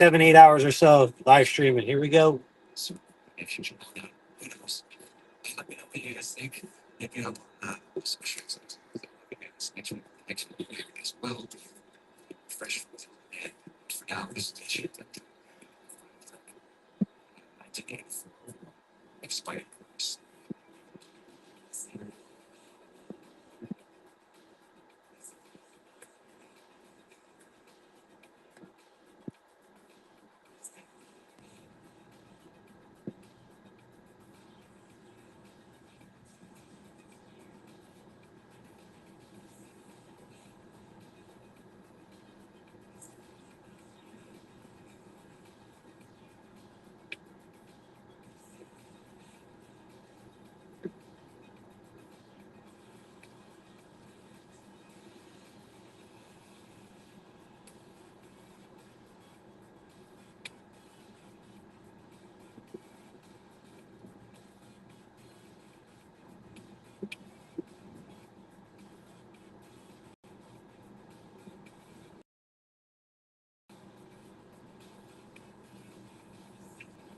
7, 8 hours or so live streaming. Here we go. So if you check out videos, let me know what you guys think. If you have some shirts next week as well. Fresh and for now, this is the shit that I took it for expired.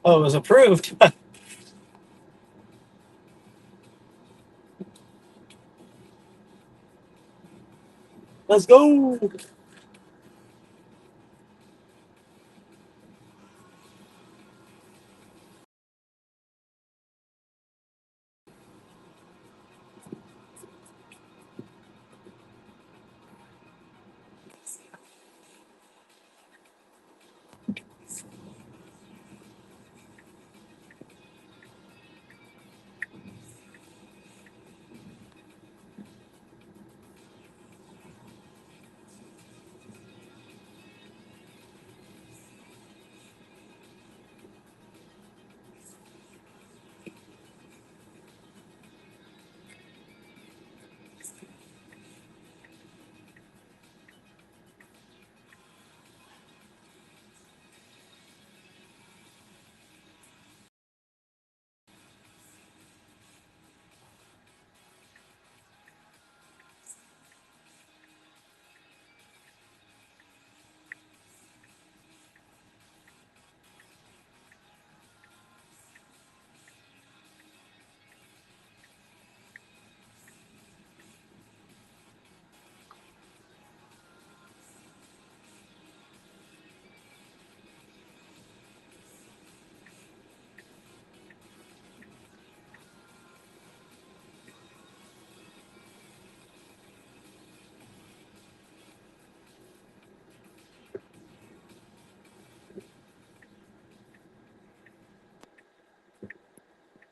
Oh, it was approved. Let's go.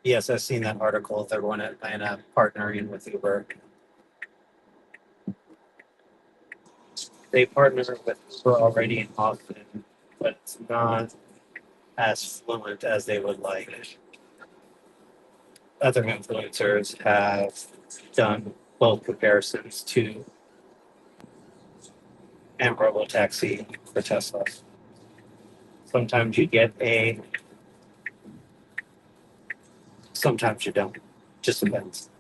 Yes, I've seen that article with everyone at Atlanta partnering with Uber. They partner with Uber already in Austin, but it's not as fluent as they would like. Other influencers have done both comparisons to and Robotaxi for Tesla. Sometimes you get a, sometimes you don't. Just depends.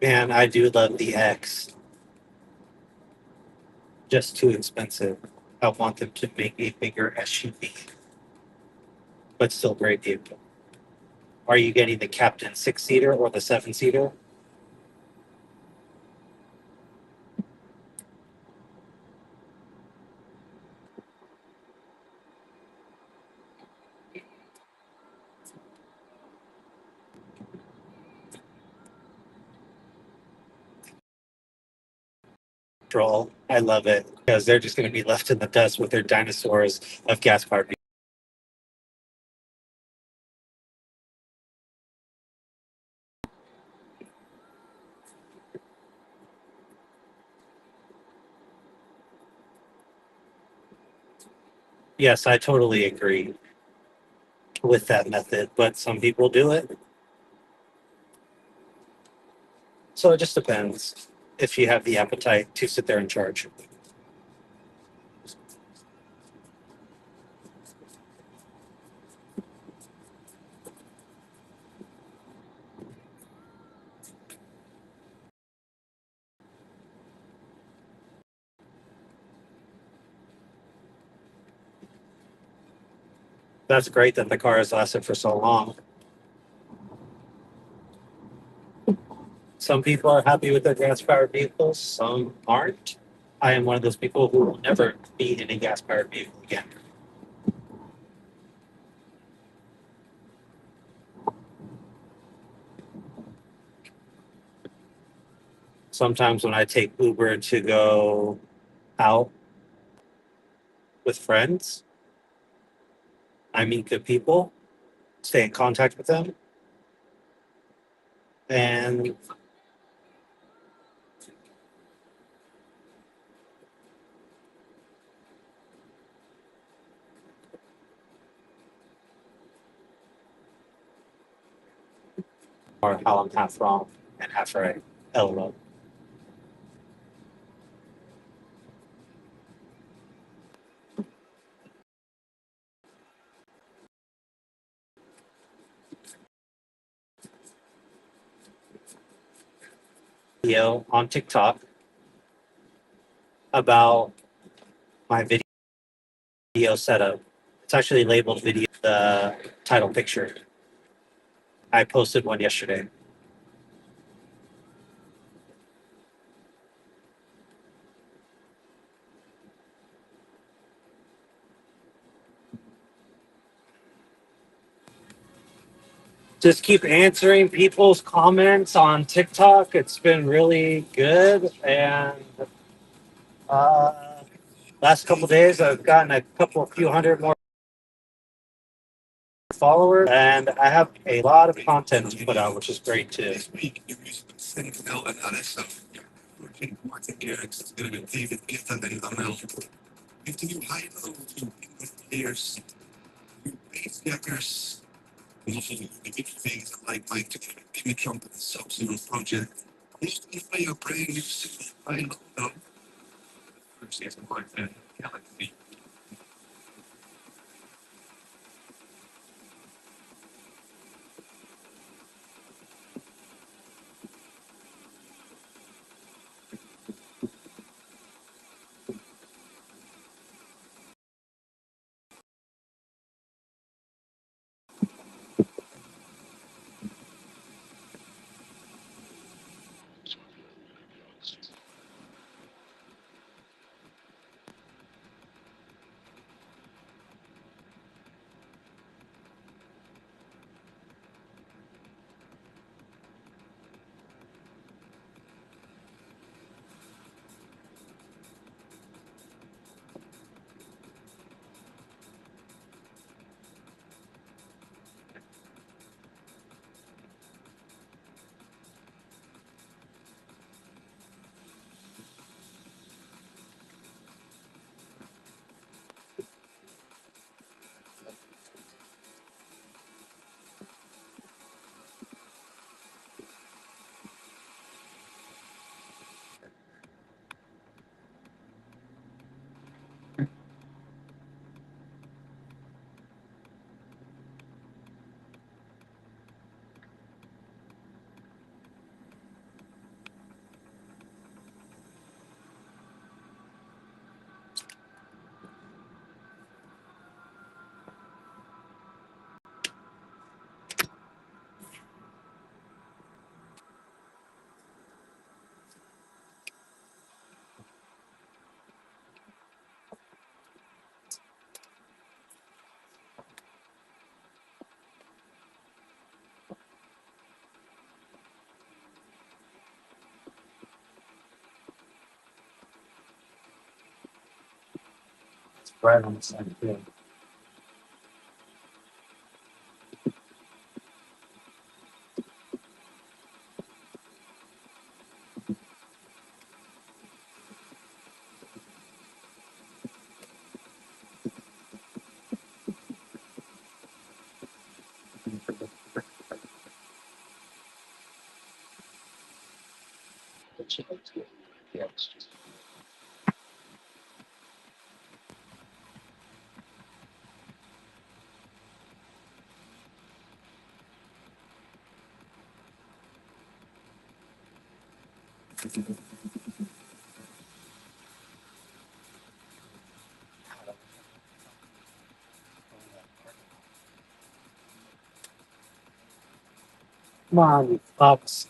Man, I do love the X. Just too expensive. I want them to make a bigger SUV, but still great vehicle. Are you getting the Captain 6-seater or the 7-seater? Troll. I love it because they're just going to be left in the dust with their dinosaurs of gas powered. Yes, I totally agree. with that method, but some people do it. So it just depends if you have the appetite to sit there and charge. That's great that the car has lasted for so long. Some people are happy with their gas powered vehicles, some aren't. I am one of those people who will never be in a gas powered vehicle again. Sometimes when I take Uber to go out with friends, I meet good people, stay in contact with them, and or how I'm half wrong and half right. LOL. Video on TikTok about my video setup. It's actually labeled video, the title picture. I posted one yesterday. Just keep answering people's comments on TikTok. It's been really good. And uh, last couple days, I've gotten a few hundred more followers, and I have a lot of content to put out, which is great too. It's right on the side too. Come on, you fucks.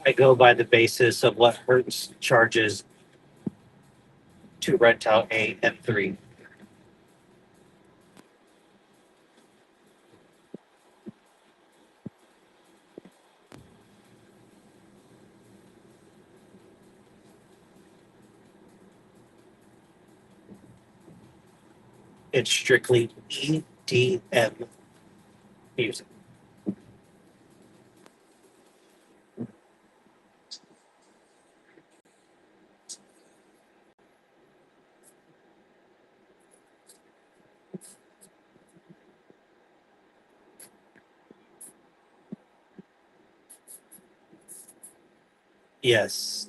I go by the basis of what Hertz charges to rent out a M3. It's strictly EDM music. Yes,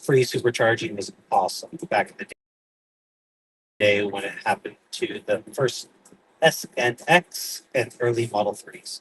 free supercharging was awesome back in the day when it happened to the first S and X and early Model 3s.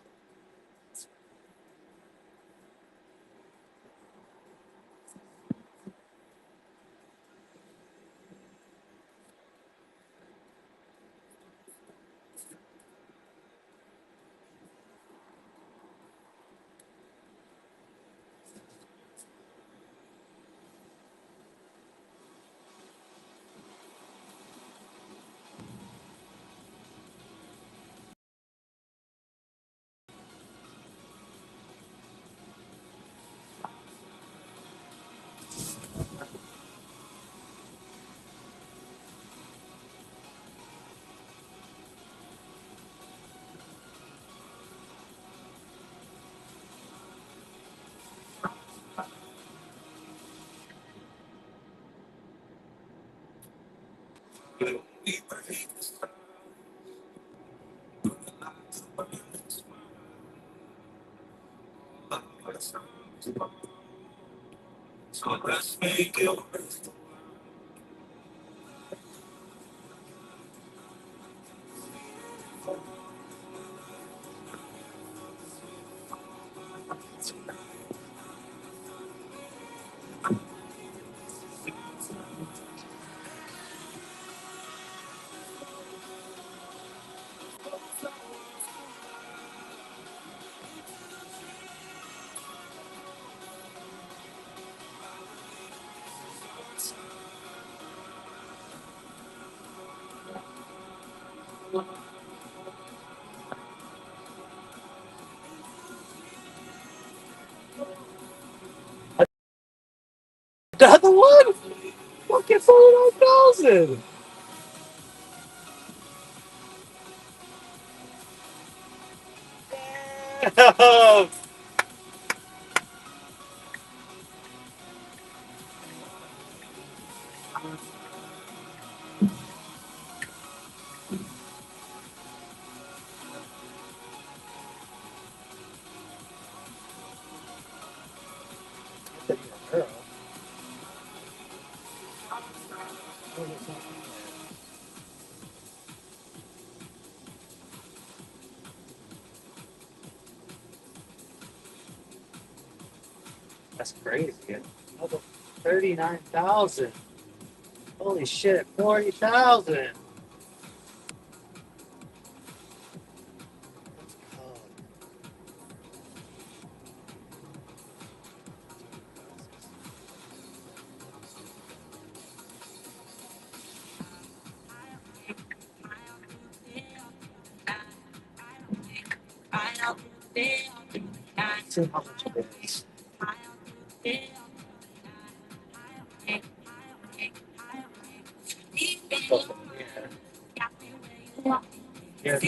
The other one? Fucking 49,000. That's crazy. Another 39,000. Holy shit, 40,000. See how much it is. Yeah. Yeah.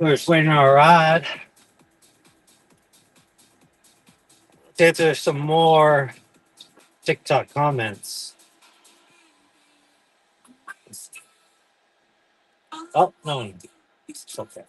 We're just waiting on a ride. Let's answer some more TikTok comments. Oh, no. It's okay.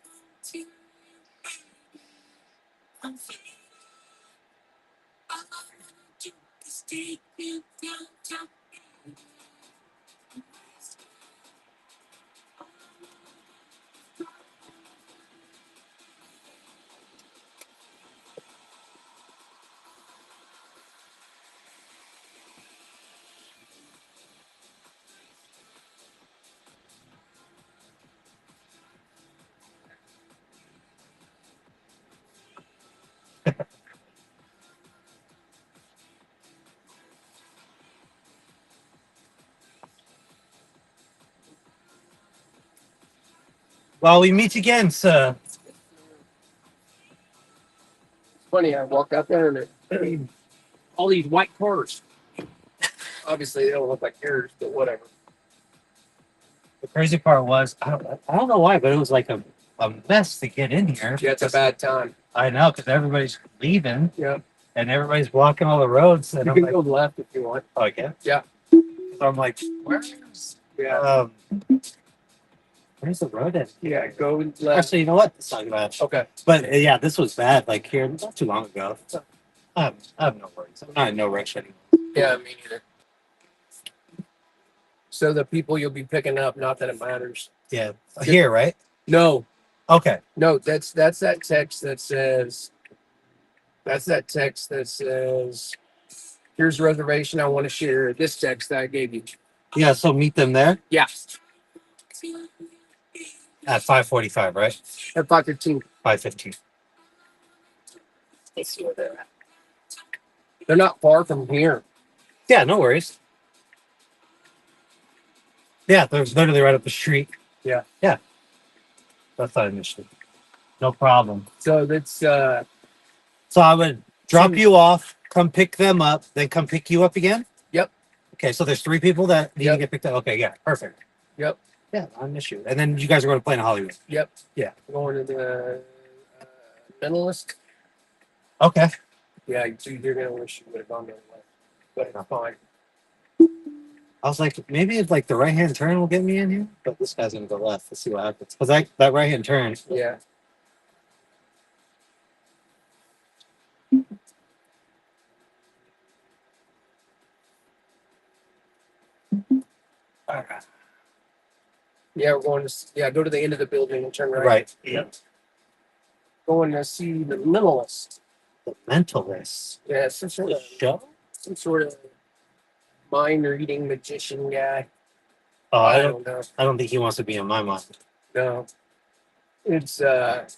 Well, we meet again, sir. Funny, I walked out there and all these white cars. Obviously, they don't look like yours, but whatever. The crazy part was, I don't know why, but it was like a mess to get in here. Yeah, it's a bad time. I know, because everybody's leaving. Yeah. And everybody's blocking all the roads. And You I'm can like, go left if you want. oh, yeah? Yeah. So I'm like, Yeah. where's the road at? Yeah, go left. Actually, you know what? It's not bad. Okay. But yeah, this was bad. Like here, not too long ago. So I have no worries. I'm not in no rush anymore. Yeah, me neither. So the people you'll be picking up, not that it matters. Yeah. Here, right? No, Okay. no, that's that text that says. That's that text that says, "Here's a reservation I want to share." This text that I gave you. Yeah. So meet them there Yeah, at 5:45, right? at 5:15. 5:15. Let's see where they're at. They're not far from here. Yeah. No worries. Yeah, they're literally right up the street. Yeah. Yeah. That's not an issue. No problem. So that's So I would drop you off, come pick them up, then come pick you up again? Yep. Okay, so there's 3 people that need to get picked up. Okay, yeah, perfect. Yep. Yeah, not an issue. And then you guys are going to Planet Hollywood. Yep. Yeah. Going to the mentalist. Okay. Yeah, you're gonna wish you would have gone the other way, but it's fine. I was like, maybe if like the right hand turn will get me in here, but this guy's gonna go left. Let's see what happens. Because that right hand turn. Yeah. Yeah, we're going to go to the end of the building and turn right. Right. Yep. Going to see the mentalist. The mentalist. Yeah, some sort of mind reading magician guy. Oh, I don't know. I don't think he wants to be in my mind. No. It's not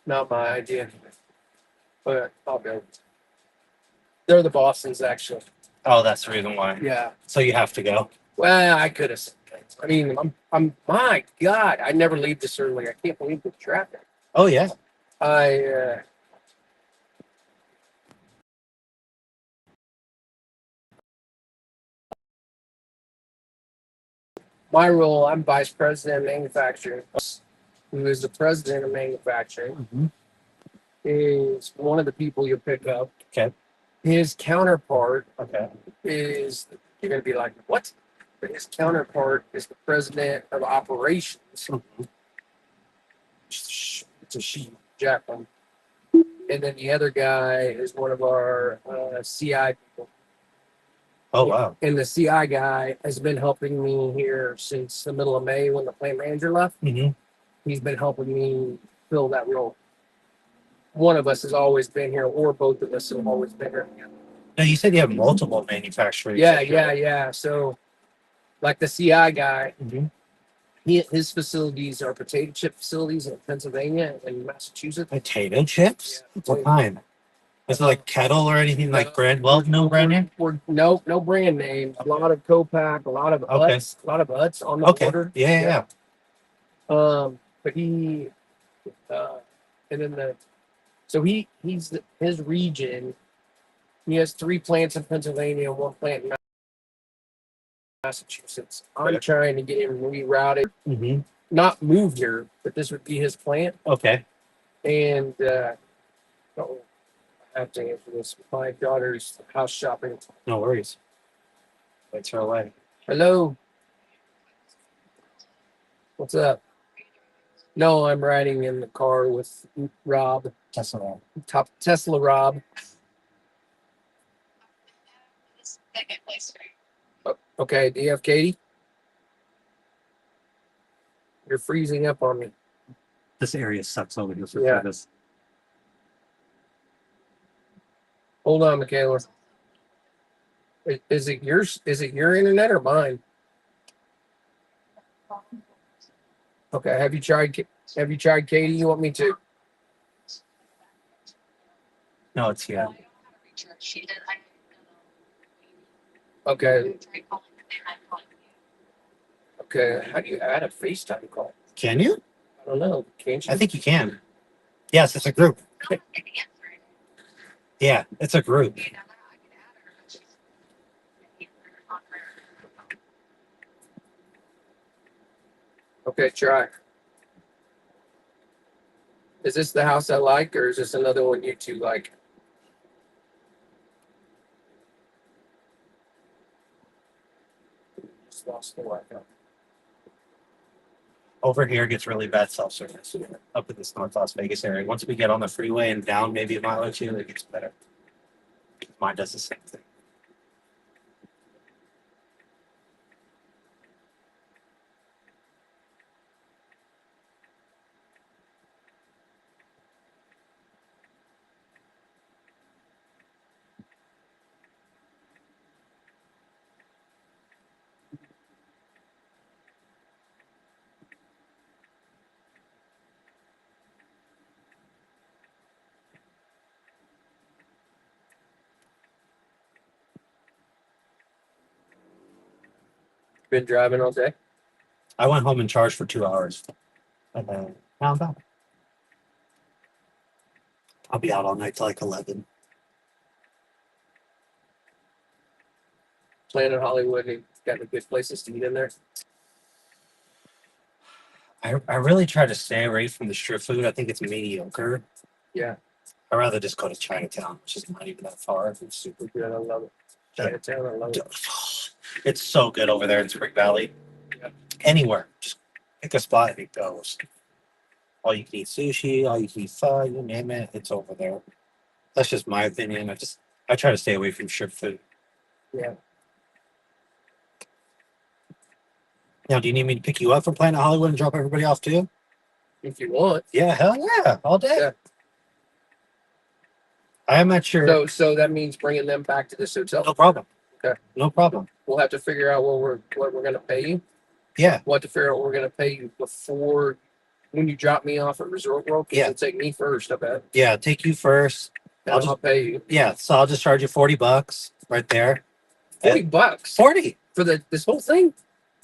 my idea. But I'll go. They're the bosses, actually. Oh, that's the reason why. Yeah. So you have to go. Well, I could have said that. I mean, I'm. My God, I never leave this early. I can't believe the traffic. Oh yeah. My role, I'm vice president of manufacturing. Who is the president of manufacturing? Is one of the people you pick up. Okay. His counterpart. Okay. Is you're gonna be like, what? But his counterpart is the president of operations. It's a she, Jacqueline. And then the other guy is one of our CI people. Oh wow. And the CI guy has been helping me here since the middle of May when the plant manager left. He's been helping me fill that role. One of us has always been here, or both of us have always been here. Now you said you have multiple manufacturers. Yeah. So, like the CI guy, his facilities are potato chip facilities in Pennsylvania and Massachusetts. Potato chips? Yeah, what kind? Is it like kettle or anything like brand? Well, no brand name. No brand name. A lot of Copac, a lot of Utz, a lot of Utz on the order. Yeah. But he, and then his region. He has 3 plants in Pennsylvania and 1 plant in Massachusetts. I'm trying to get him rerouted. Not move here, but this would be his plant. Okay. And I have to answer this. My daughter's house shopping. No worries. Lights her away. Hello. What's up? No, I'm riding in the car with Rob. Tesla. Top Tesla Rob. Okay, do you have Katie? You're freezing up on me. This area sucks over here. Yeah. This. Hold on, Michaela. Is it yours? Is it your internet or mine? Okay. Have you tried Katie? You want me to? No, it's here. Okay. Okay. How do you add a FaceTime call? Can you? I don't know. Can't you? I think you can. Yes, it's a group. Yeah, it's a group. Okay, try. Is this the house I like, or is this another one you two like? Just lost the Wi-Fi. Over here gets really bad cell service up in this North Las Vegas area. Once we get on the freeway and down maybe a mile or two, it gets better. Mine does the same thing. Been driving all day. I went home and charged for 2 hours. And then now I'm back. I'll be out all night till like 11. Planet Hollywood. You got any good places to eat in there? I really try to stay away from the strip food. I think it's mediocre. Yeah, I'd rather just go to Chinatown, which is not even that far. It's super good. I love it. Chinatown. I love it. It's so good over there in Spring Valley. Yeah. Anywhere. Just pick a spot and it goes. All you can eat sushi, all you can eat pho, you name it, it's over there. That's just my opinion. I try to stay away from strip food. Yeah. Now, do you need me to pick you up from Planet Hollywood and drop everybody off too? If you want. Yeah, hell yeah, all day. Yeah. I am not sure. So that means bringing them back to this hotel. No problem. Okay. No problem. We'll have to figure out what we're gonna pay you. Yeah. We'll have to figure out what we're gonna pay you before when you drop me off at Resort World. Yeah. It'll take me first, I bet. Yeah, take you first. I'll pay you. Yeah, so I'll just charge you $40 right there. $40 $40 for this whole thing.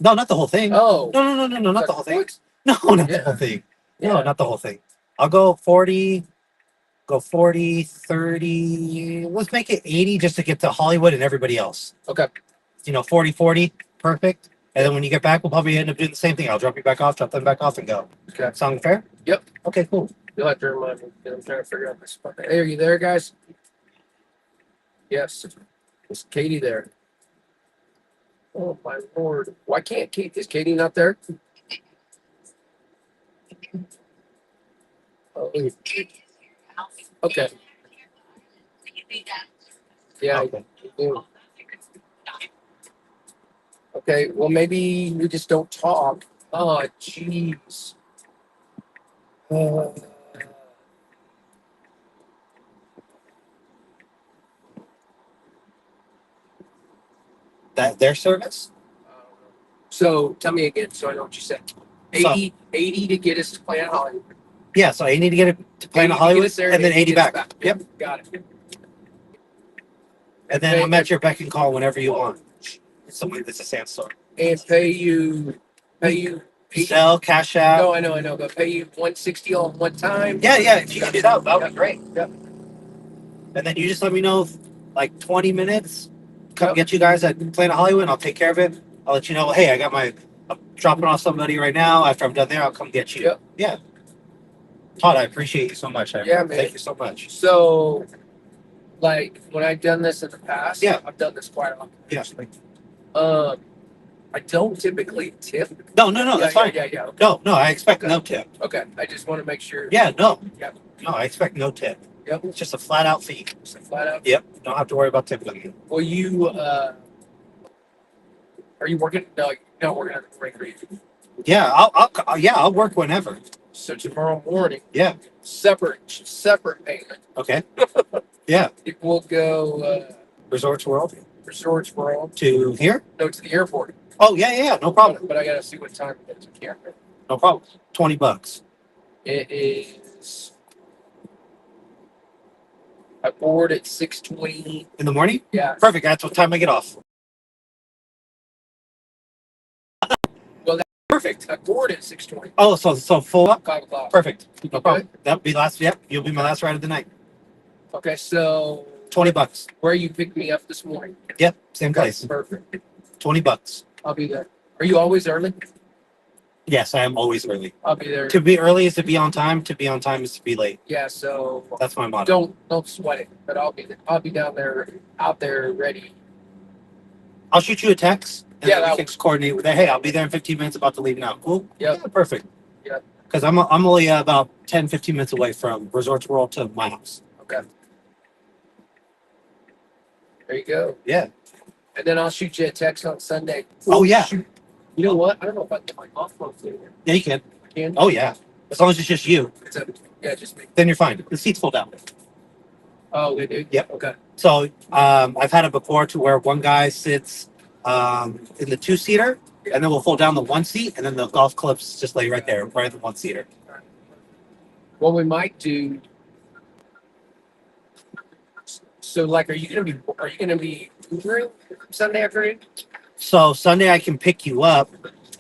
No, not the whole thing. Oh No, not the whole thing. No, not the whole thing. No, Yeah. not the whole thing. I'll go 40, 30. Let's make it 80 just to get to Hollywood and everybody else. Okay. 40, perfect. And then when you get back, we'll probably end up doing the same thing. I'll drop you back off, drop them back off, and go. Okay. Sound fair? Yep. Okay, cool. You'll have to remind me because I'm trying to figure out this spot. Hey, are you there, guys? Yes. Is Katie there? Oh my lord! Why can't Kate? Is Katie not there? Oh, okay. Yeah. Okay. Okay. Well, maybe we just don't talk. Oh, jeez. That their service? So tell me again, so I know what you said. 80 to get us to Planet Hollywood. Yeah, so I need to get it to Planet Hollywood there, and then 80 back. Yep, got it. And then I'm at your beck and call whenever you want. It's a sandstorm. And pay you. Sell, cash out. No, I know, but pay you 160 all one time. Yeah, if you can do that, that would be great. Yep. And then you just let me know, like 20 minutes. Come get you guys at Planet Hollywood, and I'll take care of it. I'll let you know, hey, I'm dropping off somebody right now. After I'm done there, I'll come get you. Yep. Yeah. Todd, I appreciate you so much. Yeah, man. Thank you so much. So, like, when I've done this in the past, Yeah. I've done this quite a lot. Yeah. I don't typically tip. No, that's fine. Yeah. Okay. No, I expect no tip. Okay, I just want to make sure. Yeah, no. Yep. No, I expect no tip. Yep. It's just a flat out fee. Just a flat out. Yep. Don't have to worry about tipping. Well, you are you working? No, you're not working at the break, are you? Yeah, I'll work whenever. So tomorrow morning, Yeah. separate payment. Okay. Yeah. We'll go Resorts World Resorts World to here. no to the airport. Oh yeah, no problem. But I gotta see what time it is. I can't remember. No problem. $20. It is. I board at 6:20. In the morning? Yeah. Perfect. That's what time I get off. Well, perfect. I'm bored at 6:20. Oh, so full up. 5 o'clock. Perfect. No Okay. problem. That'll be last. Yep, you'll be my last ride of the night. Okay, so $20. where you picked me up this morning? Yep, same Okay, place. perfect. $20. I'll be there. Are you always early? Yes, I am always early. I'll be there. To be early is to be on time. To be on time is to be late. Yeah, so That's my motto. don't sweat it. But I'll be down there, out there ready. I'll shoot you a text. And Yeah, then we that can just coordinate with that. Hey, I'll be there in 15 minutes. About to leave now. Cool. Yep. Yeah, perfect. Yep. Because I'm only about 10, 15 minutes away from Resorts World to my house. Okay. There you go. Yeah. And then I'll shoot you a text on Sunday. Oh, yeah. Shoot. You know what? I don't know if I can get my golf clubs in here. Yeah, you can. I can. Oh, yeah. As long as it's just you, Yeah, just me. then you're fine. The seats fold down. Oh, they do? Yep. Okay. So I've had it before to where one guy sits in the two-seater, and then we'll fold down the one seat, and then the golf clubs just lay right there, right at the one-seater. What we might do. So, like, are you gonna be Ubering Sunday afternoon? So Sunday I can pick you up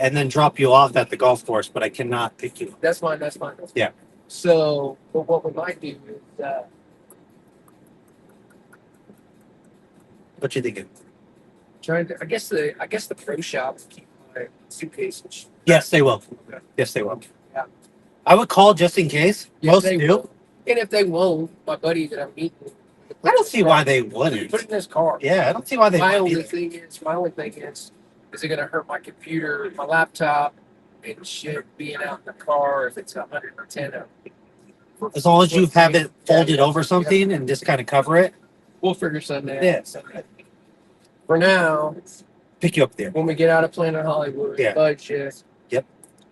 and then drop you off at the golf course, but I cannot pick you up. That's fine. That's fine. Yeah. So, but what we might do is What you thinking? trying to. I guess the pro shop keep my suitcases. Yes, they will. Okay. Yes, they will. Yeah. I would call just in case. Yeah, Most they do. will. And if they won't, my buddy that I'm meeting. I don't see why they wouldn't. Put it in his car. Yeah, I don't see why they My wouldn't. only either. thing is it going to hurt my computer, my laptop, and shit being out in the car if it's 110 of As long as you have it folded Yeah, over something and just kind of cover it, we'll figure something out. Yeah. For now, pick you up there. when we get out of Planet Hollywood, Yeah. budget.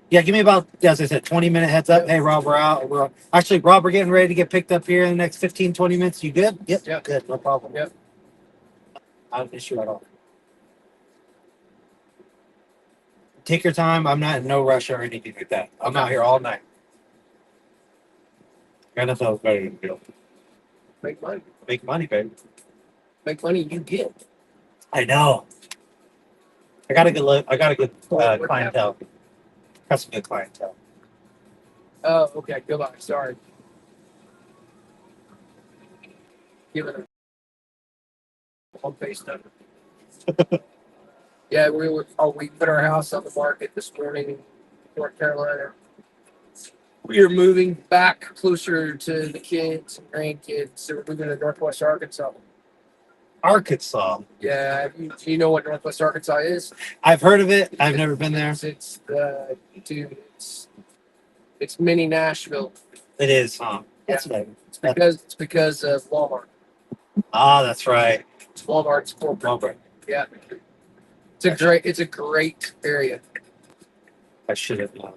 Yeah, give me about, as I said, 20-minute heads up. Hey, Rob, we're out. Actually, Rob, we're getting ready to get picked up here in the next 15, 20 minutes. You good? Yep. Yep. Good. No problem. Yep. Not an issue at all. Take your time. I'm not in no rush or anything like that. I'm out here all night. Got nothing else better to do. Make money. Make money, baby. Make money you get. I know. I got a good look. I got a good clientele. Got some good clientele. Oh, okay. Goodbye. Sorry. Give it a home face number. Yeah, we put our house on the market this morning in North Carolina. We are moving back closer to the kids and grandkids. So we're moving to Northwest Arkansas. Arkansas. Yeah, do you know what Northwest Arkansas is? I've heard of it. I've never been there. It's mini Nashville. It is, huh? That's Yeah. right. It's because of Walmart. Ah, that's right. Walmart's corporate. Robert. Yeah. It's a great area. I should have known.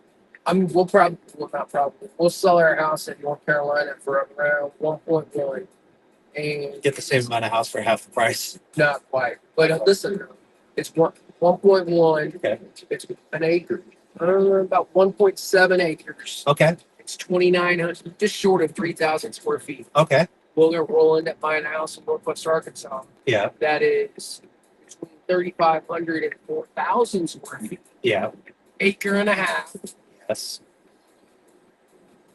We'll sell our house in North Carolina for around 1.1. And Get the same amount of house for half the price. not quite. But listen, it's 1.1. Okay. It's an acre. About 1.7 acres. Okay. It's 2,900, just short of 3,000 square feet. Okay. We'll end up buying a house in Northwest Arkansas Yeah. that is between 3,500 and 4,000 square feet. Yeah. Acre and a half, Yes.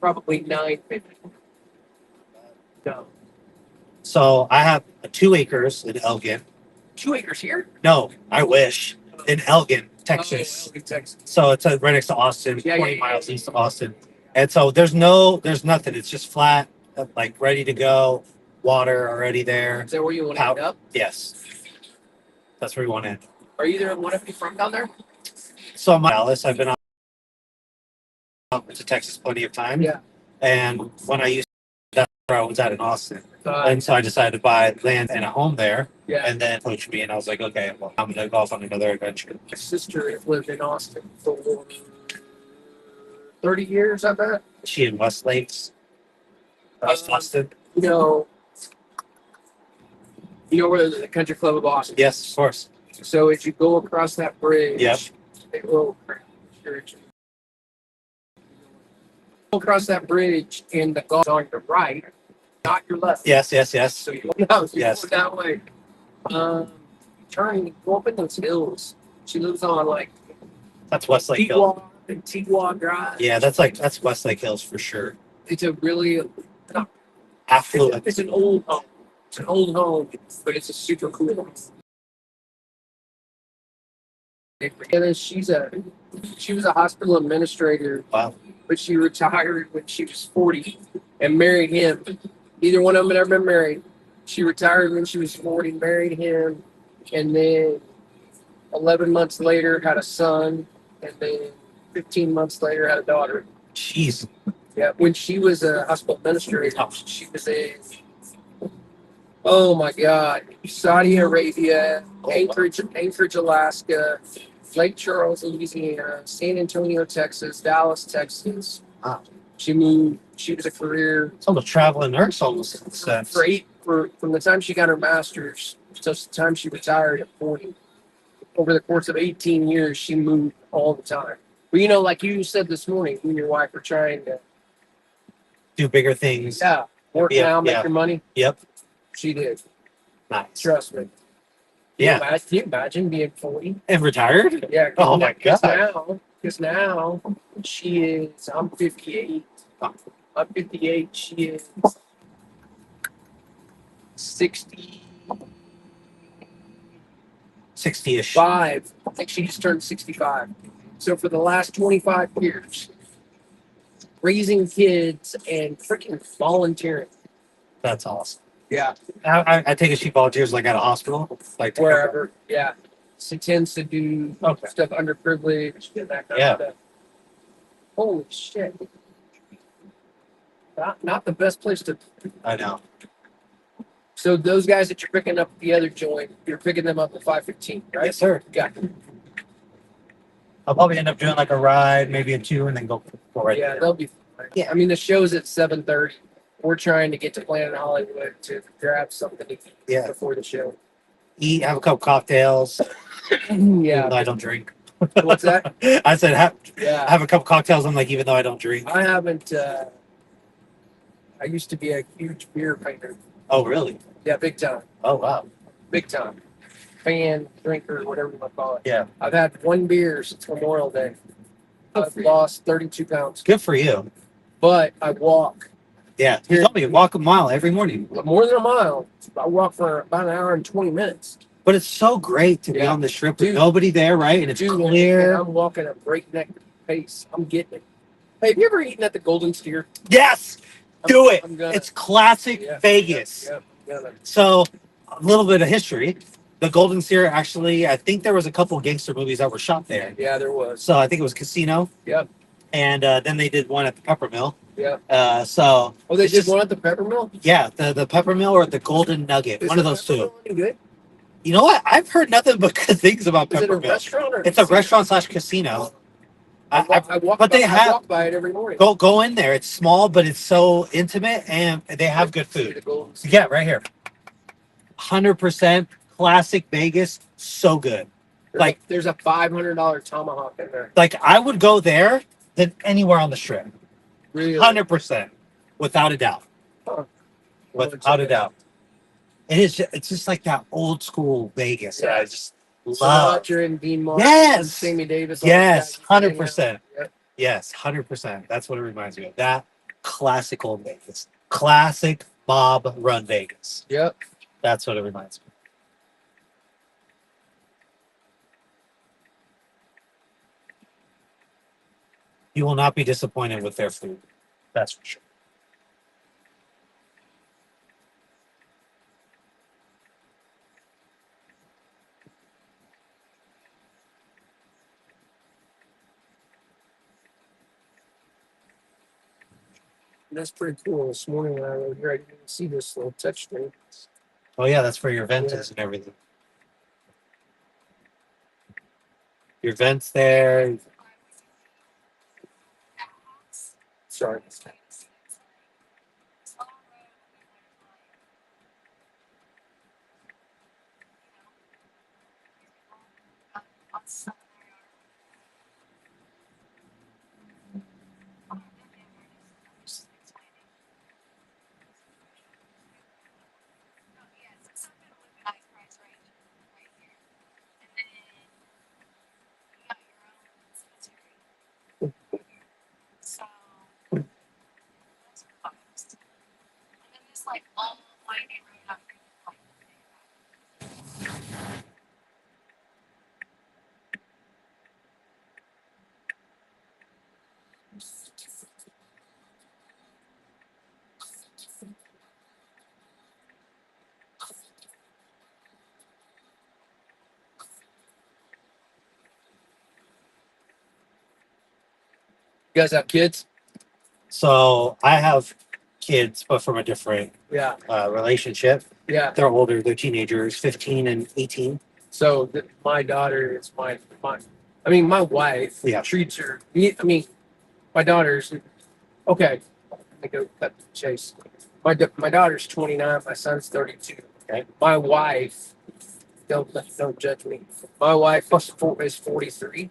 probably 950. No. So I have 2 acres in Elgin. 2 acres here? No, I wish. In Elgin, Texas. Oh, Texas. So it's right next to Austin, Yeah, 20 yeah, miles yeah. east of Austin. And so there's nothing. It's just flat, like ready to go. Water already there. Is that where you want to end up? Yes. That's where we want to end. Are either one of you from down there? So I'm in Dallas. I've been out to Texas plenty of times. Yeah. And when I used that's where I was at in Austin. And so I decided to buy land and a home there. Yeah. And then coach me, and I was like, okay, well, I'm going to go off on another adventure. My sister has lived in Austin for 30 years, I bet. She in West Lakes, Austin. You know where the country club of Austin? Yes, of course. So as you go across that bridge, Yep. Go across that bridge, and the golf on your right, not your left. Yes. So you go Yes. that way. Turn, go up in those hills. She lives on like That's Westlake Hills. Tigua Drive. Yeah, that's Westlake Hills for sure. It's a really Affluent. It's an old home. It's an old home, but it's a super cool home. And then she was a hospital administrator. Wow. But she retired when she was 40 and married him. Neither one of them had ever been married. She retired when she was 40, married him, and then 11 months later had a son, and then 15 months later had a daughter. Jeez. Yeah, when she was a hospital administrator, she was in, oh my God, Saudi Arabia, Anchorage, Alaska, Lake Charles, Louisiana, San Antonio, Texas, Dallas, Texas. Wow. She moved. She was a career. It's almost traveling nurse almost in a sense. From the time she got her master's to the time she retired at 40. Over the course of 18 years, she moved all the time. But you know, like you said this morning, you and your wife were trying to do bigger things. Yeah, work now, make your money. Yep. She did. Nice. Trust me. Yeah. Can you imagine being 40 and retired? Yeah. Oh my God. Because now she is. I'm 58. I'm 58. She is 60. 60-ish. I think she just turned 65. So for the last 25 years, raising kids and freaking volunteering. That's awesome. Yeah. I take it she volunteers like at a hospital, like wherever. Yeah. She tends to do stuff underprivileged and that kind of stuff. Holy shit. Not the best place to. I know. So those guys that you're picking up at the other joint, you're picking them up at 5:15, right? Yes, sir. Yeah. I'll probably end up doing like a ride, maybe a 2, and then go right Yeah, there. they'll be fine. Yeah. I mean, the show's at 7:30. We're trying to get to Planet Hollywood to grab something to eat before the show. Eat, have a couple cocktails. Yeah. I don't drink. What's that? I said have a couple cocktails. I'm like, even though I don't drink. I haven't. I used to be a huge beer painter. Oh, really? Yeah, big time. Oh, wow. Big time. Fan, drinker, whatever you want to call it. Yeah. I've had one beer since Memorial Day. I've lost 32 pounds. Good for you. But I walk. Yeah. You told me you walk a mile every morning. More than a mile. I walk for about an hour and 20 minutes. But it's so great to be on the strip with nobody there, right? And it's clear. I'm walking at breakneck pace. I'm getting it. Hey, have you ever eaten at the Golden Steer? Yes. Do it. It's classic Vegas. So, a little bit of history. The Golden Steer, actually, I think there was a couple of gangster movies that were shot there. Yeah, there was. So, I think it was Casino. Yep. And then they did one at the Peppermill. Yeah. So. Oh, they did one at the Peppermill? Yeah, the Peppermill or the Golden Nugget. One of those two. Good? You know what? I've heard nothing but good things about Peppermill. Is it a restaurant or it's a restaurant/casino. I walk by it every morning. Go in there. It's small, but it's so intimate, and they have good food. Yeah, right here. 100% classic Vegas. So good. There's a $500 tomahawk in there. Like I would go there than anywhere on the strip. Really? 100%, without a doubt. Huh. Without a doubt. It is. It's just like that old school Vegas. Yeah. I just love. Sinatra and Dean Martin. Yes. Sammy Davis. Yes. 100%. Yes. 100%. That's what it reminds me of. That classic old Vegas. Classic Bob Run Vegas. Yep. That's what it reminds me. You will not be disappointed with their food. That's for sure. That's pretty cool. This morning when I was here, I didn't see this little touch screen. Oh yeah, that's for your vents and everything. Your vents there. Sorry. You guys have kids? So I have kids, but from a different Yeah. relationship. Yeah. They're older. They're teenagers, 15 and 18. So my daughter is my. I mean, my wife treats her. I mean, my daughter's okay. Let me go cut the chase. My daughter's 29. My son's 32. Okay. My wife, don't judge me. My wife is 43.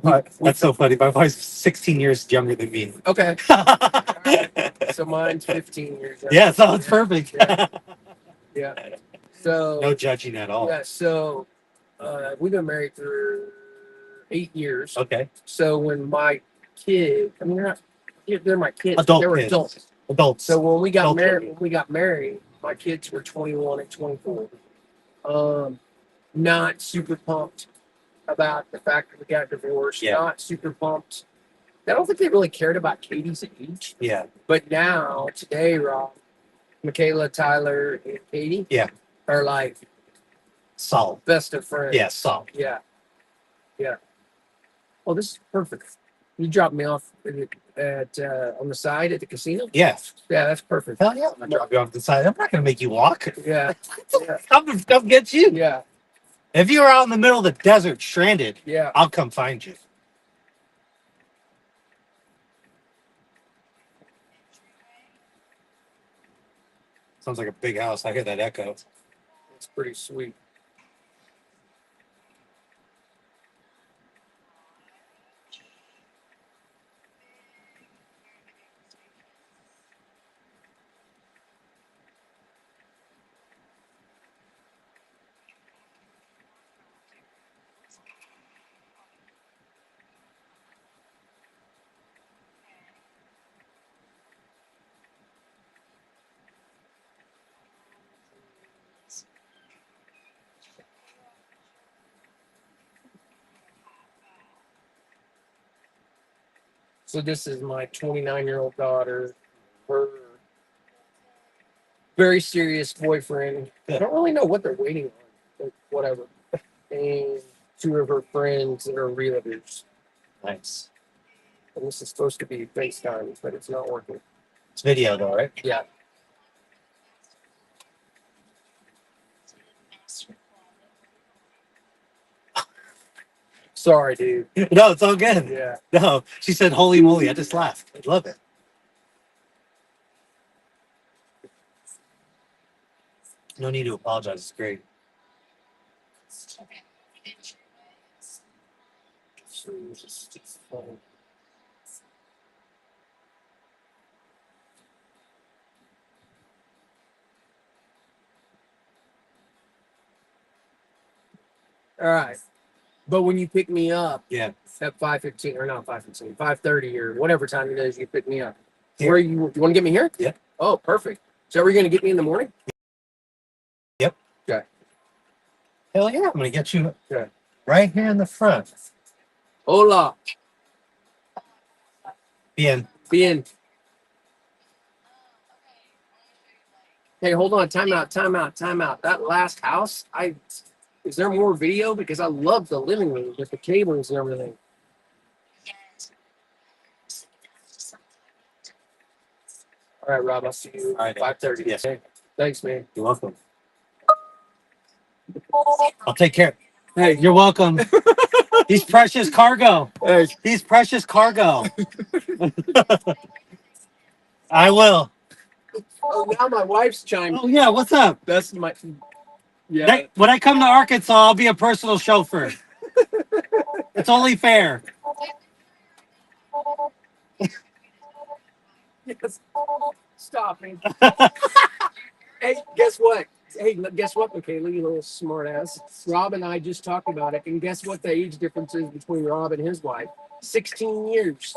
That's so funny. My wife's 16 years younger than me. Okay. Right. So mine's 15 years younger. Yeah, so it's perfect. Yeah. So no judging at all. Yeah. So we've been married for 8 years. Okay. So when my kid, I mean, they're my kids. Adult they were kids. adults. Adults. So when we got Adult married, children. my kids were 21 and 24. Not super pumped about the fact that we got divorced. Yeah. Not super pumped. I don't think they really cared about Katie's age. Yeah. But now, today, Rob, Michaela, Tyler, and Katie are like solid. Best of friends. Yeah, solid. Yeah. Yeah. Well, this is perfect. You dropped me off at on the side at the casino? Yeah. Yeah, that's perfect. Hell yeah. I'm going to drop you off the side. I'm not going to make you walk. Yeah. Come get you. Yeah. If you were out in the middle of the desert stranded, I'll come find you. Sounds like a big house. I hear that echo. It's pretty sweet. So this is my 29-year-old daughter. Her very serious boyfriend. I don't really know what they're waiting on, but whatever. And two of her friends that are realtors. Nice. And this is supposed to be FaceTime, but it's not working. It's video though, right? Yeah. Sorry, dude. No, it's all good. Yeah. No, she said, "Holy moly!" I just laughed. I love it. No need to apologize. It's great. All right. But when you pick me up Yeah. at 5:15 or not 5:15, 5:30 or whatever time it is you pick me up. Here. Where you want to get me here? Yeah. Oh, perfect. So are you gonna get me in the morning? Yep. Okay. Hell yeah, I'm gonna get you right here in the front. Hola. Bien. Bien. Hey, hold on. Time out. That last house, is there more video? Because I love the living room with the cables and everything. All right, Rob, I'll see you at 5:30. Yes. Okay? Thanks, man. You're welcome. I'll take care. Hey, you're welcome. He's precious cargo. Hey. He's precious cargo. I will. Oh, now my wife's chimed. Oh yeah, what's up? That's my. Yeah. When I come to Arkansas, I'll be a personal chauffeur. It's only fair. Yes. Stop me. Hey, guess what? Hey, guess what, Michaela, you little smart ass. Rob and I just talked about it, and guess what the age difference is between Rob and his wife? 16 years.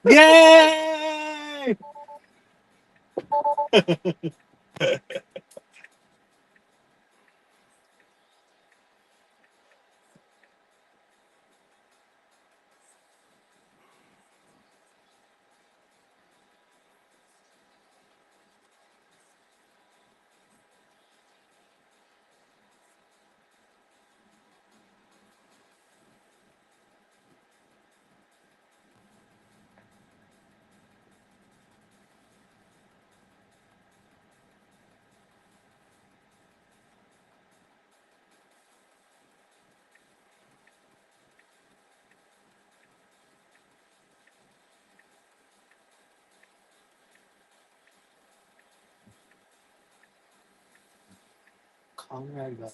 Yay! Conrad Valley.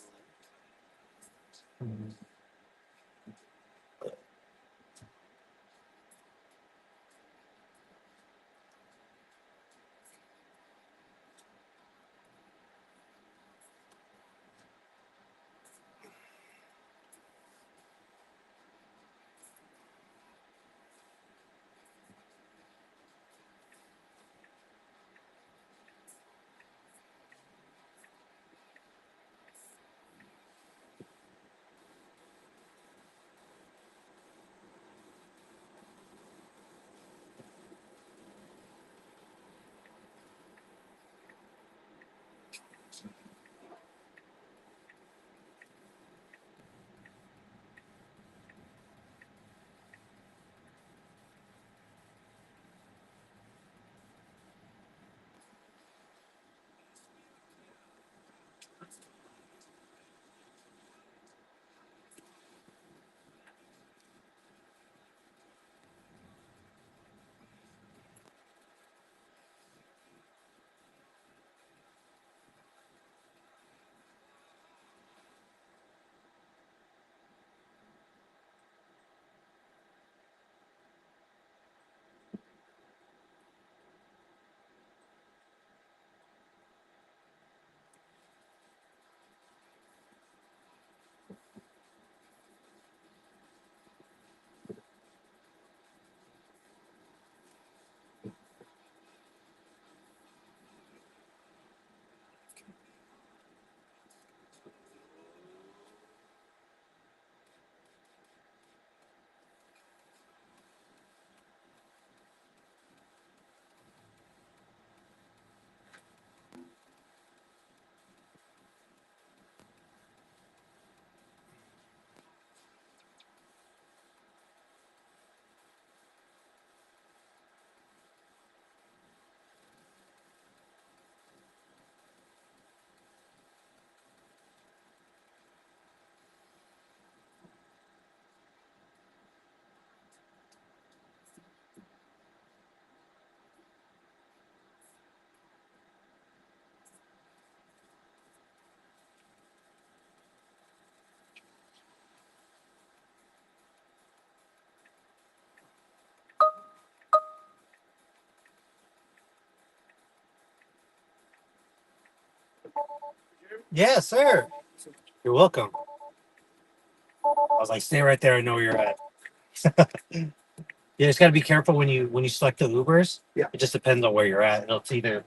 Yes, sir. You're welcome. I was like, stay right there. I know where you're at. Yeah, just got to be careful when you select the Ubers. Yeah. It just depends on where you're at. It'll either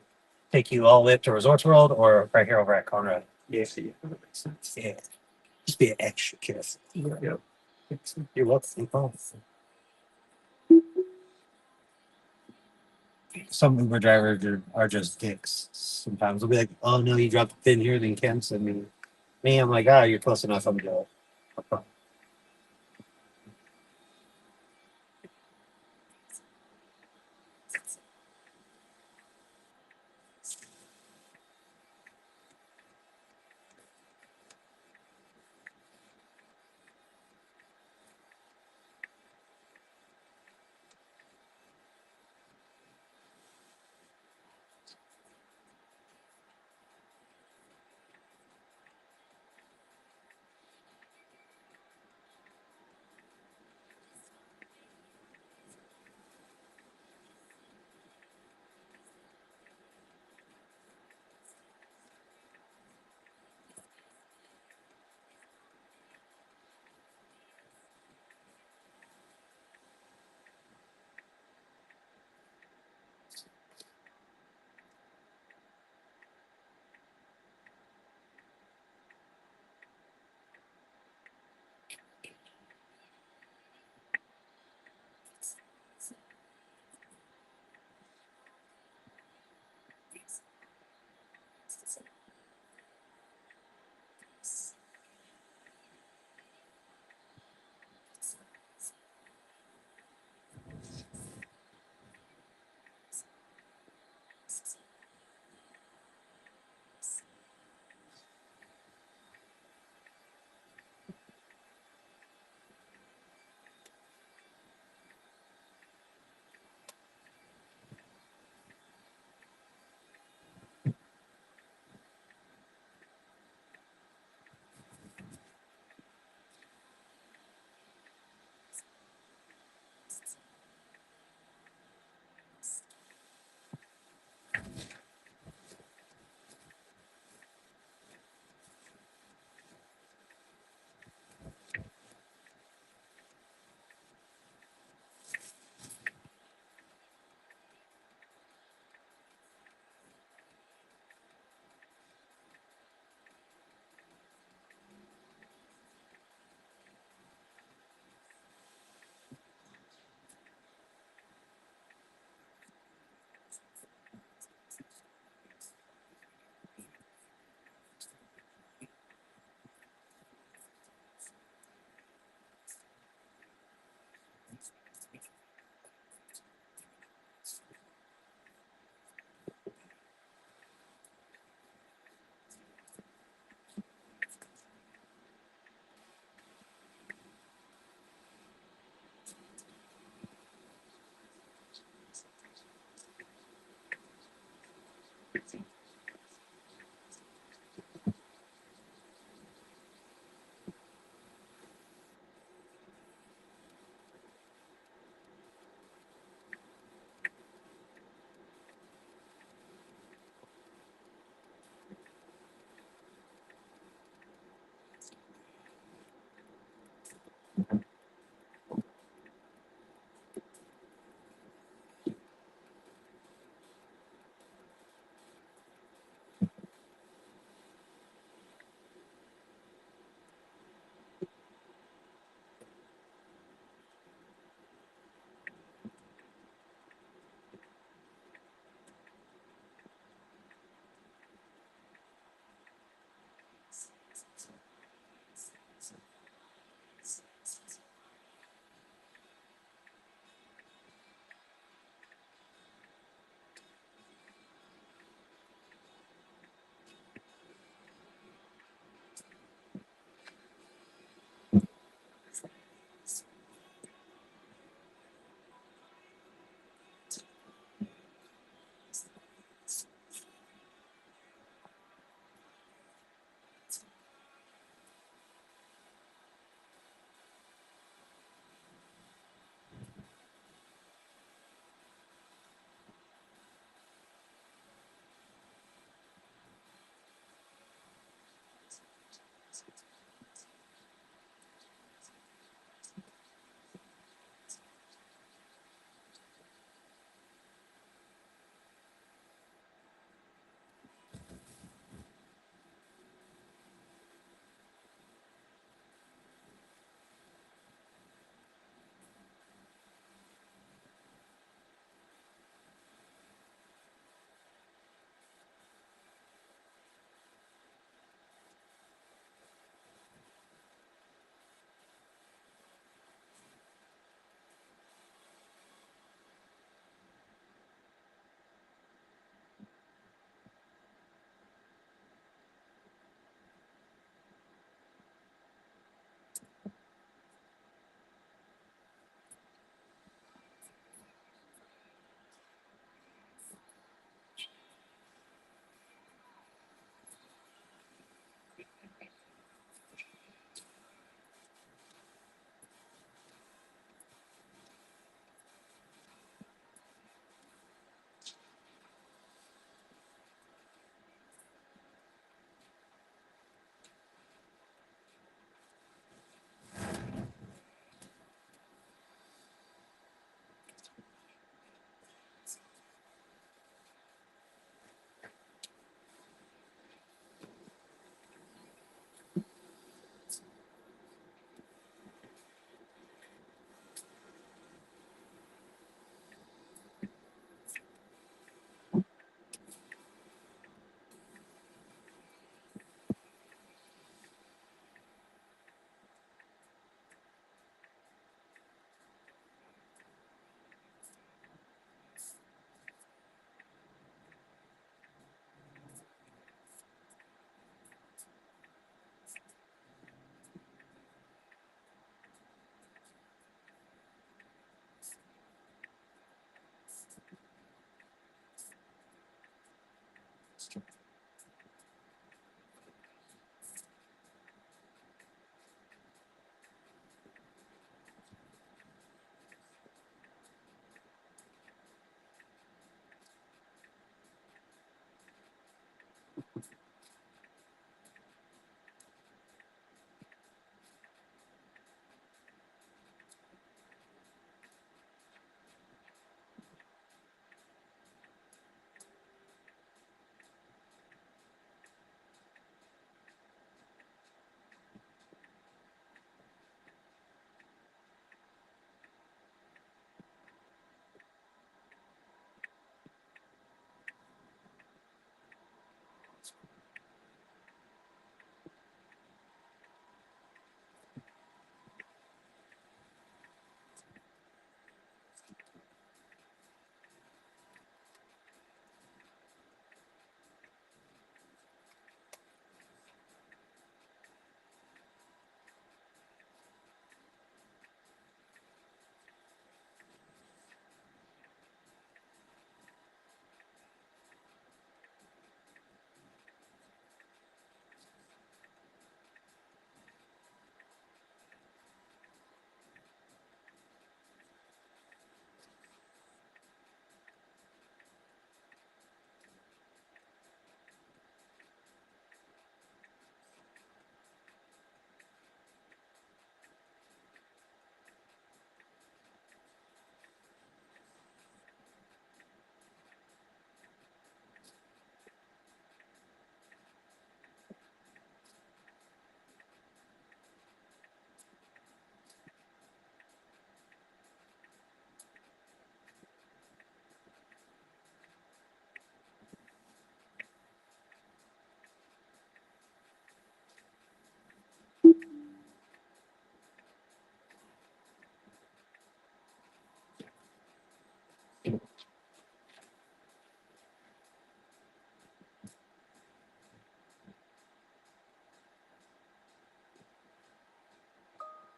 take you all the way up to Resorts World or right here over at Conrad. Yeah, that makes sense. Yeah. Just be extra careful. Yeah. You're welcome. Some Uber drivers are just dicks. Sometimes they'll be like, "Oh no, you dropped the pin here, then cancel me." Me, I'm like, "Ah, you're close enough. I'm good."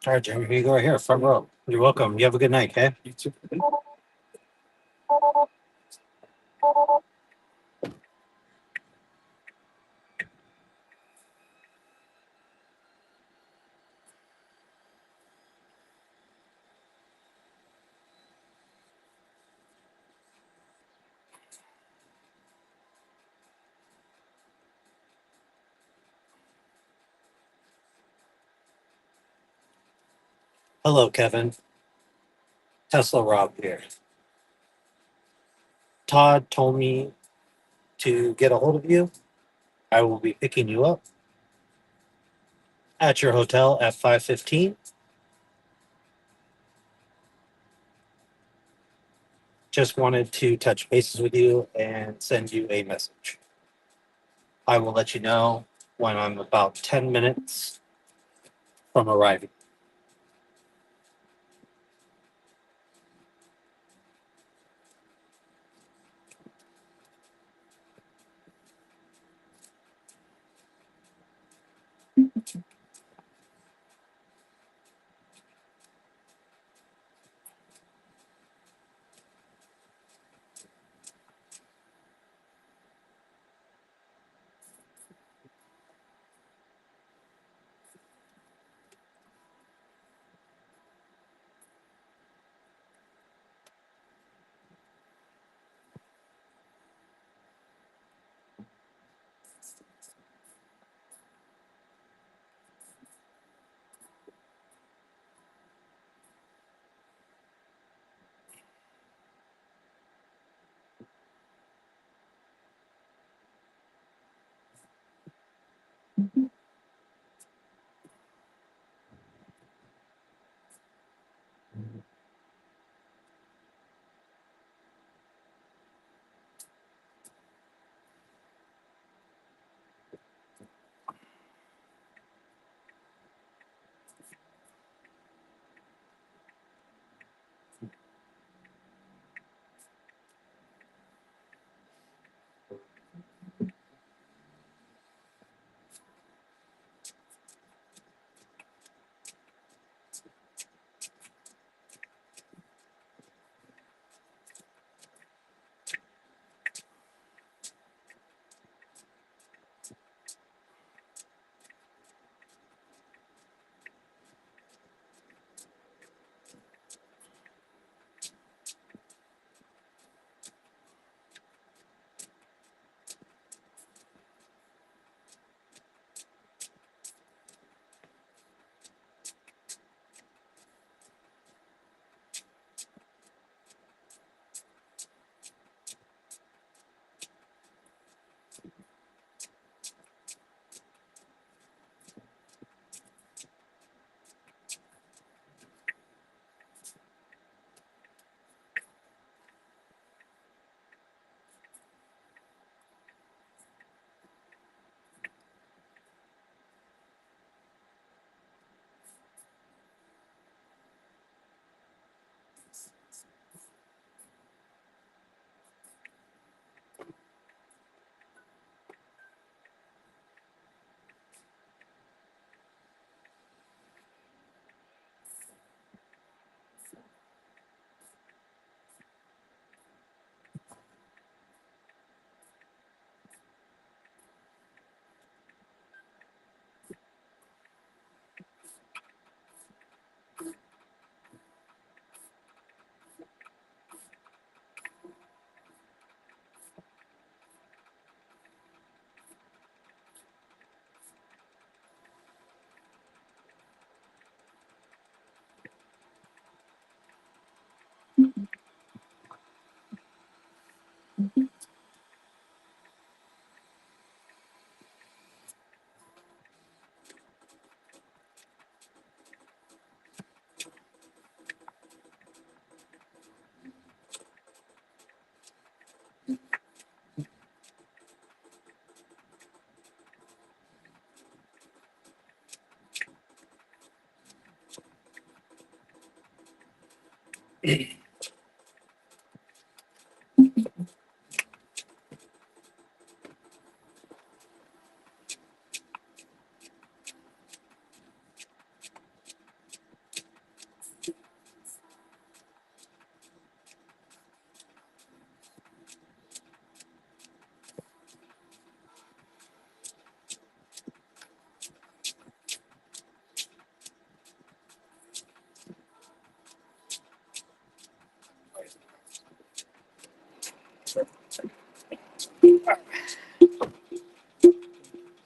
All right, Jeremy, here you go right here, front row. You're welcome. You have a good night, okay? You too. Hello, Kevin. Tesla Rob here. Todd told me to get a hold of you. I will be picking you up at your hotel at 5:15. Just wanted to touch bases with you and send you a message. I will let you know when I'm about 10 minutes from arriving.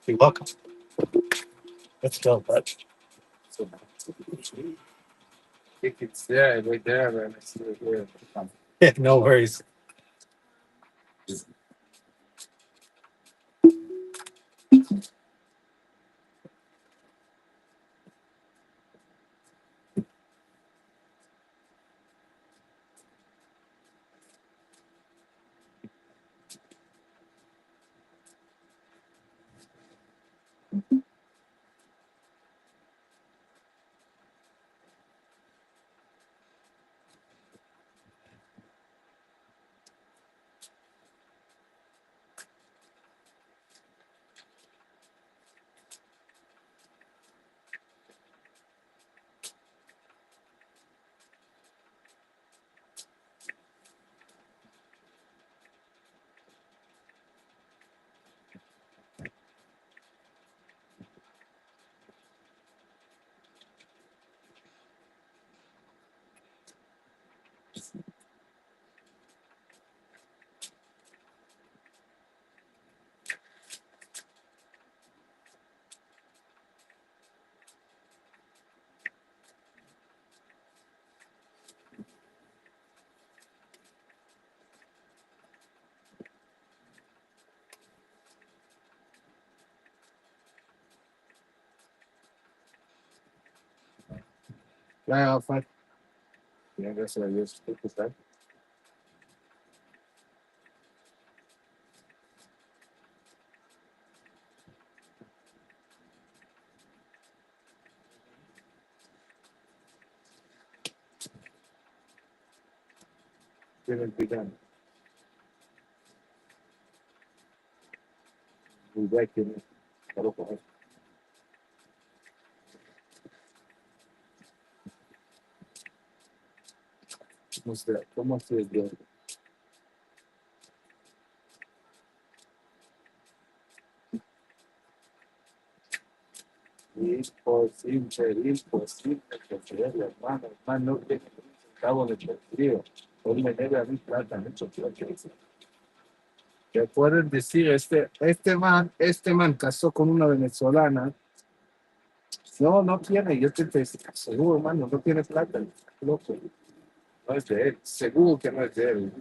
You're welcome. Let's go, bud. So, it's there, right there, man. I see it here. Yeah, no worries. Yeah, fine. Yeah, that's what I used to say. Didn't be done. We back in it. ¿Cómo se dio? Imposible que creerle, hermano. Hermano, no tiene un centavo de perdido. Hoy me debe a mí plata, mucho plata. Te pueden decir, este man casó con una venezolana. No, no tiene, yo te seguro, hermano, no tiene plata. Loco, no es de él. Seguro que no es de él.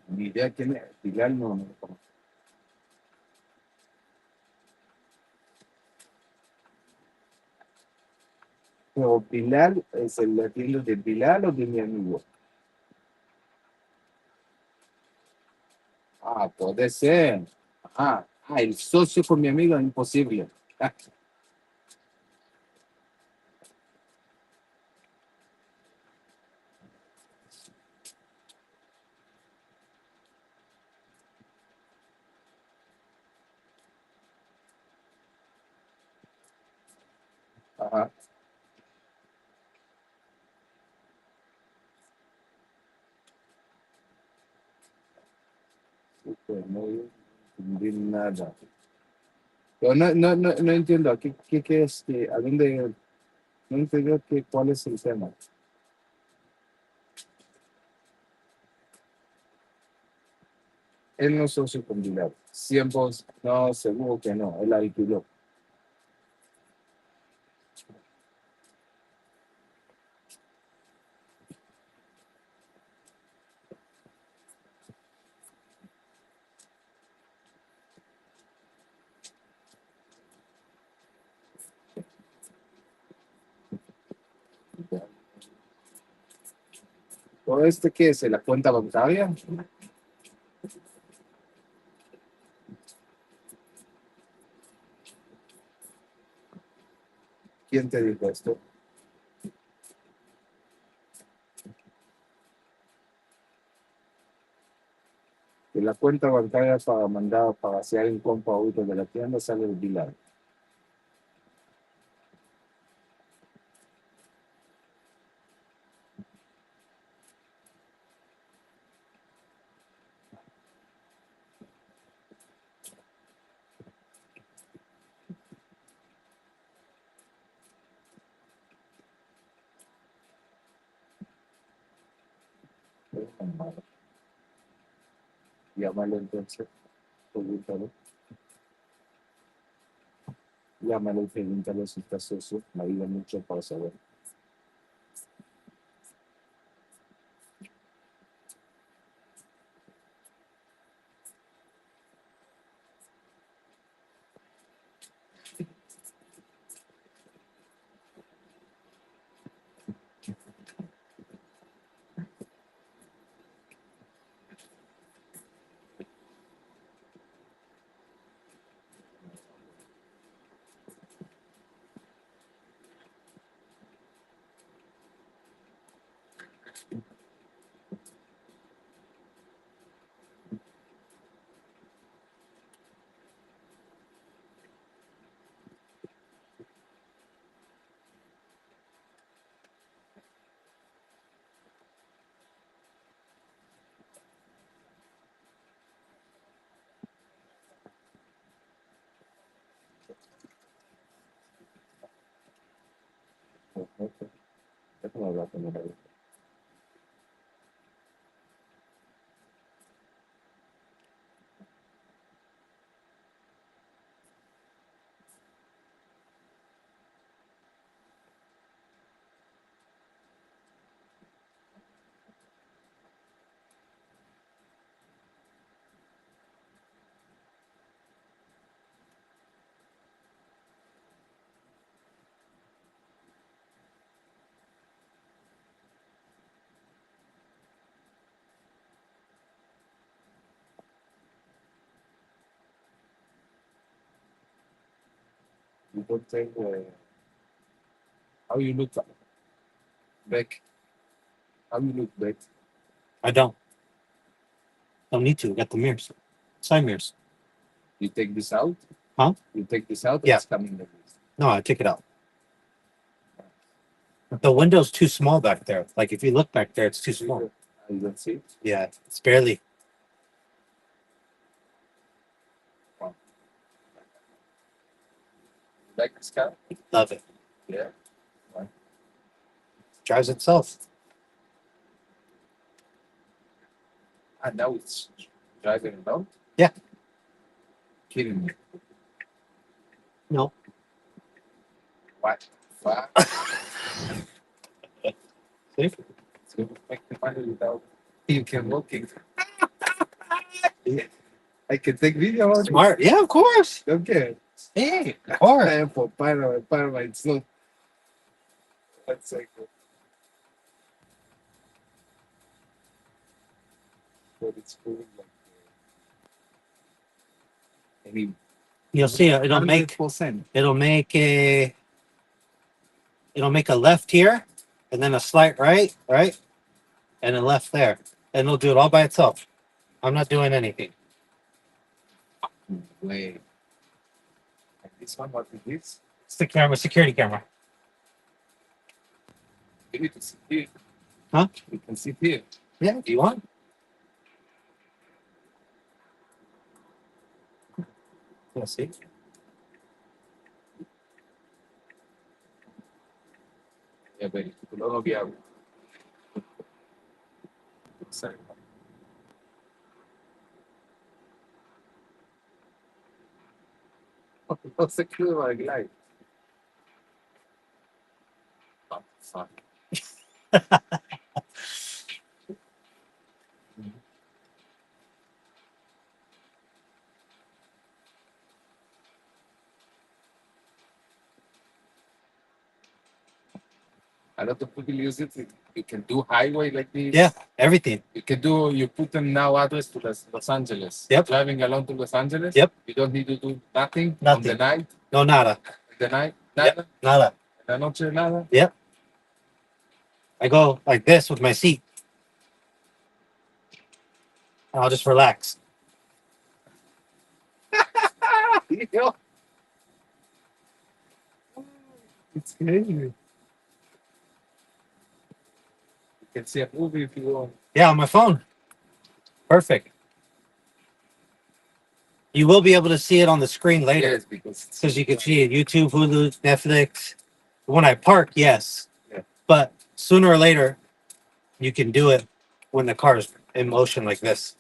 Ni idea quién es. Pilar no, no lo conozco. Pero Pilar es el latino de Pilar o de mi amigo. Ah, puede ser. El socio con mi amigo, imposible. Ajá. Súper, no entendí nada. Pero no entiendo. ¿Qué es? ¿A dónde? No entiendo cuál es el tema. Él no es socio con Pilar. Siempre, no, seguro que no. Él alquiló. ¿O qué es? ¿La cuenta bancaria? ¿Quién te dijo esto? Que la cuenta bancaria para mandar, para si alguien compra ahorita de la tienda, sale el Pilar. Llámalo entonces. Pregúntalo. Llámalo y pregúntalo si está socio. Me ayuda mucho para saber. Déjame hablar con él. You don't think how you look back. How you look back. I don't need to. Got the mirrors, side mirrors. You take this out? Huh? You take this out? Yeah. It's coming like this. No, I take it out. The window's too small back there. Like if you look back there, it's too small. You don't see it? Yeah, it's barely. Like this car? Love it. Yeah. Drives itself. And now it's driving around? Yeah. Kidding me. No. What? What? See? It's going to make the money without you can walk it. Yeah. I can take video on Smart. Yeah, of course. it. Okay. Hey, of course. Tempo, para, it's not. 1 second. But it's moving like any You'll see it'll make 100%. it'll make a left here and then a slight right, and a left there. And it'll do it all by itself. I'm not doing anything. Wait. And this one, what is this? It's the camera, security camera. You need to sit here. Huh? You can sit here. Yeah, do you want? Let's see. Yeah, but no había agua. Sorry. No sé qué va a arreglar. Oh, fuck. A lot of people use it. You can do highway like this. Yeah, everything. You put them now address to Los Angeles. Yep. Driving along to Los Angeles. Yep. You don't need to do nothing. On Nothing. the night. No, nada. The night. Nada. Yep, nada. En la noche nada. Yep. I go like this with my seat. I'll just relax. It's crazy. You can see a movie if you want. Yeah, on my phone. Perfect. You will be able to see it on the screen later Yes, because you can see it YouTube, Hulu, Netflix. When I park, yes. Yeah. But sooner or later, you can do it when the car is in motion like this.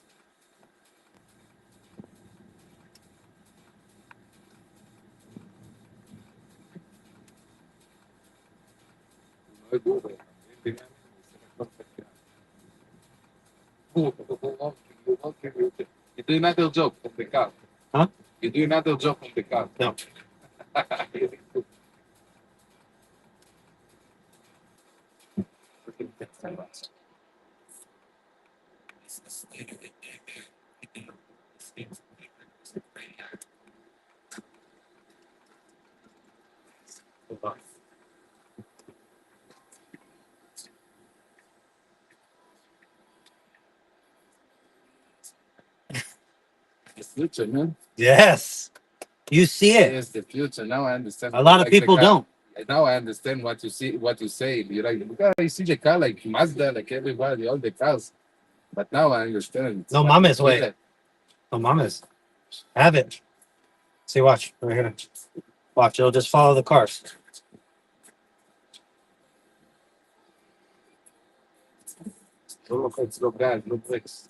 You do another job from the car. Huh? You do another job from the car. No. The future, man. Yes. You see it. Yes, the future. Now I understand. A lot of Like the people car. don't. Now I understand what you see, what you say. You're like, because I see the car like Mazda, like everybody, all the cars. But now I understand. It's No what mames, you way. feel. No mames. Have it. See, watch. Right here. Watch. It'll just follow the cars. No effects, no gas, no brakes.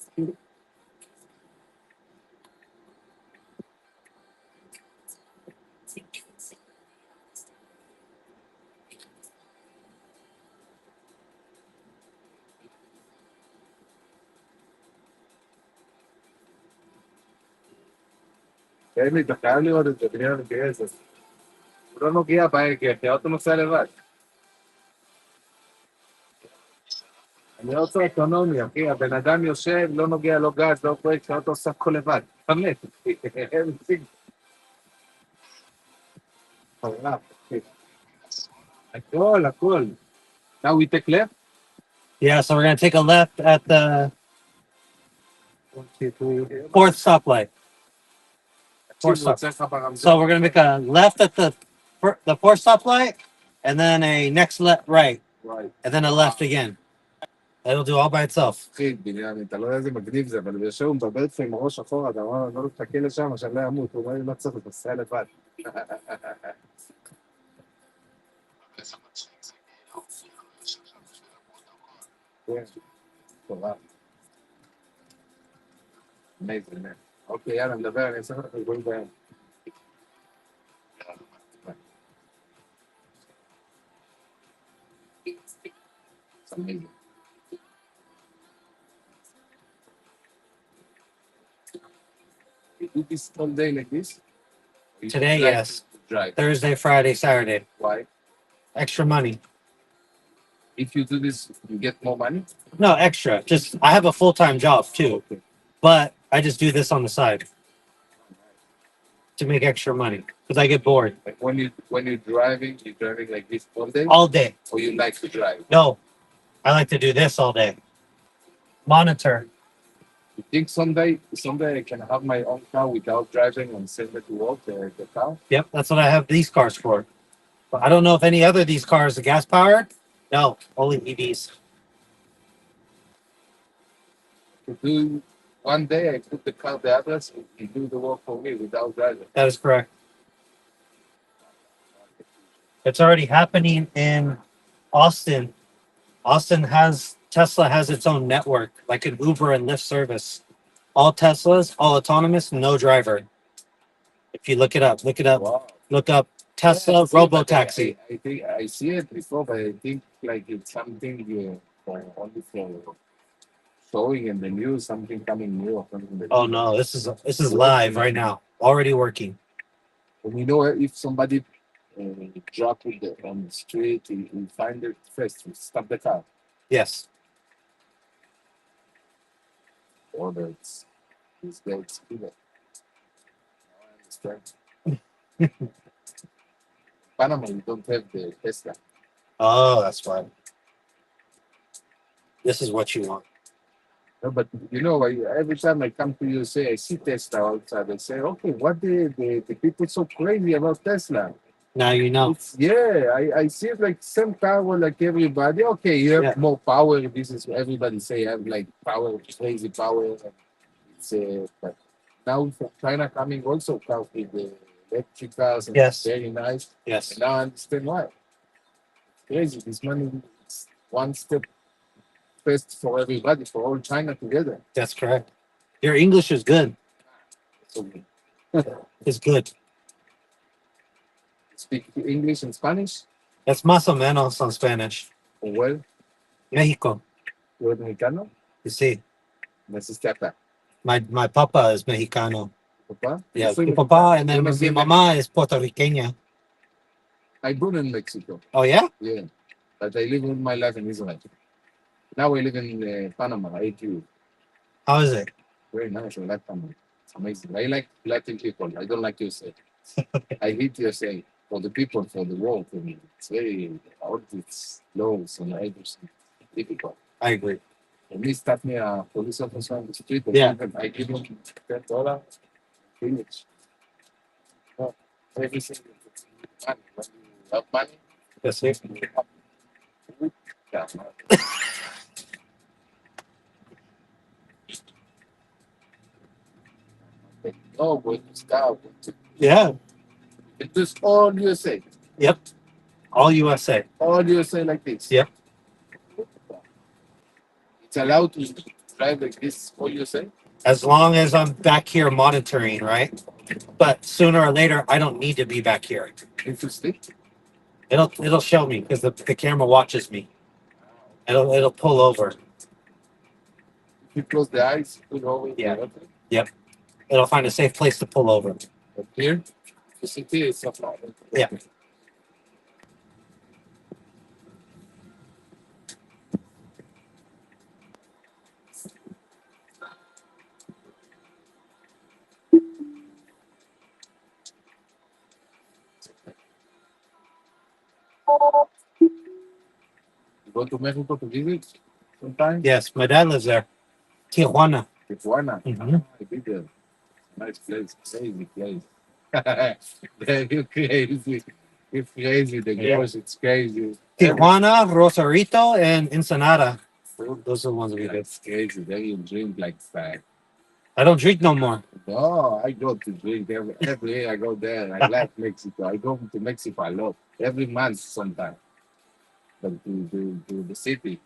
Él y tocarle o desde primero que eso. Uno no guía para que el auto no sea elevar. אני לא רוצה אוטונומיה, אחי, הבן אדם יושב, לא נוגע, לא גז, לא ברקס, האוטו עושה הכל לבד. באמת. הכל, הכל. Now we take left? Yeah, so we're gonna take a left at the 4th stoplight. Fourth stop. רוצה לך ברמזור. So we're gonna make a left at the 4th stoplight, and then a next left right, Right. and then a left again. It'll do all by itself. מפחיד, בנימין, אתה לא יודע איזה מגניב זה, אבל יושב הוא מדבר איתך עם הראש אחורה, אתה אומר, לא תחכה לשם, שאני לא אמות, הוא אומר לי, לא צריך, אתה עושה לבד. כן, טובה. Amazing, man. אוקיי, יאללה, נדבר, אני אעשה לך חשבון בהם. It's amazing. You do this all day like this? You Today, drive yes. to drive. Thursday, Friday, Saturday. Why? Extra money. If you do this, you get more money? No, extra. Just I have a full-time job too, Okay. but I just do this on the side to make extra money because I get bored Like when you're driving like this all day? all day. Or you like to drive? No, I like to do this all day. Monitor. You think someday I can have my own car without driving and send it to work, the car? Yep, that's what I have these cars for. But I don't know if any other of these cars are gas powered. No, only EVs. To do one day I put the car the address and you do the work for me without driving. That is correct. It's already happening in Austin. Tesla has its own network, like an Uber and Lyft service. All Teslas, all autonomous, no driver. If you look it up, Wow. look up Tesla Yeah, I see it, but Robotaxi. I think I see it before, but I think like it's something only for showing in the news, something coming new or something. Oh no, this is live right now, already working. And you know, if somebody drop it on the street, you find it first, you stop the car. Yes. Or that's these guys do that. I understand. Panama, you don't have the Tesla. Oh, that's why. This is what you want. No, but you know, every time I come to USA, I see Tesla outside. I say, okay, what the people so crazy about Tesla? Now you know. It's, yeah, I see it like same power like everybody. Okay, you have Yeah. more power. This is what everybody say. I have like power, crazy power. It's but now China coming also come with the electric cars and Yes. very nice. Yes. And now I understand why. It's crazy. This money is one step best for everybody, for all China together. That's correct. Your English is good. So It's good. speak English and Spanish. That's más o menos on Spanish. Well, Mexico. you're Mexicano. You see, Naciste acá. my papa is Mexicano. Papá. Yeah, Yo soy mi mexicano. papá, and then Yo mi nací en mamá is Puerto Riqueña. I born in Mexico. Oh, yeah? Yeah, but I live all my life in Israel. Now I live in Panama. 8 years. How is it? Very nice. I like Panama. It's amazing. I like Latin people. I don't like USA. I hate USA for the people, for the world. For me, it's very hard. It's laws and everything. Difficult. I agree. For me, stop me a police officer on the street. Yeah. I give him $10. Finish. No, everything. Money. When you have money, That's it. you have food. Yeah, oh, but stop. Yeah. It's just all USA. Yep. All USA. All USA like this. Yep. It's allowed to drive like this all USA. As long as I'm back here monitoring, right? But sooner or later, I don't need to be back here. Interesting. It'll show me because the camera watches me. It'll pull over. If you close the eyes, you know. Yeah. Yep. It'll find a safe place to pull over. But here, you see here, it's not like Yeah. You go to Mexico to visit sometimes. Yes, my dad lives there. Tijuana. Tijuana. Mhm. I be there. Nice place, crazy place. You're crazy. It's crazy. The Yeah. girls, it's crazy. Tijuana, Rosarito, and Ensenada. Those are the ones we did. It's crazy. Then you drink like that. I don't drink no more. No, I go to drink every year. I go there. I like Mexico. I go to Mexico a lot. Every month sometimes. But to the city.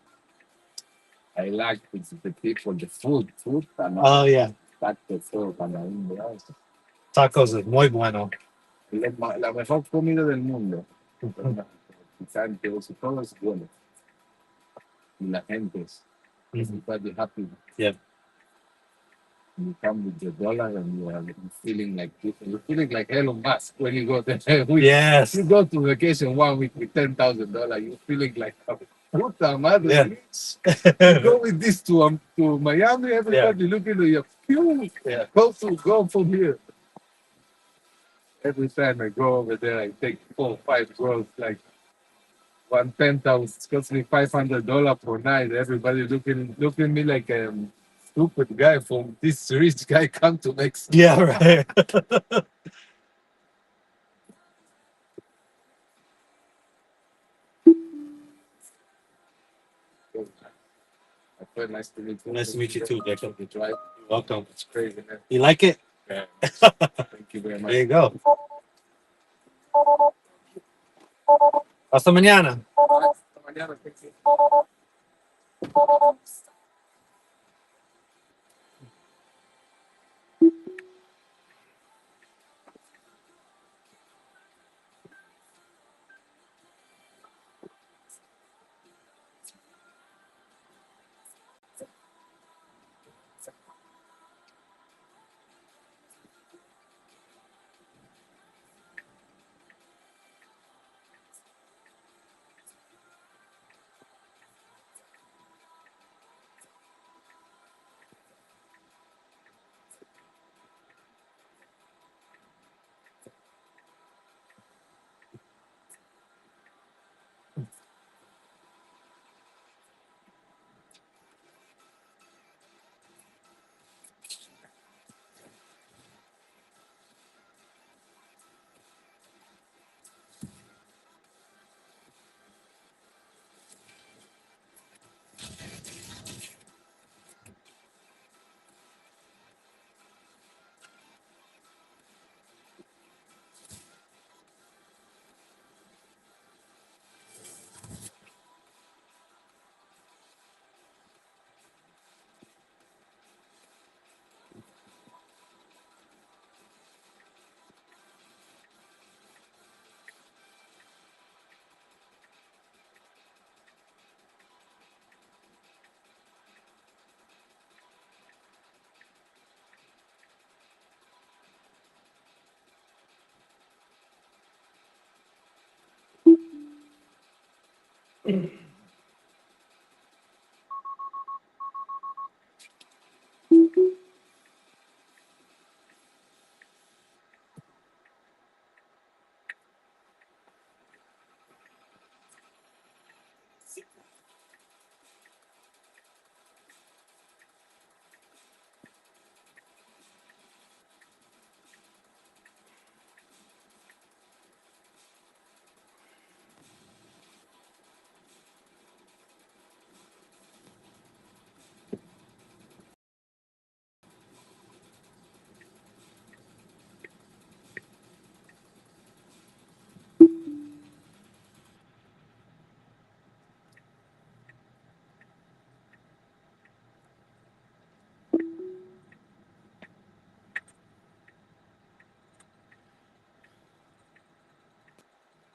I like the people, the food. Oh, yeah. Tacos, Tacos is muy bueno. la mejor comida del mundo. Santos, todo es bueno. Y la gente es everybody happy. Yeah. You come with the dollar and you're feeling like you're feeling like Elon Musk when you go there. Yes. You go to vacation 1 week with $10,000. You're feeling like puta madre. Yes. You go with this to Miami. Everybody looking at you. Phew. Yeah. Go from here. Every time I go over there, I take 4 or 5 girls, like one penthouse. It's cost me $500 per night. Everybody looking at me like a stupid guy from this rich guy come to Mexico. Yeah, right. Nice to meet you. Nice to meet you too, Jacob. You drive. Welcome. It's crazy, man. You like it? Yeah. Thank you very much. There you go. Hasta mañana. Hasta mañana. Thank you.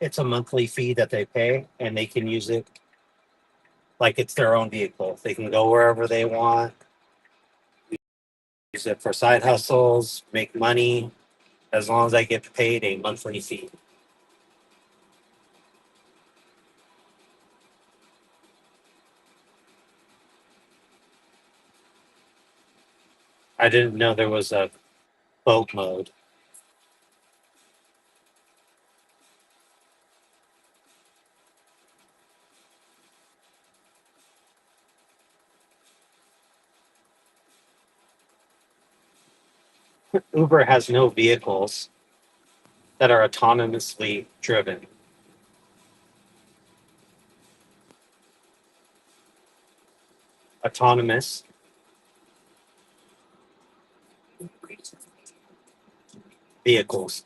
It's a monthly fee that they pay, and they can use it like it's their own vehicle. They can go wherever they want, use it for side hustles, make money, as long as I get paid a monthly fee. I didn't know there was a boat mode. Uber has no vehicles that are autonomously driven. Autonomous vehicles.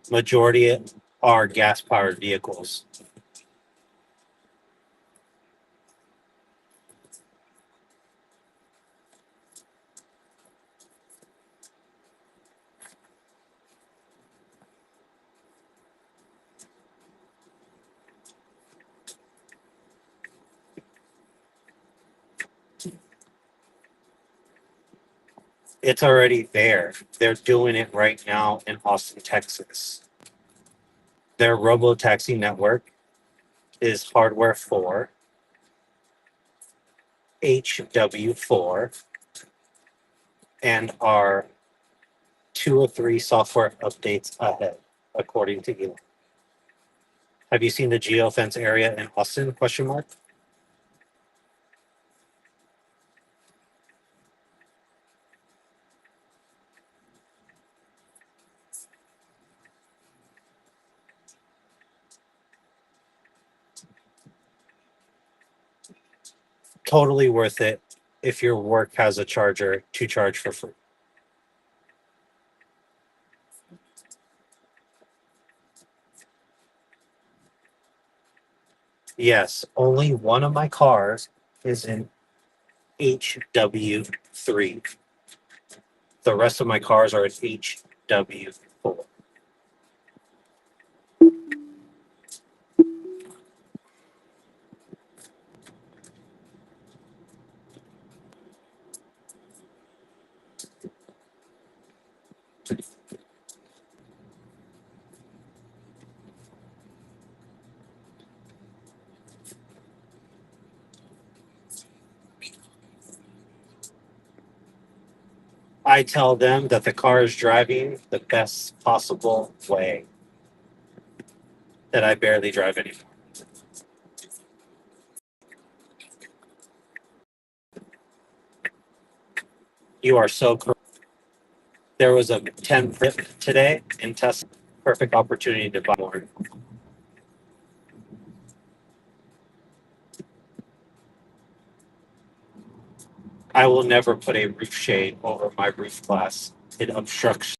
Majority are gas powered vehicles. It's already there. They're doing it right now in Austin, Texas. Their Robotaxi network is hardware 4, HW4, and are 2 or 3 software updates ahead, according to Elon. Have you seen the geofence area in Austin? Question mark. Totally worth it if your work has a charger to charge for free. Yes, only one of my cars is in HW3. The rest of my cars are in HW4. I tell them that the car is driving the best possible way, that I barely drive anymore. You are so correct. There was a 10 flip today in Tesla. Perfect opportunity to buy more. I will never put a roof shade over my roof glass. It obstructs,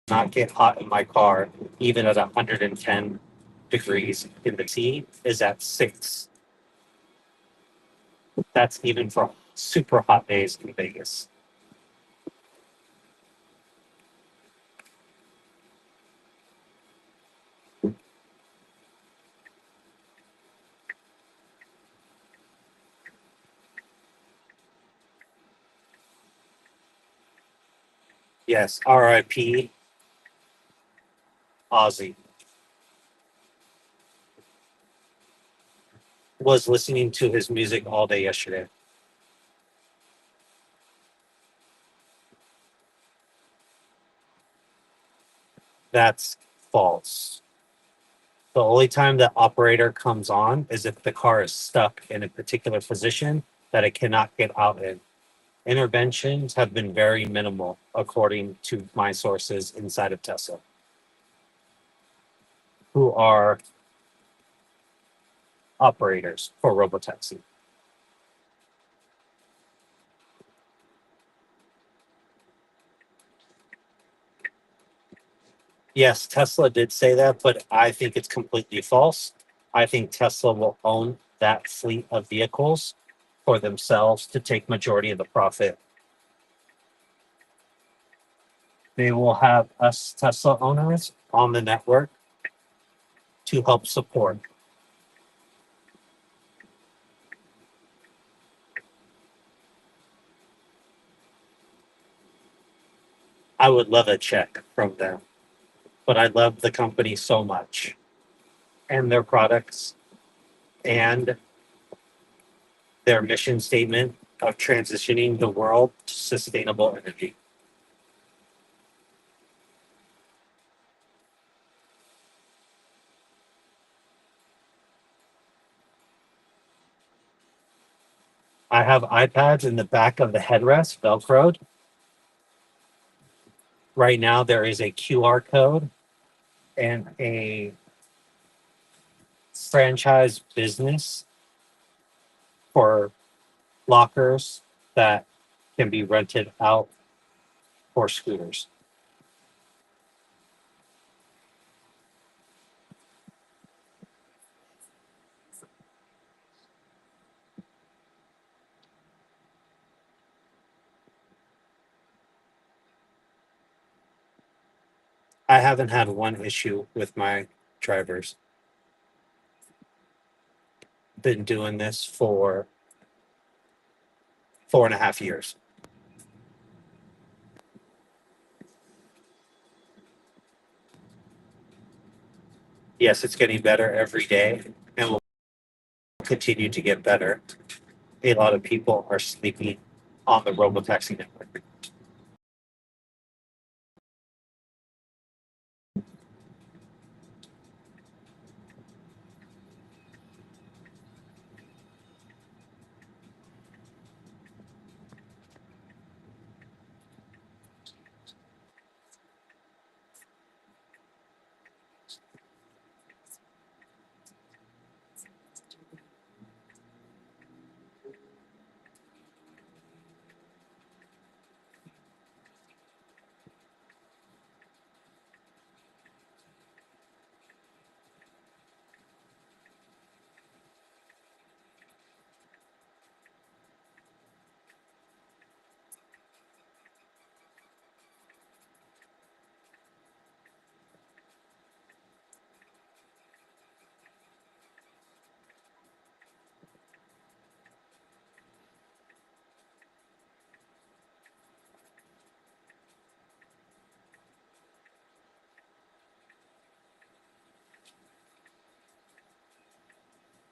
not get hot in my car, even at 110 degrees. In the T is at 6. That's even for super hot days in Vegas. Yes, RIP Ozzy. Was listening to his music all day yesterday. That's false. The only time the operator comes on is if the car is stuck in a particular position that it cannot get out in. Interventions have been very minimal, according to my sources inside of Tesla, who are operators for Robotaxi. Yes, Tesla did say that, but I think it's completely false. I think Tesla will own that fleet of vehicles for themselves to take majority of the profit. They will have us Tesla owners on the network to help support. I would love a check from them, but I love the company so much and their products and their mission statement of transitioning the world to sustainable energy. I have iPads in the back of the headrest, Velcroed. Right now, there is a QR code and a franchise business for lockers that can be rented out for scooters. I haven't had one issue with my drivers. Been doing this for 4.5 years. Yes, it's getting better every day and will continue to get better. A lot of people are sleeping on the Robotaxi network.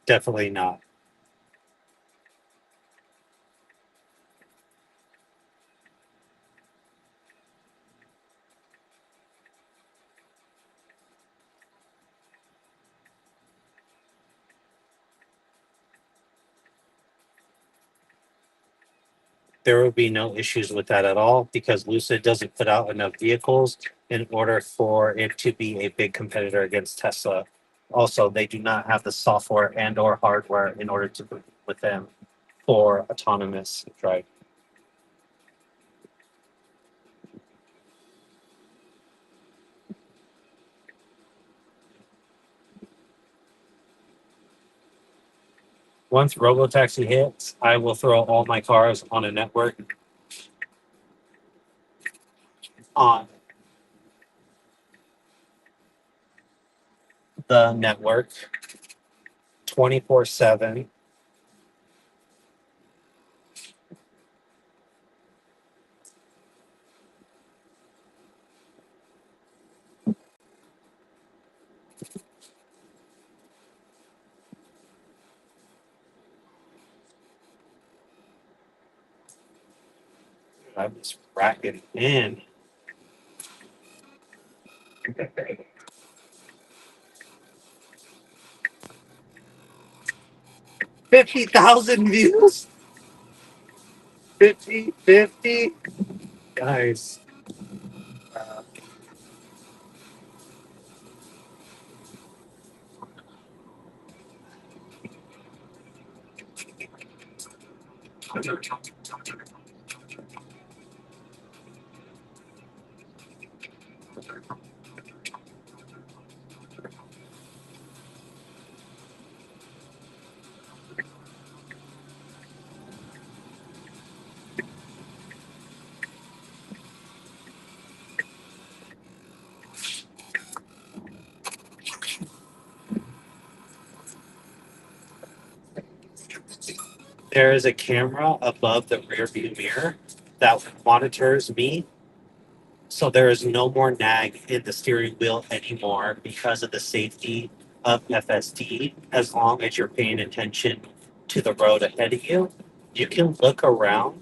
Definitely not. There will be no issues with that at all because Lucid doesn't put out enough vehicles in order for it to be a big competitor against Tesla. Also, they do not have the software and or hardware in order to compete with them for autonomous driving. Once Robotaxi hits, I will throw all my cars on a network on the network 24/7. drive this bracket in. 50,000 views? 50. Guys. There is a camera above the rear view mirror that monitors me. So there is no more nag in the steering wheel anymore because of the safety of FSD. As long as you're paying attention to the road ahead of you, you can look around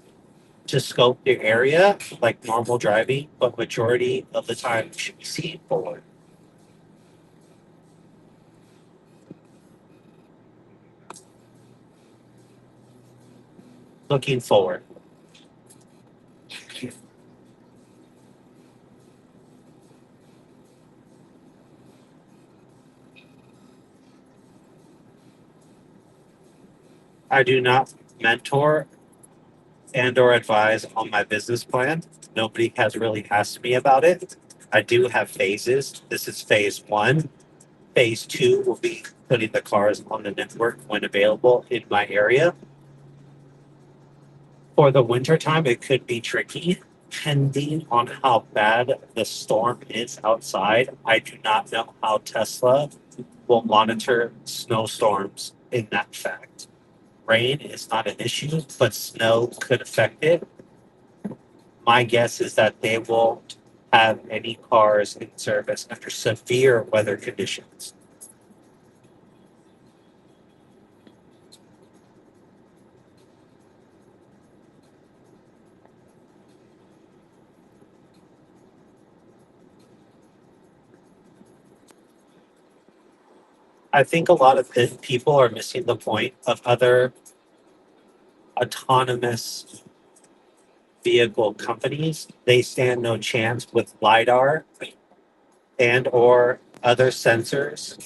to scope the area like normal driving, but majority of the time you should be seeing forward, looking forward. I do not mentor and or advise on my business plan. Nobody has really asked me about it. I do have phases. This is phase one. Phase two will be putting the cars on the network when available in my area. For the winter time, it could be tricky depending on how bad the storm is outside. I do not know how Tesla will monitor snowstorms in that fact. Rain is not an issue, but snow could affect it. My guess is that they won't have any cars in service under severe weather conditions. I think a lot of people are missing the point of other autonomous vehicle companies. They stand no chance with LiDAR and or other sensors.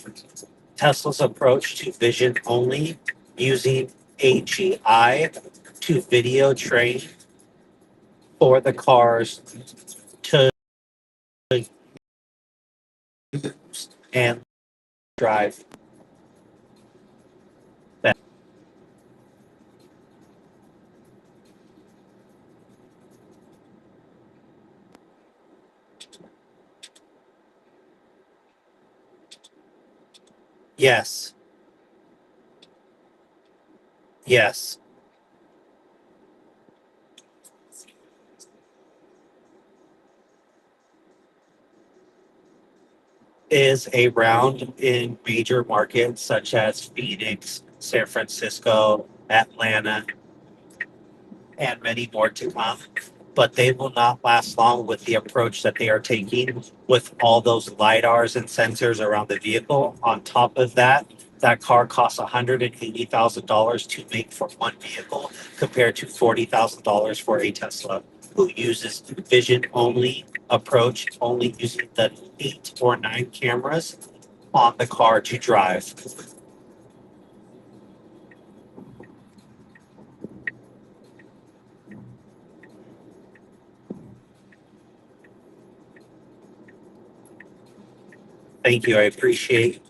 Tesla's approach to vision only using AGI to video train for the cars to and drive. That. Yes, yes, is around in major markets such as Phoenix, San Francisco, Atlanta, and many more to come. But they will not last long with the approach that they are taking with all those LiDARs and sensors around the vehicle. On top of that, that car costs $180,000 to make for one vehicle compared to $40,000 for a Tesla who uses vision only approach, only using the 8 or 9 cameras on the car to drive. Thank you. I appreciate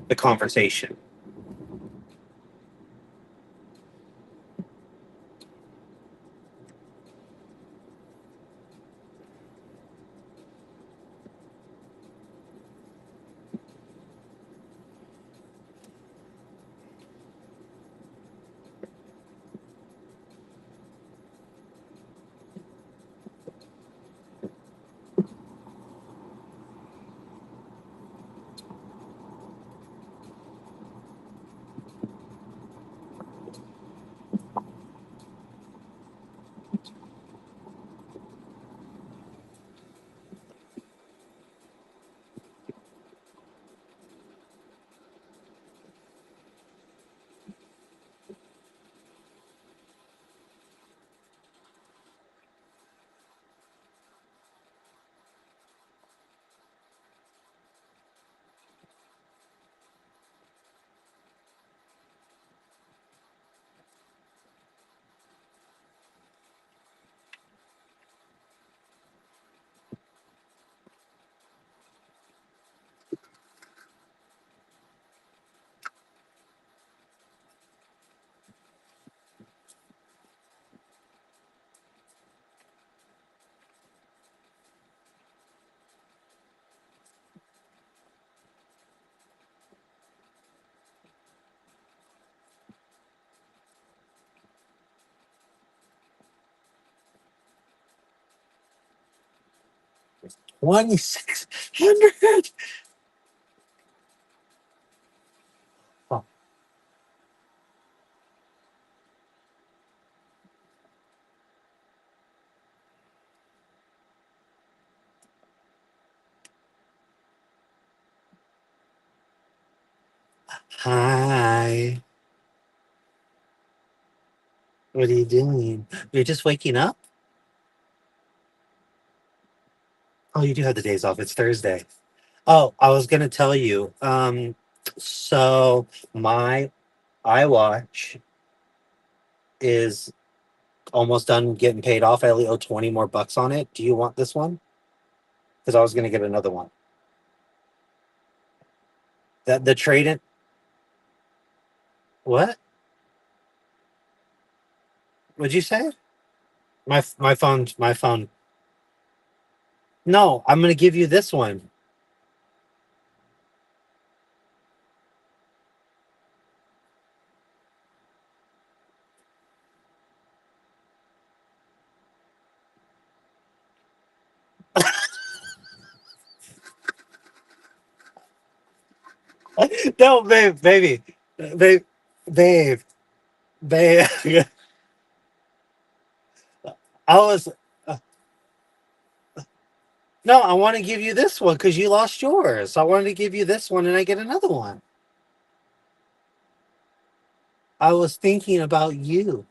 the conversation. $2,600. Oh, hi. What are you doing? You're just waking up? Oh, you do have the days off. It's Thursday. Oh, I was gonna tell you. So my iWatch is almost done getting paid off. I only owe 20 more bucks on it. Do you want this one? Because I was gonna get another one. That the trade in what? What'd you say? My phone. No, I'm gonna give you this one. No, babe, babe, babe. I was no, I want to give you this one because you lost yours. I wanted to give you this one and I get another one. I was thinking about you.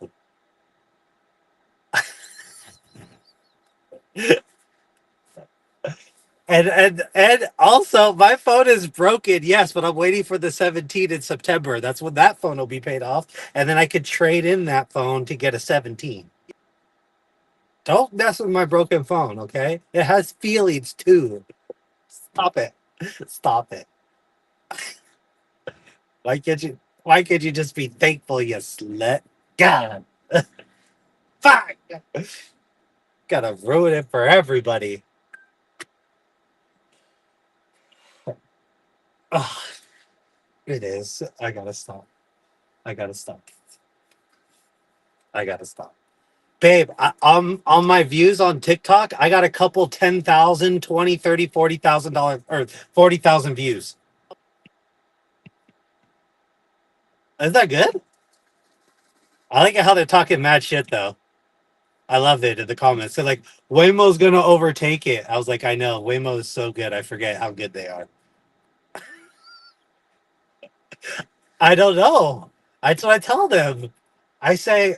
And also my phone is broken, yes, but I'm waiting for the 17 in September. That's when that phone will be paid off. And then I could trade in that phone to get a 17. Don't mess with my broken phone, okay? It has feelings too. Stop it. Stop it. Why can't you just be thankful, you slut? God. Fuck. Gotta ruin it for everybody. Oh, it is. I gotta stop. I gotta stop. I gotta stop. Babe, on my views on TikTok, I got a couple 10,000, 20, 30, $40,000 or 40,000 views. Isn't that good? I like how they're talking mad shit though. I love it in the comments. They're like, Waymo's gonna overtake it. I was like, I know. Waymo is so good. I forget how good they are. I don't know. That's what I tell them. I say,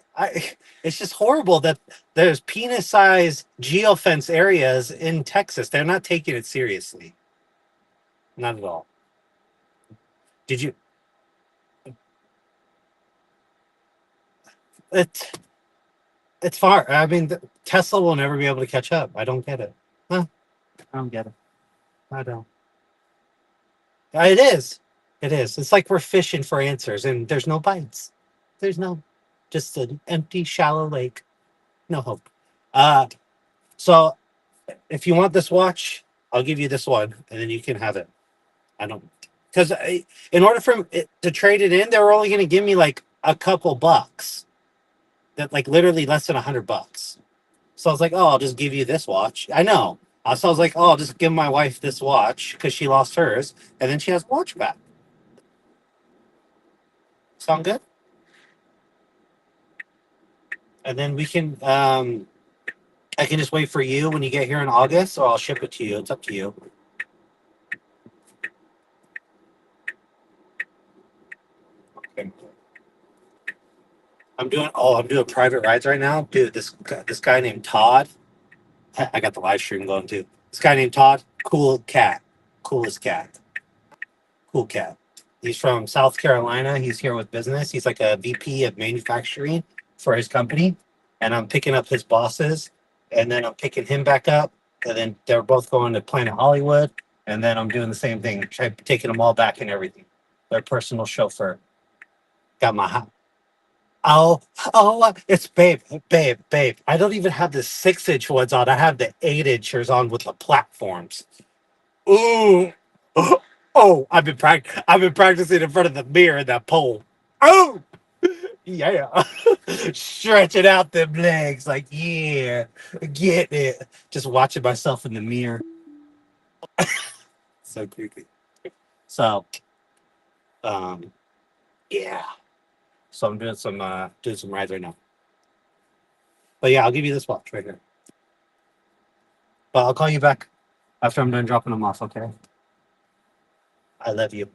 it's just horrible that there's penis-sized geofence areas in Texas. They're not taking it seriously. Not at all. Did you? It, it's far. I mean, Tesla will never be able to catch up. I don't get it. Huh? I don't get it. I don't. It is. It is. It's like we're fishing for answers, and there's no bites. There's no, just an empty, shallow lake. No hope. Uh, so if you want this watch, I'll give you this one, and then you can have it. I don't, because in order for it to trade it in, they were only going to give me like a couple bucks. That like literally less than $100. So I was like, oh, I'll just give you this watch. I know. So I was like, oh, I'll just give my wife this watch because she lost hers, and then she has watch back. Sound good? And then we can, I can just wait for you when you get here in August, or I'll ship it to you. It's up to you. Okay. I'm doing private rides right now, dude. This guy named Todd. I got the live stream going too. This guy named Todd, cool cat, coolest cat, cool cat. He's from South Carolina. He's here with business. He's like a VP of manufacturing for his company, and I'm picking up his bosses, and then I'm picking him back up, and then they're both going to Planet Hollywood, and then I'm doing the same thing, taking them all back and everything. Their personal chauffeur. Got my Oh, it's babe. I don't even have the 6-inch ones on. I have the 8-inchers on with the platforms. Ooh, oh, I've been practicing in front of the mirror in that pole. Oh, Yeah. Stretching out them legs, like, yeah, getting it. Just watching myself in the mirror. So creepy. So, um, yeah. So I'm doing some rides right now. But yeah, I'll give you this watch right here. But I'll call you back after I'm done dropping them off, okay? I love you.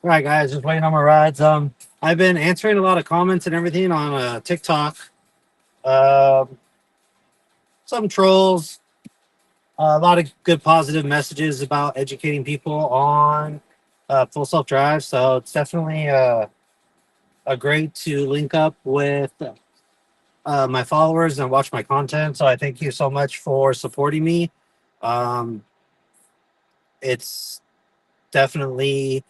All right, guys, just waiting on my rides. I've been answering a lot of comments and everything on TikTok. Um, some trolls, a lot of good positive messages about educating people on full self drive. So it's definitely a great to link up with my followers and watch my content. So I thank you so much for supporting me. Um, it's definitely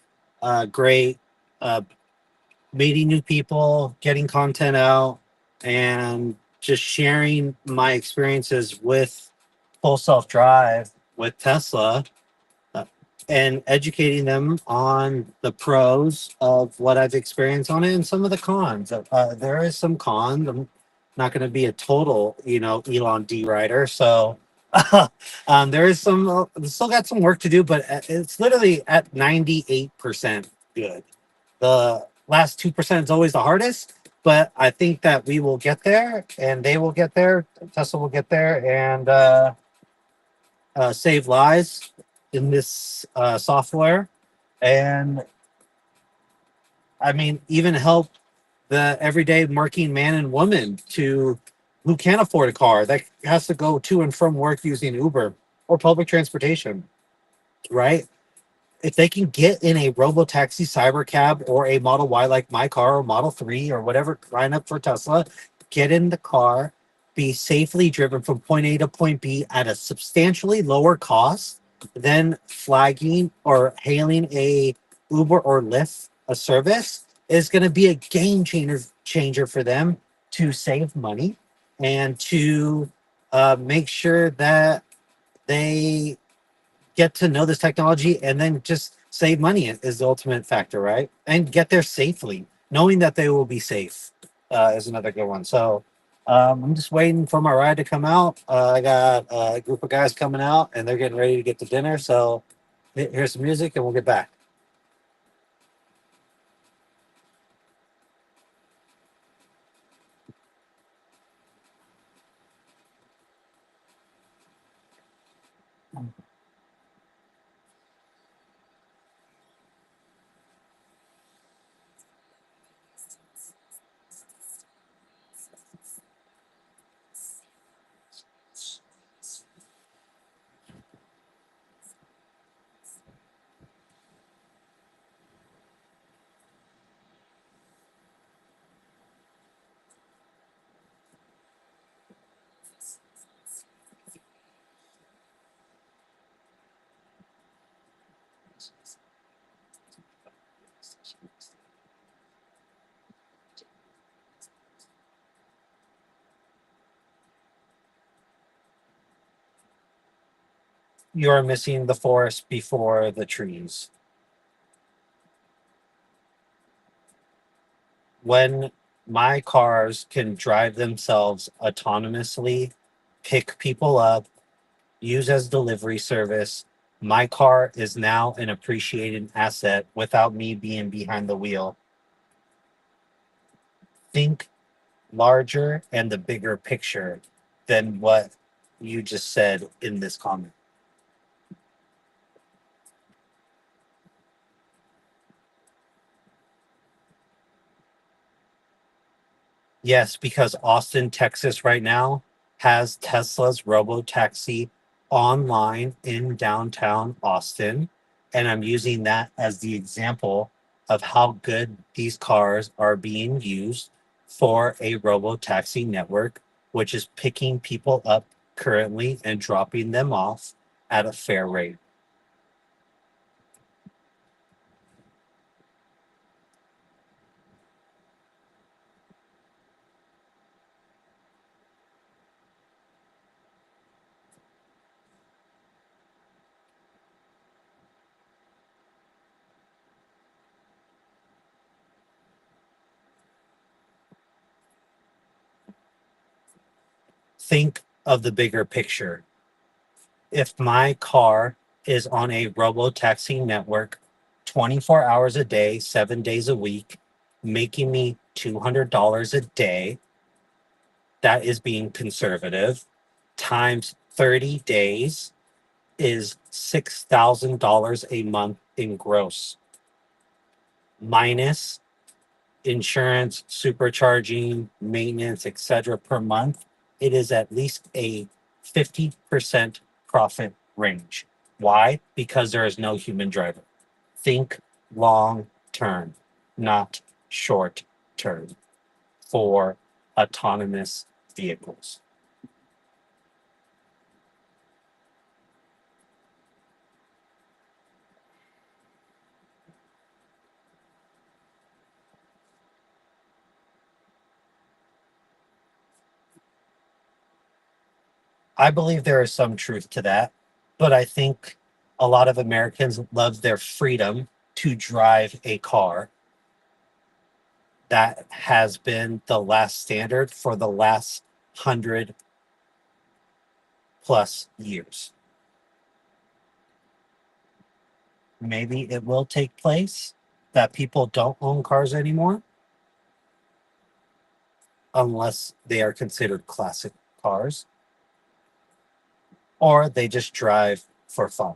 great meeting new people, getting content out, and just sharing my experiences with full self drive with Tesla. and educating them on the pros of what I've experienced on it and some of the cons. There is some cons. I'm not going to be a total, Elon D rider. So there is some, still got some work to do, but it's literally at 98% good. The last 2% is always the hardest, but I think that we will get there and they will get there. Tesla will get there and save lives in this software. And I mean, even help the everyday working man and woman to who can't afford a car that has to go to and from work using Uber or public transportation, right? If they can get in a Robotaxi Cybercab or a Model Y like my car or Model 3 or whatever, line up for Tesla, get in the car, be safely driven from point A to point B at a substantially lower cost than flagging or hailing a Uber or Lyft, a service, is going to be a game changer for them to save money and to make sure that they get to know this technology and then just save money is the ultimate factor, right? And get there safely, knowing that they will be safe is another good one. So I'm just waiting for my ride to come out. I got a group of guys coming out and they're getting ready to get to dinner. So here's some music and we'll get back. You're missing the forest before the trees. When my cars can drive themselves autonomously, pick people up, use as delivery service, my car is now an appreciated asset without me being behind the wheel. Think larger and the bigger picture than what you just said in this comment. Yes, because Austin, Texas, right now has Tesla's Robotaxi online in downtown Austin. And I'm using that as the example of how good these cars are being used for a Robotaxi network, which is picking people up currently and dropping them off at a fair rate. Think of the bigger picture. If my car is on a robo taxi network 24 hours a day, 7 days a week, making me $200 a day, that is being conservative, times 30 days is $6,000 a month in gross, minus insurance, supercharging, maintenance, etc. per month, it is at least a 50% profit range. Why? Because there is no human driver. Think long term, not short term for autonomous vehicles. I believe there is some truth to that, but I think a lot of Americans love their freedom to drive a car. That has been the last standard for the last 100+ years. Maybe it will take place that people don't own cars anymore unless they are considered classic cars or they just drive for fun.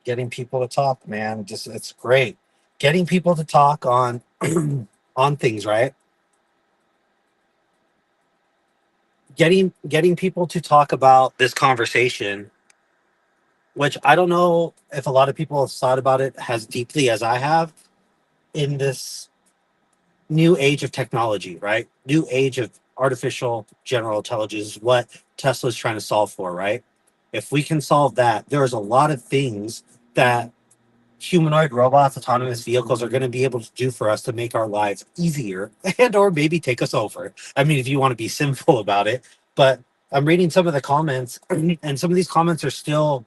Getting people to talk, man, just it's great. Getting people to talk on on things, right? Getting people to talk about this conversation, which I don't know if a lot of people have thought about it as deeply as I have in this new age of technology, right? New age of artificial general intelligence is what Tesla's trying to solve for, right? If we can solve that, there's a lot of things that humanoid robots, autonomous vehicles are going to be able to do for us to make our lives easier and or maybe take us over. I mean, if you want to be sinful about it, but I'm reading some of the comments and some of these comments are still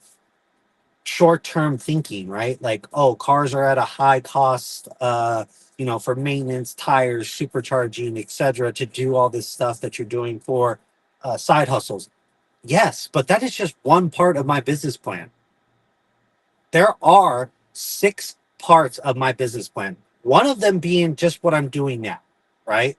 short-term thinking, right? Like, oh, cars are at a high cost, for maintenance, tires, supercharging, etc., to do all this stuff that you're doing for side hustles. Yes, but that is just one part of my business plan. There are 6 parts of my business plan. One of them being just what I'm doing now, right?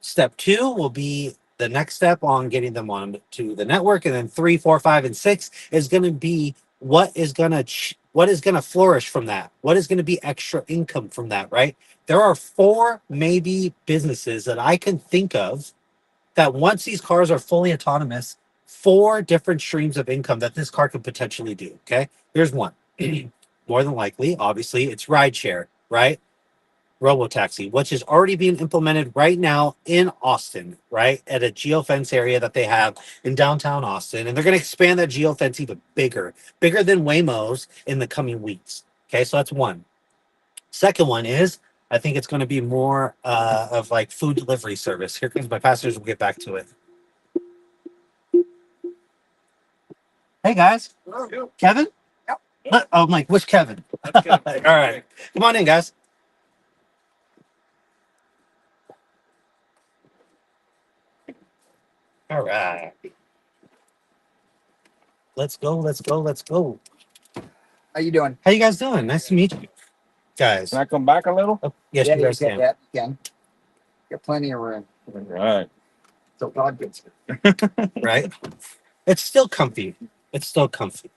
Step 2 will be the next step on getting them on to the network, and then 3, 4, 5, and 6 is going to be what is going to flourish from that. What is going to be extra income from that, right? There are 4 maybe businesses that I can think of that once these cars are fully autonomous, 4 different streams of income that this car could potentially do. Okay, here's one. More than likely, obviously, it's rideshare, right? Robotaxi, which is already being implemented right now in Austin, right? At a geofence area that they have in downtown Austin. And they're going to expand that geofence even bigger than Waymo's in the coming weeks. Okay, so that's one. Second one is, I think it's going to be more of like food delivery service. Here comes my passengers. We'll get back to it. Hey, guys. Hello. Kevin? Yep. Oh, I'm like, which Kevin? Okay. All right. Come on in, guys. All right. Let's go. Let's go. Let's go. How you doing? How you guys doing? Nice to meet you, guys. Can I come back a little? Oh, yes, yeah, you guys can. Yeah, you can. Got plenty of room. All right. So God gets it. Right? It's still comfy. It's still comfy.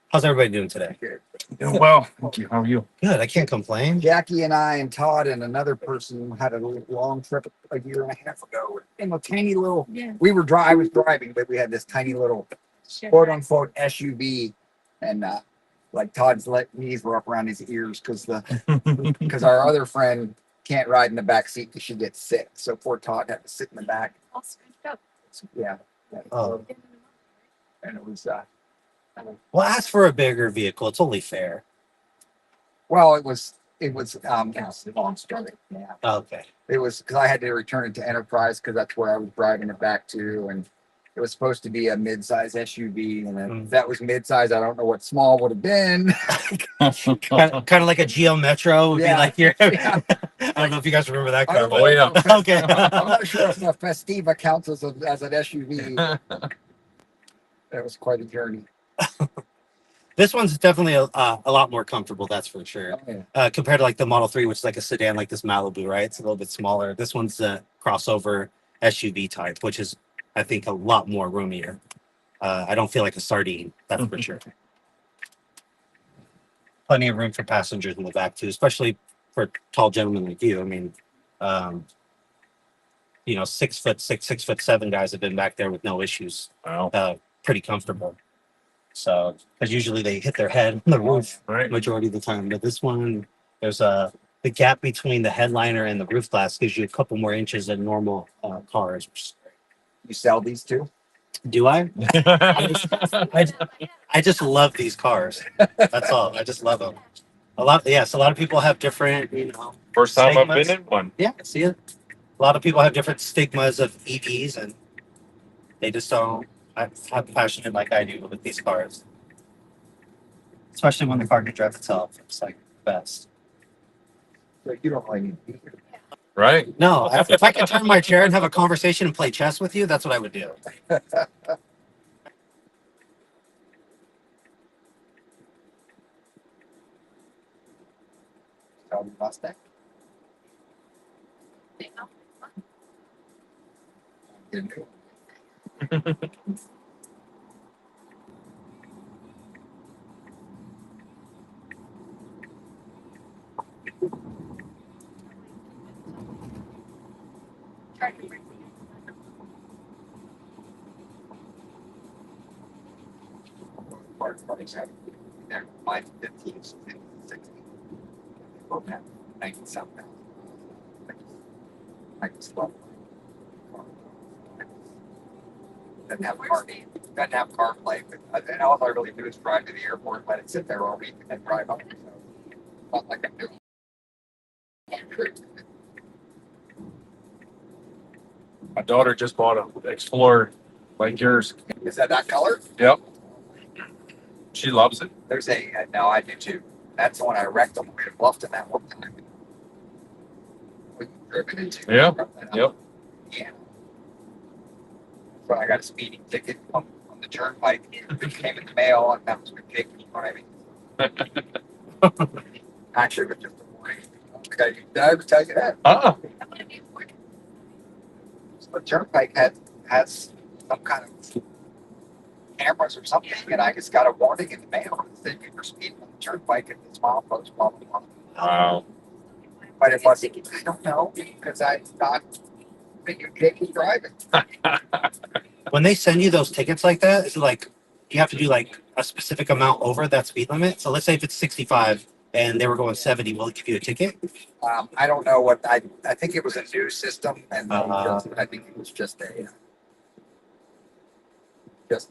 How's everybody doing today? Doing well. Thank you. How are you? Good. I can't complain. Jackie and I and Todd and another person had a long trip a year and a half ago in a tiny little. Yeah. I was driving, but we had this tiny little quote unquote SUV, and like Todd's knees were up around his ears because our other friend can't ride in the back seat because she gets sick. So poor Todd had to sit in the back. All scratched up. Yeah. Oh. And it was Well, ask for a bigger vehicle. It's only fair. well, it was long story. Yeah. Okay. It was because I had to return it to Enterprise because that's where I was driving it back to, and it was supposed to be a mid-size SUV, and then if that was mid-size, I don't know what small would have been. kind of like a Geo Metro would be Yeah. like your. Yeah. I don't know if you guys remember that I car. don't But Oh, yeah. know. okay. I'm not sure if the Festiva counts as an SUV. That was quite a journey. This one's definitely a lot more comfortable. That's for sure. Oh, yeah. Compared to like the Model 3, which is like a sedan, like this Malibu, right? It's a little bit smaller. This one's a crossover SUV type, which is, I think, a lot more roomier. I don't feel like a sardine, that's for sure. Plenty of room for passengers in the back too, especially for tall gentlemen like you. I mean, 6'6", 6'7" guys have been back there with no issues. Wow. Pretty comfortable. So, because usually they hit their head on the roof Right. majority of the time, but this one, there's the gap between the headliner and the roof glass gives you a couple more inches than normal cars. You sell these too? Do I? I just love these cars. That's all. I just love them. A lot of people have different, First time I've segments. been in one. Yeah, see it. A lot of people have different stigmas of EVs, and they just don't have passionate like I do with these cars. Especially when the car can drive itself. It's like the best. So you don't really need to be here. Right? No, if I could turn my chair and have a conversation and play chess with you, that's what I would do. Tell me Mustang. Get a new one. Parts buddies have their mine's 15, 16. They both have 90 something. I just love it. Doesn't have CarPlay, and all I really do is drive to the airport, let it sit there all week, and then drive home. So it's not like I'm doing. My daughter just bought an Explorer like yours. Is that color? Yep. She loves it. There's a no, I do too. That's the one I wrecked on the way to Bluffton that one time. We driven into. Yeah. Yep. Yeah. So I got a speeding ticket on the turnpike. It came in the mail, and that was ridiculous. You know what I mean? Actually, it was just a warning. Did I ever tell you that? So the turnpike has some kind of cameras or something, and I just got a warning in the mail that said you were speeding on the turnpike at this milepost, blah blah blah. Wow. But it wasn't. I don't know because I thought that you keep driving. When they send you those tickets like that, it's like you have to do like a specific amount over that speed limit. So let's say if it's 65 and they were going 70, will it give you a ticket? I don't know what I think it was a new system, and I think it was just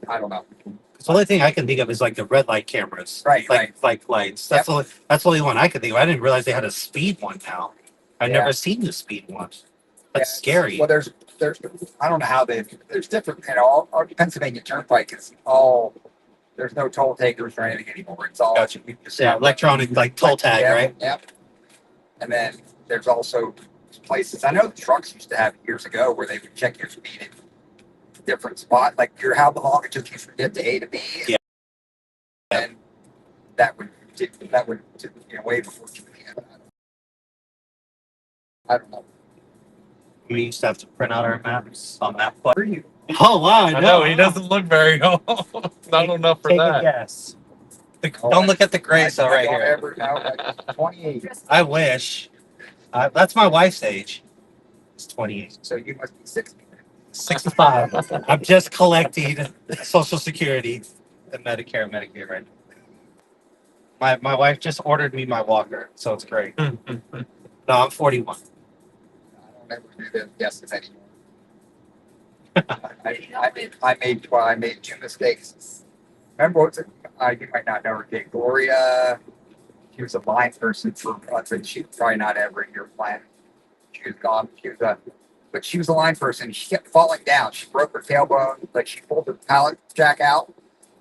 I don't know. The only thing I can think of is like the red light cameras, Right, like lights. That's the only one I could think of. I didn't realize they had a speed one now. I've Yeah. never seen the speed one. That's Yeah, scary. Well, there's I don't know how there's different. All Pennsylvania Turnpike is all. There's no toll takers or anything anymore. It's all Gotcha. you just Yeah, electronic like toll tag, Yep, right? Yep. And then there's also places I know the trucks used to have years ago where they would check your speed at different spot, like how long it took you from get to A to B. Yeah. And that would way before GPS. I don't know. We used to have to print out our maps on MapQuest. Where are you? Oh wow, I I know. know he doesn't look very old. Not enough for Take a that. guess. Don't look at the gray cell right I don't here. ever know, like 28. I wish. That's my wife's age. It's 28. So you must be 60. 65. I'm just collecting Social Security and Medicare right now. My wife just ordered me my walker, so it's great. No, I'm 41. I don't ever do the guesses anymore. I made two mistakes. Remember what's it? You might not know her. Gloria. She was a blind person for months, and she's probably not ever in your planet. She was gone. But she was a blind person. She kept falling down. She broke her tailbone. Like she pulled the pallet jack out,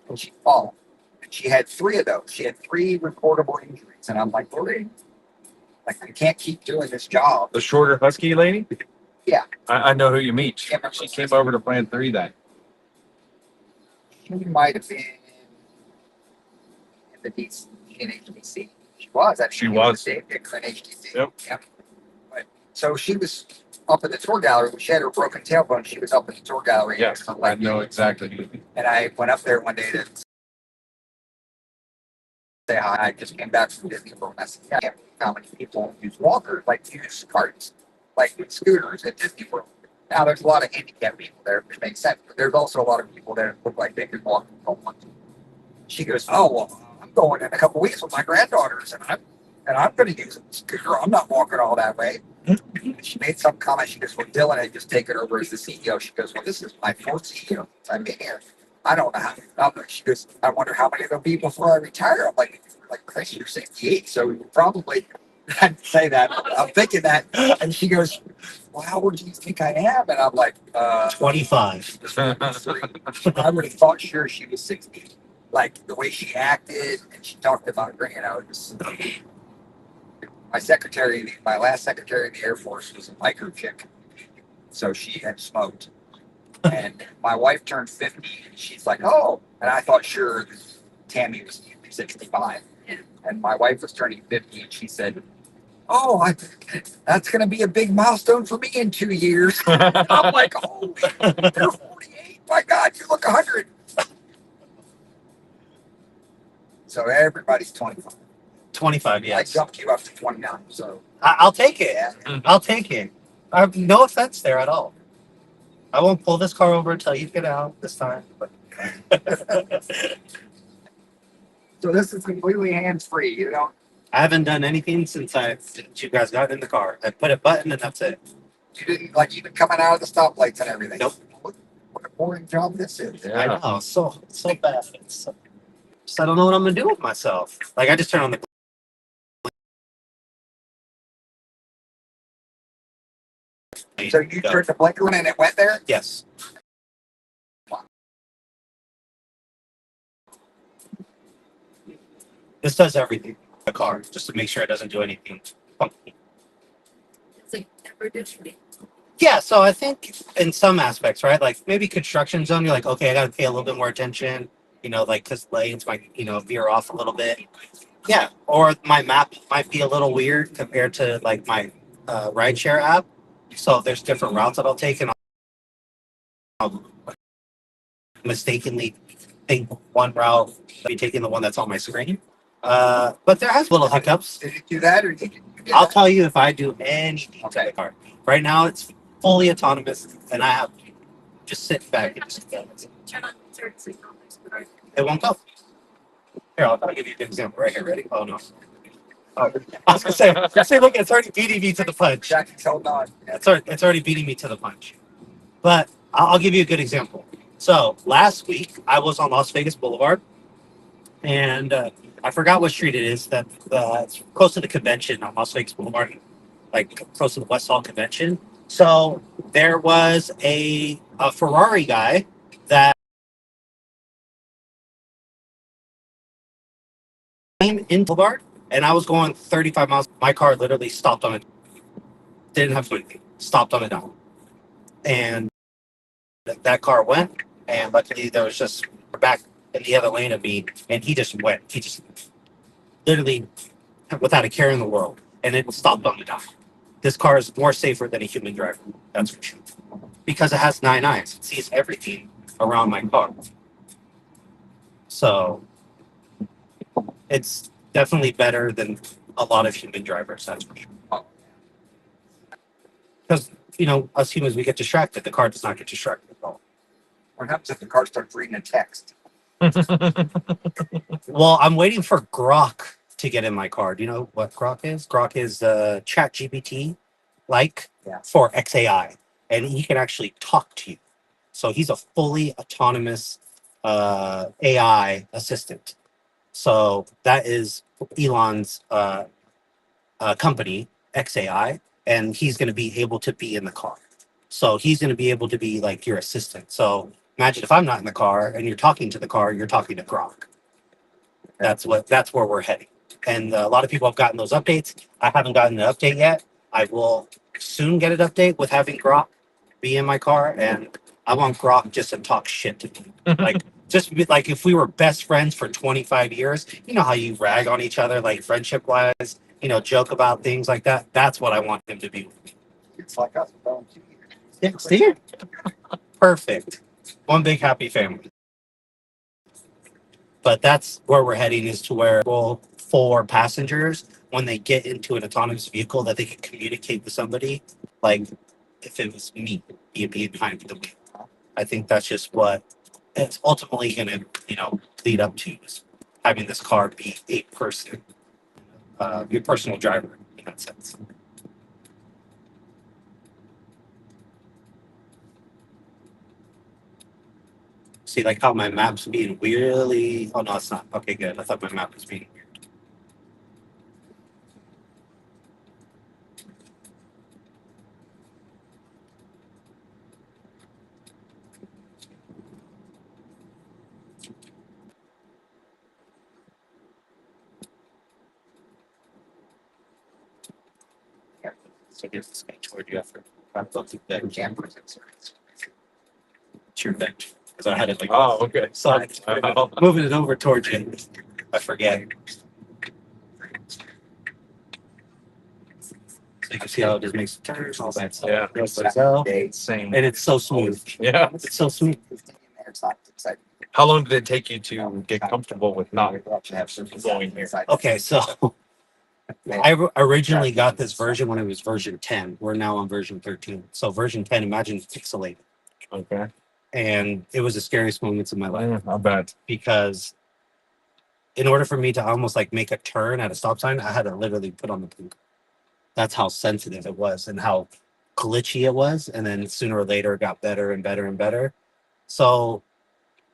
and she'd fall. And she had 3 of those. She had 3 reportable injuries, and I'm like, Gloria, like I can't keep doing this job. The shorter husky lady? Yeah. I know who you meet. She Can't remember came over to Plan 3 then. She might have been in the DC, in HDC. She was. She was. In HDC. Yep. But, so she was up in the tour gallery. When she had her broken tailbone, she was up in the tour gallery. Yes, I know exactly who you mean. And I went up there one day to say hi. I just came back from Disney World. And I said, yeah, I can't believe how many people use walkers, like use carts, like scooters at Disney World. Now, there's a lot of handicapped people there, which makes sense. But there's also a lot of people that look like they could walk and don't want to. She goes, oh, well, I'm going in a couple weeks with my granddaughters, and I'm going to use a scooter. I'm not walking all that way. She made some comment. She goes, well, Dylan had just taken over as the CEO. She goes, well, this is my 4th CEO since I've been here. I don't know how. She goes, I wonder how many there'll be before I retire. I'm like Chris, you're 68, so you're probably I'd say that. I'm thinking that. And she goes, well, how old do you think I am? And I'm like, 25. I would have thought sure she was 60. Like the way she acted and she talked about, my last secretary in the Air Force was a biker chick. So she had smoked. And my wife turned 50 and she's like, oh, and I thought sure Tammy was 65. And my wife was turning 50 and she said, oh, that's going to be a big milestone for me in 2 years. I'm like, holy, you're 48. My God, you look 100. So everybody's 25. 25, I yes. jumped you up to 29. So I'll take it. yeah. I'll take it. I have no offense there at all. I won't pull this car over until you get out this time. But So this is completely hands free. You don't. I haven't done anything since you guys got in the car. I put a button and that's it. You didn't like even coming out of the stoplights and everything. Nope. What a boring job this is. I know, so bad. Just I don't know what I'm gonna do with myself. Like I just turn on the. So you turned the blinker on and it went there? Yes. This does everything. The car, just to make sure it doesn't do anything funky. It's like never different. Yeah, so I think in some aspects, right? Like maybe construction zone, you're like, okay, I got to pay a little bit more attention, like because lanes might, veer off a little bit. Yeah, or my map might be a little weird compared to like my rideshare app. So there's different routes that I'll take, and I'll mistakenly think one route, be taking the one that's on my screen. But there has little hiccups. Did you do that or did you do I'll that? tell you if I do anything to the car. Right now, it's fully autonomous, and I have just sit back and just go. Turn on turn signal. It won't go. Here, I'll give you an example right here. Ready? Oh no. Oh, I was gonna say, look, it's already beating me to the punch. Jackie's holding on. It's already beating me to the punch. But I'll give you a good example. So last week I was on Las Vegas Boulevard, and I forgot what street it is. That it's close to the convention on Las Vegas Boulevard, like close to the West Hall Convention. So there was a Ferrari guy that came in Boulevard, and I was going 35 miles. My car literally stopped on it. Didn't have to do anything. Stopped on a dime, and that car went. And luckily, there was just back in the other lane of me, and he just went. He just literally without a care in the world, and it stopped on the dime. This car is more safer than a human driver. That's for sure. Because it has 9 eyes. It sees everything around my car. So it's definitely better than a lot of human drivers, that's for sure. Because, us humans, we get distracted. The car does not get distracted at all. What happens if the car starts reading a text? Well, I'm waiting for Grok to get in my car. Do you know what Grok is? Grok is Chat GPT for XAI. And he can actually talk to you. So he's a fully autonomous AI assistant. So that is Elon's company, XAI, and he's going to be able to be in the car. So he's going to be able to be like your assistant. So imagine if I'm not in the car and you're talking to the car, you're talking to Grok. That's where we're heading. And a lot of people have gotten those updates. I haven't gotten an update yet. I will soon get an update with having Grok be in my car, and I want Grok just to talk shit to me. Like just be, like if we were best friends for 25 years, you know how you rag on each other like friendship wise, joke about things like that. That's what I want him to be. It's like us. Yeah, see? Perfect. One big happy family. But that's where we're heading, is to where for passengers, when they get into an autonomous vehicle, that they can communicate with somebody, like if it was me being behind the wheel. I think that's just what it's ultimately going to, lead up to, is having this car be a person, your personal driver in that sense. See, like how my map's being weirdly. Oh no, it's not. Okay, good. I thought my map was being weird. So here's this guy toward you after I looked at that Campers. it's your bench because I had it like Oh, okay. so I'm moving it over towards you. I forget. So you can see how it just makes turns all that stuff. Yeah. So, Insane. and it's so smooth. Yeah. It's so smooth. It's not exciting. How long did it take you to get comfortable with not going here? Okay, so originally got this version when it was version 10. We're now on version 13. So version 10, imagine pixelated. Okay. And it was the scariest moments of my life I bet. because in order for me to almost like make a turn at a stop sign, I had to literally put on the blinker. That's how sensitive it was and how glitchy it was. And then sooner or later it got better and better and better. So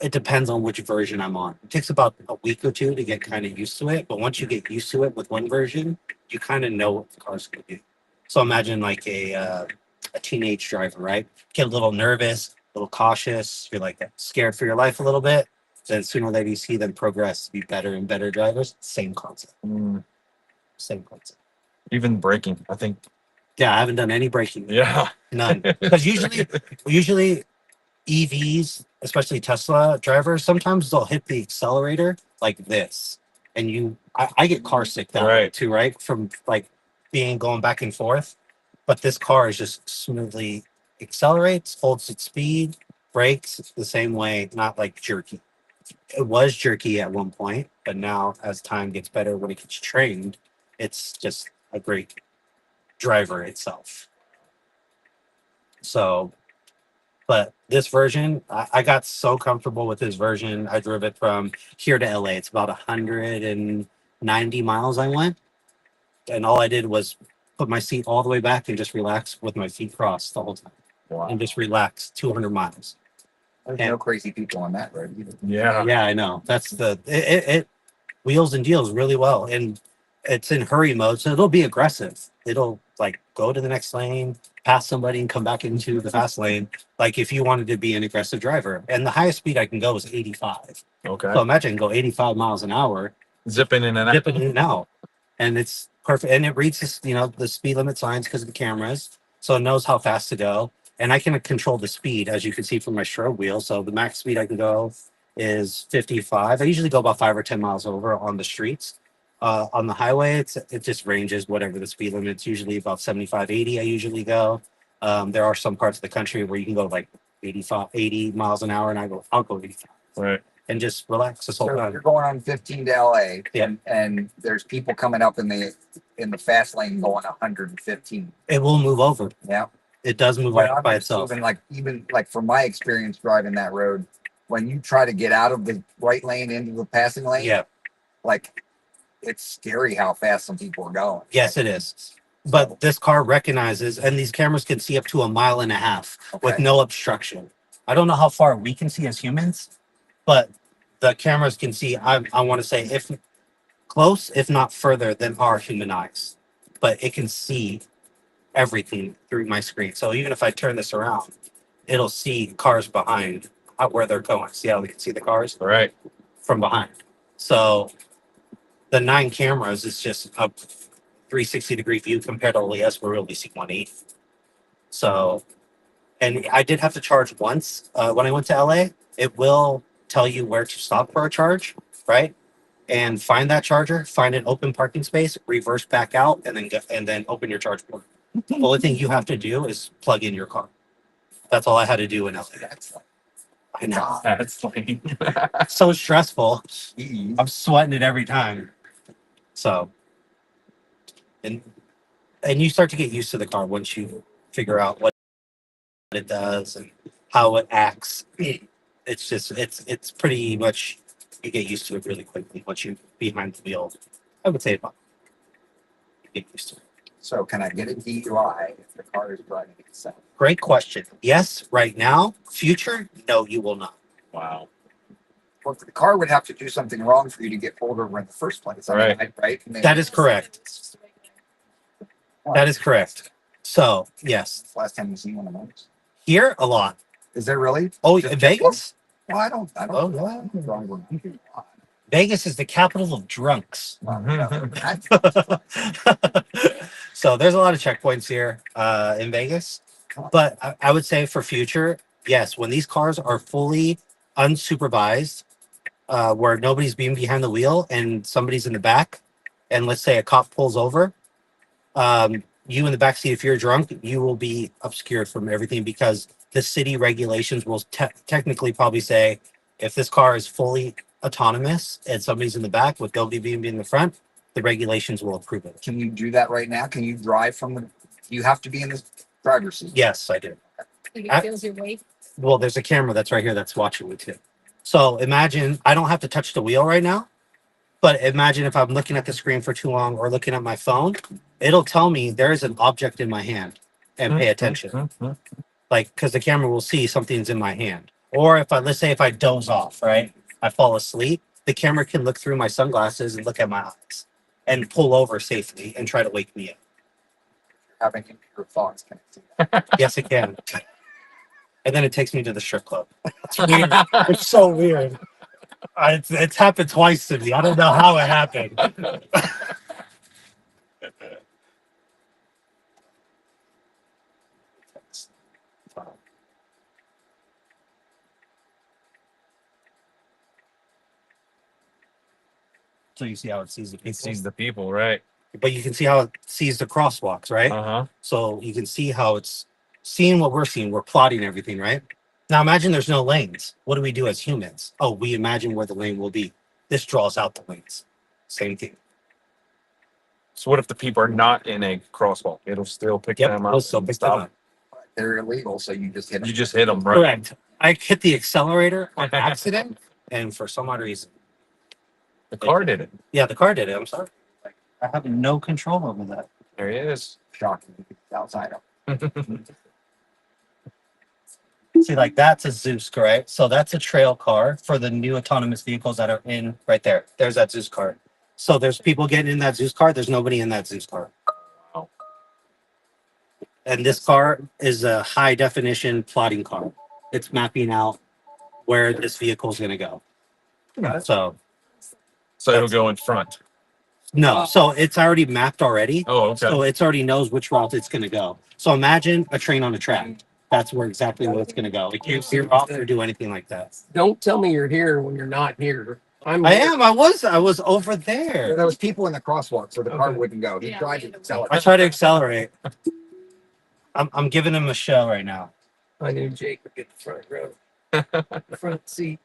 it depends on which version I'm on. It takes about a week or two to get kind of used to it. But once you get used to it with one version, you kind of know what the car's going to do. So imagine like a teenage driver, right? Get a little nervous, a little cautious. You're like scared for your life a little bit. Then sooner or later you see them progress to be better and better drivers. Same concept. Same concept. Even braking, I think. Yeah, I haven't done any braking. Yeah. None. Because usually EVs, especially Tesla drivers, sometimes they'll hit the accelerator like this. And I get car sick that way Right. too, right? From like going back and forth. But this car is just smoothly accelerates, holds its speed, brakes the same way, not like jerky. It was jerky at one point, but now as time gets better, when it gets trained, it's just a great driver itself. So, but this version, I got so comfortable with this version. I drove it from here to LA. It's about 190 miles I went. And all I did was put my seat all the way back and just relax with my feet crossed the whole time. Wow. And just relax 200 miles. There's no crazy people on that road either. Yeah. Yeah, I know. That's it wheels and deals really well. And it's in hurry mode, so it'll be aggressive. It'll like go to the next lane, pass somebody, and come back into the fast lane. Like if you wanted to be an aggressive driver. And the highest speed I can go is 85. Okay. So imagine I can go 85 miles an hour, Zipping in and out. dipping in and out. And it's perfect. And it reads this, the speed limit signs because of the cameras. So it knows how fast to go. And I can control the speed, as you can see from my strobe wheel. So the max speed I can go is 55. I usually go about 5 or 10 miles over on the streets. On the highway, it just ranges whatever the speed limit. It's usually about 75, 80 I usually go. There are some parts of the country where you can go like 85, 80 miles an hour, and I'll go 85. Right. And just relax this whole So time. you're going on 15 to LA, Yeah. and there's people coming up in the fast lane going 115. It will move over. Yeah. It does move But out I'm by just itself. even like from my experience driving that road, when you try to get out of the right lane into the passing lane, Yeah. like it's scary how fast some people are going. Yes, it is. But this car recognizes, and these cameras can see up to 1.5 miles with Okay. no obstruction. I don't know how far we can see as humans, but the cameras can see, I want to say, if close, if not further than our human eyes. But it can see everything through my screen. So even if I turn this around, it'll see cars behind where they're going. See how we can see the cars Right. from behind. So the 9 cameras is just a 360-degree view compared to OLES where we only see 180. So, and I did have to charge once when I went to LA. It will tell you where to stop for a charge, right? And find that charger, find an open parking space, reverse back out, and then open your charge port. The only thing you have to do is plug in your car. That's all I had to do in LA. That's like, I know. That's lame. So stressful. geez. I'm sweating it every time. So, and you start to get used to the car once you figure out what it does and how it acts. It's just it's pretty much you get used to it really quickly once you behind the wheel. I would say about you get used to it. So can I get a DUI if the car is driving itself? Great question. Yes, right now. Future, no, you will not. Wow. Well, the car would have to do something wrong for you to get pulled over in the first place. Right. Right. That is correct. That is correct. So yes, Last time you seen one of those. here a lot. Is there really? Oh, Just- Vegas. Well, I don't. Oh, yeah. I don't drive one. Vegas is the capital of drunks. Well, yeah, that's- So there's a lot of checkpoints here in Vegas. But I would say for future, yes, when these cars are fully unsupervised, where nobody's being behind the wheel and somebody's in the back, and let's say a cop pulls over, you in the back seat, if you're drunk, you will be obscured from everything because the city regulations will technically probably say if this car is fully autonomous and somebody's in the back with nobody being in the front, the regulations will approve it. Can you do that right now? Can you drive from the? You have to be in the driver's seat. Yes, I do. Like I- it feels your weight. Well, there's a camera that's right here that's watching me too. So imagine I don't have to touch the wheel right now, but imagine if I'm looking at the screen for too long or looking at my phone, it'll tell me there is an object in my hand and pay attention. Like, because the camera will see something's in my hand. Or if let's say if I doze off, right? I fall asleep, the camera can look through my sunglasses and look at my eyes and pull over safely and try to wake me up. Having your thoughts connected. Yes, it can. And then it takes me to the strip club. It's weird. It's so weird. It's happened twice to me. I don't know how it happened. So you see how it sees the He people. sees the people, right? But you can see how it sees the crosswalks, right? Uh-huh. So you can see how it's seeing what we're seeing. We're plotting everything, right? Now imagine there's no lanes. What do we do as humans? Oh, we imagine where the lane will be. This draws out the lanes. Same thing. So what if the people are not in a crosswalk? It'll still pick Yep, them up. we'll still and pick them stop. up. They're illegal, so you just hit them. You just hit them, right? Correct. I hit the accelerator on accident, and for some odd reason, The car did it. yeah, the car did it. I'm sorry. Like, I have no control over that. There he is. Shocking. Outside of. See, like that's a Zeus car, right? So that's a trail car for the new autonomous vehicles that are in right there. There's that Zeus car. So there's people getting in that Zeus car. There's nobody in that Zeus car. Wow. And this car is a high definition plotting car. It's mapping out where this vehicle is going to go. So So it'll go in front. no, so it's already mapped already. Oh, okay. So it's already knows which route it's going to go. So imagine a train on a track. That's where exactly where it's going to go. It can't veer off or do anything like that. Don't tell me you're here when you're not here. I am. I was over there. There was people in the crosswalk, so the car Okay. wouldn't go. He Yeah. tried to accelerate. I try to accelerate. I'm giving him a show right now. I knew Jake would get the front row, the front seat.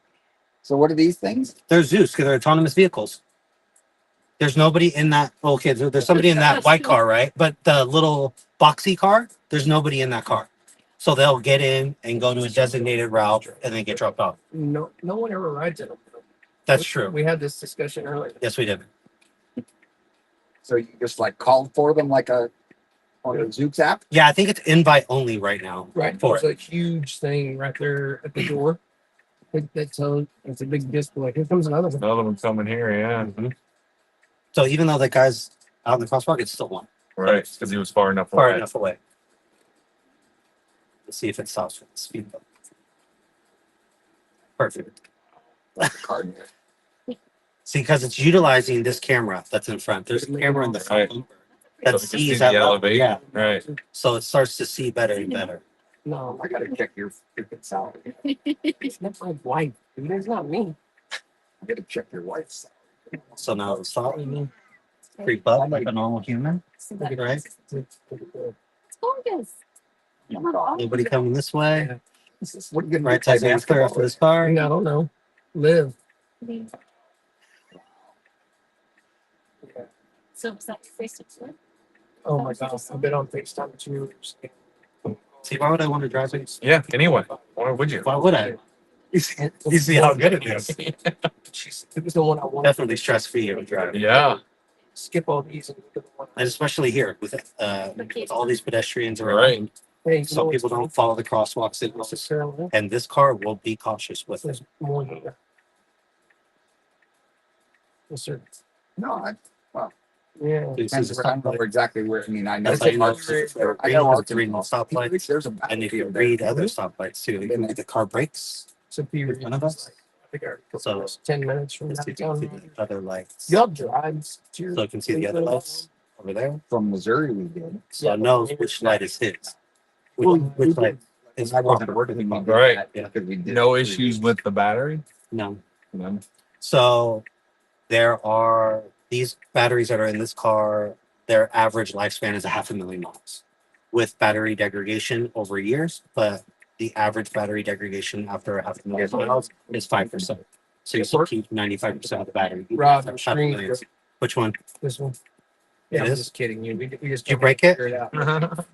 So what are these things? They're Zeus because they're autonomous vehicles. There's nobody in that. Okay, there's somebody in that white car, right? But the little boxy car, there's nobody in that car. So they'll get in and go to a designated route and then get dropped off. No one ever rides in them. That's true. We had this discussion earlier. Yes, we did. So you just like called for them like a on the Zooks app? Yeah, I think it's invite only right now. Right. For There's a huge thing right there at the door. It's a big display. Here comes another one. Another one coming here, yeah. Mhm. So even though that guy's out in the crosswalk, it's still one Right, because he was far enough far away. enough away. Let's see if it stops for the speed bump. Perfect. Card. See, because it's utilizing this camera that's in front. There's a camera in the front Right. that So we can see sees the that level. elevation. Yeah, Right. so it starts to see better and better. No, I gotta check your freaking salary. that's my wife. Dude, it's not me. I gotta check your wife's salary. So now it's stop, creep up like a normal human. Look Right? It's gorgeous. Nobody coming this way. What are you gonna Right do, play side's gonna clear basketball after this car. No, no. Live. So is that your Facebook? Oh my gosh. I've been on FaceTime with you. See, why would I want to drive it? Yeah, anyway. Why would you? Why would I? You see how good it is. It was the one I wanted. Definitely stress free when driving. Yeah. Skip all these and look at the one. And especially here with all these pedestrians around. Right. Hey, you know Some people what's don't follow the crosswalk funny? signals. Carolina, And this car will be cautious with it. there's more here. Yes, sir. No, I Yeah. This can't is a remember exactly where. I mean, I know That's like parts of it. I know it's parts of reading it. stoplights. There's a And if you battlefield read there. other stoplights too, you can read the car brakes. So people, One of us. I think I So- was 10 minutes from You can see the downtown. other lights. Yup, drives. So you can see the other lights over there. From Missouri, we did. So knows which light is his. Well, Which light is I wasn't working with me. Right. Yeah, because we did. No issues with the battery. No. None. So there are these batteries that are in this car, their average lifespan is 500,000 miles with battery degradation over years, but the average battery degradation after 500,000 miles is 5%. So you still keep 95% of the battery. Rob, That's your screen. 500,000. Which one? This one. It Yeah, I'm is? just kidding you. We just Did you break it? figure it out.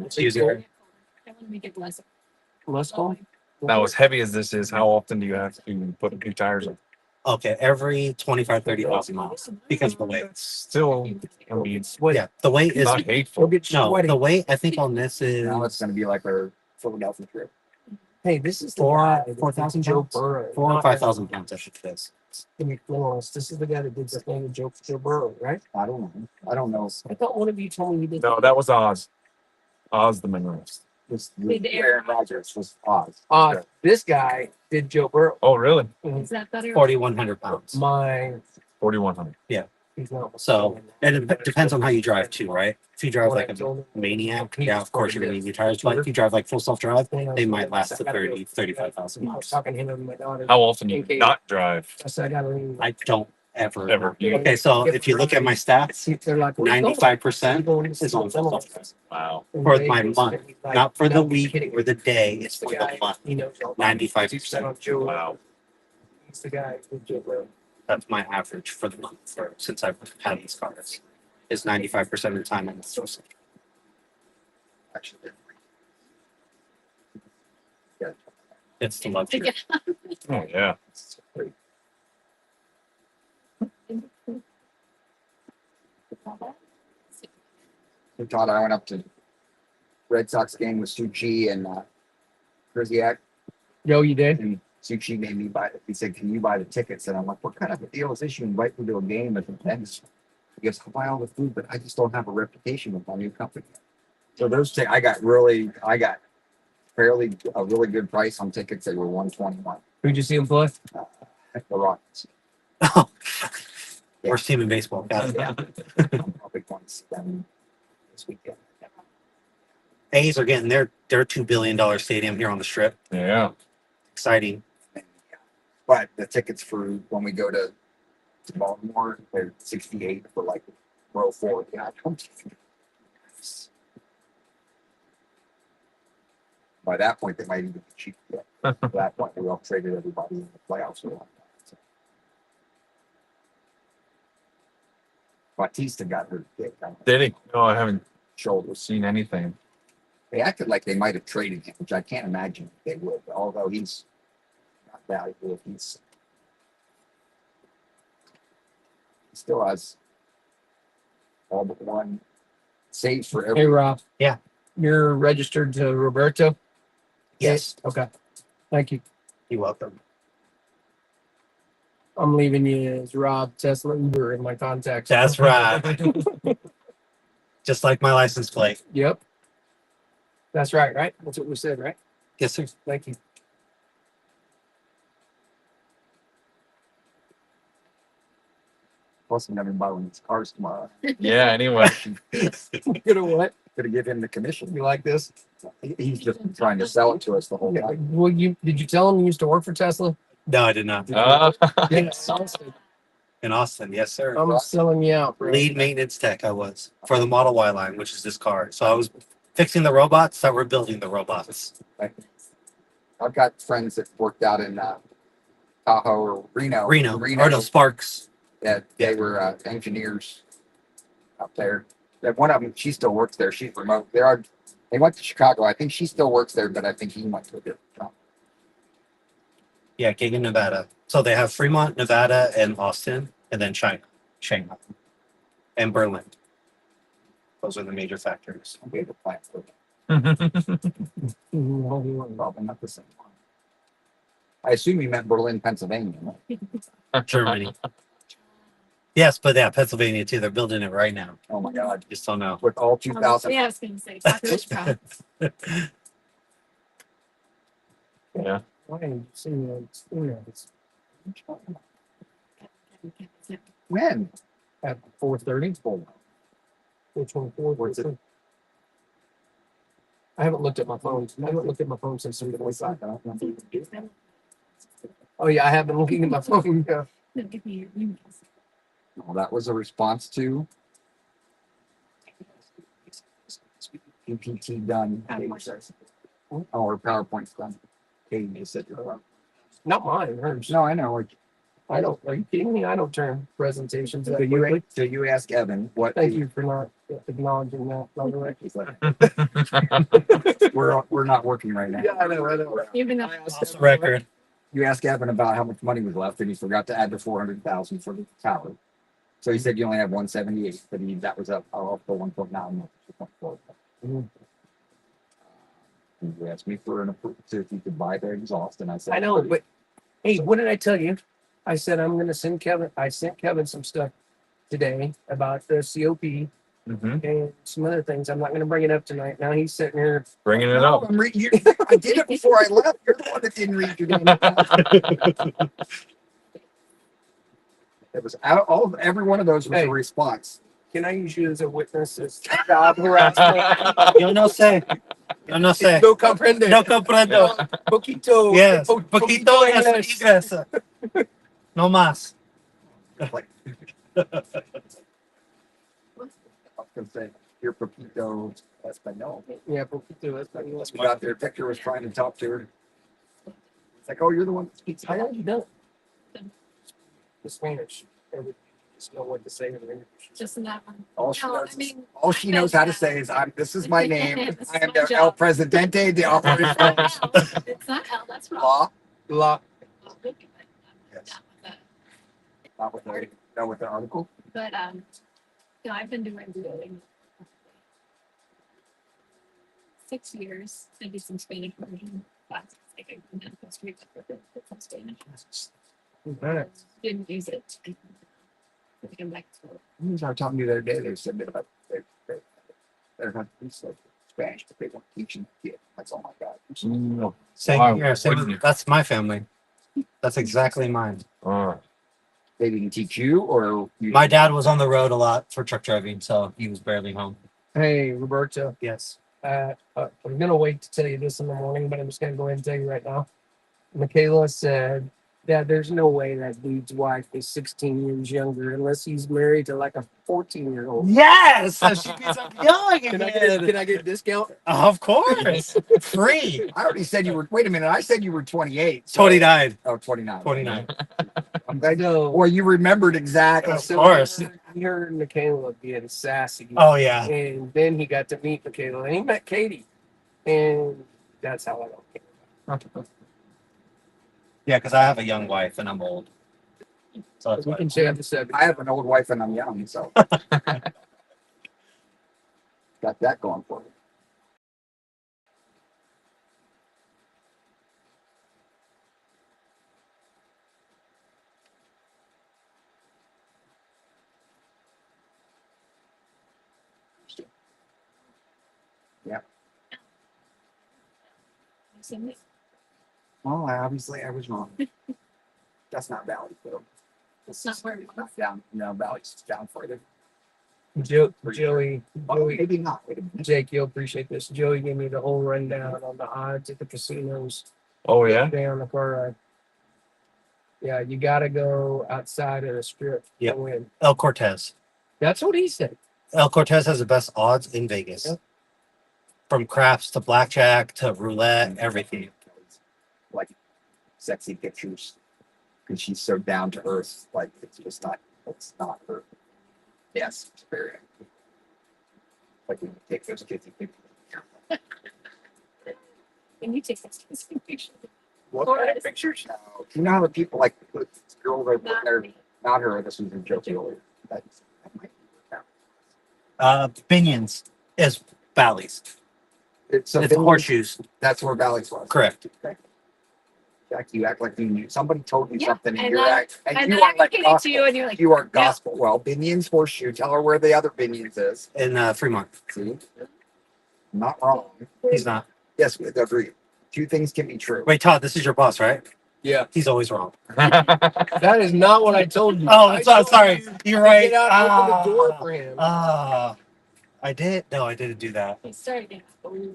It's easier. I want to make it less. Less cold? Now, as heavy as this is, how often do you have to put new tires on? Okay, every 25, 30,000 miles because of the weight. It's still, I mean, it's Yeah, the weight is not We'll hateful. get no. sweaty. The weight I think on this is Now it's going to be like our Philadelphia trip. Hey, this is the Four- guy that 4,000 did Joe pounds? Burrow. 4 or Not 5,000 pounds. I think it is. Give me flawless. This is the guy that did the thing with Joe Burrow, right? I don't know. I don't know. I thought one of you told me you did. No, that was Oz. Oz the mineralist. This Did Aaron Aaron Rodgers was Oz. This guy did Joe Burrow. Oh, really? Is that better? 4,100 pounds. My 4,100. he's not. So, and it depends on how you drive too, right? If you drive like a maniac, yeah, of course you're going to need new tires. But if you drive like full self-drive, they might last to 30, 35,000 I was miles. talking to him and my daughter. How often do you not drive? I said, I gotta leave. I don't ever. Ever. Okay, so if you look at my stats, They're like, "Where you going?" 95% is on full self-drive. Wow. For my month, not for the "No, week kidding or the day, it's It's the for the guy. month. He knows all 95%. on Joe. Wow. He's the guy with Joe Burrow. That's my average for the month for since I've had these cars. Is 95% of the time I'm still self-drive. Actually, It's the luxury. Oh, yeah. Todd, I went up to Red Sox game with Suchi and Krzyzak, Yo, you did? and Suchi made me buy it. He said, "Can you buy the tickets?" And I'm like, "What kind of a deal is this? You invite me to a game at the Pens?" He goes, "I'll buy all the food, but I just don't have a reputation with my new company." So those I got fairly a really good price on tickets. They were $121 Who'd you see him play? at the Rockets. Oh, worst team in baseball. Got it. Yeah. I'm probably going to see them this weekend. A's are getting their $2 billion stadium here on the strip. Yeah. Exciting. But the tickets for when we go to Baltimore, they're 68 for like row 4. Yeah, I don't think. By that point, they might even be cheap. Yeah. At that point, we all traded everybody in the playoffs. For like that. So. Bautista got hurt big on the Did he? No, I haven't shoulder. seen anything. They acted like they might have traded him, which I can't imagine they would. Although he's not valuable, he still has all but one saves for every. Hey, Rob. Yeah. You're registered to Roberto? Yes. Okay. Thank you. You're welcome. I'm leaving you as Rob Tesla Uber in my contacts. That's right. Just like my license plate. Yep. That's right, right? That's what we said, right? Yes, sir. Thank you. Plus, I'm never buying his cars tomorrow. Yeah, anyway. You know what? Gonna give him the commission. You like this? He's just been trying to sell it to us the whole Yeah. time. Well, did you tell him you used to work for Tesla? No, I did not. Yes. Austin. In Austin, yes, sir. I'm selling you out, bro. Lead maintenance tech I was for the Model Y line, which is this car. So I was fixing the robots that were building the robots. I've got friends that worked out in Tahoe or Reno. Reno. Or no, Sparks. That they were engineers up there. That one of them, she still works there. She's remote. They went to Chicago. I think she still works there, but I think he went to a different job. Yeah, Giga, Nevada. So they have Fremont, Nevada, and Austin, and then China, Shanghai, and Berlin. Those are the major factories. We have a plant for them. Probably not the same one. I assume you meant Berlin, Pennsylvania. Right? Germany. Yes, but yeah, Pennsylvania too. They're building it right now. Oh my God. Just don't know. With all 2,000. Yeah, I was going to say, cockroach trap. Yeah. Why are you seeing that? When? At 4:30. Which one? Fourth? What's it? I haven't looked at my phone. I haven't looked at my phone since we went back. Oh yeah, I have been looking at my phone. Yeah. No, give me your emails. Well, that was a response to PPT done. Or PowerPoint's done. Katie just said you're wrong. Not mine, hers. No, I know. Like, I don't. Are you kidding me? I don't turn presentations that so quickly. you ask Evan what Thank you for not acknowledging that. By the way. we're not working right now. Yeah, I know. I know. Even though Off the record. You asked Evan about how much money was left, and he forgot to add the 400,000 for the tower. So he said you only have 178, but that was up off the 1.9. Mhm. You asked me for an approval to if you could buy the exhaust, and I said I know, but hey, what did I tell you? I said I'm going to send Kevin. I sent Kevin some stuff today about the COP and some other things. I'm not going to bring it up tonight. Now he's sitting here. Bringing it No, up. I'm I did it before I left. You're the one that didn't read your damn. It was every one of those was Hey. a response. Can I use you as a witness? As job harassment. Yo no sé. Yo no sé. No comprende. No comprendo. Poquito. Yes. Poquito Poquito English. No más. Like, I was gonna say, you're Pepito Espanol. Yeah, poquito. That's Went out there, Victor was trying to talk to her. It's like, oh, you're the one that speaks. How long you done? The Spanish. Just know what to say in the English. just in that one. All she No, knows, I mean, all she knows how to say is, "This is my name. This is I am my the job." El Presidente de Operations." It's not L, that's wrong. Law. La. Yes. Not with that. Not with the article. But I've been doing doing 6 years. I did some Spanish version classes. Like I went down to Costa Rica for some Spanish. Okay. Didn't use it. I come back to it. I was talking to you the other day. They said that about they're not like Spanish, but they weren't teaching kids. That's all I got. Same Wow, here. Same wouldn't with, you? that's my family. That's exactly mine. They didn't teach you, or you? My dad was on the road a lot for truck driving, so he was barely home. Hey, Roberto. Yes. I'm gonna wait to tell you this in the morning, but I'm just gonna go ahead and tell you right now. Michaela said, "Dad, there's no way that dude's wife is 16 years younger unless he's married to like a 14-year-old." Yes. So she means I'm young Can again. I get a discount? Of course. Free. I already said you were. Wait a minute. I said you were 28. so- 29. Oh, 29. 29. I'm glad. No. Boy, you remembered exactly. Of course. He heard Michaela being sassy. Oh yeah. And then he got to meet Michaela and he met Katie. And that's how I don't care. Yeah, because I have a young wife and I'm old. So that's We why. can share the subject. I have an old wife and I'm young, so got that going for me. Send it. Well, obviously I was wrong. That's not Valley, though. It's not where we It's not down. No, Valley's down further. Joey, Oh, maybe not. Wait a minute. Jake, you'll appreciate this. Joey gave me the whole rundown on the odds at the casinos. Oh yeah. Today on the car ride. Yeah, you got to go outside of the strip Yep. to win. El Cortez. That's what he said. El Cortez has the best odds in Vegas. Yep. From craps to blackjack to roulette, everything. Like sexy pictures because she's so down to earth. Like it's just not. It's not her. Yes, it's very. Like when you take those kids and pictures. When you take this picture. What Or kind of is- pictures? No, you know how the people like put this girl they put Not there. me. Not her. This was a joke earlier. That might be. Binions is Bally's. It's It's horseshoes. That's where Valley's was. Correct. Okay. Jack, you act like you knew. Somebody told you Yeah, something, and and you're then- act, and And you then are I like repeat it to gospel. you and you're like, You are gospel. Well, Binion's horseshoe. Tell her where the other Binion's is. In Fremont. See, not wrong. He's not. Yes, we agree. Two things can be true. Wait, Todd, this is your boss, right? Yeah. He's always wrong. That is not what I told you. Oh, I I'm so told sorry. you You're to right. Get out and open the door for him. I did. No, I didn't do that. I started it. But we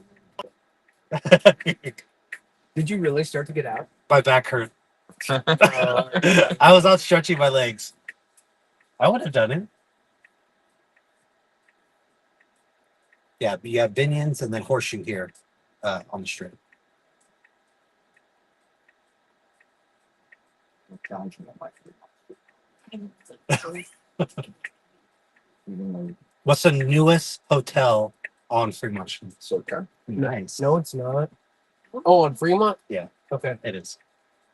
Did you really start to get out? My back hurt. Uh, I was out stretching my legs. I would have done it. Yeah, but you have Binions and then Horseshoe here on the strip. Challenge me on my didn't. even though What's the newest hotel on Fremont Street? it's okay. Nice. no, it's not. Oh, on Fremont? Yeah. Okay. It is.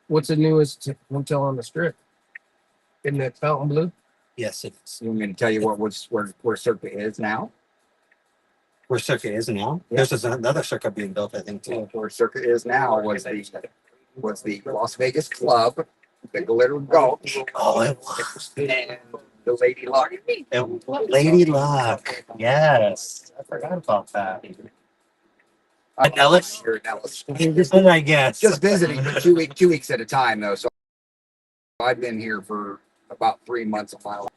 What's the newest hotel on the strip? Isn't it Fountain Blue? Yes, it is. You want me to tell you what was where Circa is now? Where Circuit is now. Yeah. There's another circuit being built, I think, too. Where Circa is now was the Las Vegas club, the Glitter Gulch, Oh, it was. and the Lady Luck. Lady Luck. Yes. I forgot about that. And Ellis? Here in Ellis. I guess. Just visiting, but 2 weeks at a time though. So I've been here for about 3 months of my life.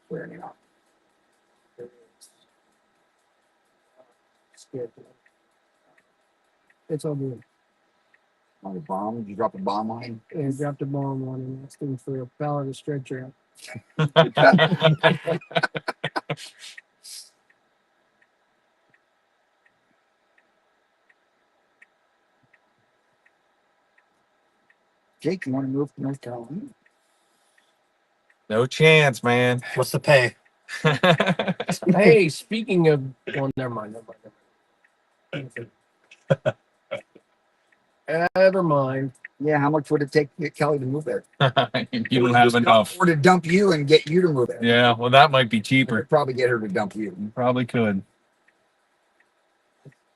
Where now? It's all good. On the bomb? Did you drop a bomb on him? And dropped a bomb on him, asking for a pallet of stretcher. Jake, you want to move to North Carolina? No chance, man. What's the pay? Hey, speaking of, well, never mind. Never mind. Yeah, how much would it take to get Kelly to move there? You don't have enough. Or to dump you and get you to move there. Yeah, well, that might be Or cheaper. probably get her to dump you. You probably could.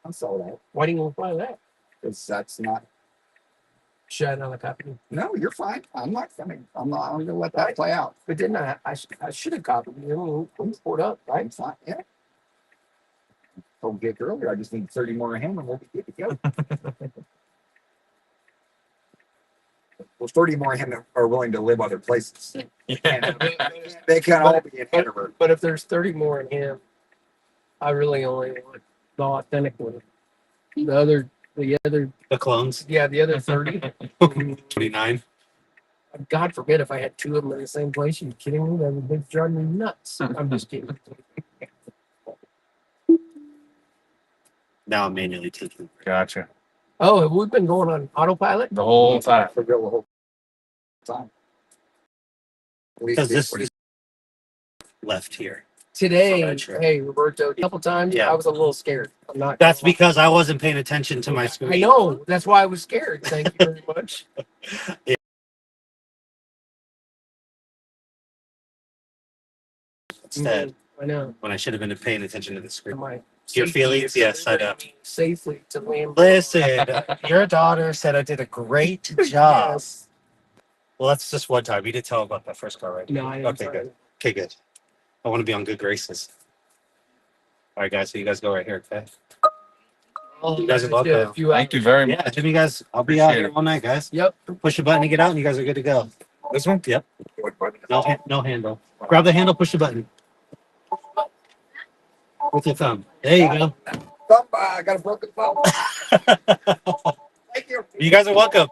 I saw that. Why didn't you reply to that? Because that's not. Shut on the company. No, you're fine. I'm not gonna let that play out. But didn't I should have copied you. I'm poured up, right? I'm fine. Yeah. Told Jake earlier, I just need 30 more of him and we'll be good to go. Well, 30 more of him are willing to live other places. Yeah. They can all be in Hanover. But if there's 30 more in him, I really only want the authentic one. The other, The clones. yeah, the other 30. 29. God forbid if I had two of them in the same place. You kidding me? That would be driving me nuts. I'm just kidding. Now I'm manually taking. Gotcha. Oh, have we been going on autopilot? The whole time. For real the whole time. Because this is left here. Today, That's true. hey, Roberto, a couple times, Yeah. I was a little scared. I'm not. That's because I wasn't paying attention to my screen. I know. That's why I was scared. Thank you very much. Instead, I know. when I should have been paying attention to the screen. My Your safety feelings? is Yes, I know. safely to land. Listen, your daughter said I did a great job. Yes. Well, that's just one time. You did tell about that first car, right? No, I didn't. Okay, good. Okay, good. I want to be on good graces. All right, guys. So you guys go right here, okay? You guys are welcome. A few Thank you hours. very much. Yeah, Jimmy, guys. I'll be out Appreciate here it. all night, guys. Yep. Push the button to get out, and you guys are good to go. This one? Yep. No handle. Grab the handle. Push the button with your thumb. There you go. I got a broken thumb. Thank you. You guys are welcome.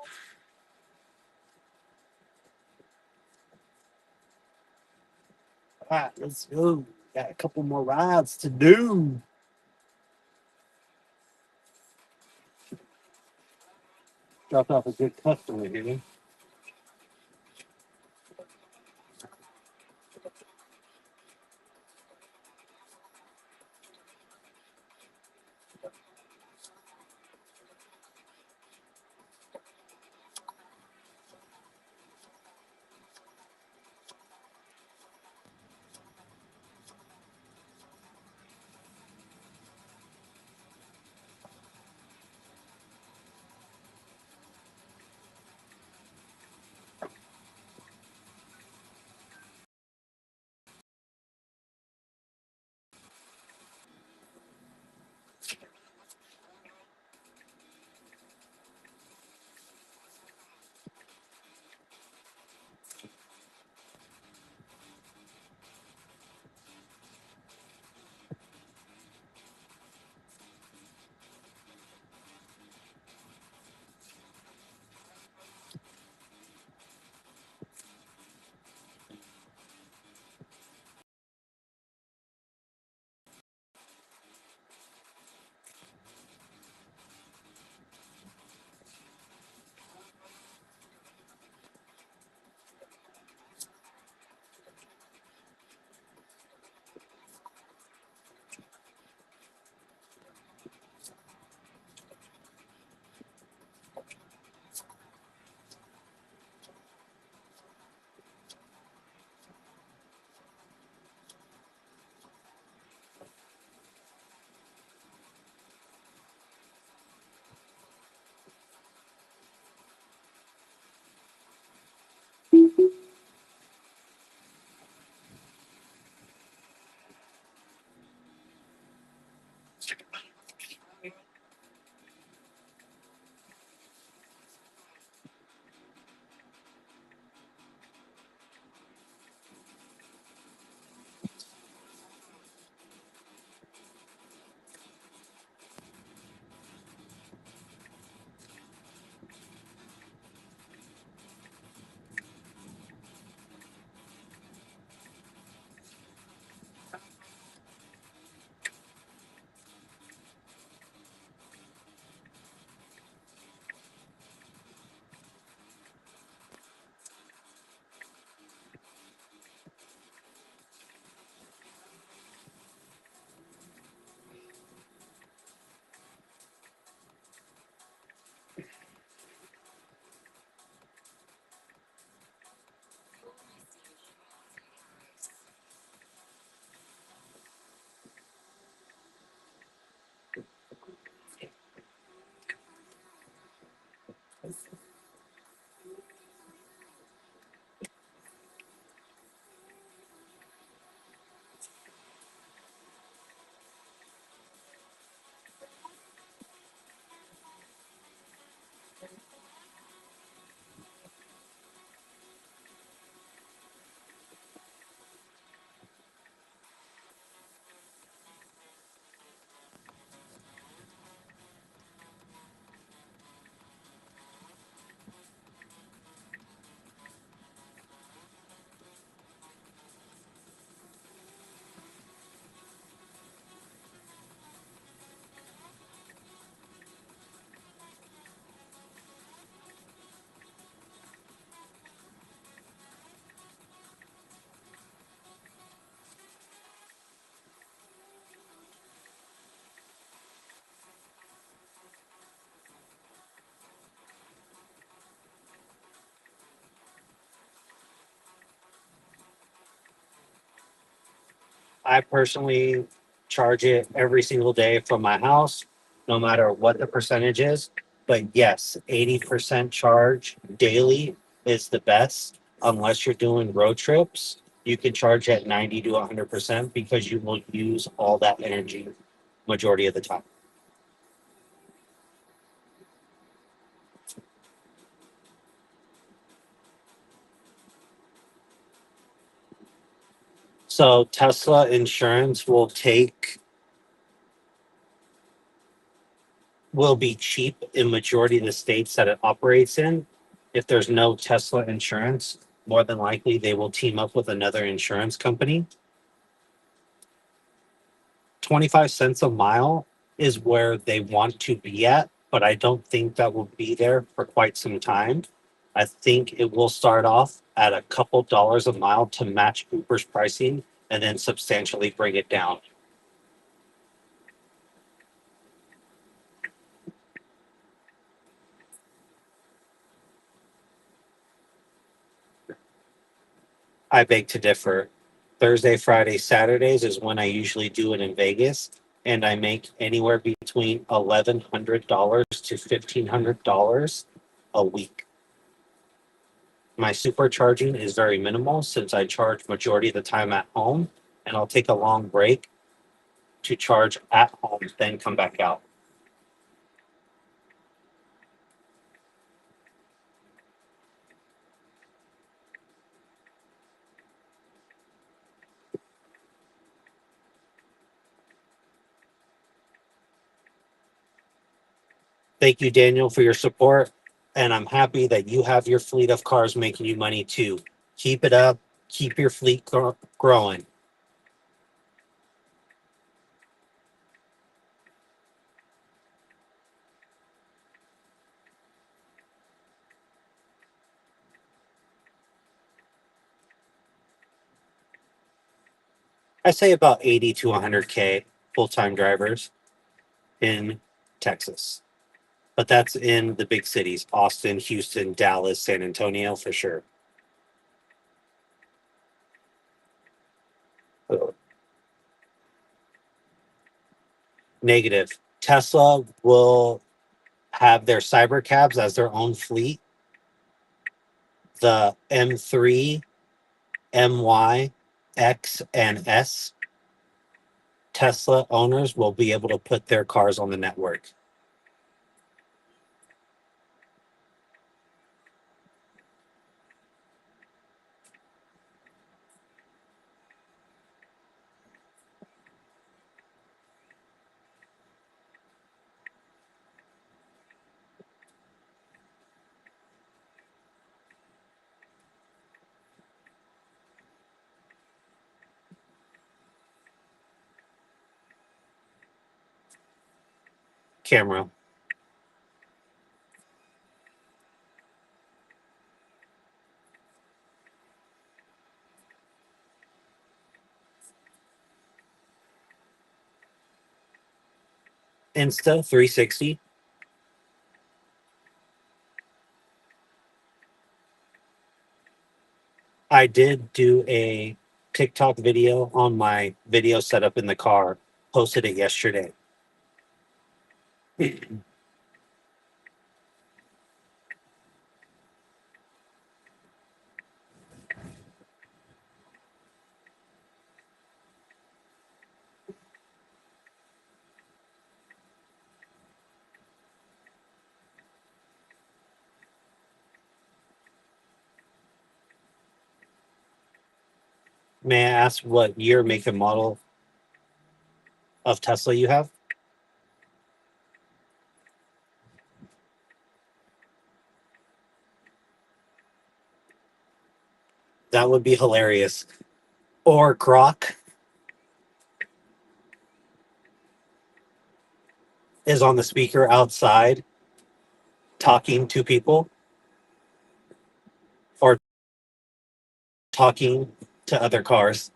All right, let's go. Got a couple more rides to do. Dropped off a good customer here. I personally charge it every single day from my house, no matter what the percentage is. But yes, 80% charge daily is the best. Unless you're doing road trips, you can charge at 90 to 100% because you will use all that energy majority of the time. So Tesla insurance will be cheap in majority of the states that it operates in. If there's no Tesla insurance, more than likely they will team up with another insurance company. 25 cents a mile is where they want to be at, but I don't think that will be there for quite some time. I think it will start off at a couple dollars a mile to match Uber's pricing and then substantially bring it down. I beg to differ. Thursday, Friday, Saturdays is when I usually do it in Vegas, and I make anywhere between $1,100 to $1,500 a week. My supercharging is very minimal since I charge majority of the time at home, and I'll take a long break to charge at home, then come back out. Thank you, Daniel, for your support, and I'm happy that you have your fleet of cars making you money too. Keep it up. Keep your fleet growing. I say about 80 to 100K full-time drivers in Texas. But that's in the big cities, Austin, Houston, Dallas, San Antonio for sure. Negative. Tesla will have their cyber cabs as their own fleet. The M3, MY, X, and S Tesla owners will be able to put their cars on the network. Camera. Insta 360. I did do a TikTok video on my video setup in the car, posted it yesterday. May I ask what year, make, and model of Tesla you have? That would be hilarious. Or Grok is on the speaker outside talking to people or talking to other cars.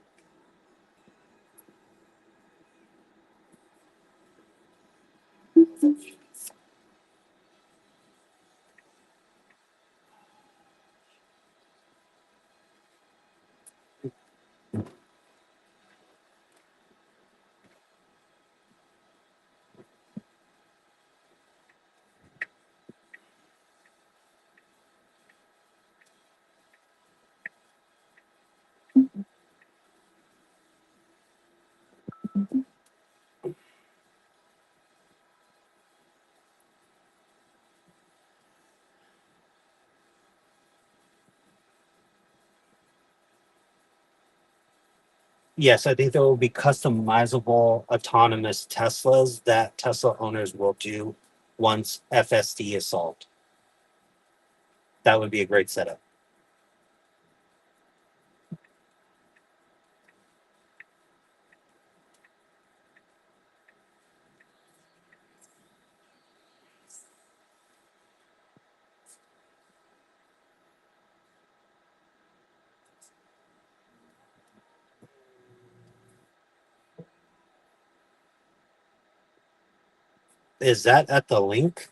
Yes, I think there will be customizable autonomous Teslas that Tesla owners will do once FSD is solved. That would be a great setup. Is that at the link?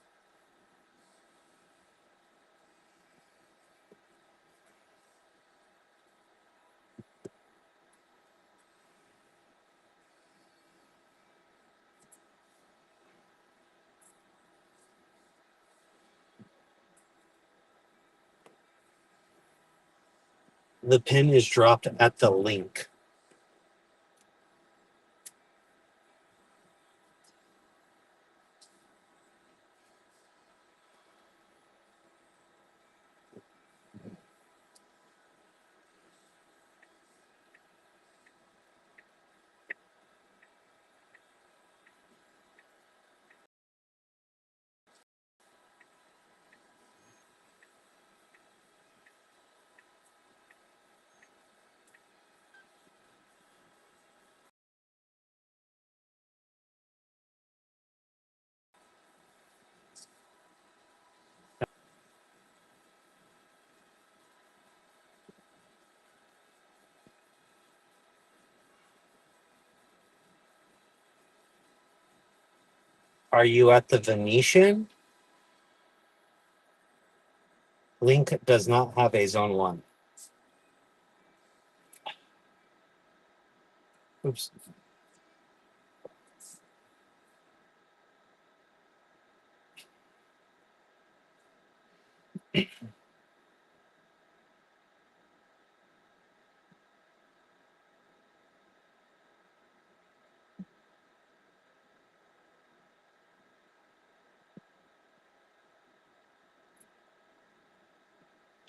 The pin is dropped at the link. Are you at the Venetian? Link does not have a zone one. Oops.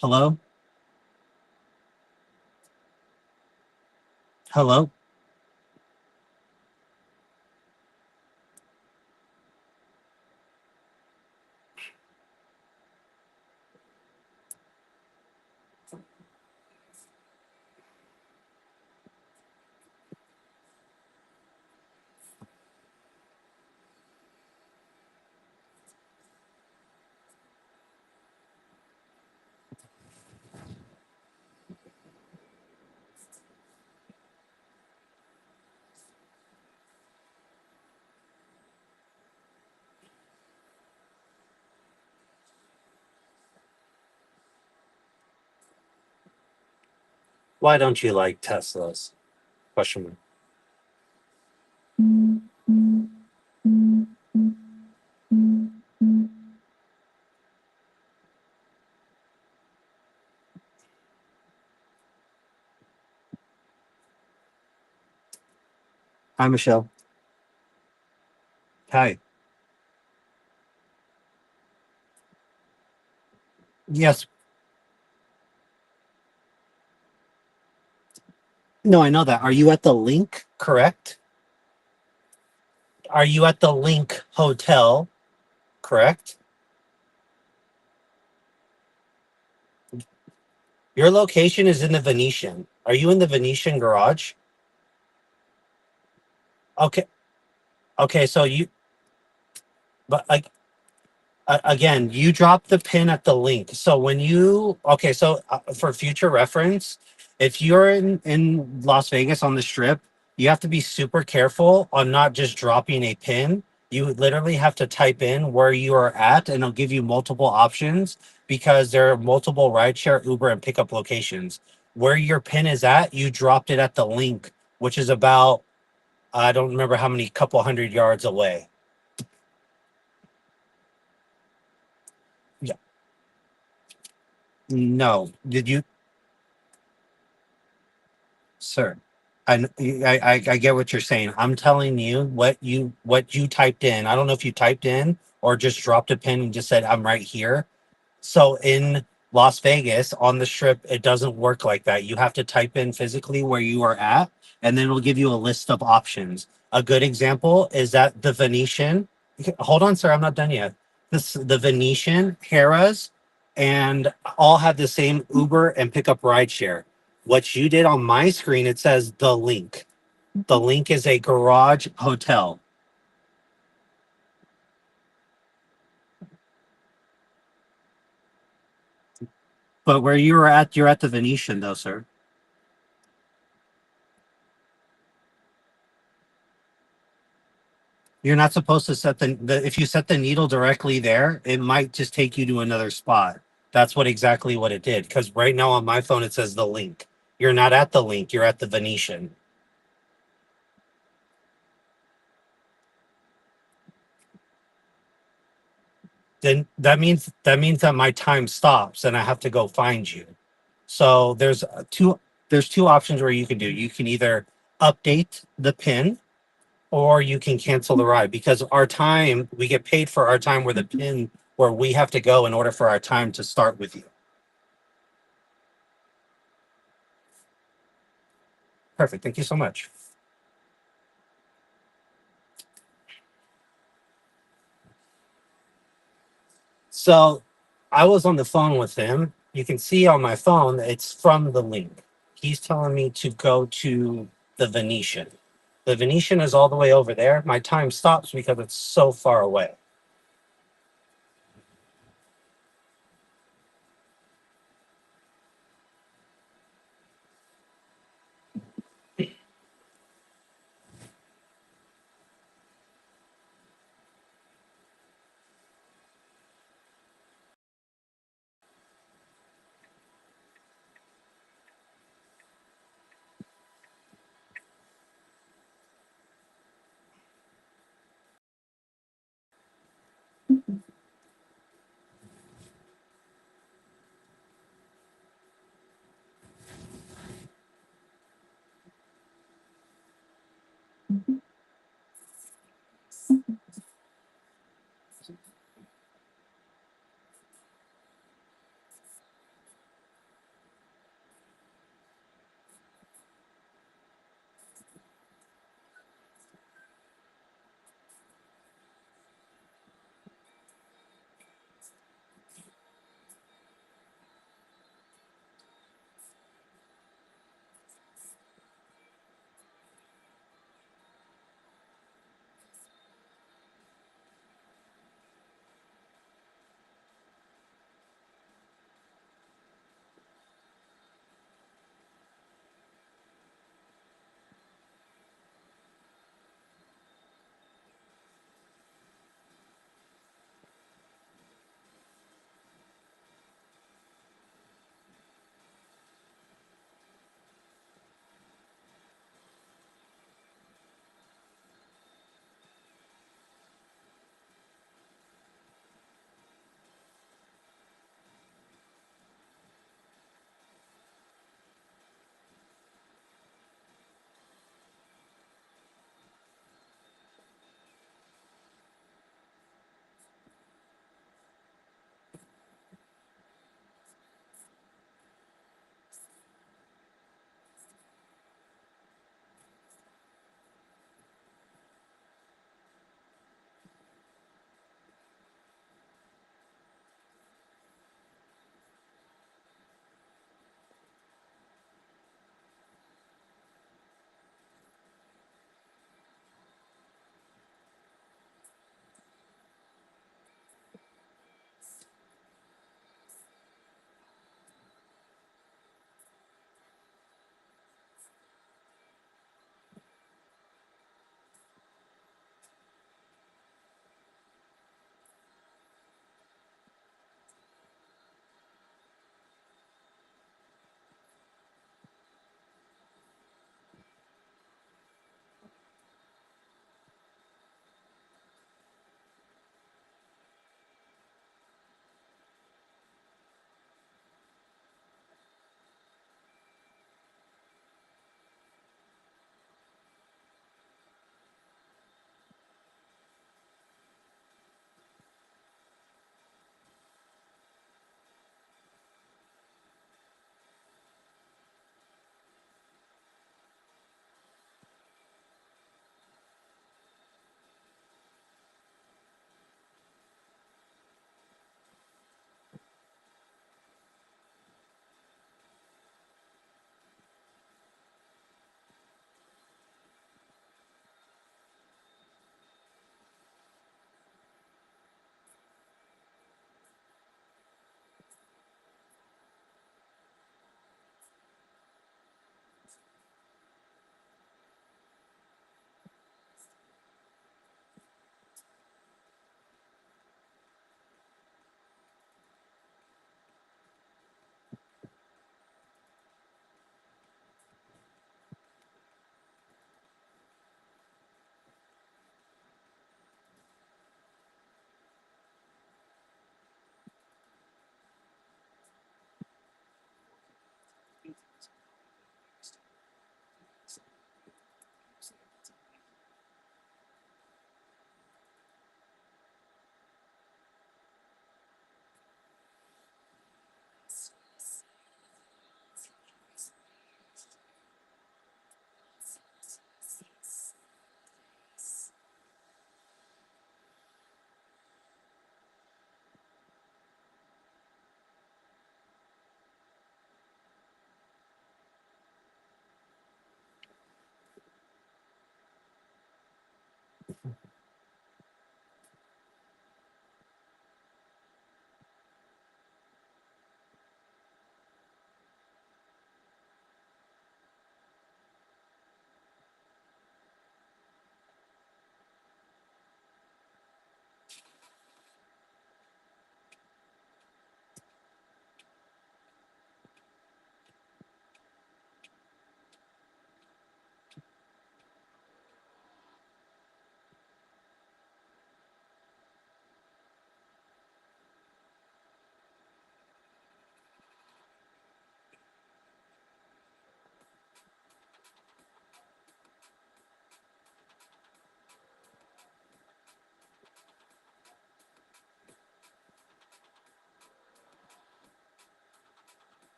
Hello? Hello? Why don't you like Teslas? Question mark. Hi, Michelle. Hi. Yes. No, I know that. Are you at the link? Correct. Are you at the link hotel? Correct. Your location is in the Venetian. Are you in the Venetian garage? Okay. Okay. So you, but like, again, you drop the pin at the link. So when you, okay, so for future reference, if you're in Las Vegas on the strip, you have to be super careful on not just dropping a pin. You literally have to type in where you are at, and it'll give you multiple options because there are multiple rideshare, Uber, and pickup locations. Where your pin is at, you dropped it at the link, which is about, I don't remember how many, couple hundred yards away. Yeah. No. Did you? Sir, I get what you're saying. I'm telling you what you typed in. I don't know if you typed in or just dropped a pin and just said I'm right here. So in Las Vegas on the strip, it doesn't work like that. You have to type in physically where you are at, and then it'll give you a list of options. A good example is that the Venetian. Hold on, sir, I'm not done yet. The Venetian, Harrah's, and all have the same Uber and pickup ride share. What you did on my screen, it says the link. The link is a garage hotel. But where you were at, you're at the Venetian, though, sir. You're not supposed to set if you set the needle directly there, it might just take you to another spot. That's exactly what it did. Because right now on my phone, it says the link. You're not at the link, you're at the Venetian. Then that means that my time stops and I have to go find you. So there's two options where you can do. You can either update the pin or you can cancel the ride because our time, we get paid for our time where we have to go in order for our time to start with you. Perfect. Thank you so much. So I was on the phone with him. You can see on my phone, it's from the link. He's telling me to go to the Venetian. The Venetian is all the way over there. My time stops because it's so far away.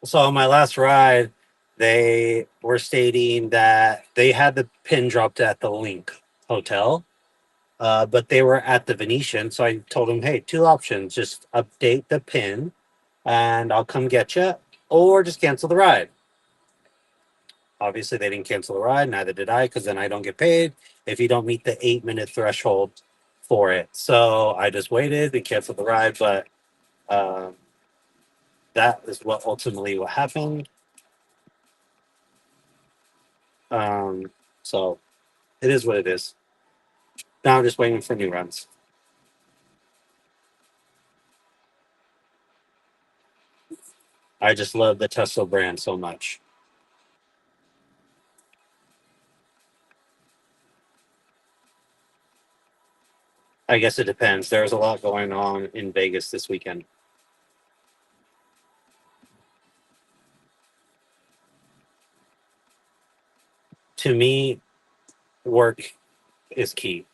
So on my last ride, They were stating that they had the pin dropped at the Link Hotel, but they were at the Venetian. So I told them, hey, two options: just update the pin, and I'll come get you, or just cancel the ride. Obviously, they didn't cancel the ride. Neither did I, because then I don't get paid if you don't meet the 8-minute threshold for it. So I just waited and canceled the ride. But um, that is what happened. So it is what it is. Now I'm just waiting for new runs. I just love the Tesla brand so much. I guess it depends. There's a lot going on in Vegas this weekend. To me, work is key.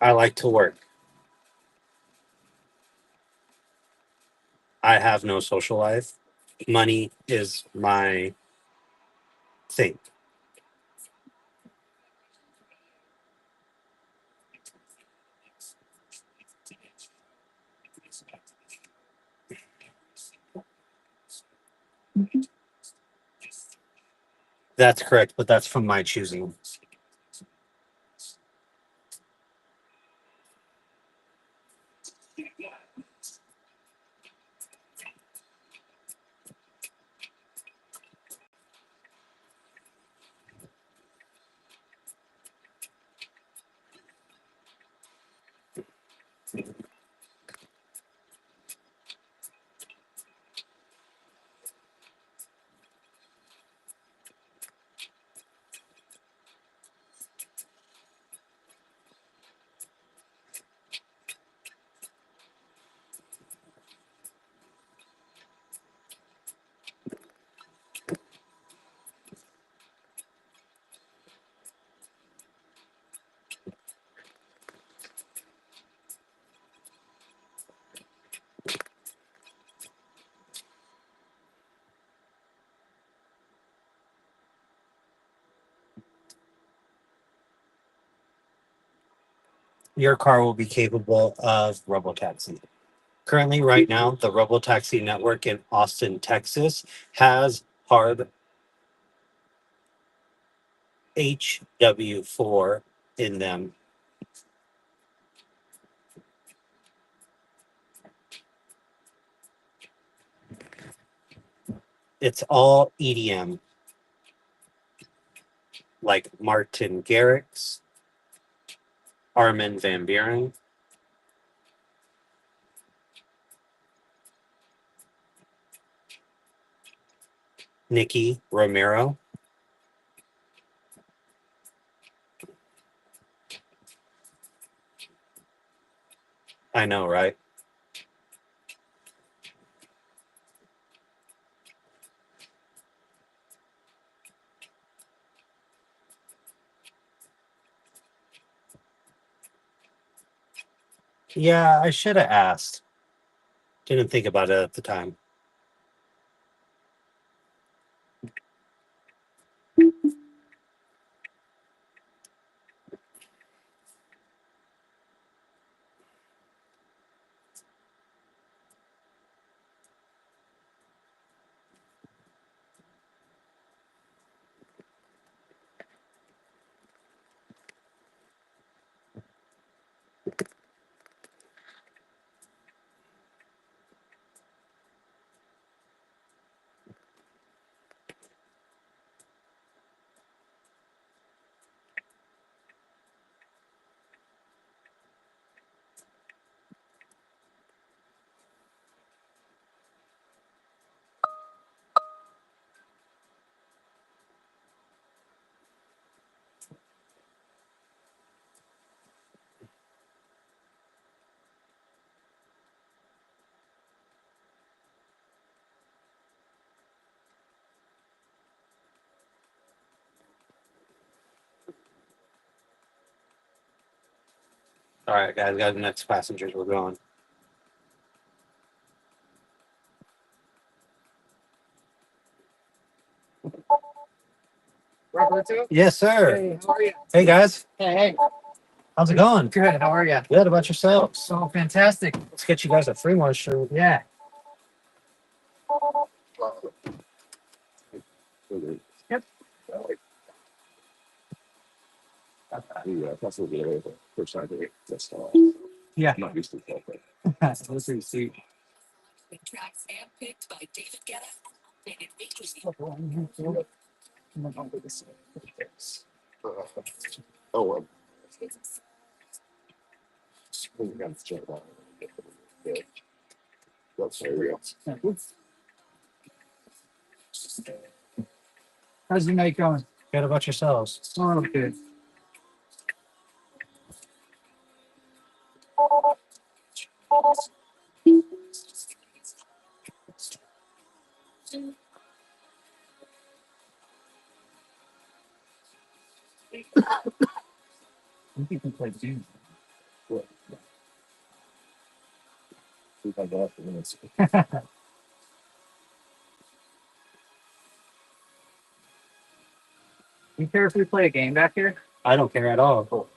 I like to work. I have no social life. Money is my thing. That's correct, but that's from my choosing. Your car will be capable of Robotaxi. Currently, right now, the Robotaxi network in Austin, Texas has hard HW4 in them. It's all EDM, like Martin Garrix, Armin van Buren, Nicky Romero. I know, right? Yeah, I should have asked. Didn't think about it at the time. All right, guys, got the next passengers. We're going. Robotaxi? Yes, sir. Hey, how are you? Hey, guys. Hey. How's it going? Good. How are you? Good. About yourselves? So fantastic. Let's get you guys a free one, sure. Yeah. Yep. Yeah, that's what we're first time to that's Yeah. not used to it. That's pretty sweet. Oh well. We got to check it out. Yeah, that's very real. How's your night going? Good. About yourselves? Oh, good. You can play games. We got that for minutes. You care if we play a game back here? I don't care at all.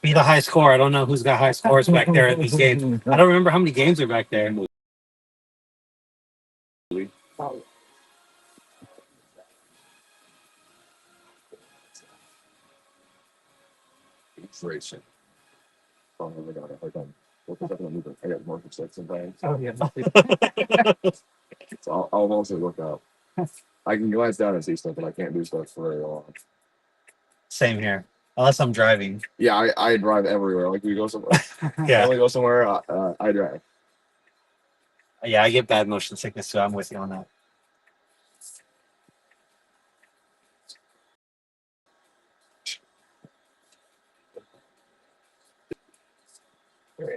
Be the high score. I don't know who's got high scores back there at these games. I don't remember how many games are back there. It's racing. Oh my god, I got more upset sometimes. Oh, yeah. So I'll mostly look up. I can glance down and see stuff, but I can't do stuff for very long. Same here. Unless I'm driving. Yeah, I drive everywhere. Like we go somewhere. I Yeah. only go somewhere. I drive. Yeah, I get bad motion sickness, so I'm with you on that.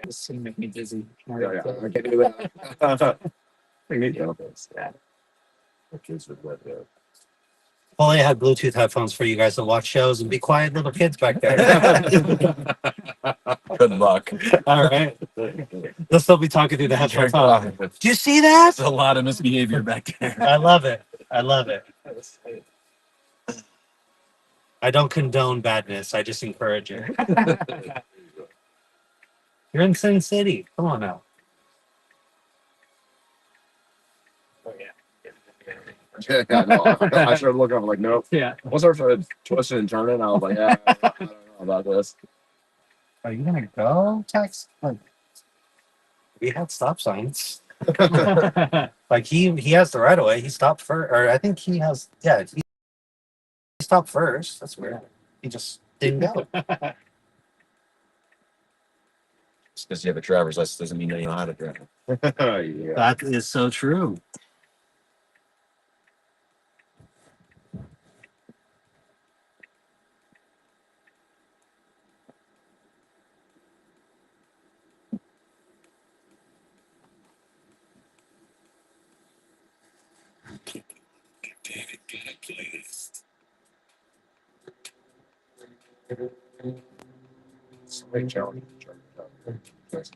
This can make me dizzy. Yeah, I can't do that. I need benefits. Yeah. The kids are good there. Only had Bluetooth headphones for you guys to watch shows and be quiet little kids back there. Good luck. All right. They'll still be talking through the headphones. There's Do you see that? a lot of misbehavior back there. I love it. I love it. I don't condone badness. I just encourage it. You're in Sin City. Come on now. Oh, yeah. Yeah, no, I started looking. I'm like, nope. Yeah. Once I started twisting and turning, I was like, yeah, I don't know about this. Are you gonna go, Tex? We had stop signs. Like he has the right of way. He stopped first, or I think he has. Yeah, he stopped first. That's weird. He just didn't go. Just because you have a driver's license doesn't mean you know how to drive. Yeah. That is so true. It's a big challenge. Just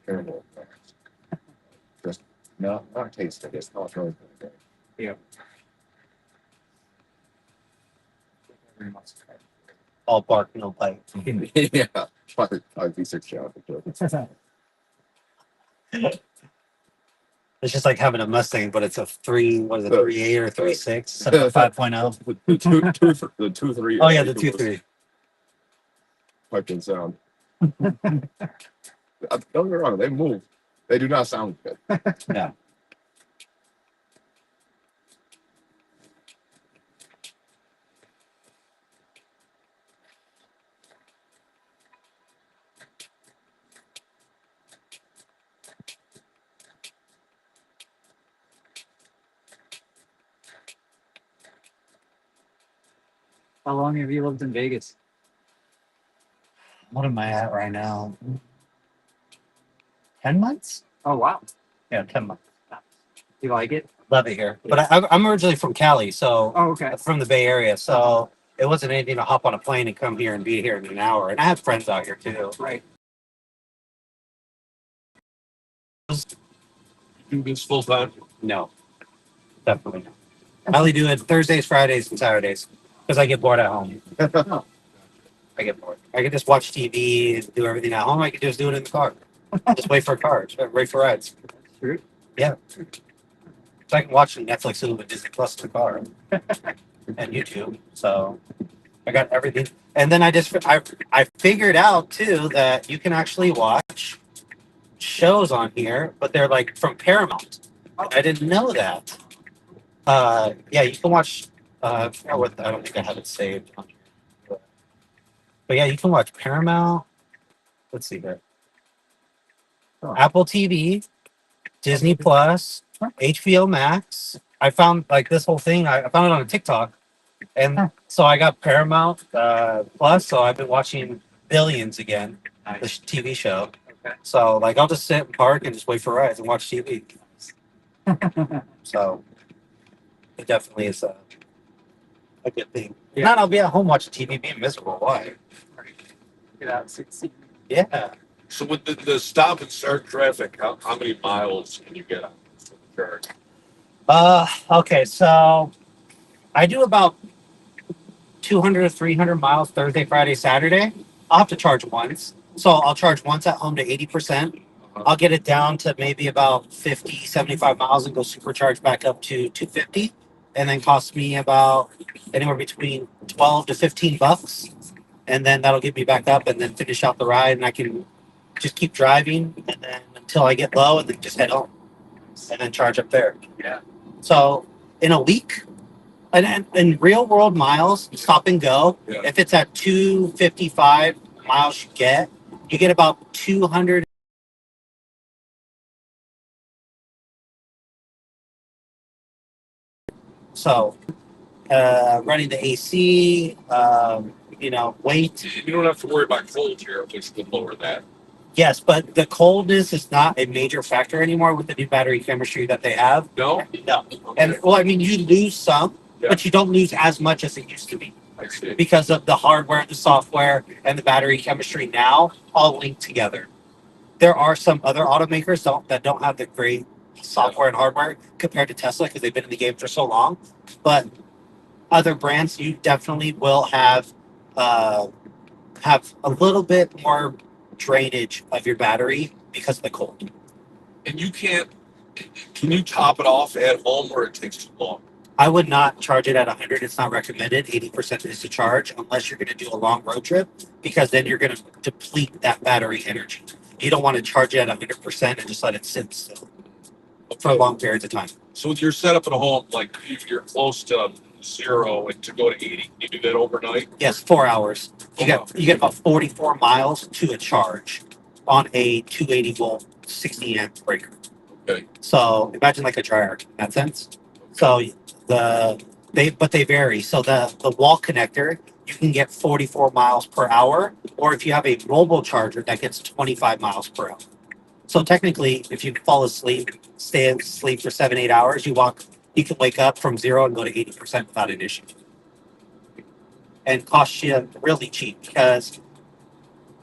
terrible. Just not taste. I guess not really good. All bark, no bite. Yeah, probably V6 challenge. It's just like having a Mustang, but it's a 3.8 or 3.6 instead of a 5.0. The 2.3. Oh yeah, the 2.3. Piped in sound. Don't get me wrong, they move. They do not sound good. Yeah. How long have you lived in Vegas? What am I at right now? 10 months? Oh, wow. Yeah, 10 months. You like it? Love it here. But I'm originally from Cali, so Oh, okay. from the Bay Area. So it wasn't anything to hop on a plane and come here and be here in an hour. And I have friends out here too. Right. You do this full time? No, definitely not. I only do it Thursdays, Fridays, and Saturdays because I get bored at home. I get bored. I can just watch TV and do everything at home. I can just do it in the car. Just wait for cars, wait for rides. True. Yeah. So I can watch Netflix and Disney Plus in the car and YouTube. So I got everything. And then I figured out too that you can actually watch shows on here, but they're like from Paramount. I didn't know that. Yeah, you can watch. I forgot what I don't think I have it saved. On here. But yeah, you can watch Paramount. Let's see here. Apple TV, Disney Plus, HBO Max. I found like this whole thing. I found it on a TikTok, and so I got Paramount Plus. So I've been watching Billions again, the TV show. Okay. So like I'll just sit and park and just wait for rides and watch TV. So it definitely is a good thing. Yeah. Not I'll be at home watching TV being miserable. Why? Get out, see. Yeah. So with the stop and start traffic, how many miles can you get on the charge? Okay, so I do about 200 to 300 miles Thursday, Friday, Saturday. I'll have to charge once. So I'll charge once at home to 80%. I'll get it down to maybe about 50, 75 miles and go supercharge back up to 250. And then cost me about anywhere between 12 to 15 bucks. And then that'll get me back up and then finish out the ride. And I can just keep driving and then until I get low and then just head home and then charge up there. Yeah. So in a week, and in real world miles, stop and go, Yeah. if it's at 255 miles you get about 200. So running the AC, weight. You don't have to worry about cold here, which could lower that. Yes, but the coldness is not a major factor anymore with the new battery chemistry that they have. No? No. Okay. And well, I mean, you lose some, Yeah. but you don't lose as much as it used to be I see. because of the hardware, the software, and the battery chemistry now all linked together. There are some other automakers that don't have the great software and hardware compared to Tesla because they've been in the game for so long. But other brands, you definitely will have a little bit more drainage of your battery because of the cold. And can you top it off at home or it takes too long? I would not charge it at 100. It's not recommended. 80% is to charge unless you're going to do a long road trip because then you're going to deplete that battery energy. You don't want to charge it at 100% and just let it sit still for long periods of time. So with your setup at home, like if you're close to 0 and to go to 80, can you do that overnight? Yes, 4 hours. You get about 44 miles to a charge on a 280 volt 60 amp breaker. Okay. So imagine like a dryer in that sense. So they vary. So the wall connector, you can get 44 miles per hour, or if you have a mobile charger that gets 25 miles per hour. So technically, if you fall asleep, stay asleep for 7-8 hours, you can wake up from 0 and go to 80% without an issue. And cost you really cheap because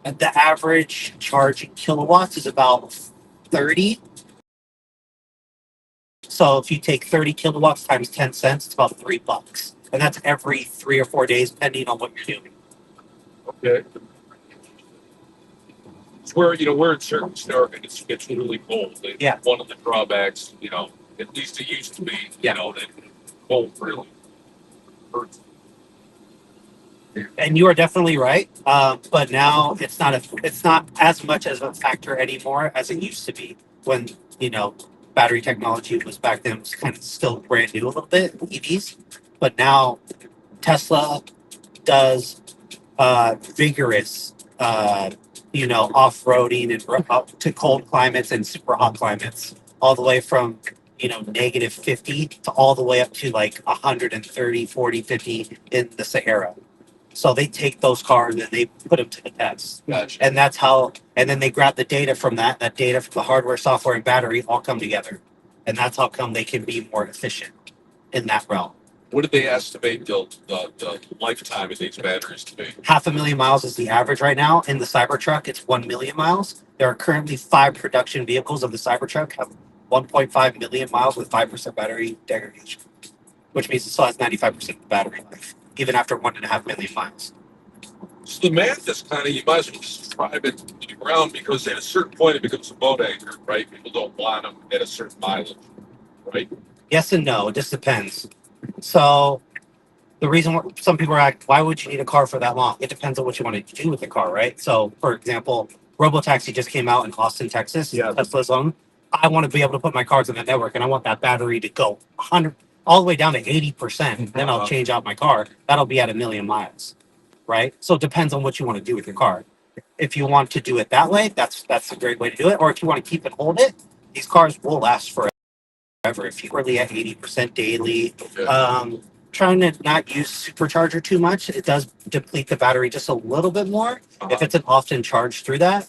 the average charge in kilowatts is about 30. So if you take 30 kilowatts times 10 cents, it's about $3. And that's every 3 or 4 days, depending on what you're doing. Okay. It's where in certain states it's really cold. Yeah. One of the drawbacks, at least it used to be, Yeah. that cold really hurts. And you are definitely right. But now it's not as much as a factor anymore as it used to be when, battery technology was back then was kind of still brand new a little bit, EVs. But now Tesla does vigorous, off-roading and up to cold climates and super hot climates, all the way from, negative 50 to all the way up to like 130, 40, 50 in the Sahara. So they take those cars and they put them to the test. Gotcha. And that's how, and then they grab the data from that data from the hardware, software, and battery all come together. And that's how come they can be more efficient in that realm. What did they estimate the lifetime of these batteries to be? 500,000 miles is the average right now. In the Cybertruck, it's 1 million miles. There are currently 5 production vehicles of the Cybertruck have 1.5 million miles with 5% battery degradation, which means it still has 95% battery life, even after 1.5 million miles. So the math is kind of, you might as well describe it to the ground, because at a certain point it becomes a boat anchor, right? People don't want them at a certain mileage, right? Yes and no. It just depends. So the reason some people are like, why would you need a car for that long? It depends on what you want to do with the car, right? So, for example, Robotaxi just came out in Austin, Texas. Yeah. Tesla's own. I want to be able to put my cars in the network, and I want that battery to go 100 all the way down to 80%. Then I'll change out my car. That'll be at 1 million miles, right? So it depends on what you want to do with your car. If you want to do it that way, that's a great way to do it. Or if you want to keep and hold it, these cars will last forever. If you're really at 80% daily, Okay. trying to not use supercharger too much, it does deplete the battery just a little bit more if it's an often charge through that.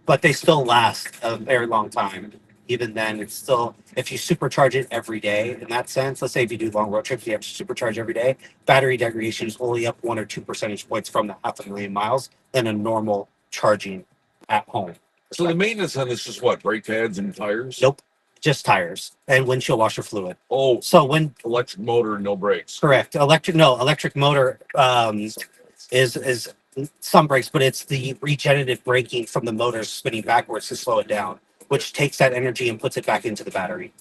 But they still last a very long time. Even then, it's still, if you supercharge it every day in that sense, let's say if you do long road trips, you have to supercharge every day, battery degradation is only up 1 or 2 percentage points from the 500,000 miles than a normal charging at home. So the maintenance on this is what? Brake pads and tires? Nope, just tires and windshield washer fluid. Oh, So when electric motor, no brakes. correct, electric motor is some brakes, but it's the regenerative braking from the motor spinning backwards to slow it down, which takes that energy and puts it back into the battery.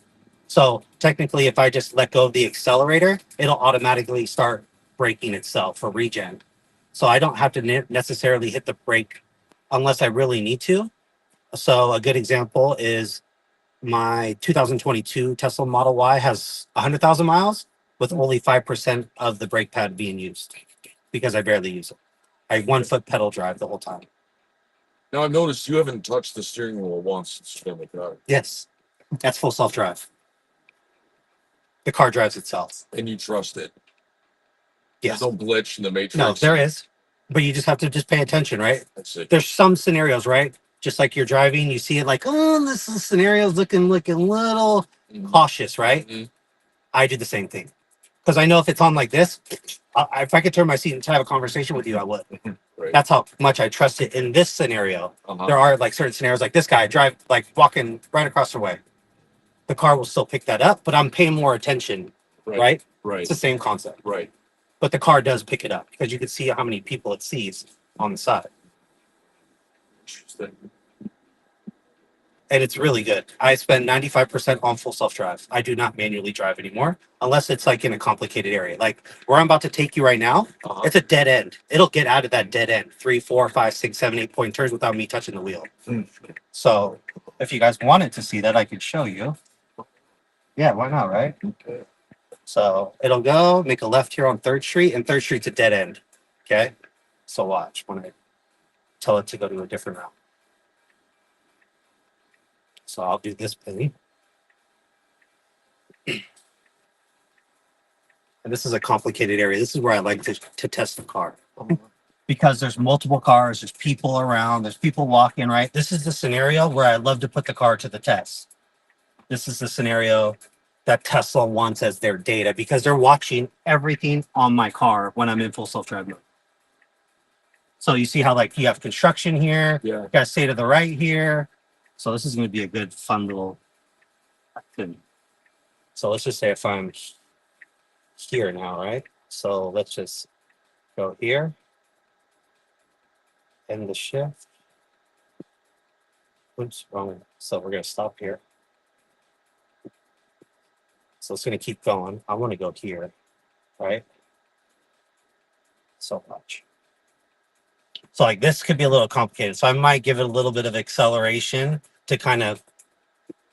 So technically, if I just let go of the accelerator, it'll automatically start braking itself for regen. So I don't have to necessarily hit the brake unless I really need to. So a good example is my 2022 Tesla Model Y has 100,000 miles with only 5% of the brake pad being used because I barely use it. I 1 foot pedal drive the whole time. Now I've noticed you haven't touched the steering wheel once since you've been in the car. Yes, that's full self drive. The car drives itself. And you trust it. Yes. There's no glitch in the matrix. No, there is, but you just have to just pay attention, right? That's it. There's some scenarios, right? Just like you're driving, you see it like, oh, this scenario is looking a little cautious, right? Mhm. I do the same thing because I know if it's on like this, if I could turn my seat and have a conversation with you, I would. Right. That's how much I trust it in this scenario. Uh-huh. There are like certain scenarios like this guy drive like walking right across the way. The car will still pick that up, but I'm paying more attention, right? Right. It's the same concept, Right. but the car does pick it up because you can see how many people it sees on the side. Interesting. And it's really good. I spend 95% on full self-drive. I do not manually drive anymore unless it's like in a complicated area. Like where I'm about to take you right now, Uh-huh. it's a dead end. It'll get out of that dead end 3, 4, 5, 6, 7, 8 point turns without me touching the wheel. So if you guys wanted to see that, I could show you. Yeah, why not, right? Okay. So it'll go, make a left here on 3rd Street, and 3rd Street's a dead end. Okay? So watch when I tell it to go to a different route. So I'll do this thing. And this is a complicated area. This is where I like to test the car. Because there's multiple cars, there's people around, there's people walking, right? This is the scenario where I love to put the car to the test. This is the scenario that Tesla wants as their data because they're watching everything on my car when I'm in full self-drive mode. So you see how like you have construction here, Yeah. you got stay to the right here. So this is going to be a good fun little activity. So let's just say if I'm here now, right? So let's just go here. End the shift. Oops, wrong. So we're going to stop here. So it's going to keep going. I want to go here, right? So much. So like this could be a little complicated. So I might give it a little bit of acceleration to kind of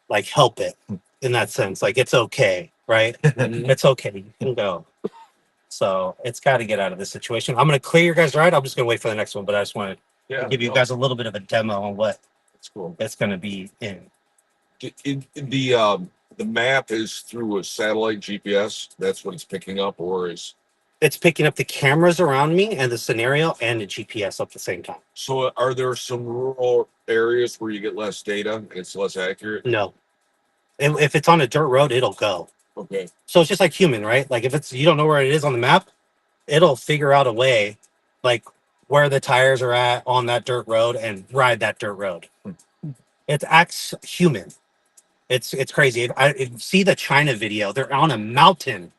like help it in that sense. Like it's okay, right? It's okay. You can go. So it's got to get out of this situation. I'm going to clear your guys' ride. I'm just going to wait for the next one, but I just want to give you guys a little bit of a demo on what That's cool. it's going to be in. The map is through a satellite GPS. That's what it's picking up, or is It's picking up the cameras around me and the scenario and the GPS at the same time. so? Are there some rural areas where you get less data? It's less accurate. No. If it's on a dirt road, it'll go. Okay. So it's just like human, right? Like if it's you don't know where it is on the map, it'll figure out a way, like where the tires are at on that dirt road and ride that dirt road. It acts human. It's crazy. See the China video. They're on a mountain,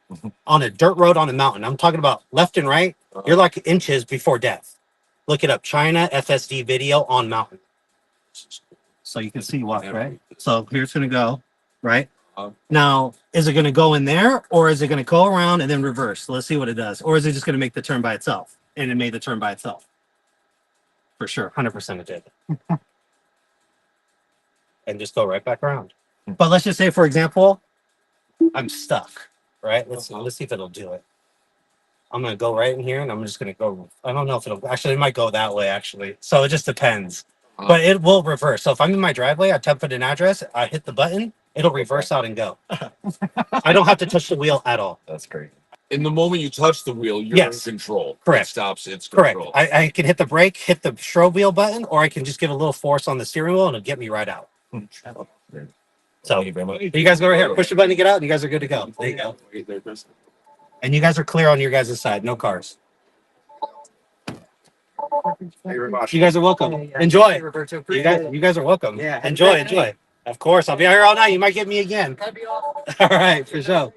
on a dirt road on a mountain. I'm talking about left and right. You're like inches before death. Look it up. China FSD video on mountain. So you can see what, right? So here's going to go, right? Now, is it going to go in there or is it going to go around and then reverse? So let's see what it does. Or is it just going to make the turn by itself? And it made the turn by itself. For sure. 100% it did. And just go right back around. But let's just say, for example, I'm stuck, right? Let's see if it'll do it. I'm going to go right in here and I'm just going to go. I don't know if it'll actually, it might go that way actually. So it just depends. But it will reverse. So if I'm in my driveway, I type in an address, I hit the button, it'll reverse out and go. I don't have to touch the wheel at all. That's great. In the moment you touch the wheel, you're Yes. in control. Correct. It stops its Correct. control. I can hit the brake, hit the strobe wheel button, or I can just give a little force on the steering wheel and it'll get me right out. So Thank you very much. you guys go right here, push the button to get out, and you guys are good to go. There you go. And you guys are clear on your guys' side, no cars. Thank you very much. You guys are welcome. Enjoy. You guys are welcome. Yeah. Enjoy. Of course, I'll be out here all night. You might get me again. That'd be awesome. All right, for sure.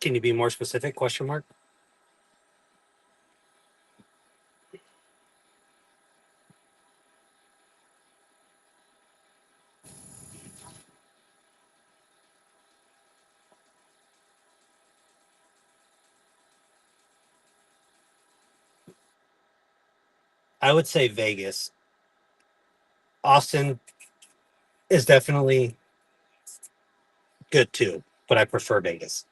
Can you be more specific? Question mark. I would say Vegas. Austin is definitely good too, but I prefer Vegas.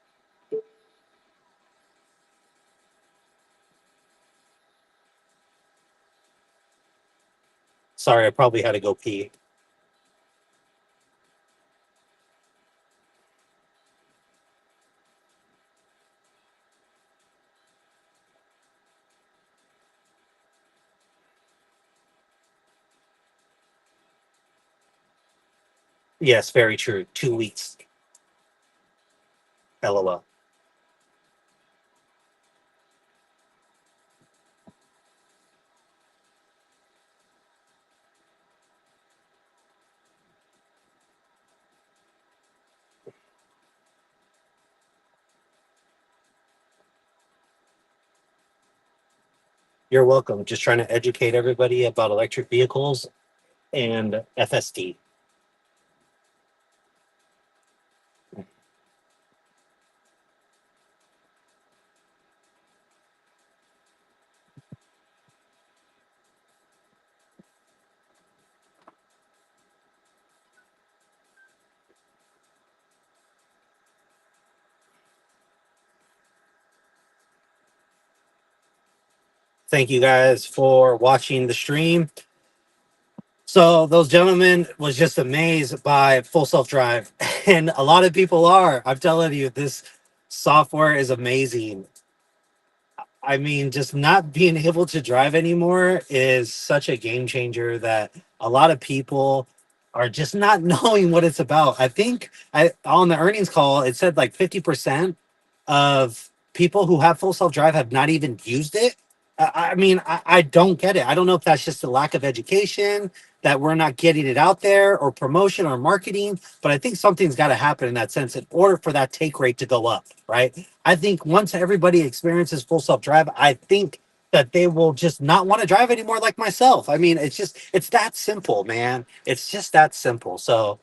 Sorry, I probably had to go pee. Yes, very true. 2 weeks. LOL. You're welcome. Just trying to educate everybody about electric vehicles and FSD. Thank you guys for watching the stream. So those gentlemen was just amazed by full self-drive. And a lot of people are. I'm telling you, this software is amazing. I mean, just not being able to drive anymore is such a game changer that a lot of people are just not knowing what it's about. I think on the earnings call it said like 50% of people who have full self drive have not even used it. I mean, I don't get it. I don't know if that's just a lack of education, that we're not getting it out there, or promotion or marketing. But I think something's got to happen in that sense in order for that take rate to go up, right? I think once everybody experiences full self drive, I think that they will just not want to drive anymore, like myself. I mean, it's that simple, man. It's just that simple. So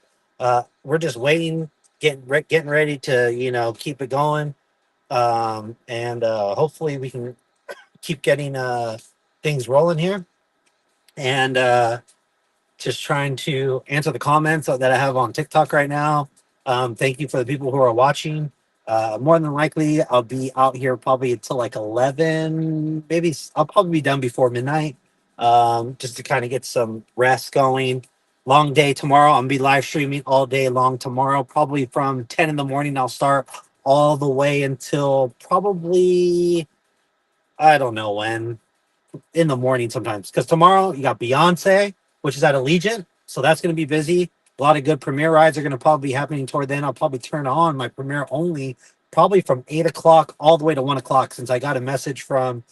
we're just waiting, getting ready to, keep it going. And hopefully we can keep getting things rolling here. And just trying to answer the comments that I have on TikTok right now. Thank you for the people who are watching. More than likely, I'll be out here probably until like 11. Maybe I'll probably be done before midnight, just to kind of get some rest going. Long day tomorrow. I'm gonna be live streaming all day long tomorrow. Probably from 10 in the morning. I'll start all the way until probably, I don't know when, in the morning sometimes, because tomorrow you got Beyonce, which is at Allegiant, so that's going to be busy. A lot of good premiere rides are going to probably be happening toward then. I'll probably turn on my premiere only probably from 8 o'clock all the way to 1 o'clock, since I got a message from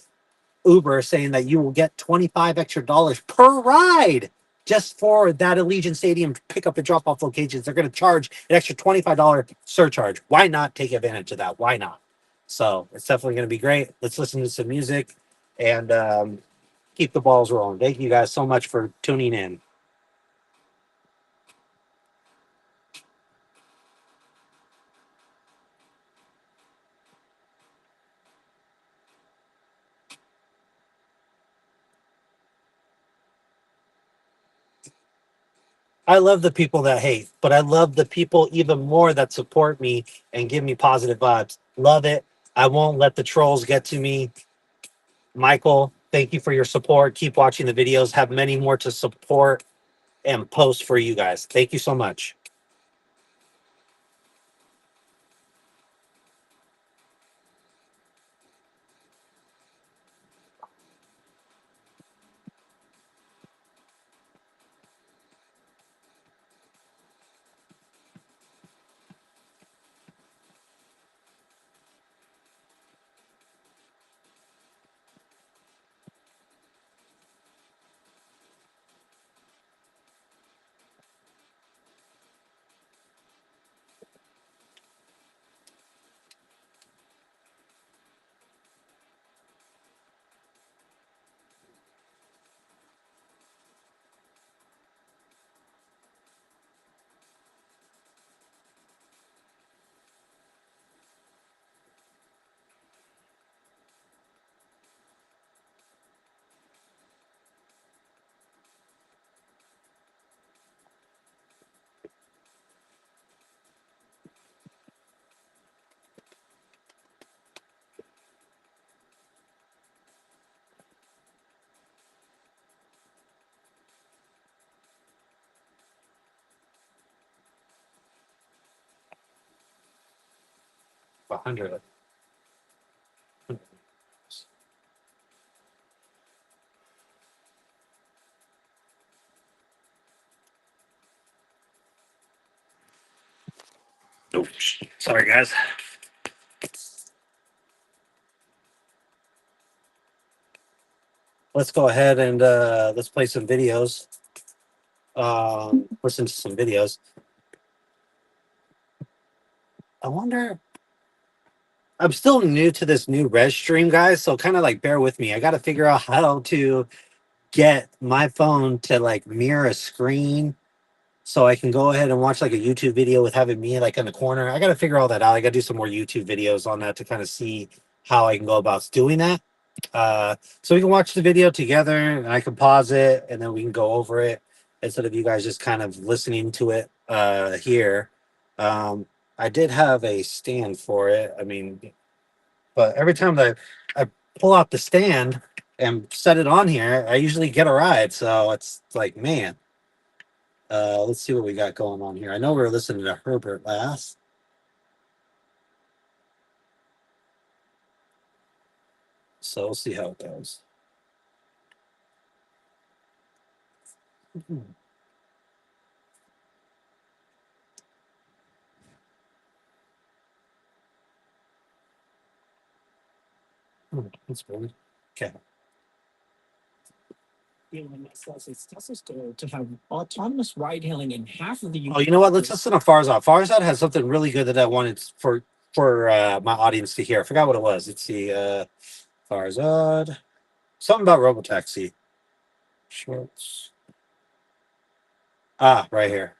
Uber saying that you will get $25 extra per ride just for that Allegiant Stadium pickup and drop off locations. They're going to charge an extra $25 surcharge. Why not take advantage of that? Why not? So it's definitely going to be great. Let's listen to some music and keep the balls rolling. Thank you guys so much for tuning in. I love the people that hate, but I love the people even more that support me and give me positive vibes. Love it. I won't let the trolls get to me. Michael, thank you for your support. Keep watching the videos. Have many more to support and post for you guys. Thank you so much. A 100. Oops. Sorry, guys. Let's go ahead and let's play some videos. Listen to some videos. I wonder. I'm still new to this new res stream, guys. So kind of like bear with me. I got to figure out how to get my phone to like mirror a screen so I can go ahead and watch like a YouTube video with having me like in the corner. I got to figure all that out. I got to do some more YouTube videos on that to kind of see how I can go about doing that. So we can watch the video together and I can pause it and then we can go over it instead of you guys just kind of listening to it here. Um, I did have a stand for it. I mean, but every time that I pull out the stand and set it on here, I usually get a ride. So it's like, man, let's see what we got going on here. I know we were listening to Herbert last. So we'll see how it goes. That's weird. Okay. Elon Musk says it's Tesla's goal to have autonomous ride-hailing in half of the U.S. Oh, you know what? Let's listen to Farzad. Farzad has something really good that I wanted for my audience to hear. I forgot what it was. Let's see. Farzad. Something about Robotaxi. Shorts. Ah, right here.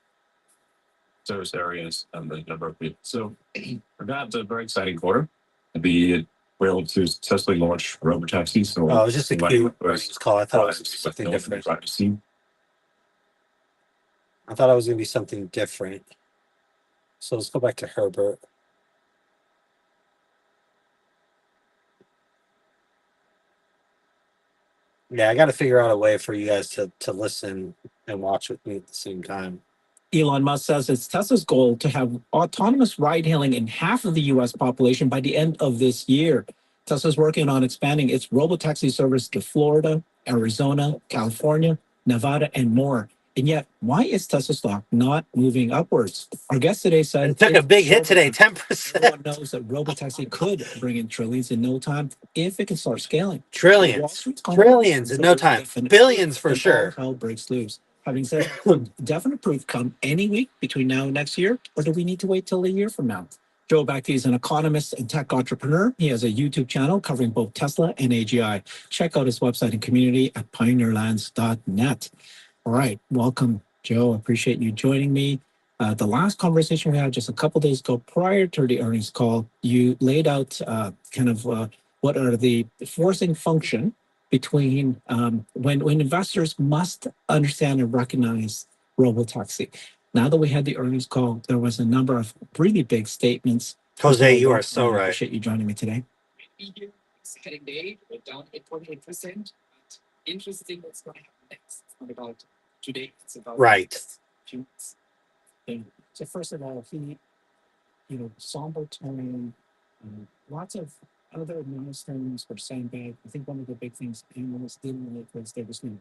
Service areas and the number of people. So we've got a very exciting quarter. We're able to successfully launch Robotaxi. So Oh, it was just a cute earnings call. I thought it was something different. I thought it was going to be something different. So let's go back to Herbert. Yeah, I got to figure out a way for you guys to listen and watch with me at the same time. Elon Musk says it's Tesla's goal to have autonomous ride-hailing in half of the U.S. population by the end of this year. Tesla's working on expanding its robotaxi service to Florida, Arizona, California, Nevada, and more. And yet, why is Tesla stock not moving upwards? Our guest today said it took a big hit today, 10%. Everyone knows that robotaxi could bring in trillions in no time if it can start scaling. Trillions in no time. Billions for sure. Hell breaks loose. Having said that, definite proof come any week between now and next year, or do we need to wait till a year from now? Joe Becky is an economist and tech entrepreneur. He has a YouTube channel covering both Tesla and AGI. Check out his website and community at pioneerlands.net. All right, welcome, Joe. Appreciate you joining me. The last conversation we had just a couple days ago, prior to the earnings call, you laid out what are the forcing function between when investors must understand and recognize robotaxi. Now that we had the earnings call, there was a number of really big statements. Jose, you are so right. Appreciate you joining me today. Exciting day. We're down 8.8%. Interesting what's going to happen next. It's not about today. It's about right. So first of all, somber tone, lots of other milestones were sandbagged. I think one of the big things analysts didn't like was there was no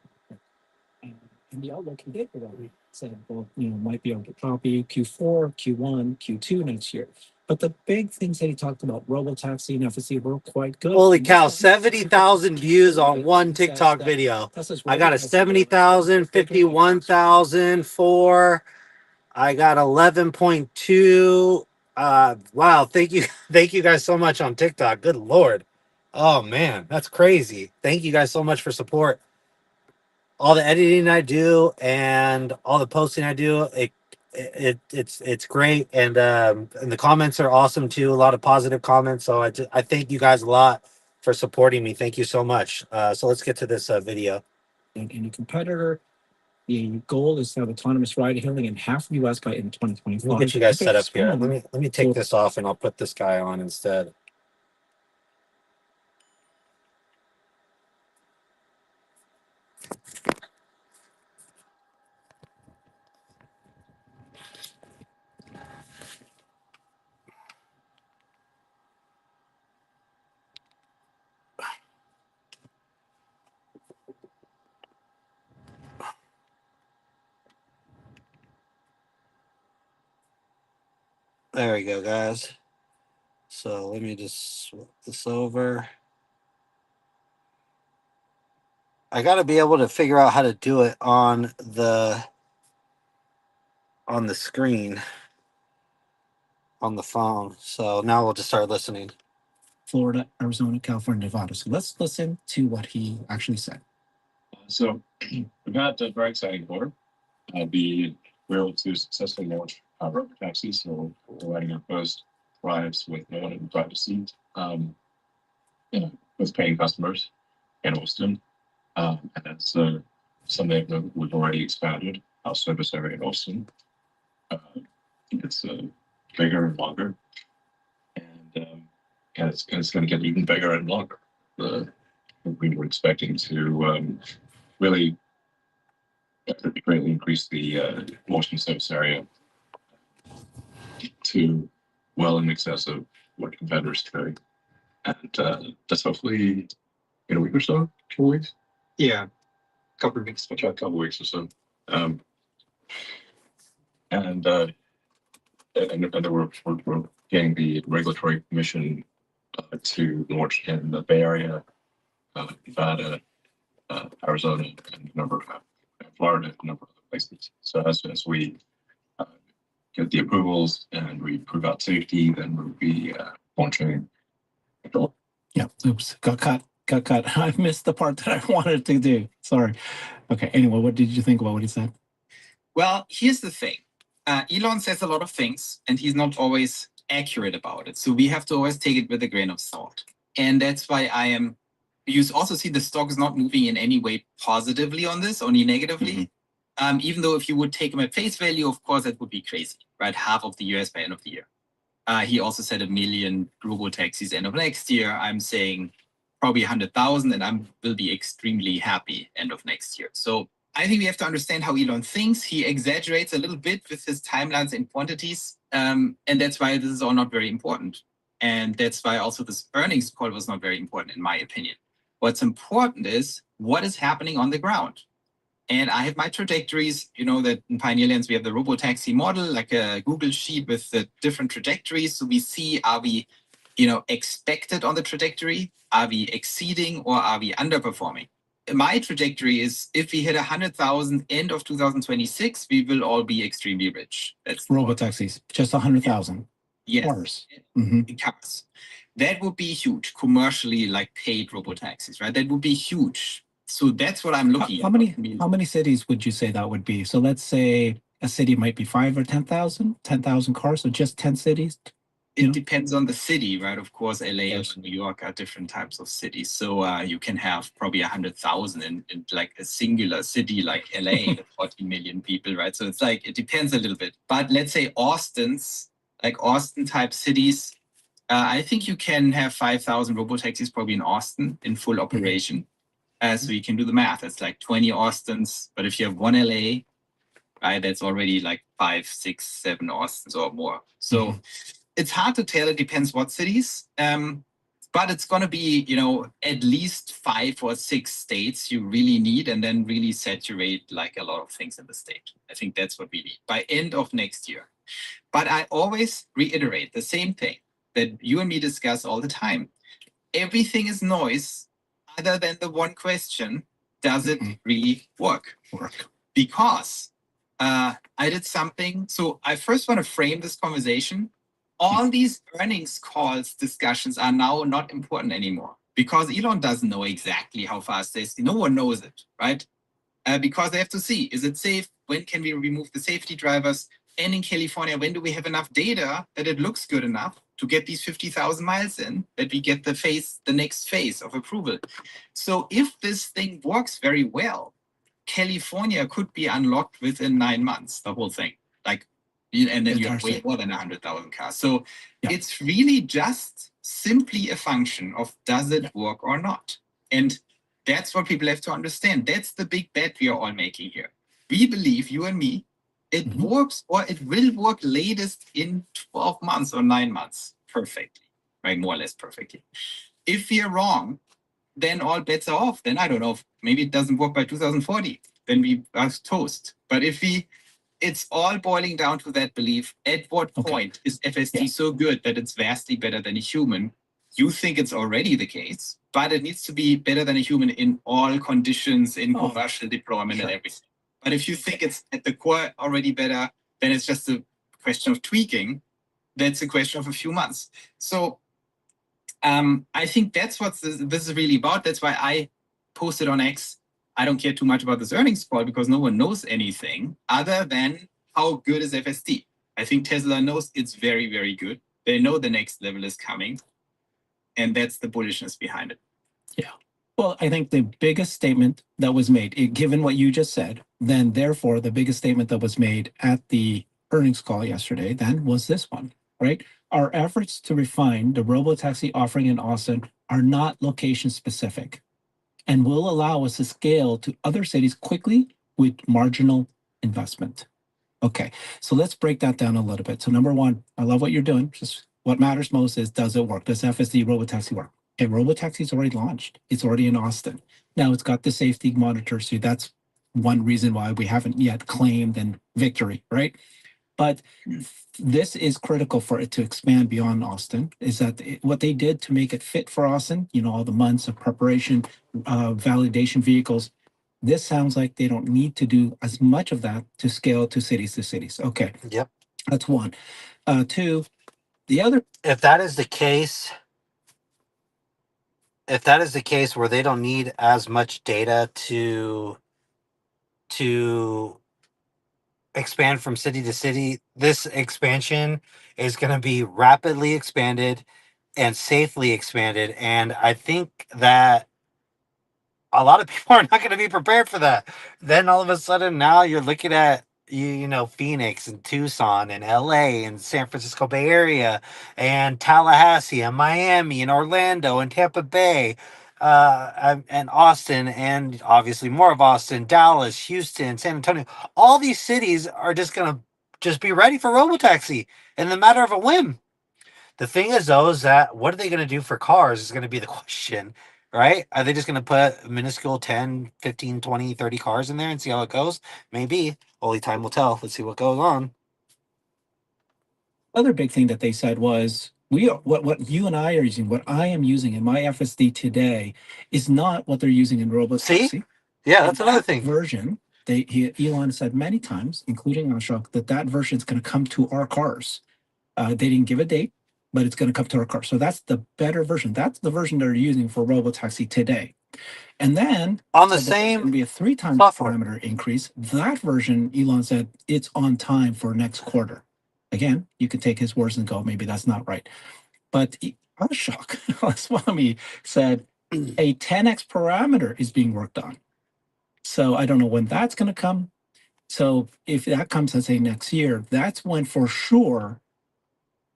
and the outlook he did already said, well, might be able to copy Q4, Q1, Q2 next year. But the big things that he talked about, Robotaxi and FSC, were quite good. Holy cow, 70,000 views on one TikTok video. I got a 70,000, 51,000, 4. I got 11.2. Wow, thank you guys so much on TikTok. Good Lord. Oh man, that's crazy. Thank you guys so much for support. All the editing I do and all the posting I do, it's great, and the comments are awesome too. A lot of positive comments. So I thank you guys a lot for supporting me. Thank you so much. So let's get to this video. And any competitor, the goal is to have autonomous ride hailing in half the U.S. by in 2025. Let me get you guys set up here. Let me take this off and I'll put this guy on instead. There we go, guys. So let me just swap this over. I got to be able to figure out how to do it on the screen on the phone. So now we'll just start listening. Florida, Arizona, California, Nevada. So let's listen to what he actually said. So we've got a very exciting quarter. We're able to successfully launch Robotaxi. So we're providing our first rides with no one in the driver's seat, with paying customers in Austin. And that's something that we've already expanded our service area in Austin. It's bigger and longer, and it's going to get even bigger and longer. We were expecting to really greatly increase the Austin service area to well in excess of what competitors carry, and that's hopefully in a week or so, 2 weeks. Yeah, a couple of weeks. A couple of weeks or so. And we're getting the regulatory permission to launch in the Bay Area, Nevada, Arizona, and a number of Florida, and a number of other places. So as soon as we get the approvals and we prove out safety, then we'll be launching. Yeah. Oops. Got cut. I missed the part that I wanted to do. Sorry. Okay. Anyway, what did you think about what he said? Well, here's the thing. Elon says a lot of things, and he's not always accurate about it. So we have to always take it with a grain of salt. And that's why you also see the stock is not moving in any way positively on this, only negatively. Even though if you would take him at face value, of course, that would be crazy, right? Half of the US by end of the year. He also said 1 million robotaxis end of next year. I'm saying probably 100,000, and I will be extremely happy end of next year. So I think we have to understand how Elon thinks. He exaggerates a little bit with his timelines and quantities. And that's why this is all not very important. And that's why also this earnings call was not very important, in my opinion. What's important is what is happening on the ground. And I have my trajectories, you know, that in Pioneer Lands, we have the Robotaxi model, like a Google sheet with the different trajectories. So we see, are we, expected on the trajectory? Are we exceeding or are we underperforming? My trajectory is if we hit 100,000 end of 2026, we will all be extremely rich. That's Robotaxis, just 100,000. Yes. Cars. Cars. That would be huge, commercially like paid robotaxis, right? That would be huge. So that's what I'm looking at. How many cities would you say that would be? So let's say a city might be 5 or 10,000 cars, so just 10 cities. It depends on the city, right? Of course, LA and New York are different types of cities. So you can have probably 100,000 in like a singular city like LA, 40 million people, right? So it's like, it depends a little bit. But let's say Austin type cities, I think you can have 5,000 robotaxis probably in Austin in full operation. So you can do the math. It's like 20 Austins. But if you have one LA, right, that's already like 5, 6, 7 Austins or more. So it's hard to tell. It depends what cities. But it's going to be, at least 5 or 6 states you really need, and then really saturate like a lot of things in the state. I think that's what we need by end of next year. But I always reiterate the same thing that you and me discuss all the time. Everything is noise other than the one question, does it really work? Because I did something. So I first want to frame this conversation. All these earnings calls discussions are now not important anymore because Elon doesn't know exactly how fast they see. No one knows it, right? Because they have to see, is it safe? When can we remove the safety drivers? And in California, when do we have enough data that it looks good enough to get these 50,000 miles in, that we get the next phase of approval? So if this thing works very well, California could be unlocked within 9 months, the whole thing. And then you have way more than 100,000 cars. So it's really just simply a function of does it work or not? And that's what people have to understand. That's the big bet we are all making here. We believe, you and me, it works or it will work latest in 12 months or 9 months perfectly, right? More or less perfectly. If we are wrong, then all bets are off. Then I don't know, maybe it doesn't work by 2040. Then we are toast. But it's all boiling down to that belief. At what point is FSD so good that it's vastly better than a human? You think it's already the case, but it needs to be better than a human in all conditions, in commercial deployment and everything. But if you think it's at the core already better, then it's just a question of tweaking. That's a question of a few months. So I think that's what this is really about. That's why I posted on X. I don't care too much about this earnings call because no one knows anything other than how good is FSD. I think Tesla knows it's very, very good. They know the next level is coming. And that's the bullishness behind it. Yeah. Well, I think the biggest statement that was made, given what you just said, then therefore the biggest statement that was made at the earnings call yesterday then was this one, right? Our efforts to refine the robotaxi offering in Austin are not location specific and will allow us to scale to other cities quickly with marginal investment. Okay, so let's break that down a little bit. So number one, I love what you're doing. Just what matters most is, does it work? Does FSD Robotaxi work? Okay, Robotaxi's already launched. It's already in Austin. Now it's got the safety monitor, so that's one reason why we haven't yet claimed victory, right? But this is critical for it to expand beyond Austin. Is that what they did to make it fit for Austin? You know, all the months of preparation, validation vehicles. This sounds like they don't need to do as much of that to scale to cities. Okay, Yep. that's one. Two, the other. If that is the case, where they don't need as much data to expand from city to city, this expansion is going to be rapidly expanded and safely expanded, and I think that a lot of people are not going to be prepared for that. Then all of a sudden, now you're looking at Phoenix and Tucson and LA and San Francisco Bay Area and Tallahassee and Miami and Orlando and Tampa Bay, and Austin, and obviously more of Austin, Dallas, Houston, San Antonio. All these cities are just going to just be ready for Robotaxi in the matter of a whim. The thing is, though, is that what are they going to do for cars is going to be the question, right? Are they just going to put minuscule 10, 15, 20, 30 cars in there and see how it goes? Maybe. Only time will tell. Let's see what goes on. Other big thing that they said was what you and I are using, what I am using in my FSD today is not what they're using in Robotaxi. See? Yeah, that's And another that thing. version, Elon said many times, including Ashok, that version is going to come to our cars. They didn't give a date, but it's going to come to our car. So that's the better version. That's the version they're using for Robotaxi today. And then On the said that there's same going to be a 3 times software. parameter increase. That version, Elon said, it's on time for next quarter. Again, you can take his words and go, maybe that's not right. But Ashok Swami said a 10x parameter is being worked on. So I don't know when that's going to come. So if that comes, let's say next year, that's when for sure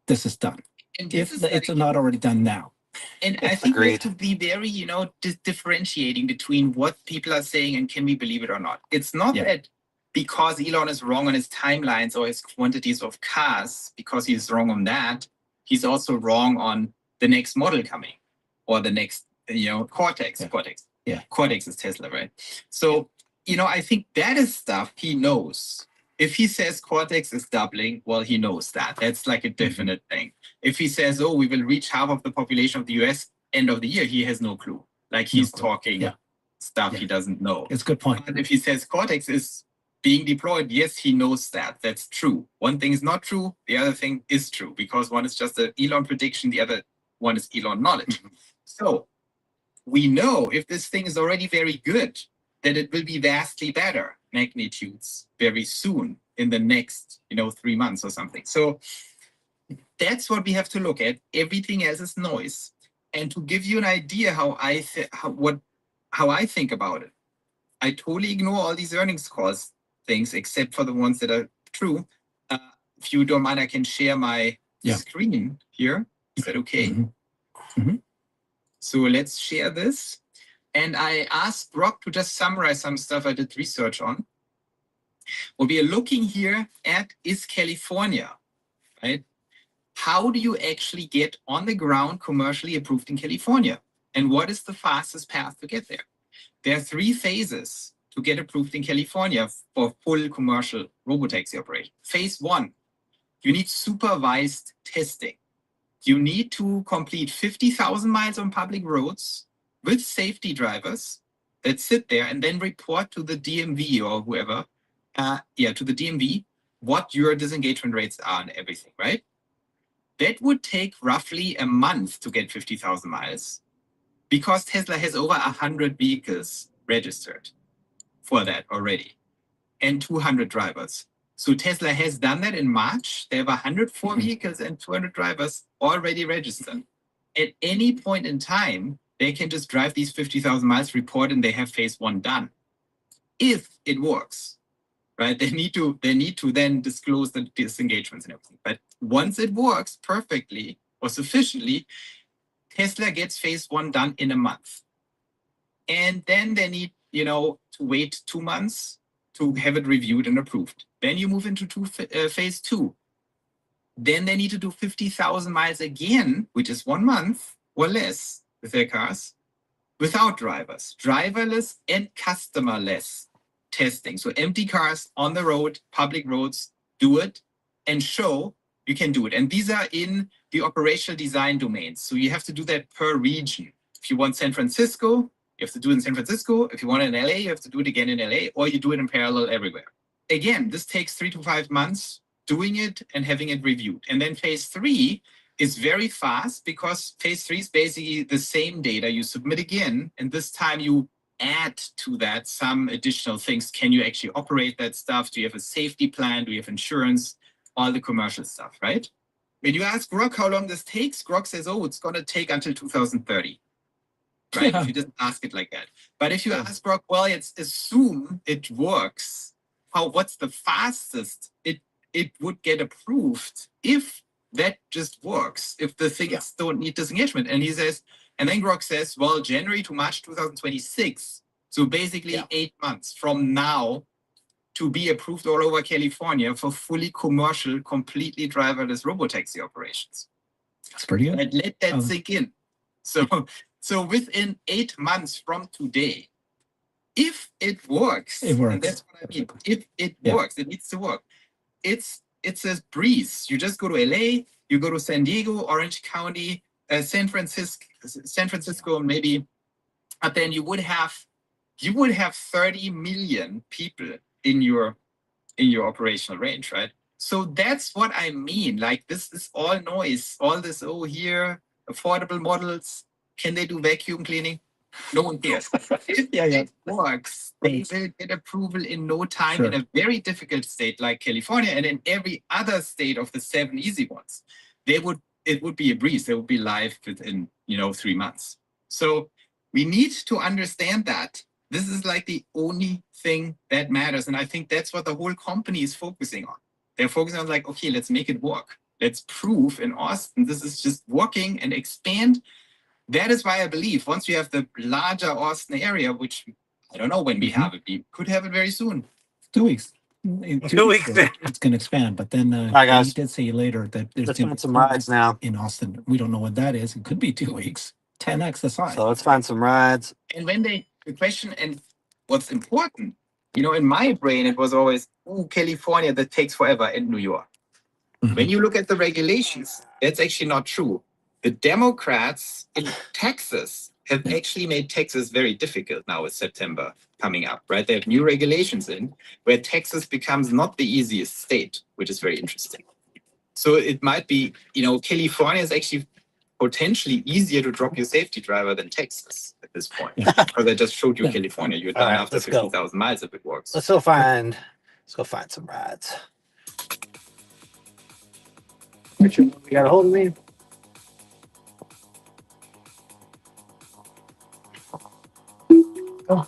this is done. And If this is it's very- not already done now. And I think we have Agreed. to be very, differentiating between what people are saying and can we believe it or not. It's not Yeah. that because Elon is wrong on his timelines or his quantities of cars, because he's wrong on that, he's also wrong on the next model coming or the next, Cortex. Yeah. Cortex. Yeah. Cortex is Tesla, right? So, I think that is stuff he knows. If he says Cortex is doubling, well, he knows that. That's like a definite thing. If he says, oh, we will reach half of the population of the US end of the year, he has no clue. Like he's talking stuff he doesn't know. It's a good point. But if he says Cortex is being deployed, yes, he knows that. That's true. One thing is not true. The other thing is true because one is just an Elon prediction. The other one is Elon knowledge. So we know if this thing is already very good, that it will be vastly better magnitudes very soon in the next, 3 months or something. So that's what we have to look at. Everything else is noise. And to give you an idea how I think about it, I totally ignore all these earnings calls things except for the ones that are true. If you don't mind, I can share my screen here. Is that okay? Mm-hmm. So let's share this. And I asked Brock to just summarize some stuff I did research on. What we are looking here at is California, right? How do you actually get on the ground commercially approved in California? And what is the fastest path to get there? There are 3 phases to get approved in California for full commercial robotaxi operation. Phase 1, you need supervised testing. You need to complete 50,000 miles on public roads with safety drivers that sit there and then report to the DMV or whoever, to the DMV, what your disengagement rates are and everything, right? That would take roughly a month to get 50,000 miles because Tesla has over 100 vehicles registered for that already and 200 drivers. So Tesla has done that in March. They have 104 vehicles and 200 drivers already registered. At any point in time, they can just drive these 50,000 miles, report, and they have phase 1 done. If it works, right? They need to then disclose the disengagements and everything. But once it works perfectly or sufficiently, Tesla gets phase 1 done in a month. And then they need, to wait 2 months to have it reviewed and approved. Then you move into phase 2. Then they need to do 50,000 miles again, which is 1 month or less with their cars, without drivers, driverless and customerless testing. So empty cars on the road, public roads, do it. and show you can do it. And these are in the operational design domains. So you have to do that per region. If you want San Francisco, you have to do it in San Francisco. If you want it in LA, you have to do it again in LA, or you do it in parallel everywhere. Again, this takes 3 to 5 months doing it and having it reviewed. And then phase 3 is very fast because phase 3 is basically the same data you submit again. And this time you add to that some additional things. Can you actually operate that stuff? Do you have a safety plan? Do you have insurance? All the commercial stuff, right? When you ask Grok how long this takes, Grok says, oh, it's going to take until 2030. Right? If you just ask it like that. But if you ask Grok, well, it's assume it works. What's the fastest it would get approved if that just works, if the things don't need disengagement? And he says, and then Grok says, well, January to March 2026. So basically 8 months from now to be approved all over California for fully commercial, completely driverless robotaxi operations. That's pretty good. And let that sink in. So within 8 months from today, if it works, and that's what I mean, if it works, it needs to work. It's a breeze. You just go to LA, you go to San Diego, Orange County, San Francisco, maybe, but then you would have 30 million people in your operational range, right? So that's what I mean. Like, this is all noise, all this, oh, here, affordable models, can they do vacuum cleaning? No one cares. If it works, they will get approval in no time in a very difficult state like California, and in every other state of the 7 easy ones. It would be a breeze. They would be live within 3 months. So we need to understand that this is like the only thing that matters. And I think that's what the whole company is focusing on. They're focusing on like, okay, let's make it work. Let's prove in Austin this is just working and expand. That is why I believe once we have the larger Austin area, which I don't know when we have it, we could have it very soon. 2 weeks. In 2 weeks. It's going to expand, but then Hi, guys. he did say later that there's Let's gonna find be some rides now. in Austin. We don't know what that is. It could be 2 weeks, 10x the size. So let's find some rides. And when the question and what's important, in my brain, it was always, California, that takes forever, and New York. When you look at the regulations, that's actually not true. The Democrats in Texas have actually made Texas very difficult now with September coming up, right? They have new regulations in where Texas becomes not the easiest state, which is very interesting. So it might be, California is actually potentially easier to drop your safety driver than Texas at this point. Because I just showed you California. You're done after 50,000 miles if it works. Let's go find some rides. Richard, you got a hold of me? Oh.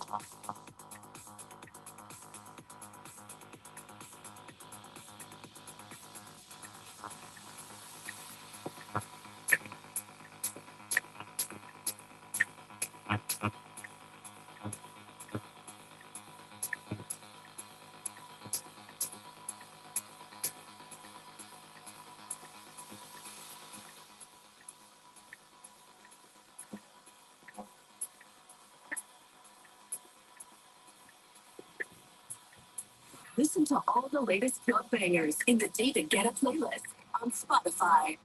Listen to all the latest club bangers in the David Guetta playlist on Spotify.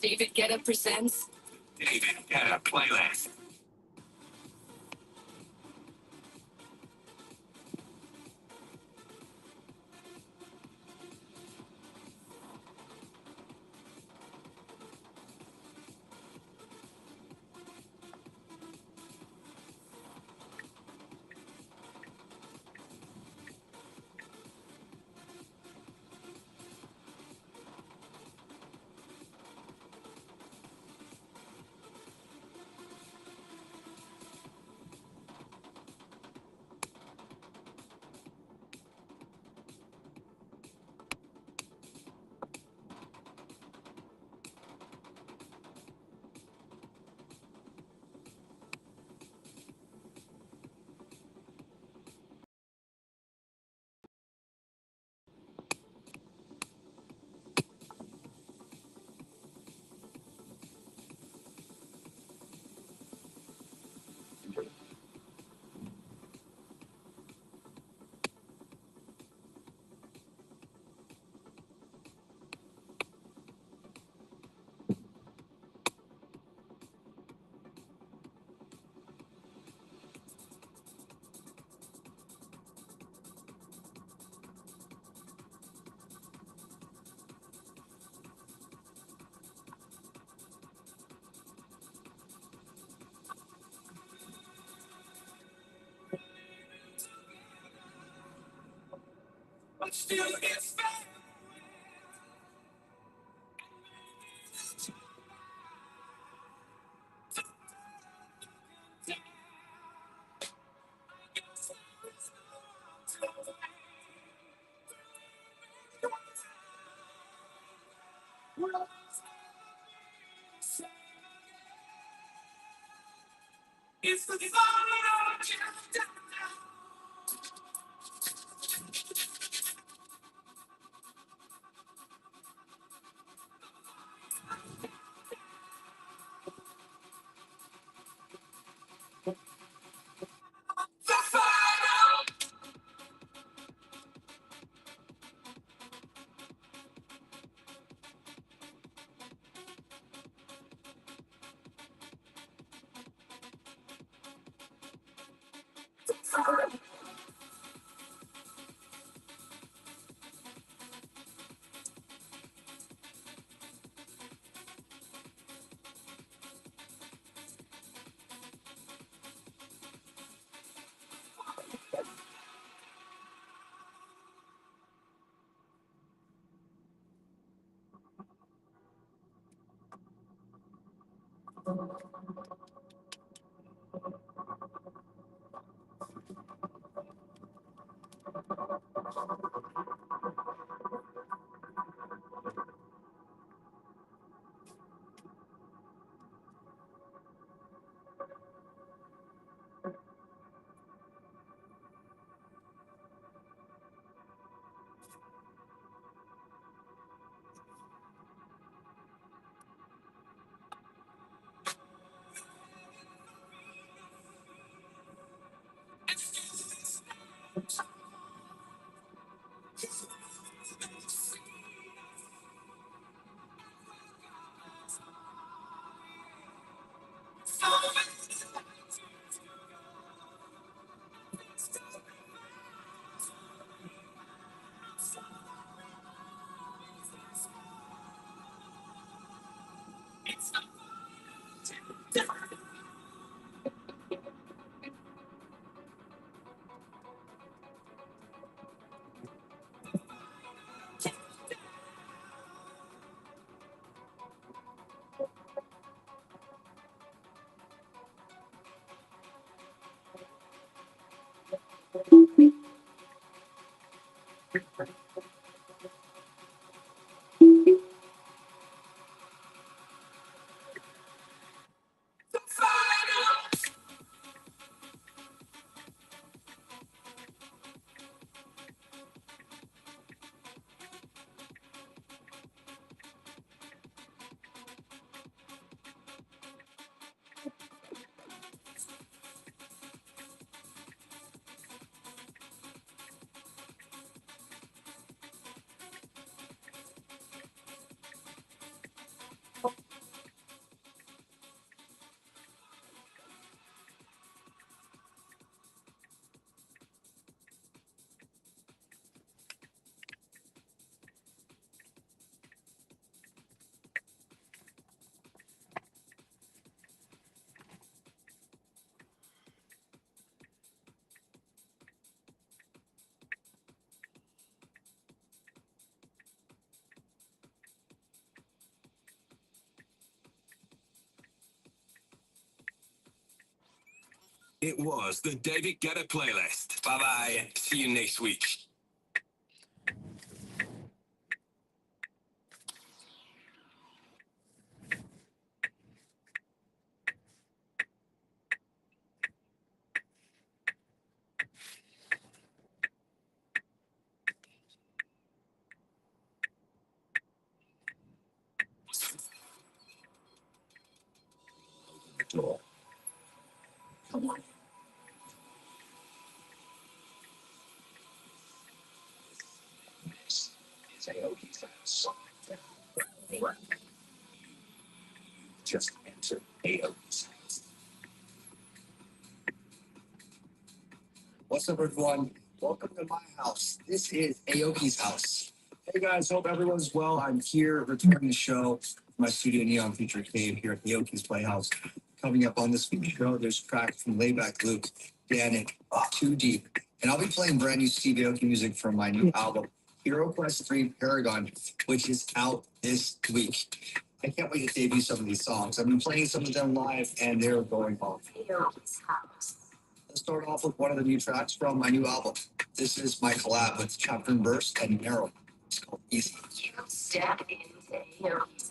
David Guetta presents David, get a playlist. It was the David Guetta playlist. Bye bye. See you next week. Door. Come on. This is Aoki's house. Just enter Aoki's house. What's up, everyone? Welcome to my house. This is Aoki's house. Hey guys, hope everyone's well. I'm here returning the show from my studio Neon Feature Cave here at the Aoki's Playhouse. Coming up on this week's show, there's tracks from Layback Luke, Danik, Too Deep, and I'll be playing brand new Steve Aoki music from my new album, Hero Quest 3 Paragon, which is out this week. I can't wait to debut some of these songs. I've been playing some of them live, and they're going off. Aoki's house. Let's start off with one of the new tracks from my new album. This is my collab with Chapter and Verse and Narrow. It's called Easy. You step into Aoki's house.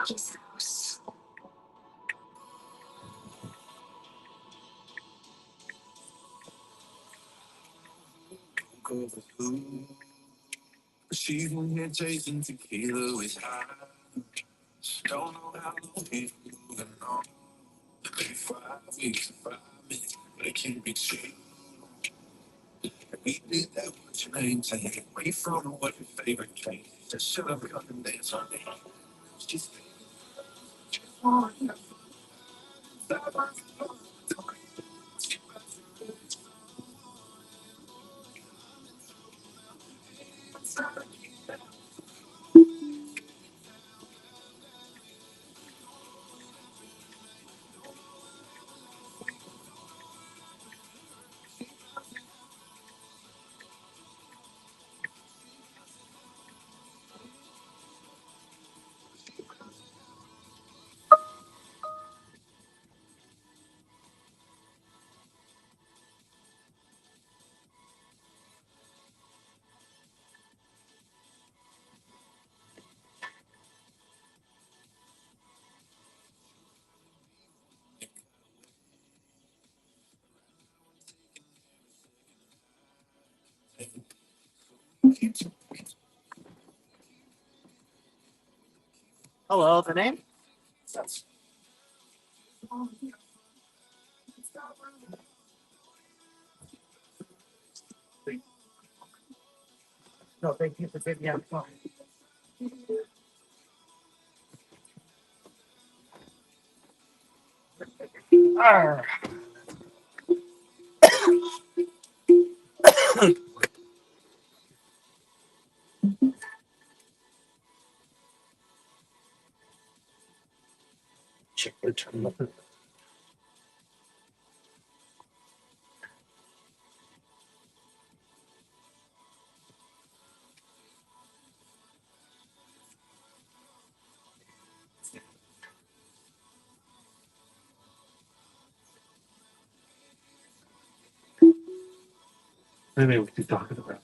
his house. She's in here chasing tequila with high. Don't know how long he's moving on. Maybe 5 weeks, 5 minutes, but it can't be true. We did that with your name tag. Where you from and what your favorite cake? Just shut up and dance on me. She's hello, the name? No, thank you for getting me on the phone. Arr. Check the terminal. Maybe we could talk about.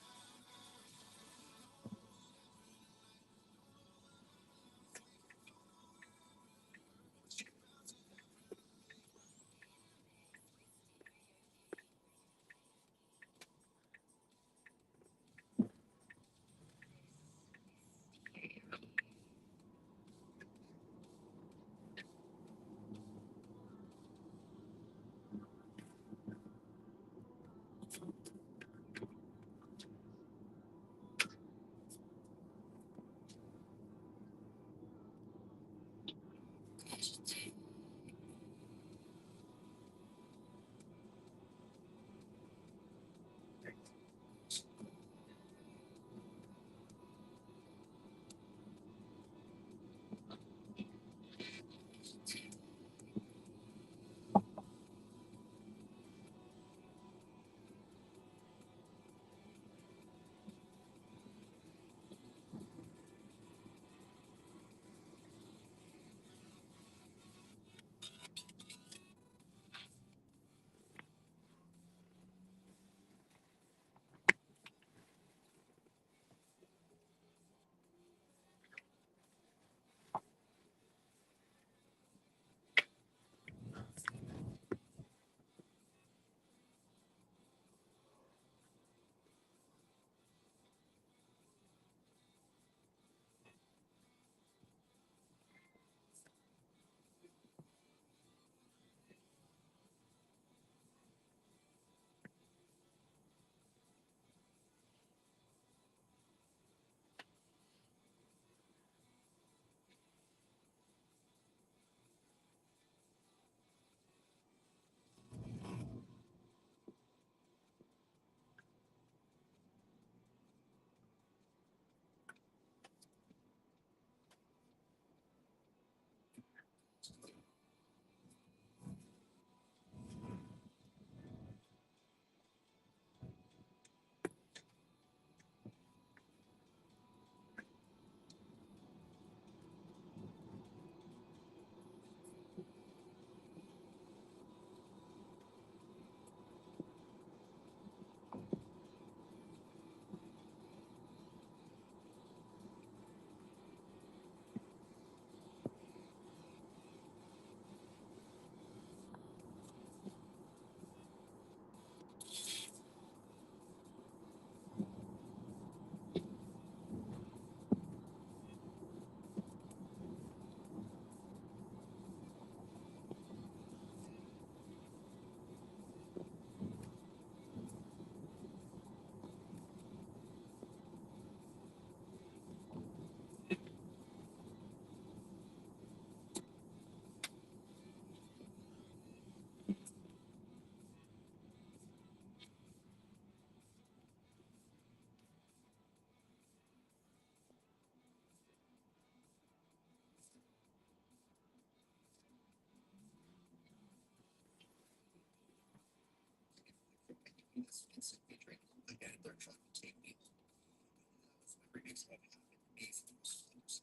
It's instantly drink again. They're trying to take me. That was my remix of it happened to me for most times.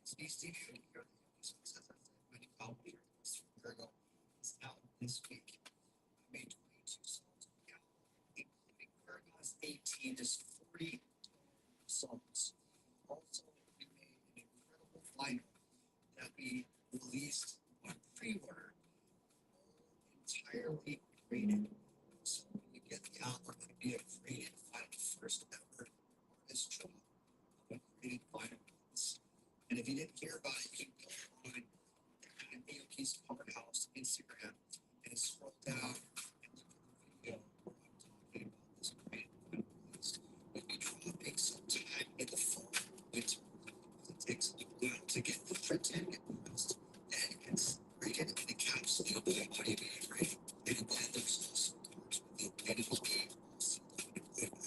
It's easy to hear the says I said when you call me this Virgo is out this week. I made 22 songs on the album, including Virgo's 18 to 40 songs. Also, we made an incredible vinyl that we released on pre-order, entirely graded. So when you get the album, it'll be a graded vinyl, first ever artist drop of a graded vinyl. And if you didn't hear about it, you can go on AOP's Powerhouse Instagram and scroll down and look at the video where I'm talking about this graded vinyl release. We'll be dropping sometime in the fall, winter. It takes a while to get the printing and pressed. Then it's graded and encapsulated by audio media grade. And then there's also cards with it, and it will be all sealed up and playback.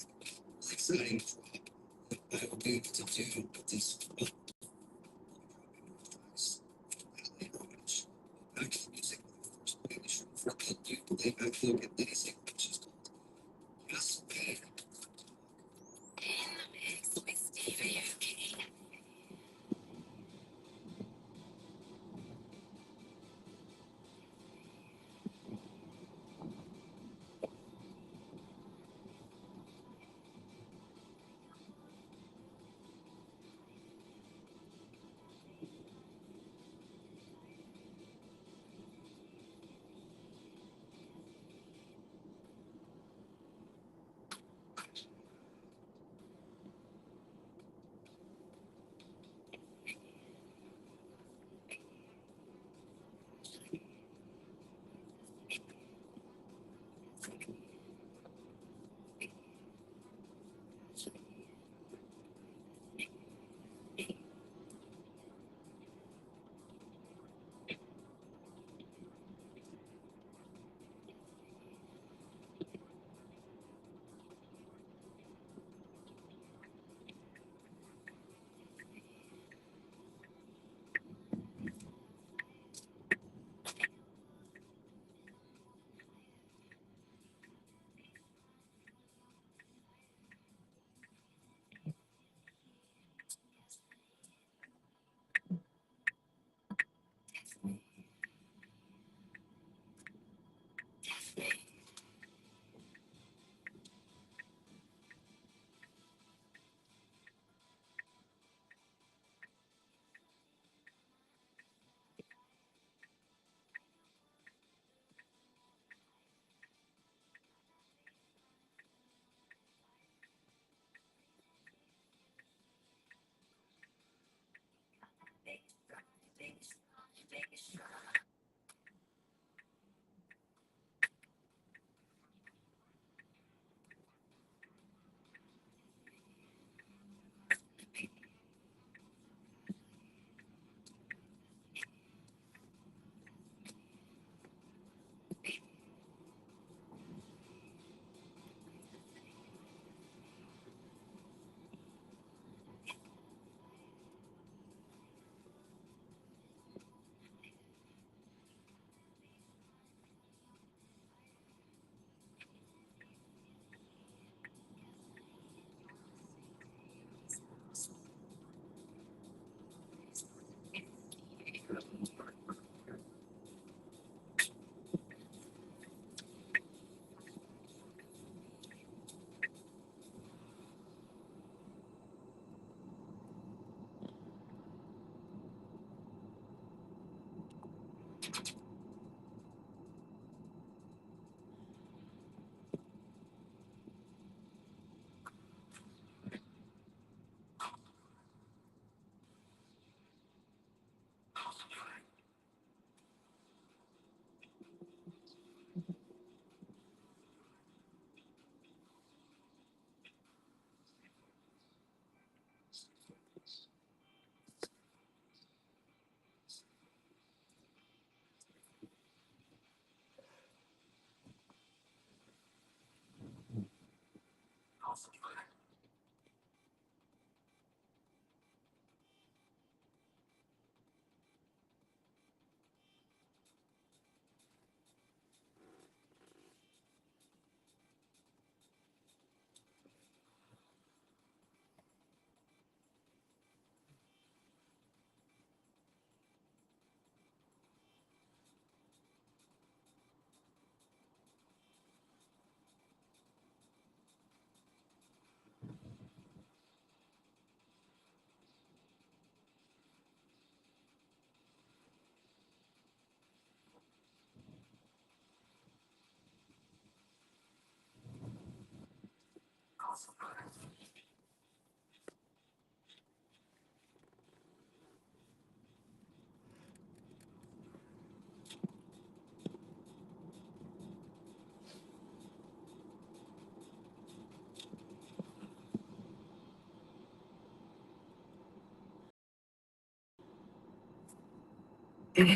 Really exciting drop that I will be able to do with this. I'll be dropping more tracks from that later on. Back to the music when I first played the show for the new playback look at Lady which is called Gasoline. In the mix with Stevie Aoki. All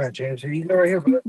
right, James, here you go right here. Bud.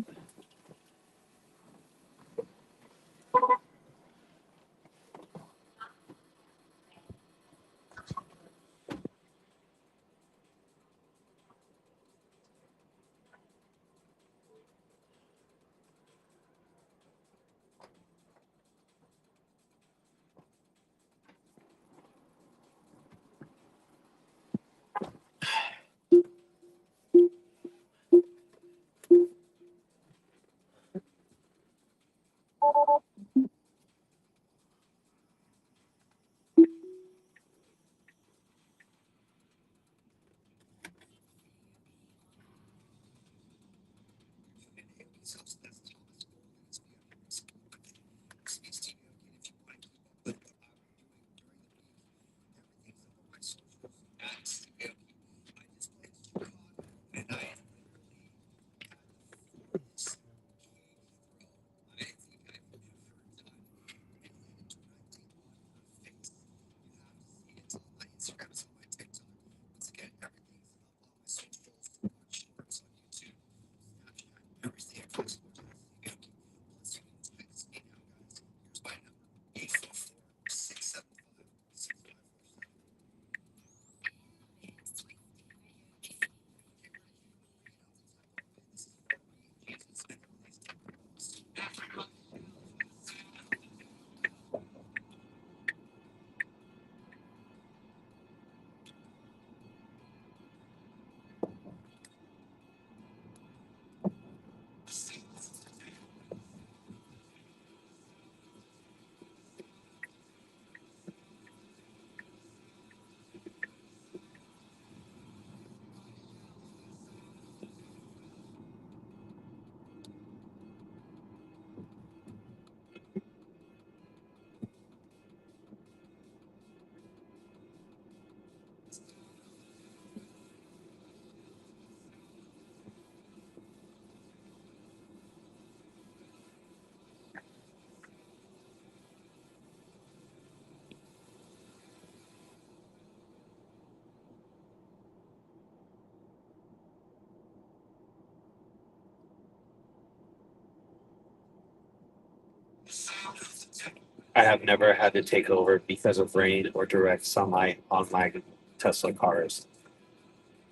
I have never had to take over because of rain or direct sunlight on my Tesla cars.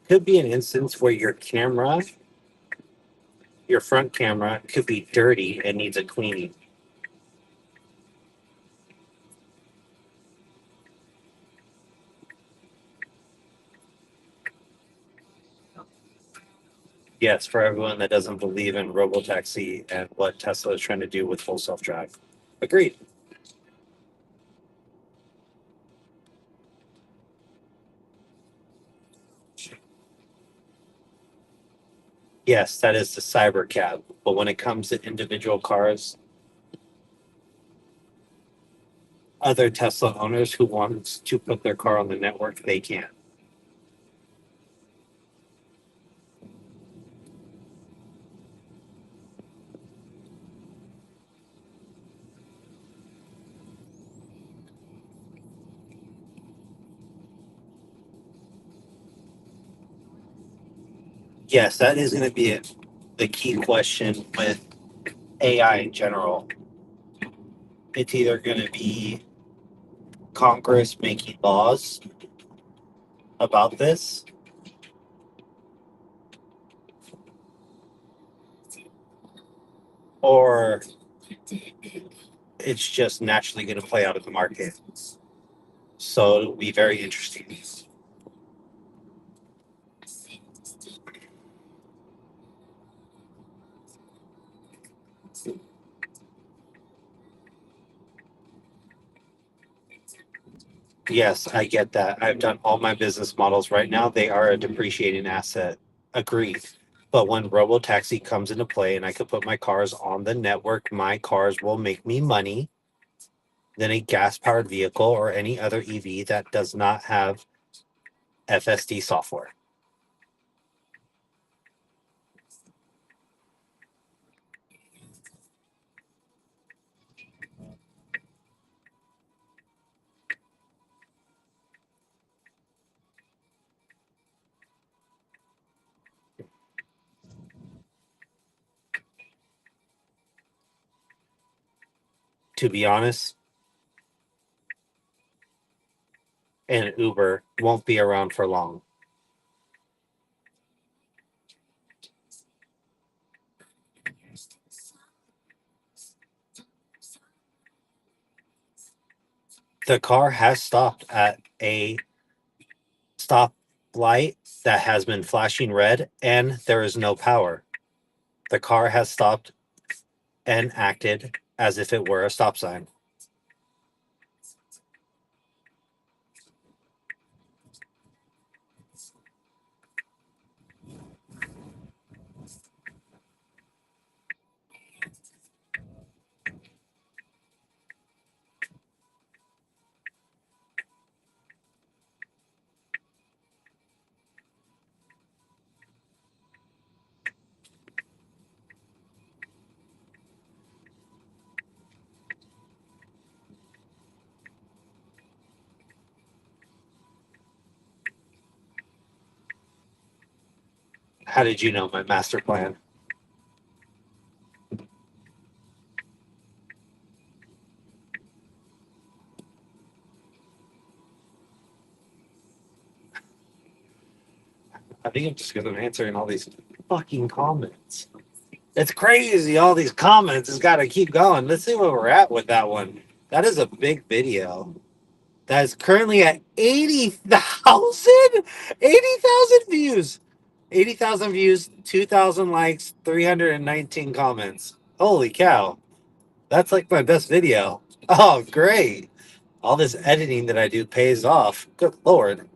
Could be an instance where your front camera, could be dirty and needs a cleaning. Yes, for everyone that doesn't believe in Robotaxi and what Tesla is trying to do with full self drive. Agreed. Yes, that is the cyber cab. But when it comes to individual cars, other Tesla owners who want to put their car on the network, they can. Yes, that is going to be the key question with AI in general. It's either going to be Congress making laws about this, or it's just naturally going to play out in the market. So it'll be very interesting. Yes, I get that. I've done all my business models right now. They are a depreciating asset. Agreed. But when Robotaxi comes into play and I could put my cars on the network, my cars will make me money than a gas powered vehicle or any other EV that does not have FSD software. To be honest, and Uber won't be around for long. The car has stopped at a stop light that has been flashing red and there is no power. The car has stopped and acted as if it were a stop sign. How did you know my master plan? I think I'm just because I'm answering all these fucking comments. It's crazy. All these comments has got to keep going. Let's see where we're at with that one. That is a big video. That is currently at 80,000? 80,000 views. 80,000 views, 2,000 likes, 319 comments. Holy cow. That's like my best video. Oh, great. All this editing that I do pays off. Good Lord.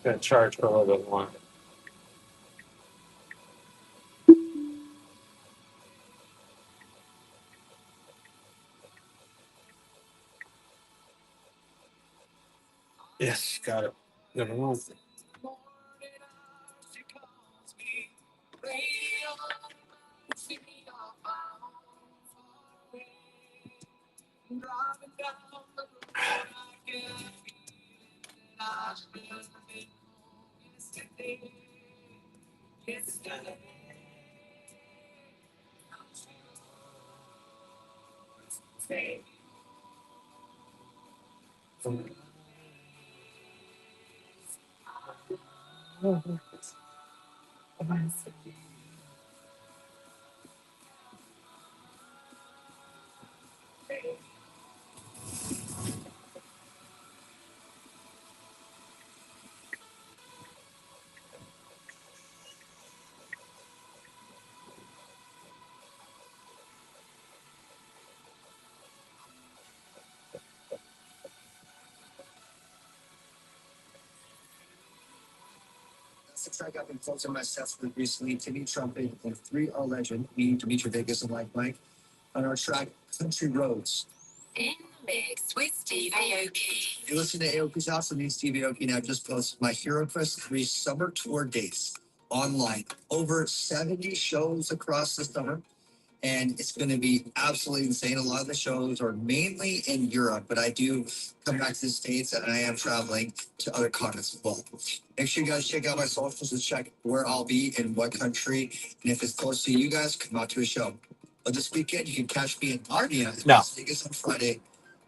Gonna charge for a little bit more. Yes, got it. Number one. That's the track I've been closing my sets with recently. Timmy Trumpet and 3R Legend, me, Dimitri Vegas, and Like Mike, on our track Country Roads. In the mix with Steve Aoki. You listen to Aoki's House, and me, Steve Aoki, and I just posted my Hero Quest 3 summer tour dates online. Over 70 shows across the summer. And it's going to be absolutely insane. A lot of the shows are mainly in Europe, but I do come back to the States and I am traveling to other continents as well. Make sure you guys check out my socials and check where I'll be in what country. And if it's close to you guys, come out to a show. But this weekend, you can catch me in Arnia in Las Vegas on Friday,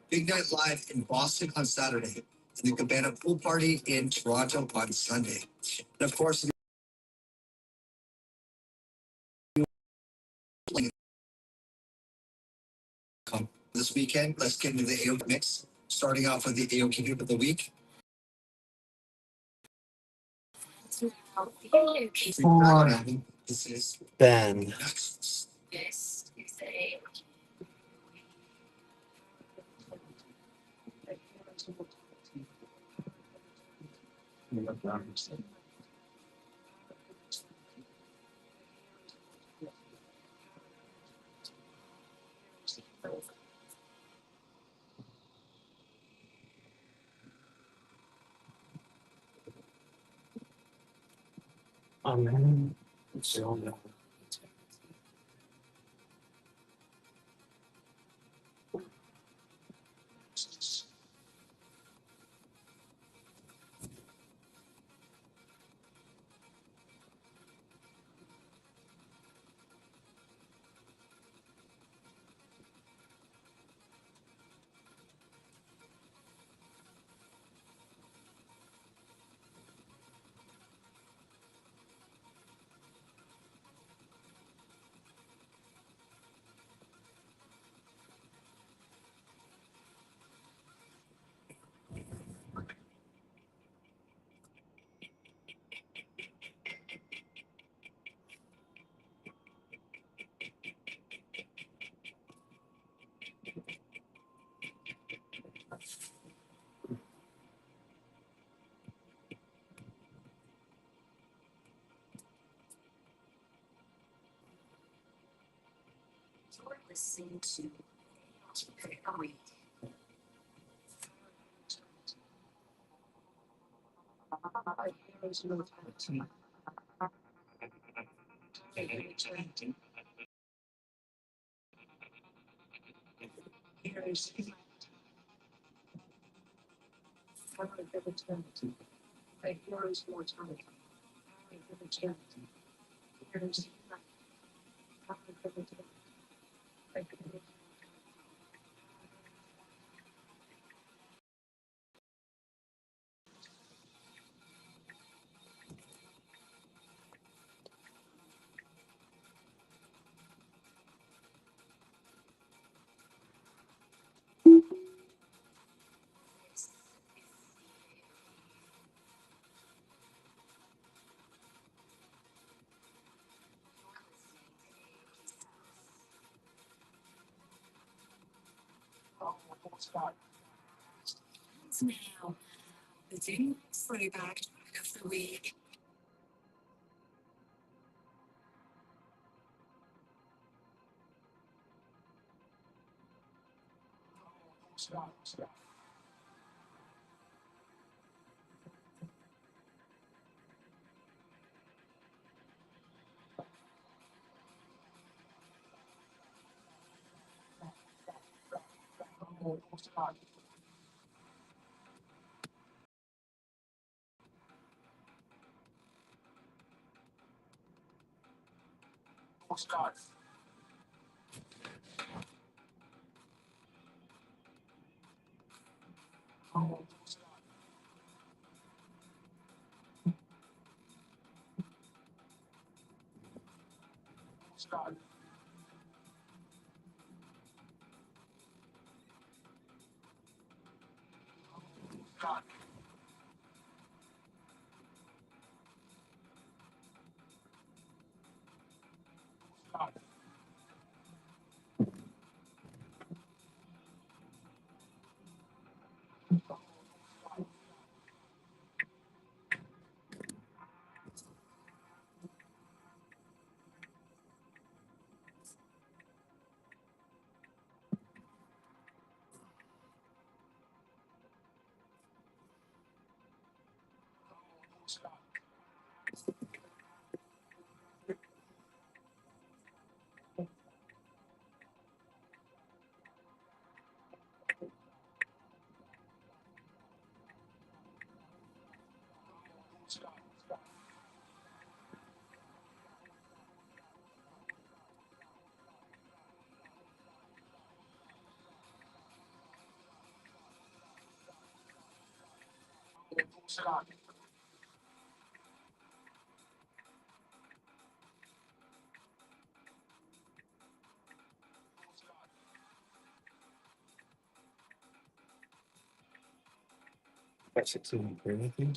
Big Night Live in Boston on Saturday, and the Cabana Pool Party in Toronto on Sunday. And of course, this weekend, let's get into the AOK mix. Starting off with the AOK Group of the Week. This is Ben. Yes, you say. Amen. So, You're listening to Aoki. Now, the Ding throwback track of week. That's it. Anything?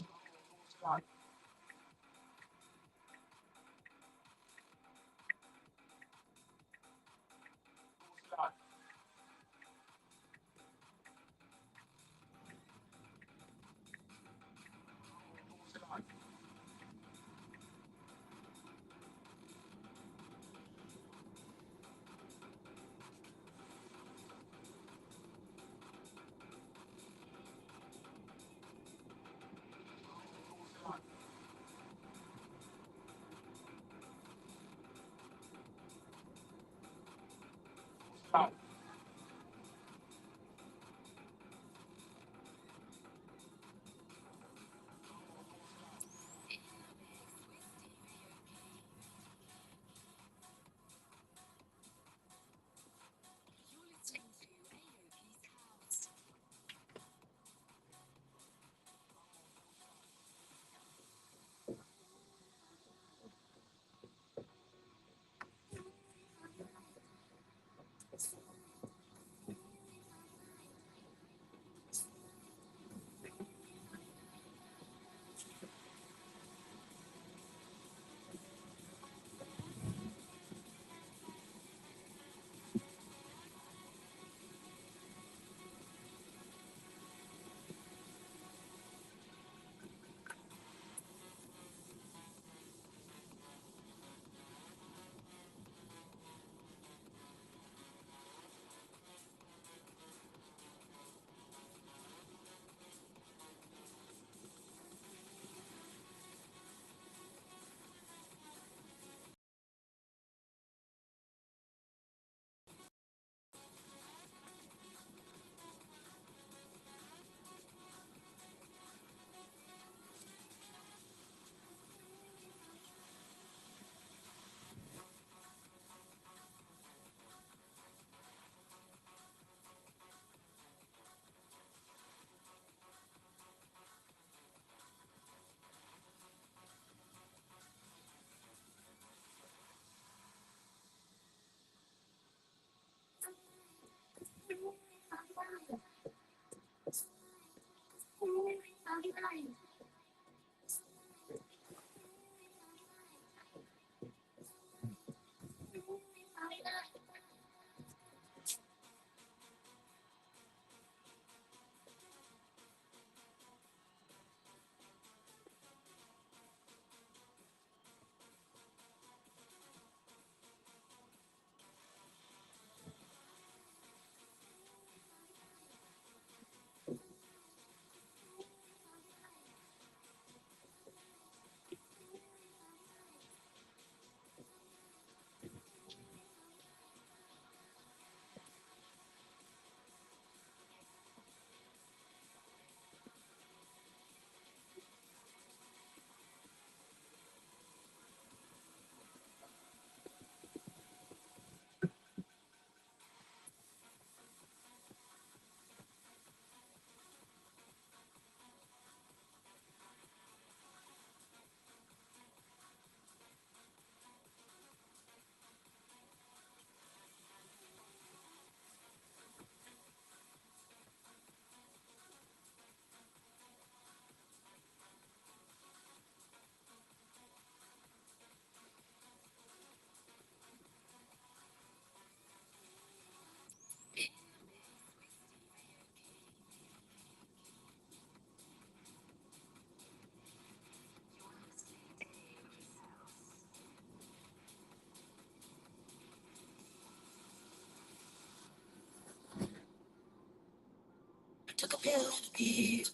took a pill and a beat.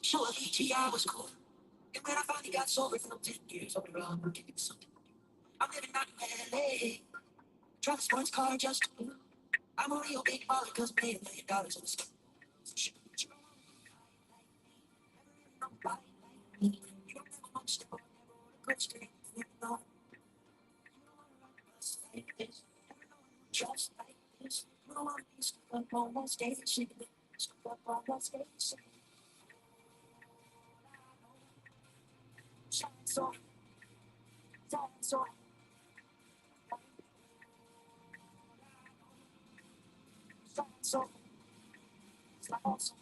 Sure, VGI was cool. And when I finally got sober from 10 years old, I'm working in something. I'm living out in LA. Drive a sports car just to move. I'm a real big baller cause I made $1 million on the stock. You don't know why like me. You don't ever want to step on that roller coaster. You never know. You don't want to run a bus like this. Never know one just like this. You don't want to be stuck up on that stage. Stuck up on that stage. Shine so, shine so. Shine so, shine so.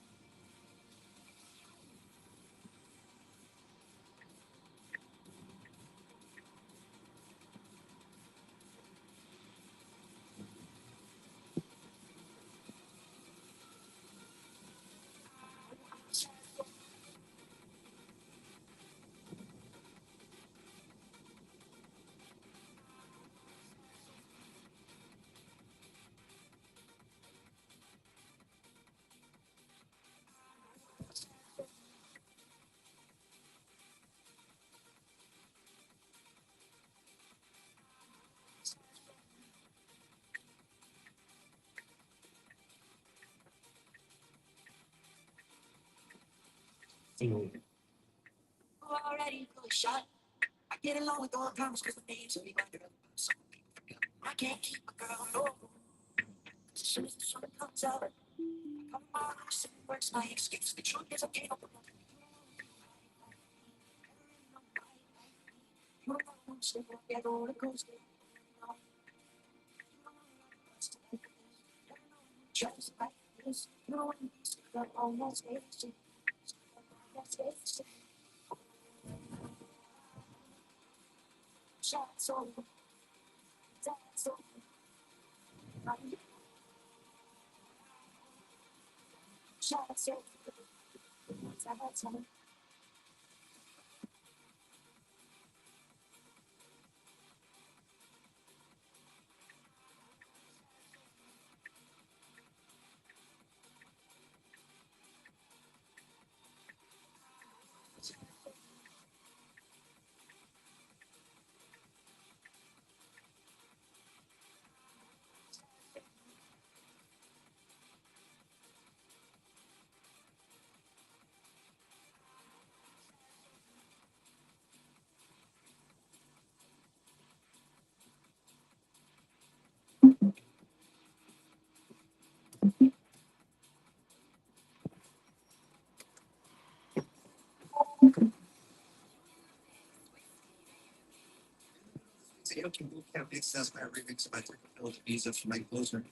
Already really shot. I get along with all the cause the names are reminded of some people. I can't keep a girl no. As soon as the sun comes out, come on, where's my excuse? The truth is I can't open up. You don't know who's still on that roller coaster. Just like this, you don't want to be stuck up on that stage. Stuck up on that stage. Shine so, shine so. Shine so, shine so. Can boot camp access my remix of my technical visa for my closer.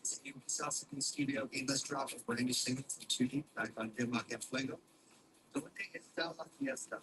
It's a new South in studio, a list drop of brand new single from 2D back on Denmark and Fuego. Donde está la fiesta?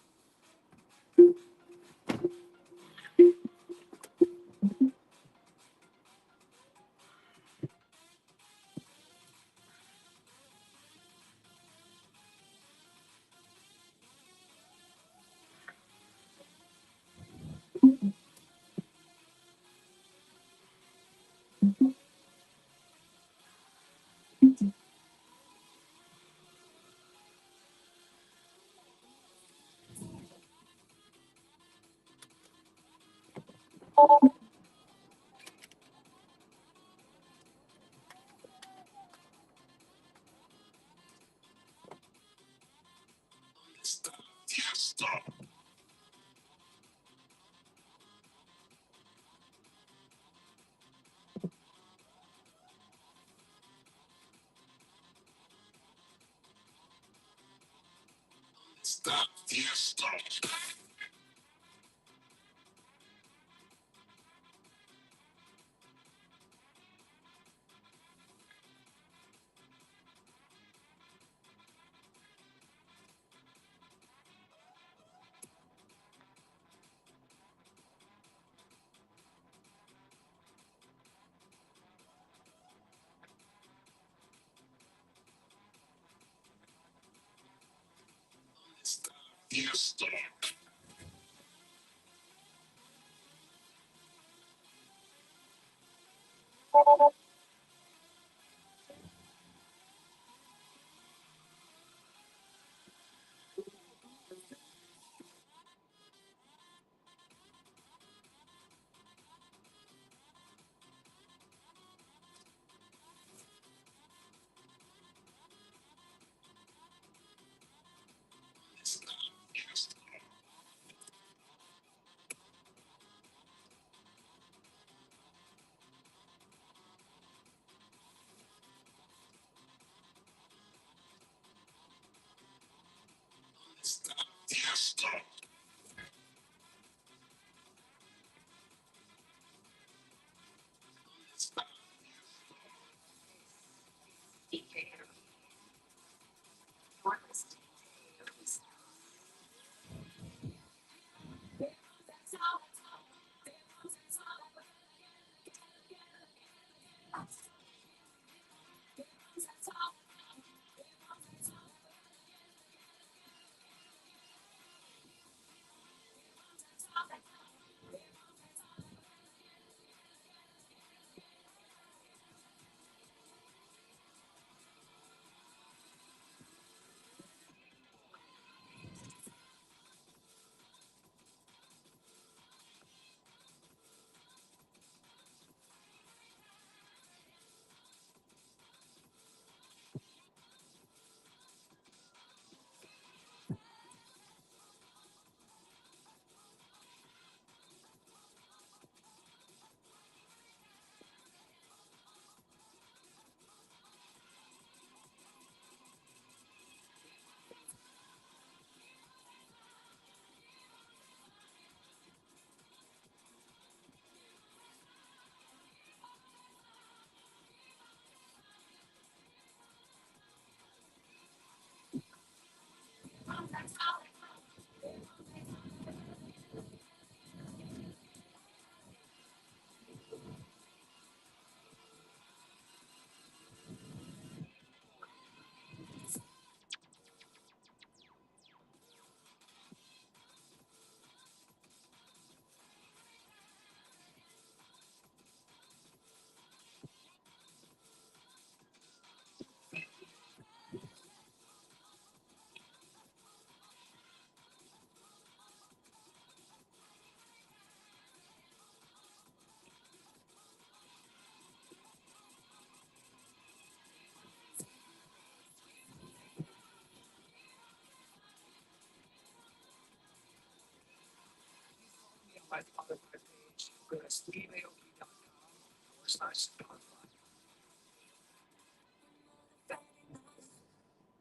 My Spotify page. Go to steveaoki.com/Spotify.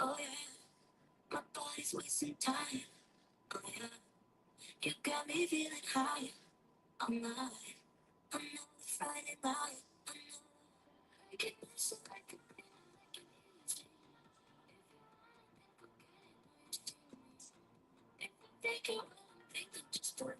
Oh yeah, my body's wasting time. Oh yeah, you got me feeling high all night. Another Friday night. I get so like a if you take it, think that just for me.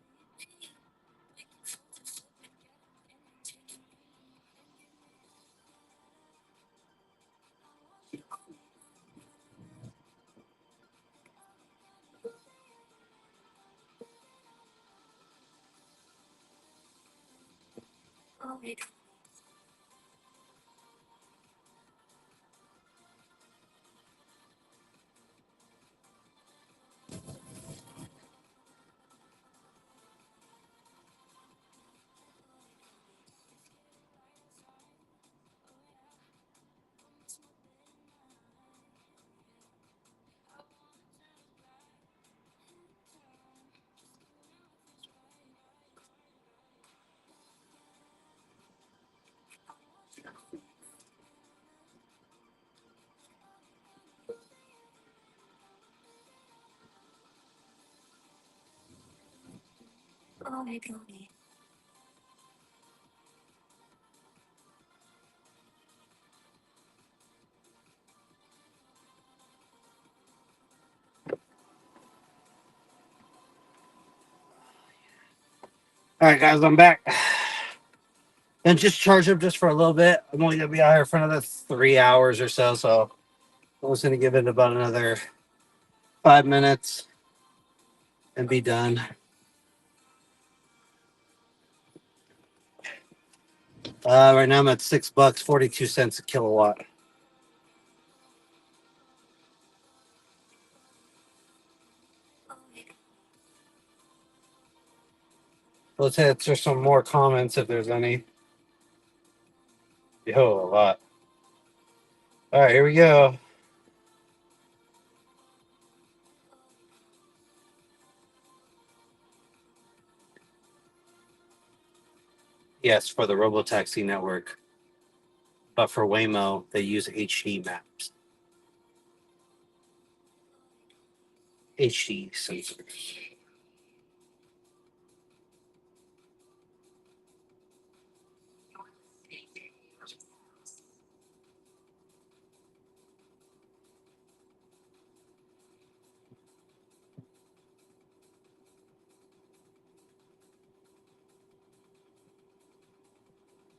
Oh, it oh, it All right, guys, I'm back. And just charge up just for a little bit. I'm only gonna be out here for another 3 hours or so, so I'm just gonna give it about another 5 minutes and be done. Right now I'm at $6, 42 cents a kilowatt. Let's answer some more comments if there's any. Yo, a lot. All right, here we go. Yes, for the Robotaxi network. But for Waymo, they use HD maps. HD sensors.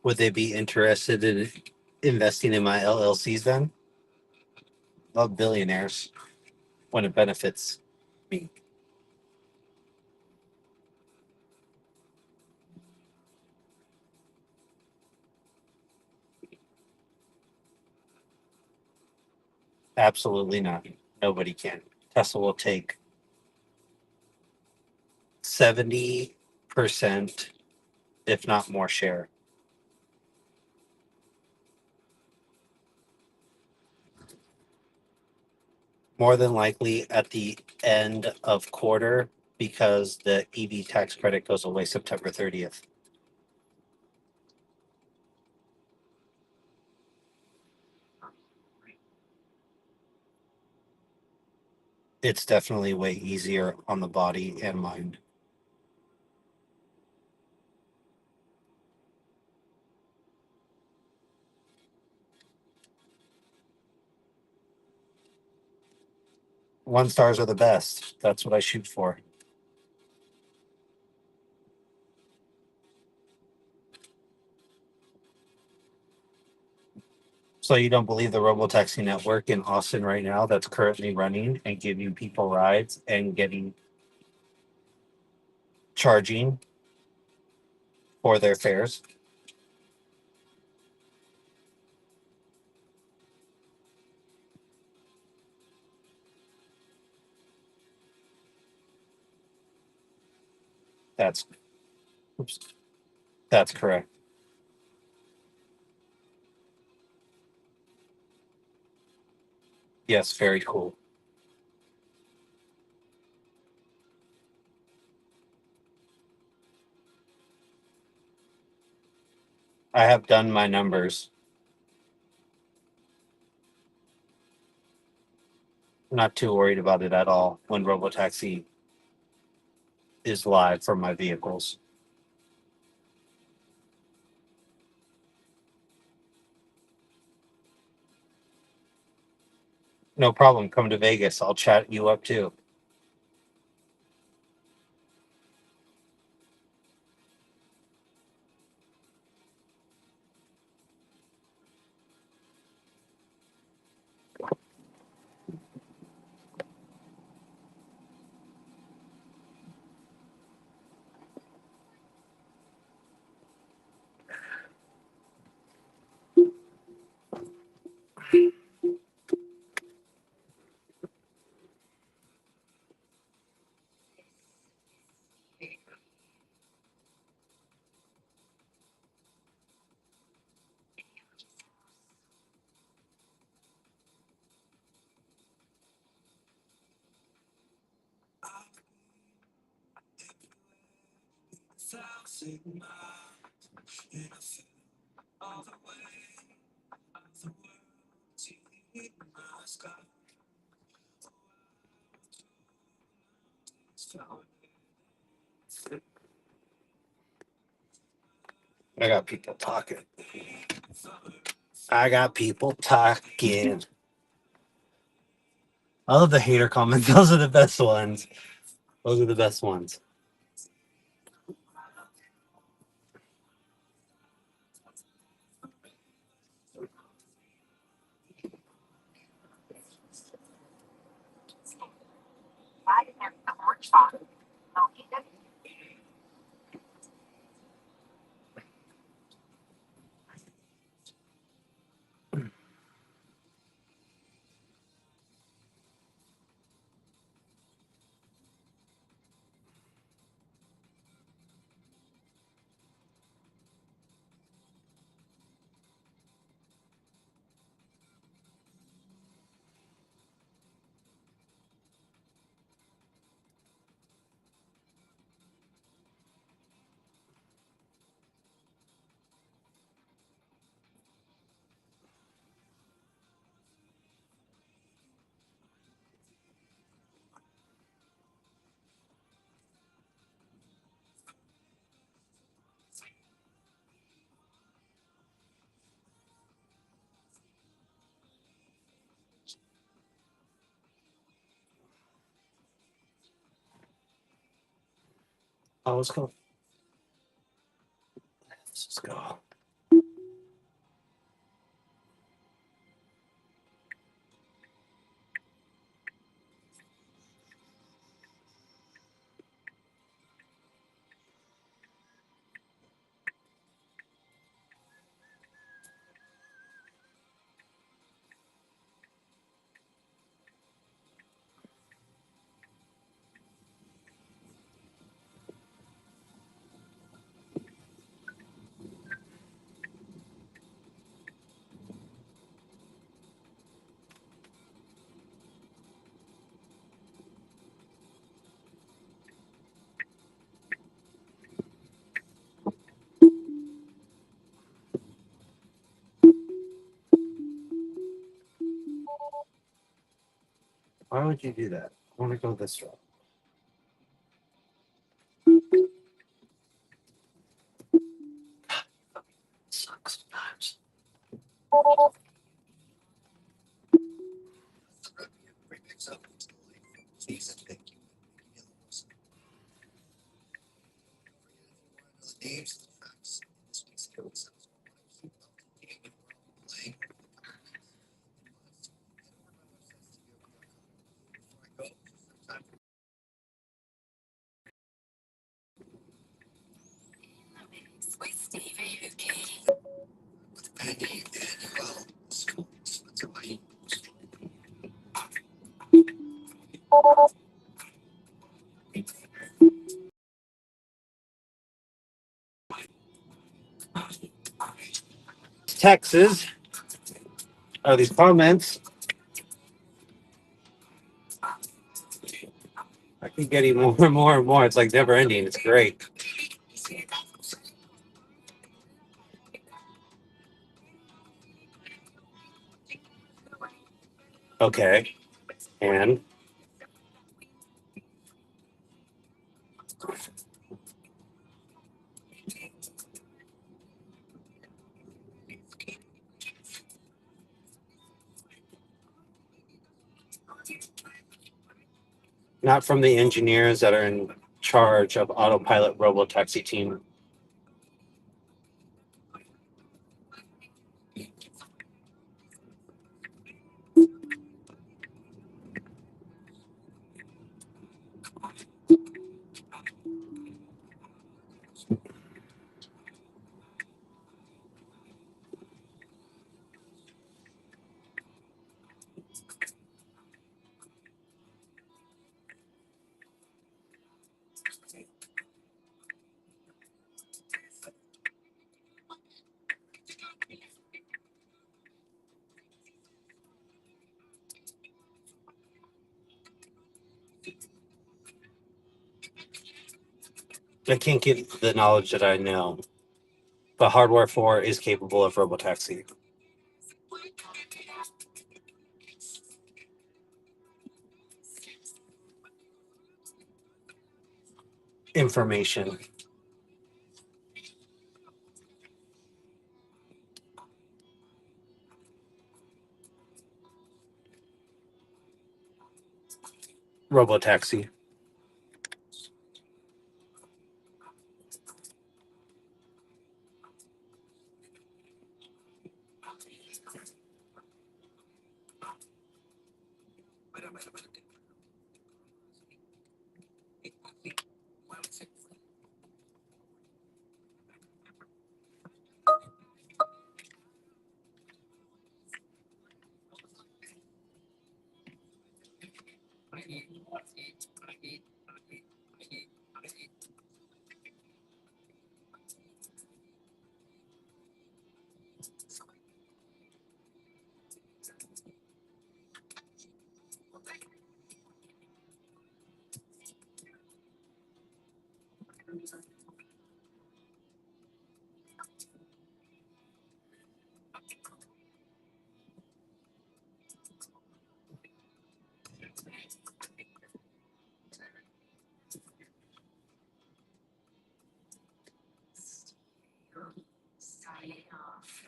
Would they be interested in investing in my LLCs then? Love billionaires when it benefits me. Absolutely not. Nobody can. Tesla will take 70%, if not more, share. More than likely at the end of quarter because the EV tax credit goes away September 30th. It's definitely way easier on the body and mind. One stars are the best. That's what I shoot for. So you don't believe the Robotaxi network in Austin right now that's currently running and giving people rides and getting charging for their fares? That's oops, that's correct. Yes, very cool. I have done my numbers. I'm not too worried about it at all when Robotaxi is live for my vehicles. No problem. Come to Vegas. I'll chat you up too. I got people talking. I got people talking. I love the hater comments. Those are the best ones. Those are the best ones. Oh, let's go. Let's just go. Why would you do that? I want to go this route. Sucks sometimes. Names, facts, this week's episode. Keep up to date with where I'll be playing. Before I go, sometime Sweet Stevie, okay. with Penny and well, school. That's why. Texas are these comments. I keep getting more and more and more. It's like never ending. It's great. Okay. And not from the engineers that are in charge of autopilot robotaxi team. I can't get the knowledge that I know, but hardware 4 is capable of robotaxi. Information. Robotaxi. Signing off.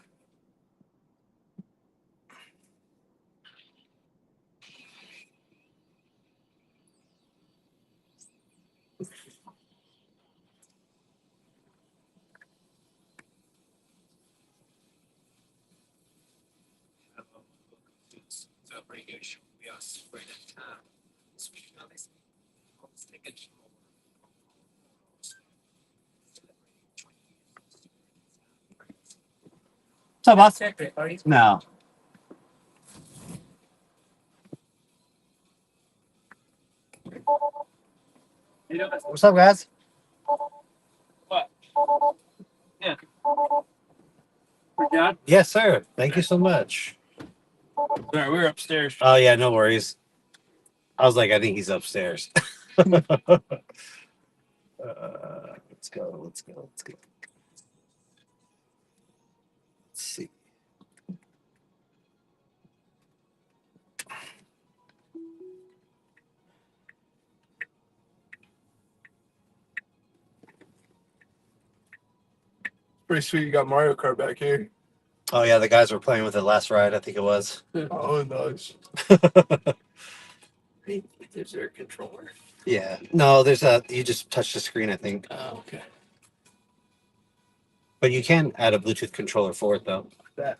What's up, boss? No. What's up, guys? What? Yeah. We're done? Yes, sir. Thank you so much. Sorry, we're upstairs. Oh, yeah, no worries. I was like, I think he's upstairs. Let's go. Let's go. Let's go. Let's see. Pretty sweet. You got Mario Kart back here. Oh, yeah, the guys were playing with it last ride. I think it was. Oh, nice. Is there a controller? Yeah. No, there's you just touch the screen, I think. Oh, okay. But you can add a Bluetooth controller for it, though. That.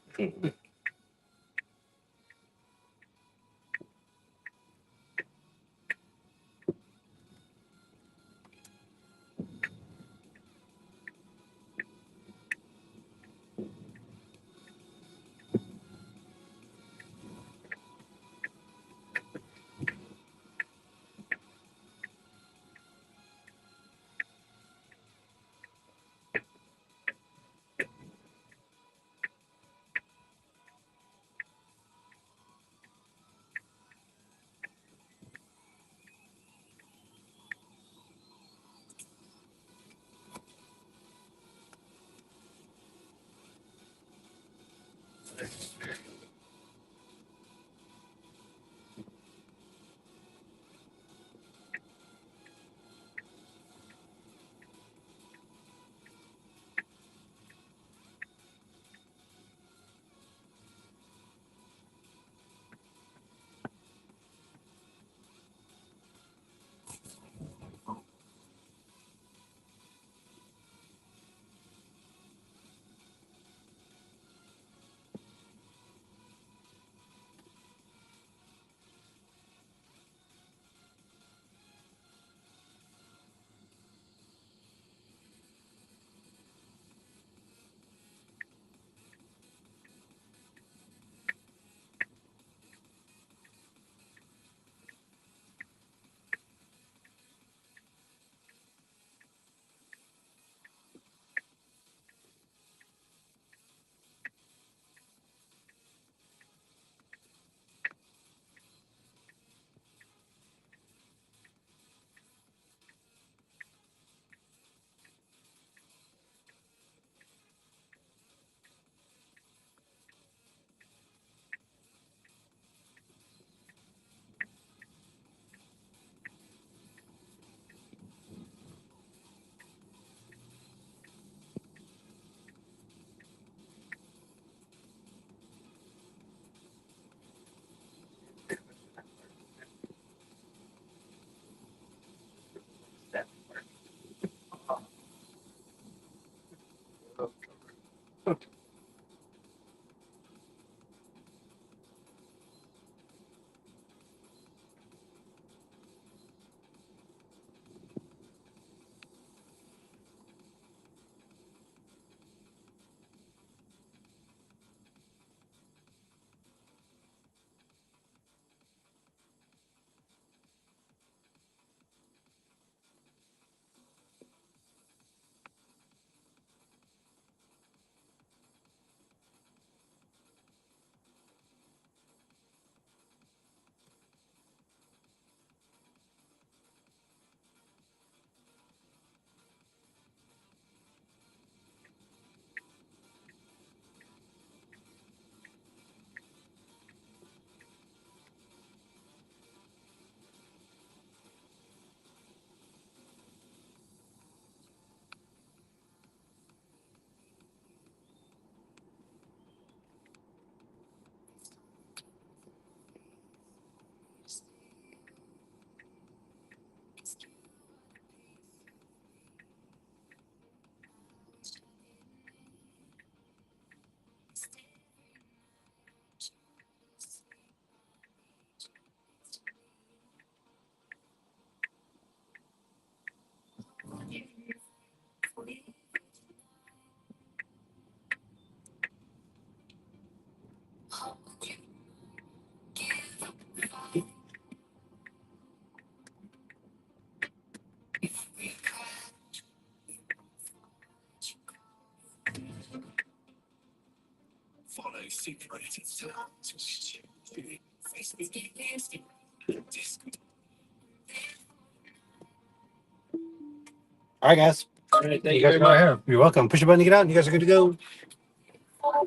All right, guys. All right, thank you guys very go much. ahead. You're welcome. Push the button to get out. You guys are good to go.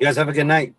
You guys have a good night.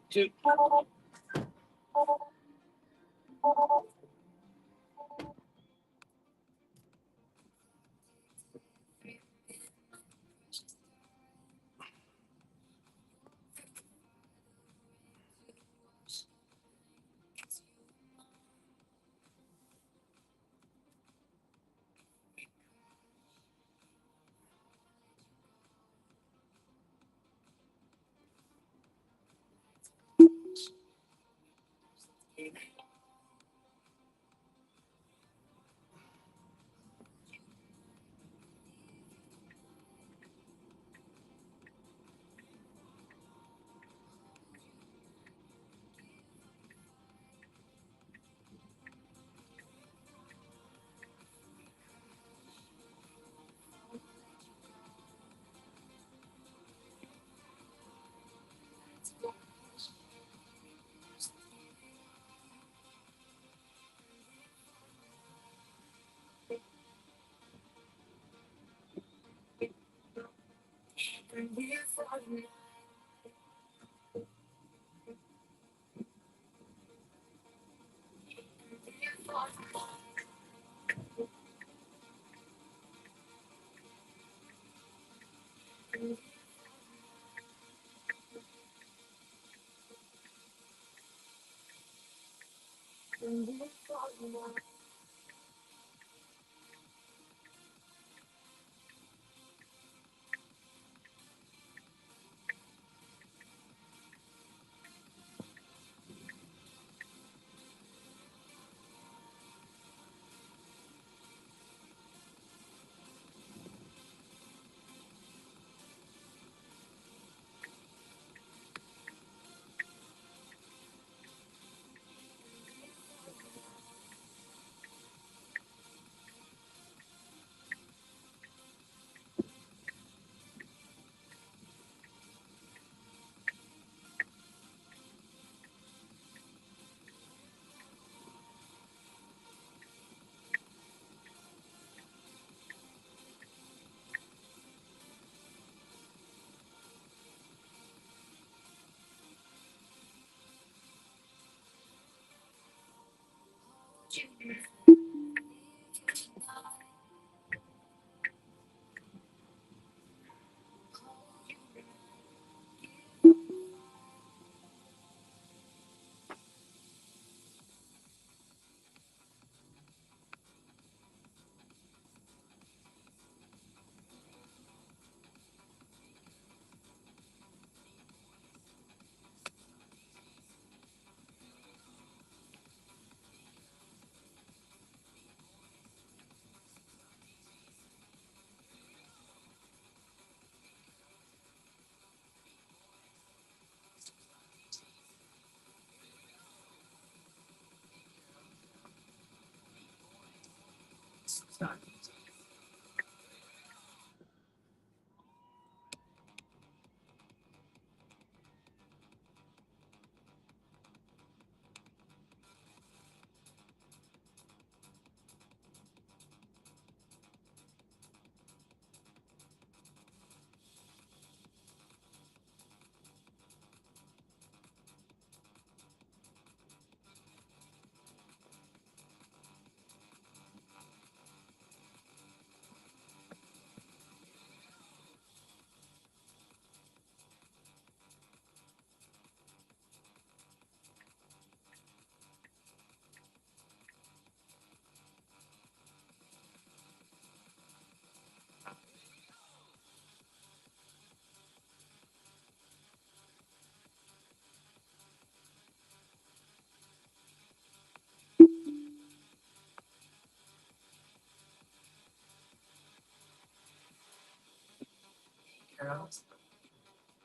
Girls,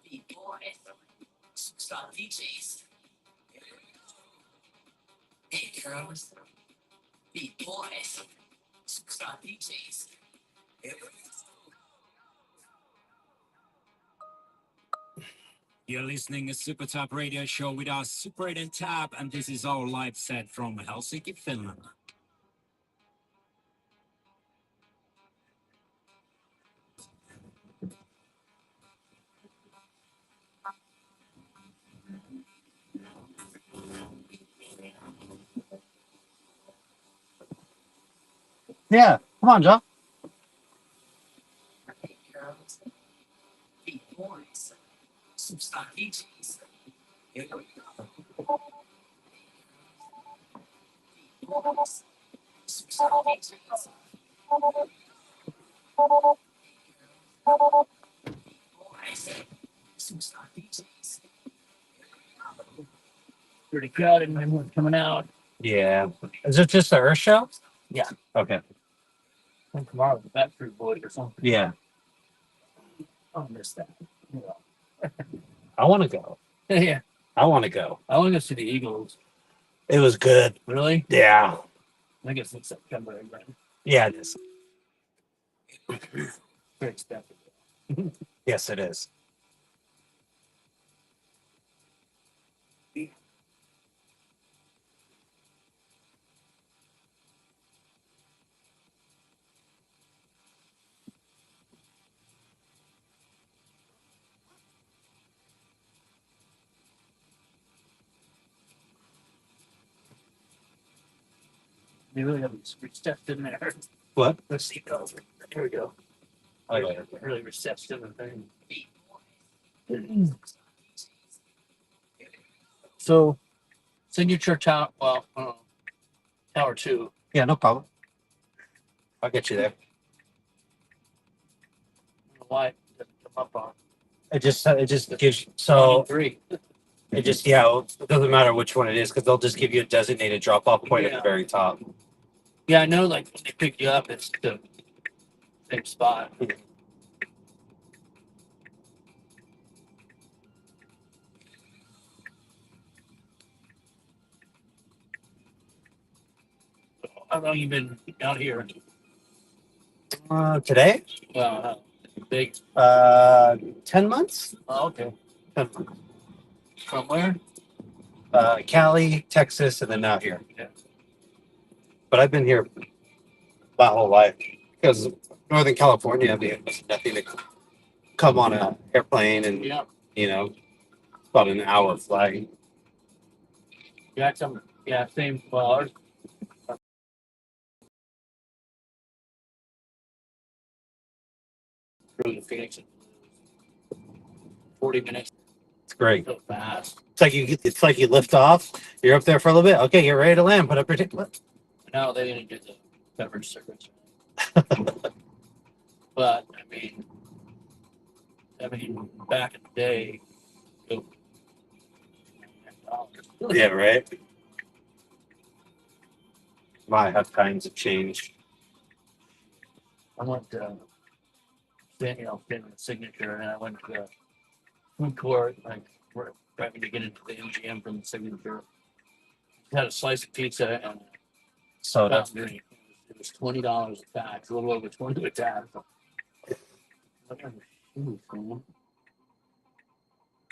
be boys, stop DJs. Hey girls, be boys, stop DJs. You're listening to Super Top Radio Show with our Super 8 and Tab, and this is our live set from Helsinki, Finland. Yeah, come on, John. Pretty crowded and everyone's coming out. Yeah. Is it just the Earth show? Yeah. Okay. I think tomorrow the Bat Fruit Boy or something. Yeah. I'll miss that. I want to go. Yeah. I want to go. I want to go see the Eagles. It was good. Really? Yeah. I think it's in September again. Yeah, it is. Very expensive. Yes, it is. They really have recessed in there. What? The seatbelts. Here we go. Oh, yeah. Really recessed in the thing. So, signature tower. Well, tower 2. Yeah, no problem. I'll get you there. I don't know why it doesn't come up on It just gives you, so 3. it just, yeah, it doesn't matter which one it is because they'll just give you a designated drop off point at Yeah. the very top. Yeah, I know. Like when they pick you up, it's the same spot. How long you been out here? Today? Well, big. 10 months? Oh, okay. 10 months. From where? Cali, Texas, and then now here. Yeah. But I've been here my whole life because Northern California, I mean, it's nothing to come on an airplane and, Yeah. you know, about an hour flight. Yeah, same. Well, ours. Through to Phoenix. 40 minutes. It's great. So fast. It's like you lift off. You're up there for a little bit. Okay, you're ready to land. Put up your ticket. No, they didn't do the beverage service. But I mean, back in the day, it was Yeah, right. My, how times have changed. I went to getting the signature, and I went to the food court, like we're having to get into the MGM from the signature. Had a slice of pizza and Soda. fountain drink. It was $20 a tax, a little over 20 a tax.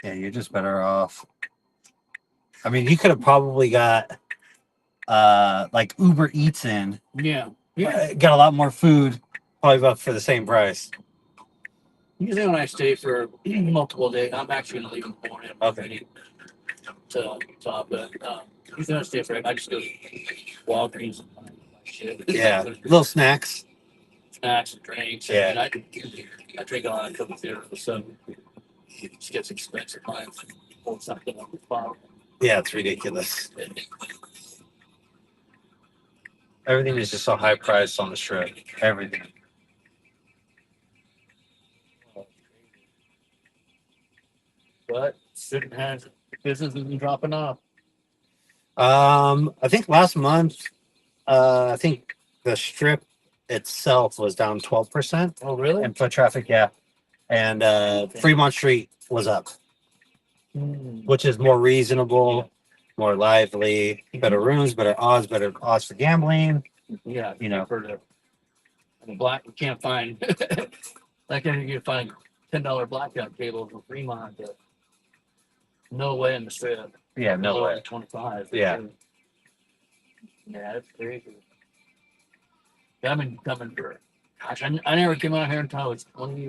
Yeah, you're just better off. I mean, you could have probably got like Uber Eats in. Yeah. Got a lot more food, probably about for the same price. Usually when I stay for multiple days, I'm actually going to leave in the morning. Okay. To top, but usually when I stay for, I just go to Walgreens and buy shit. Yeah, little snacks. Snacks and drinks. Yeah. And I drink a lot of Coke Zero, so it just gets expensive. I pull something up the bottle. Yeah, it's ridiculous. Everything is just so high priced on the strip. Everything. But shouldn't have business isn't dropping off. I think last month, I think the strip itself was down 12%. Oh, really? And foot traffic, yeah. And Fremont Street was up, which is more reasonable, more lively, better rooms, better odds for gambling. Yeah, you know. for the black, you can't find like you can find $10 blackout tables in Fremont. But No way in the strip. Yeah, no Below way. 25. Yeah. Yeah, that's crazy. I've been coming for. Gosh, I never came out here until I was 20,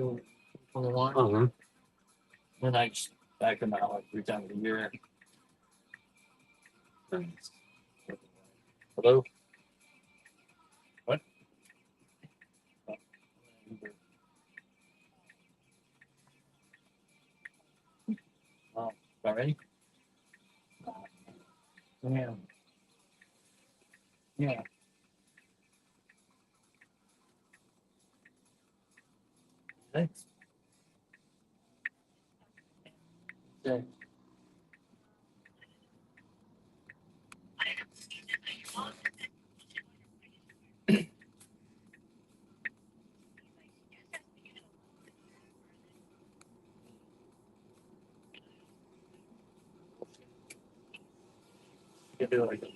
21. Uh-huh. Then I just back them out like 3 times a year. Hello? What? Oh, already? Yeah. Yeah. Thanks. Yeah. You can do it like this.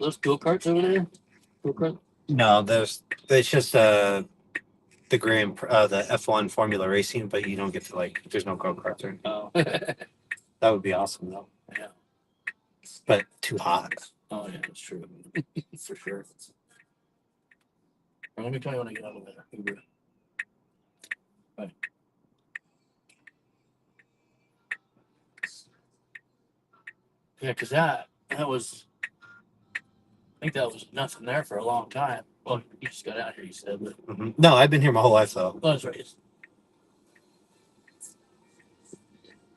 Those go karts over there? Go kart? No, there's just the the F1 Formula Racing, but you don't get to like. There's no go karts or anything. Oh. That would be awesome though. Yeah. But too hot. Oh, yeah, that's true. For sure. Well, let me tell you when I get out of there. Uber. Bye. Yeah, because that was, I think that was nothing there for a long time. Well, you just got out here, you said, but Mhm. No, I've been here my whole life though. oh, that's right.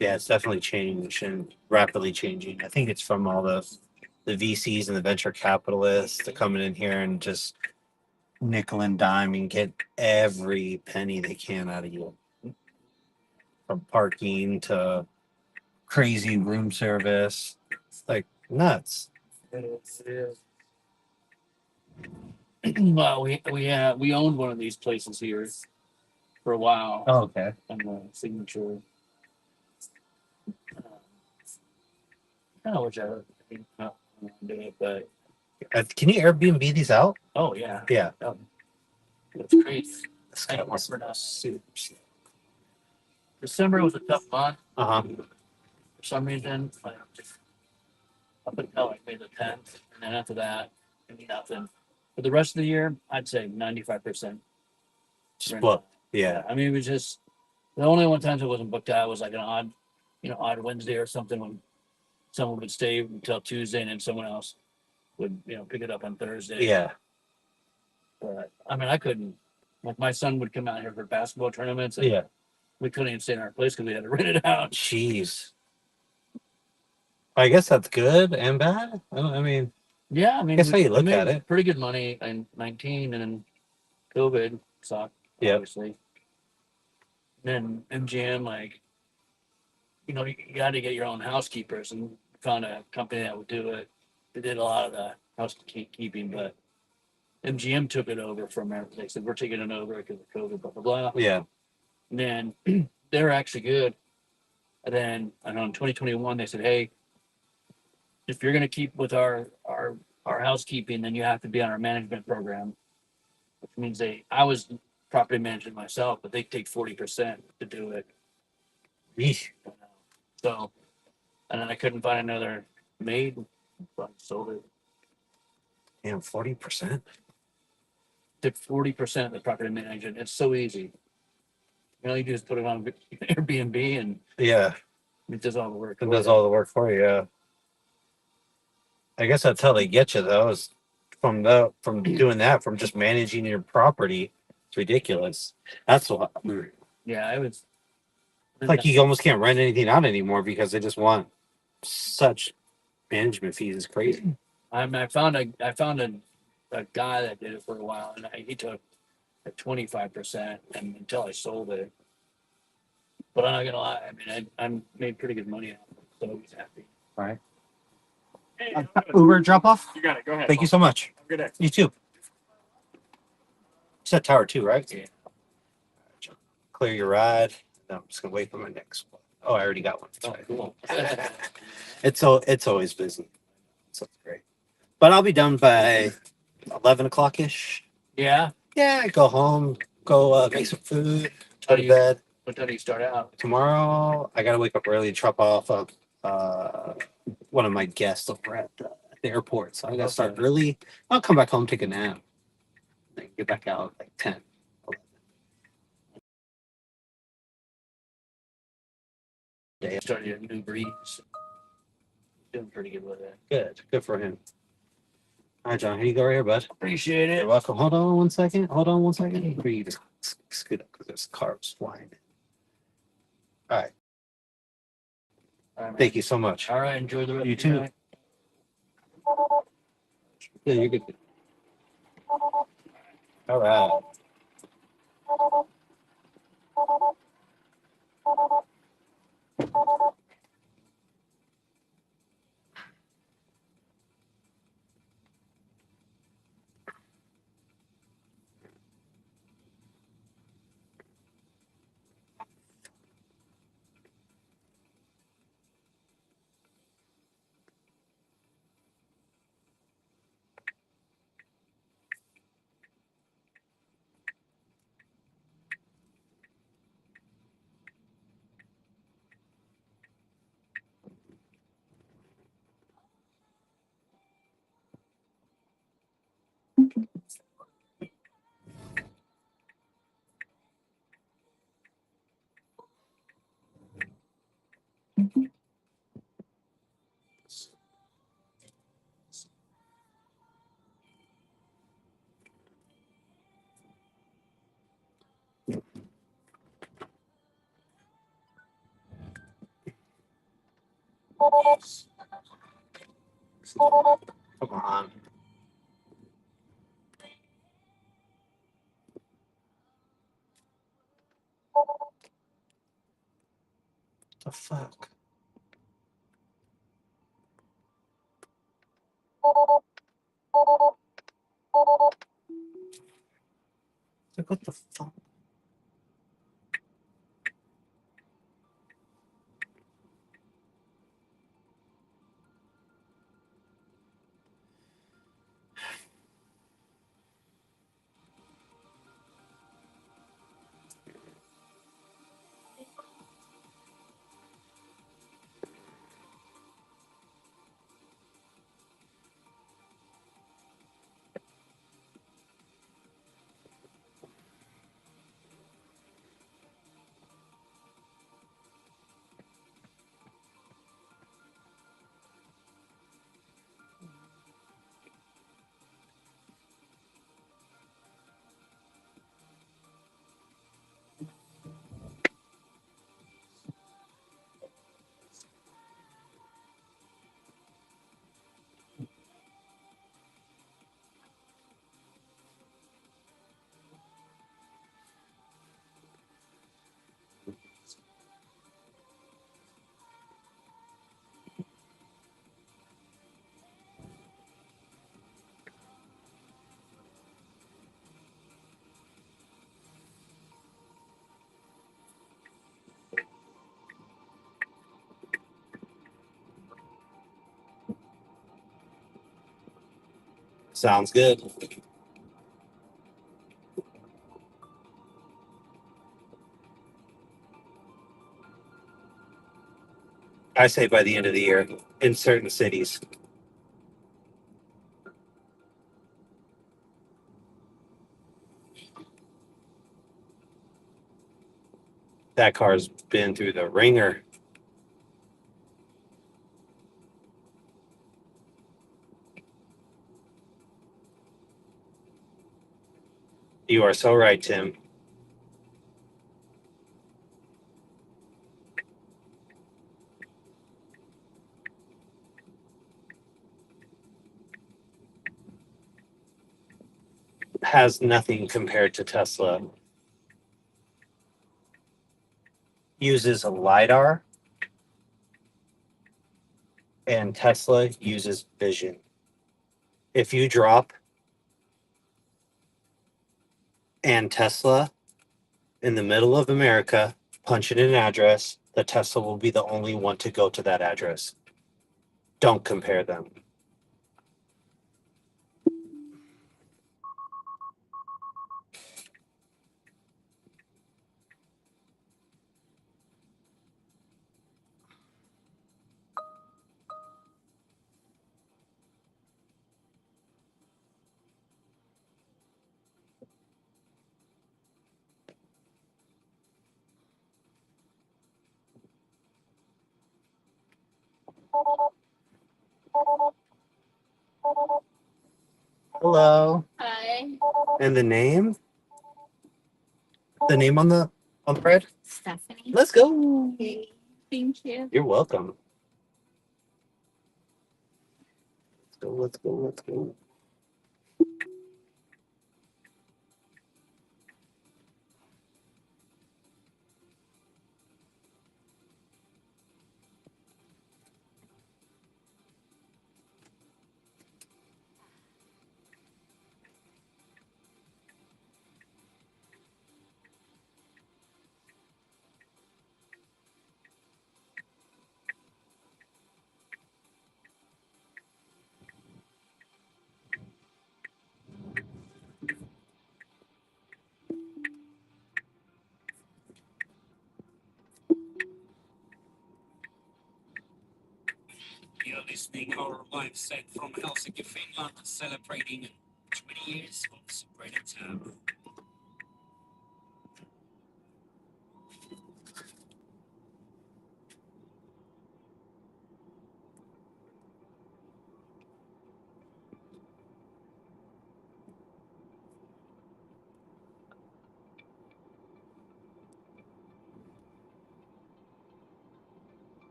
Yeah, it's definitely changed and rapidly changing. I think it's from all the VCs and the venture capitalists to coming in here and just nickel and dime and get every penny they can out of you. From parking to crazy room service. It's like nuts. Well, we owned one of these places here for a while. Oh, okay. On the Signature. I wish I did it, but Can you Airbnb these out? oh yeah, Yeah. it's crazy. This I guy wants remember now. soups. December was a tough month Uh-huh. for some reason. Like just up until like May the 10th, and then after that, nothing. For the rest of the year, I'd say 95%. Just booked. Yeah. I mean, it was just the only one time it wasn't booked out was like an odd Wednesday or something when someone would stay until Tuesday and then someone else would pick it up on Thursday. Yeah. But I mean, I couldn't. Like my son would come out here for basketball tournaments, and Yeah. we couldn't even stay in our place because we had to rent it out. Jeez. I guess that's good and bad. I mean, Yeah, I mean, guess how you we look made at it. pretty good money in 19, and then COVID sucked, Yep. obviously. And then MGM, like, you got to get your own housekeepers, and found a company that would do it. They did a lot of the housekeeping, but MGM took it over from everything. They said, we're taking it over because of COVID, blah, blah, blah. Yeah. And then they're actually good. And then I know in 2021, they said, hey, if you're going to keep with our housekeeping, then you have to be on our management program, which means I was property managing myself, but they take 40% to do it. Yeesh. So, and then I couldn't find another maid, so I sold it. Damn, 40%. Took 40% of the property management. It's so easy. You just put it on Airbnb and Yeah. it does all the work. It does all the work for you. Yeah. I guess that's how they get you though, is from doing that, from just managing your property. It's ridiculous. That's what. Yeah, I was. Like you almost can't rent anything out anymore because they just want such management fees. It's crazy. I found a guy that did it for a while, and he took 25%, and until I sold it, But I'm not gonna lie. I mean, I'm made pretty good money off it, so I was happy. All right. Hey, Uber drop off. you got it. Go ahead. Thank you so much. Have a good day. You too. You said Tower 2, right? Yeah. Clear your ride. No, I'm just gonna wait for my next one. Oh, I already got one. That's right. Cool. It's always busy. So it's great. But I'll be done by 11 o'clock ish. Yeah. Yeah, go home, go make some food, How go do to you- bed. What time do you start out? Tomorrow, I gotta wake up early to drop off one of my guests over at the airport. So I gotta start Okay. early. I'll come back home, take a nap, then get back out at like 10. They started a new breed. So doing pretty good with it. Good for him. All right, John, here you go right here, bud. Appreciate it. You're welcome. Hold on one second. Hold on one second. For you to scoot up because there's cars flying. All right. All right, man. Thank you so much. All right. Enjoy the rest You of your too. night. Yeah, you're good. All right. Come on. The fuck? Like, what the fuck? Sounds good. I say by the end of the year in certain cities. That car's been through the ringer. You are so right, Tim. Has nothing compared to Tesla. uses a LiDAR and Tesla uses vision. If you drop and Tesla in the middle of America, punch in an address, the Tesla will be the only one to go to that address. Don't compare them. Hello. Hi. And the name? The name on the bread? Stephanie. Let's go. Thank you. You're welcome. Let's go, let's go, let's go. You're listening our live set from Helsinki, Finland, celebrating 20 years of Separated Town.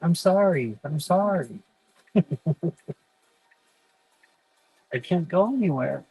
I'm sorry. I'm sorry. I can't go anywhere.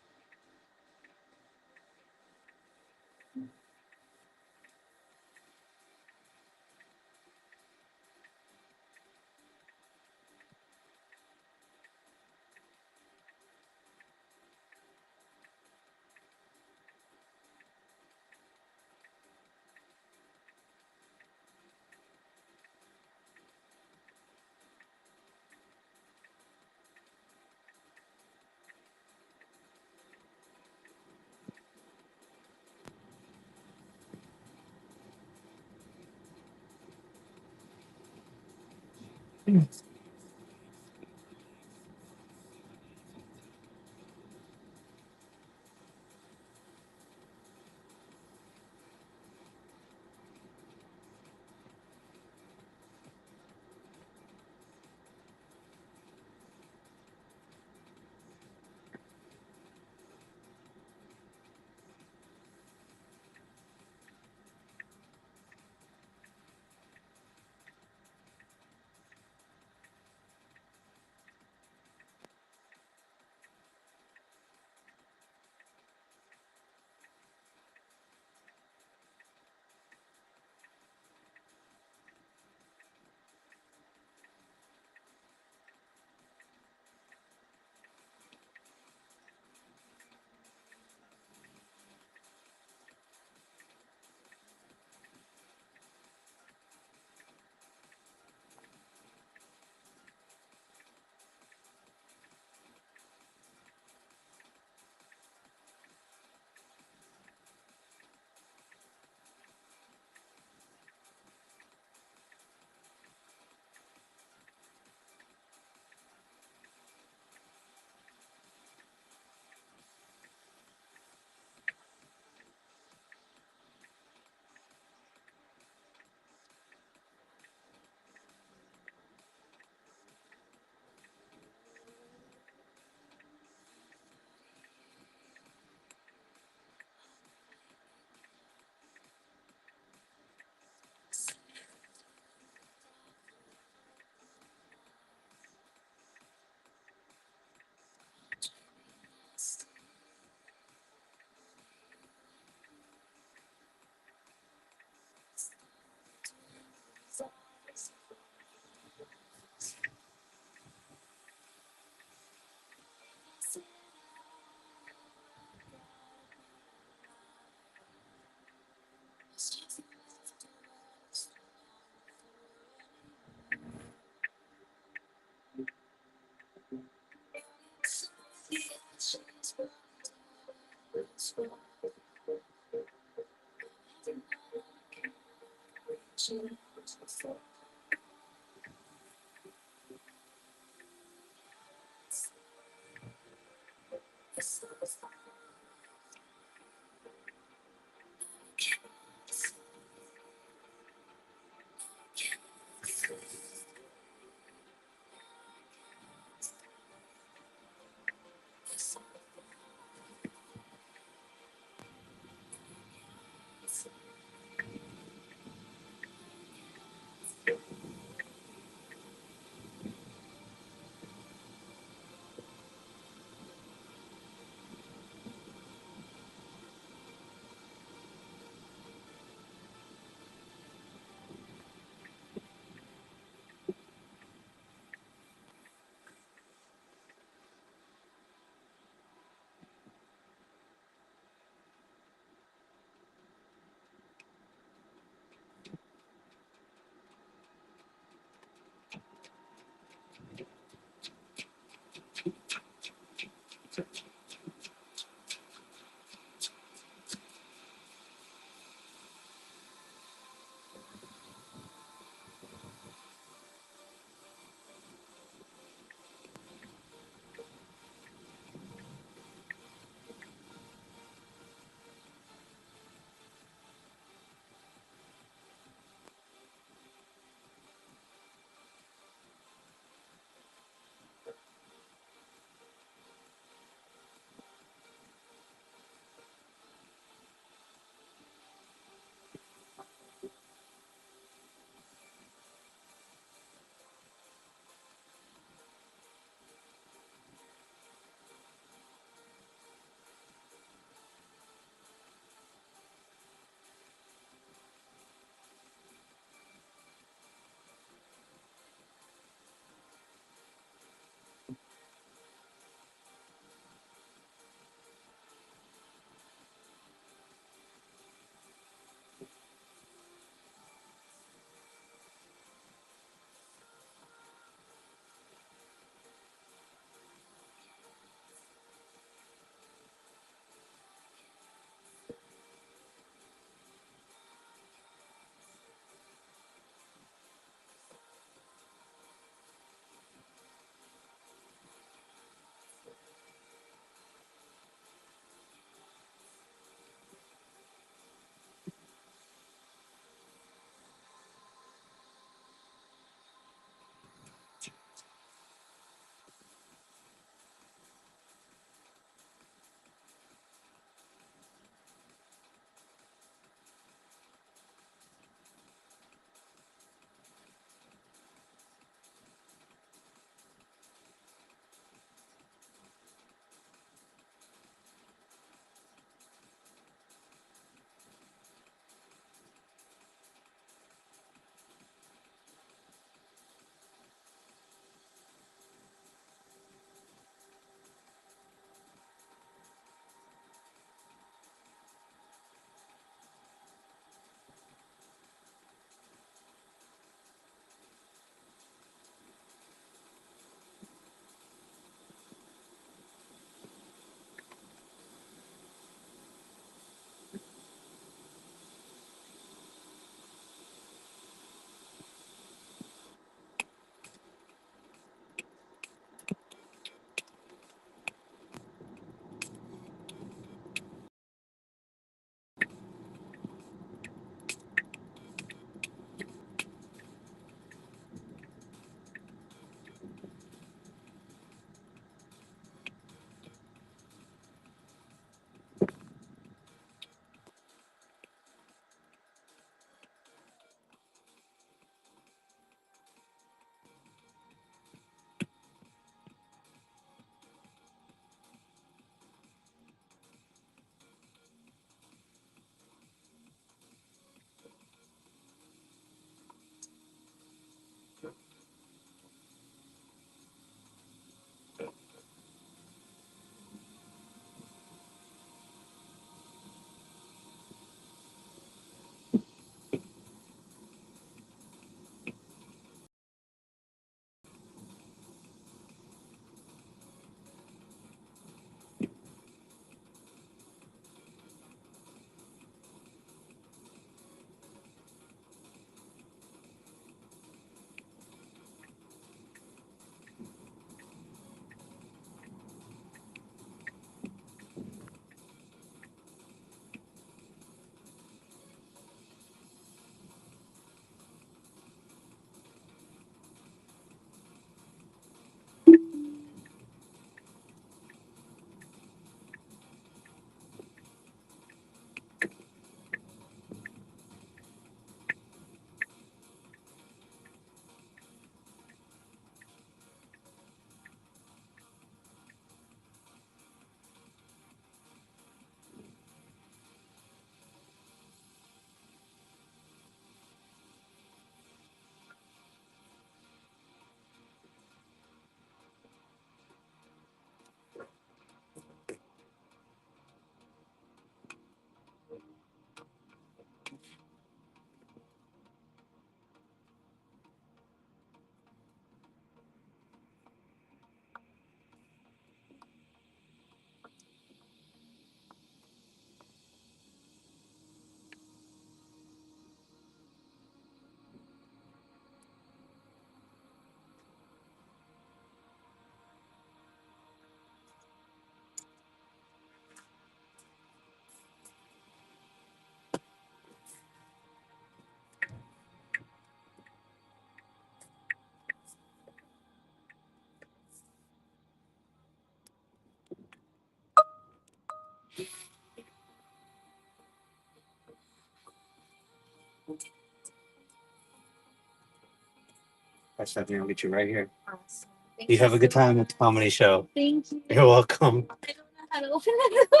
Hi, Stephanie. I'll get you right here. Awesome. You have a good time at the comedy show. Thank you. You're welcome. I don't know how to open the door.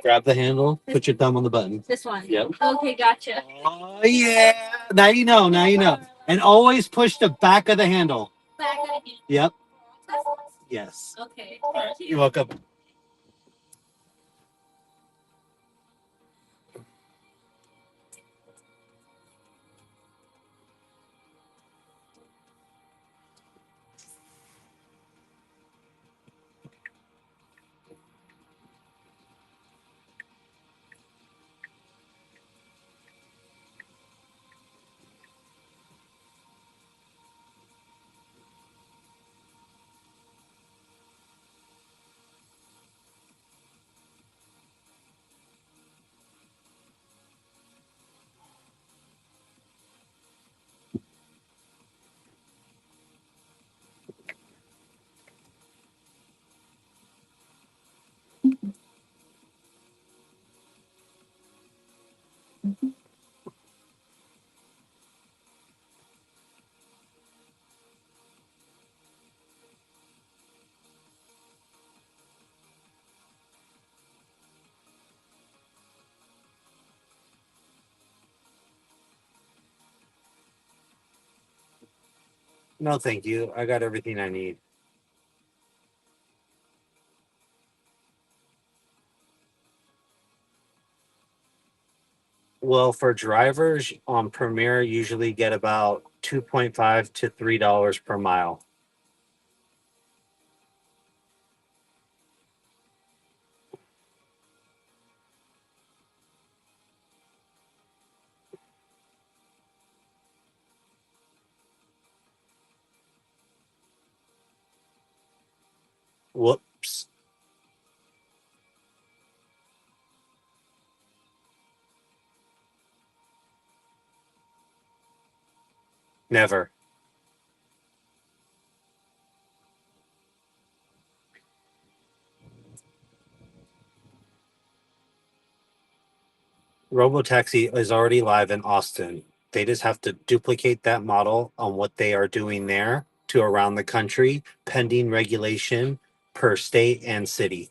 Grab the handle. Put your thumb on the button. This one. Yep. Okay, gotcha. Oh yeah. Now you know. Now you know. And always push the back of the handle. Back of the hand. Yep. Yes. Okay. All right. Thank you. You're welcome. No, thank you. I got everything I need. Well, for drivers on Premier, usually get about 2.5 to $3 per mile. Whoops. Never. Robotaxi is already live in Austin. They just have to duplicate that model on what they are doing there to around the country, pending regulation per state and city.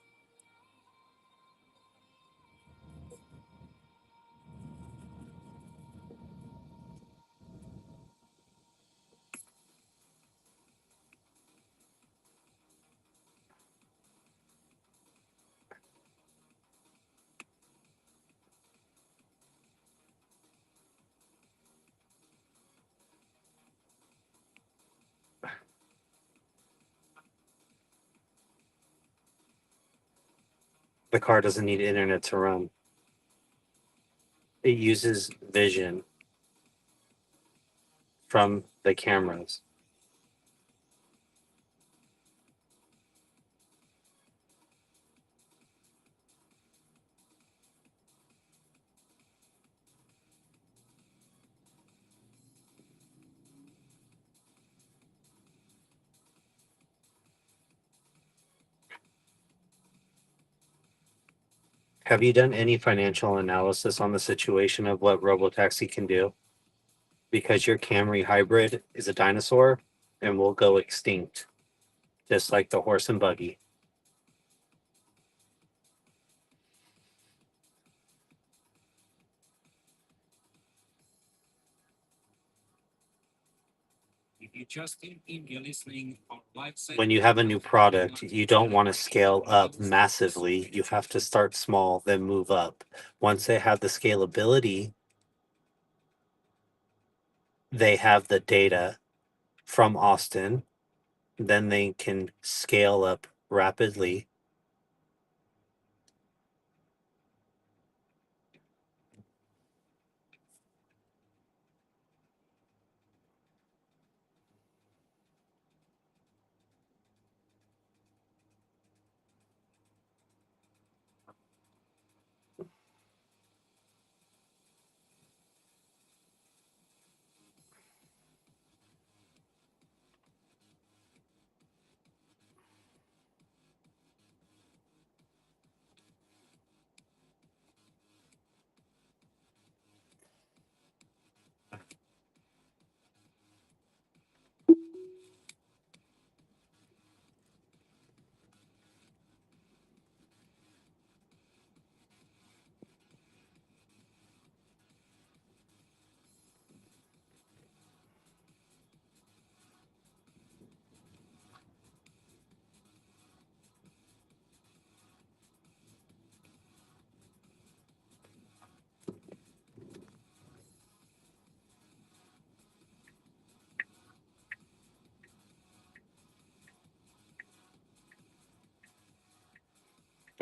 The car doesn't need internet to run. It uses vision from the cameras. Have you done any financial analysis on the situation of what Robotaxi can do? Because your Camry hybrid is a dinosaur and will go extinct, just like the horse and buggy. When you have a new product, you don't want to scale up massively. You have to start small, then move up. Once they have the scalability, they have the data from Austin, then they can scale up rapidly.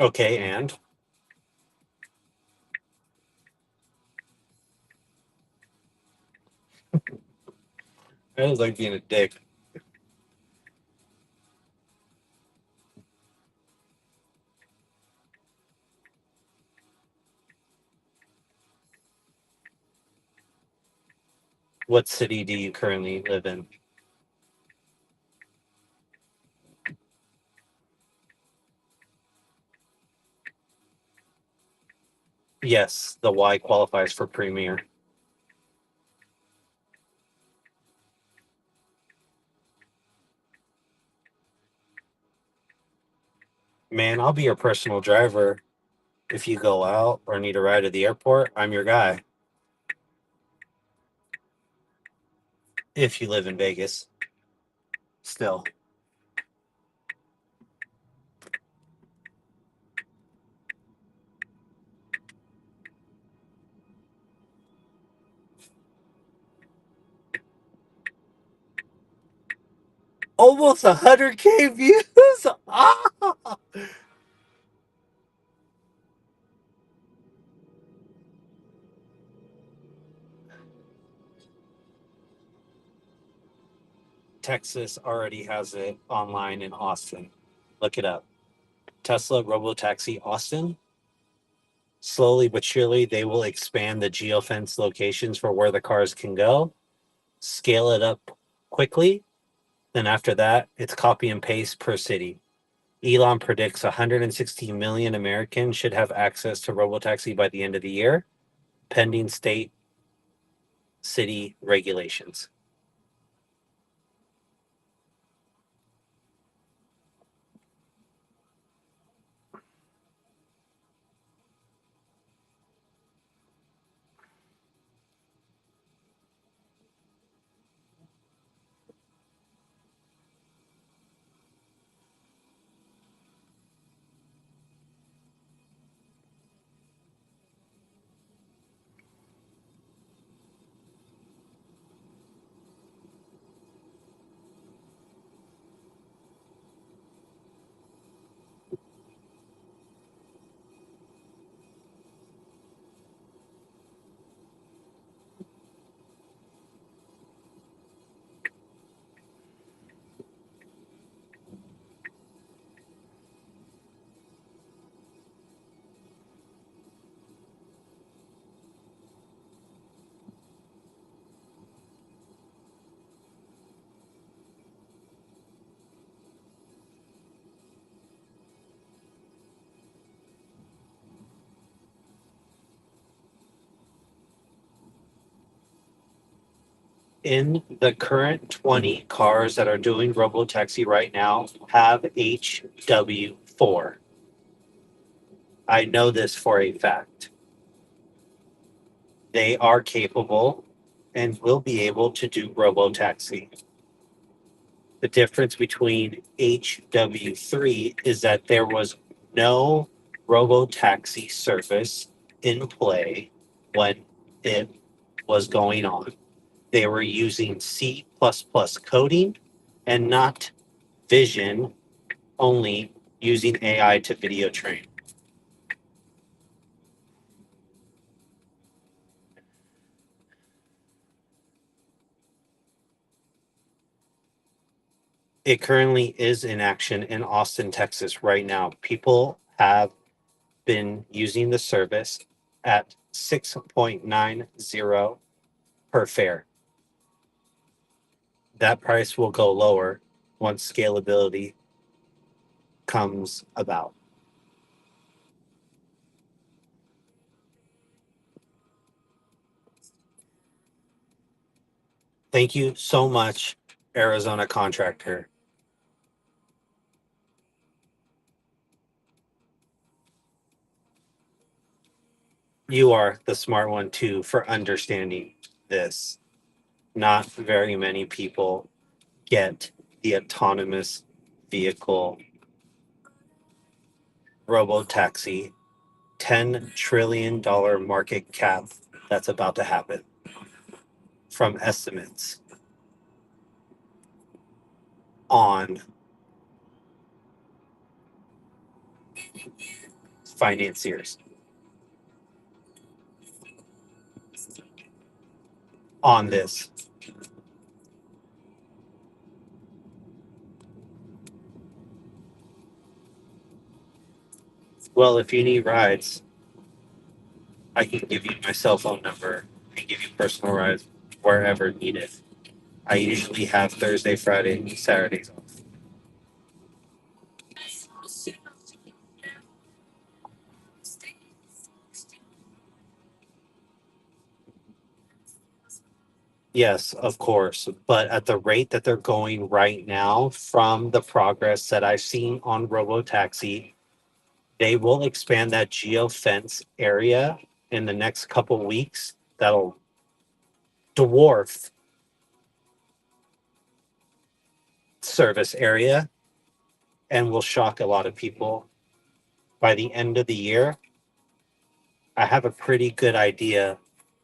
Okay, and I was like being a dick. What city do you currently live in? Yes, the Y qualifies for premier. Man, I'll be your personal driver if you go out or need a ride to the airport. I'm your guy. If you live in Vegas, still. Almost 100K views. Ah! Texas already has it online in Austin. Look it up. Tesla Robotaxi Austin. Slowly but surely, they will expand the geofence locations for where the cars can go, scale it up quickly. Then after that, it's copy and paste per city. Elon predicts 160 million Americans should have access to Robotaxi by the end of the year, pending state city regulations. In the current 20 cars that are doing Robotaxi right now have HW4. I know this for a fact. They are capable and will be able to do Robotaxi. The difference between HW3 is that there was no Robotaxi service in play when it was going on. They were using C++ coding and not vision, only using AI to video train. It currently is in action in Austin, Texas right now. People have been using the service at 6.90 per fare. That price will go lower once scalability comes about. Thank you so much, Arizona contractor. You are the smart one too for understanding this. Not very many people get the autonomous vehicle robo taxi $10 trillion market cap that's about to happen from estimates on financiers on this. Well, if you need rides, I can give you my cell phone number and give you personal rides wherever needed. I usually have Thursday, Friday, and Saturdays off. Yes, of course. But at the rate that they're going right now, from the progress that I've seen on Robotaxi, they will expand that geofence area in the next couple weeks. That'll dwarf service area and will shock a lot of people. By the end of the year, I have a pretty good idea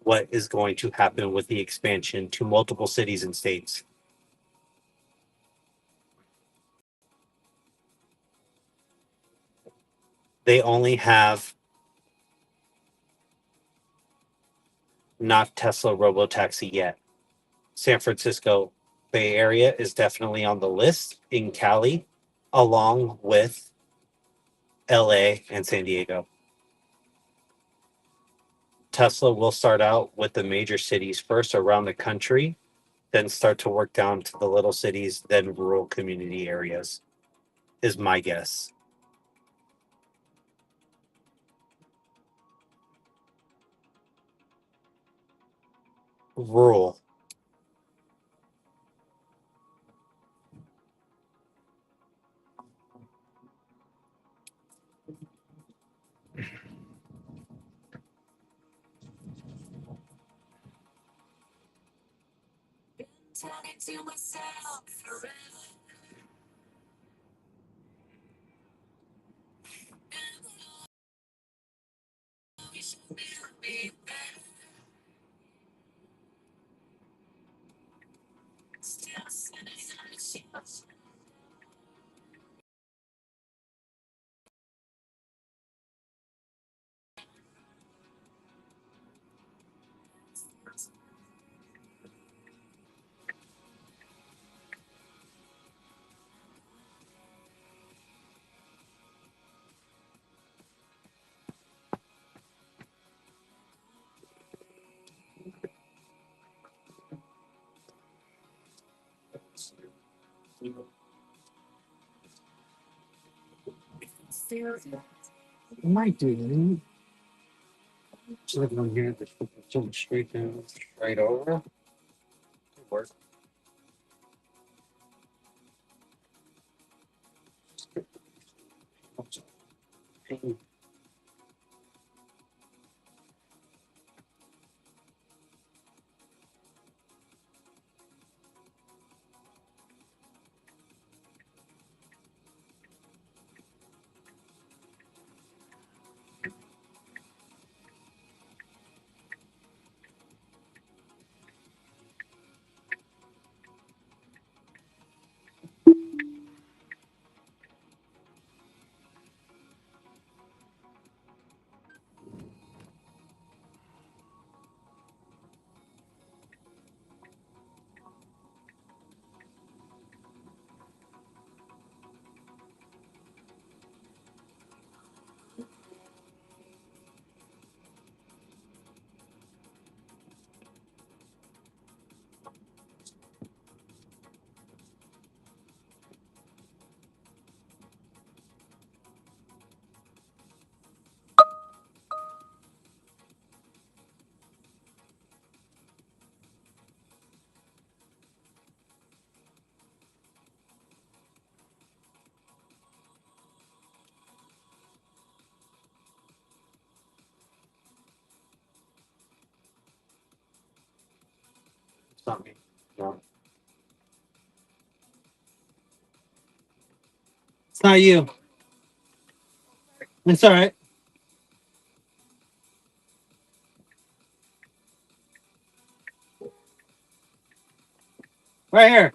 what is going to happen with the expansion to multiple cities and states. They only have not Tesla Robotaxi yet. San Francisco Bay Area is definitely on the list in Cali, along with LA and San Diego. Tesla will start out with the major cities first around the country, then start to work down to the little cities, then rural community areas, is my guess. Rural. What am I doing? Just looking on here, just jump straight down, right over. Good work. It's not me. No. It's not you. It's all right. Right here.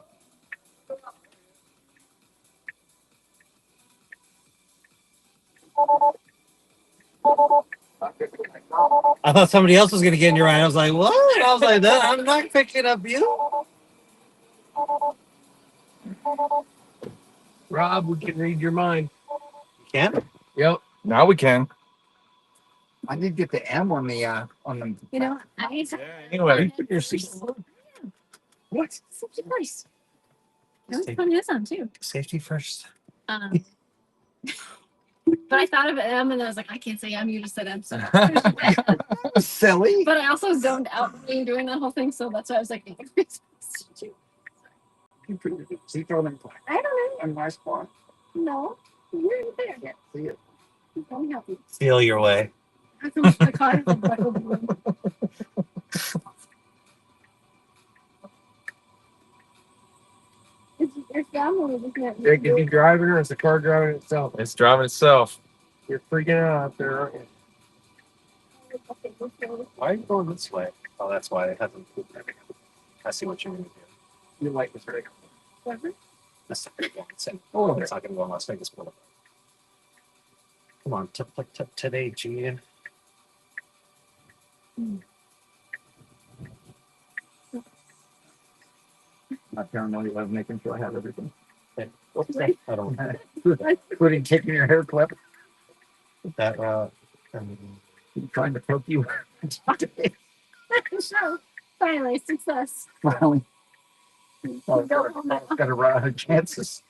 I thought somebody else was gonna get in your ride. I was like, what? I was like, that I'm not picking up you. Rob, we can read your mind. You can't. Yep. Now we can. I did get the M on the You know, I Anyway, Put your seat. what? Safety first. That was funny this time too. Safety first. Um, but I thought of M and I was like, I can't say M. You just said M. So. silly. But I also zoned out me doing that whole thing, so that's why I was like, You throw them I don't know. in my spot. No, you're in there. Can't see it. Let me help you. Feel your way. How come the car is like buckled in? It's your family, isn't it? Jake, is he driving or is the car driving itself? it's driving itself. You're freaking out out there, aren't you? Why are you going this way? Oh, that's why it hasn't. I see what you mean. You like this right? That's not going to go insane. Oh, it's not going to go on Las Vegas Boulevard. Come on, today, Julian. Not paranoid. I was making sure I had everything. I don't Including taking your hair clip. that. Trying to poke you. So, finally, success. Finally. Oh, Go home now. got to run out of chances.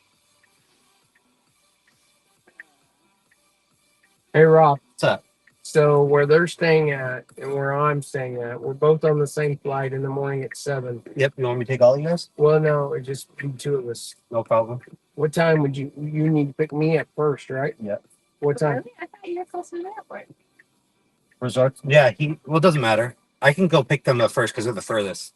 Hey, Rob. What's up? So where they're staying at and where I'm staying at, we're both on the same flight in the morning at 7. Yep. You want me to take all you guys? Well, no, it just be 2 of us. No problem. What time would you need to pick me up first, right? Yep. What time? Really? I thought you were closer to the airport. Resorts? Yeah. Well, it doesn't matter. I can go pick them up first because they're the furthest.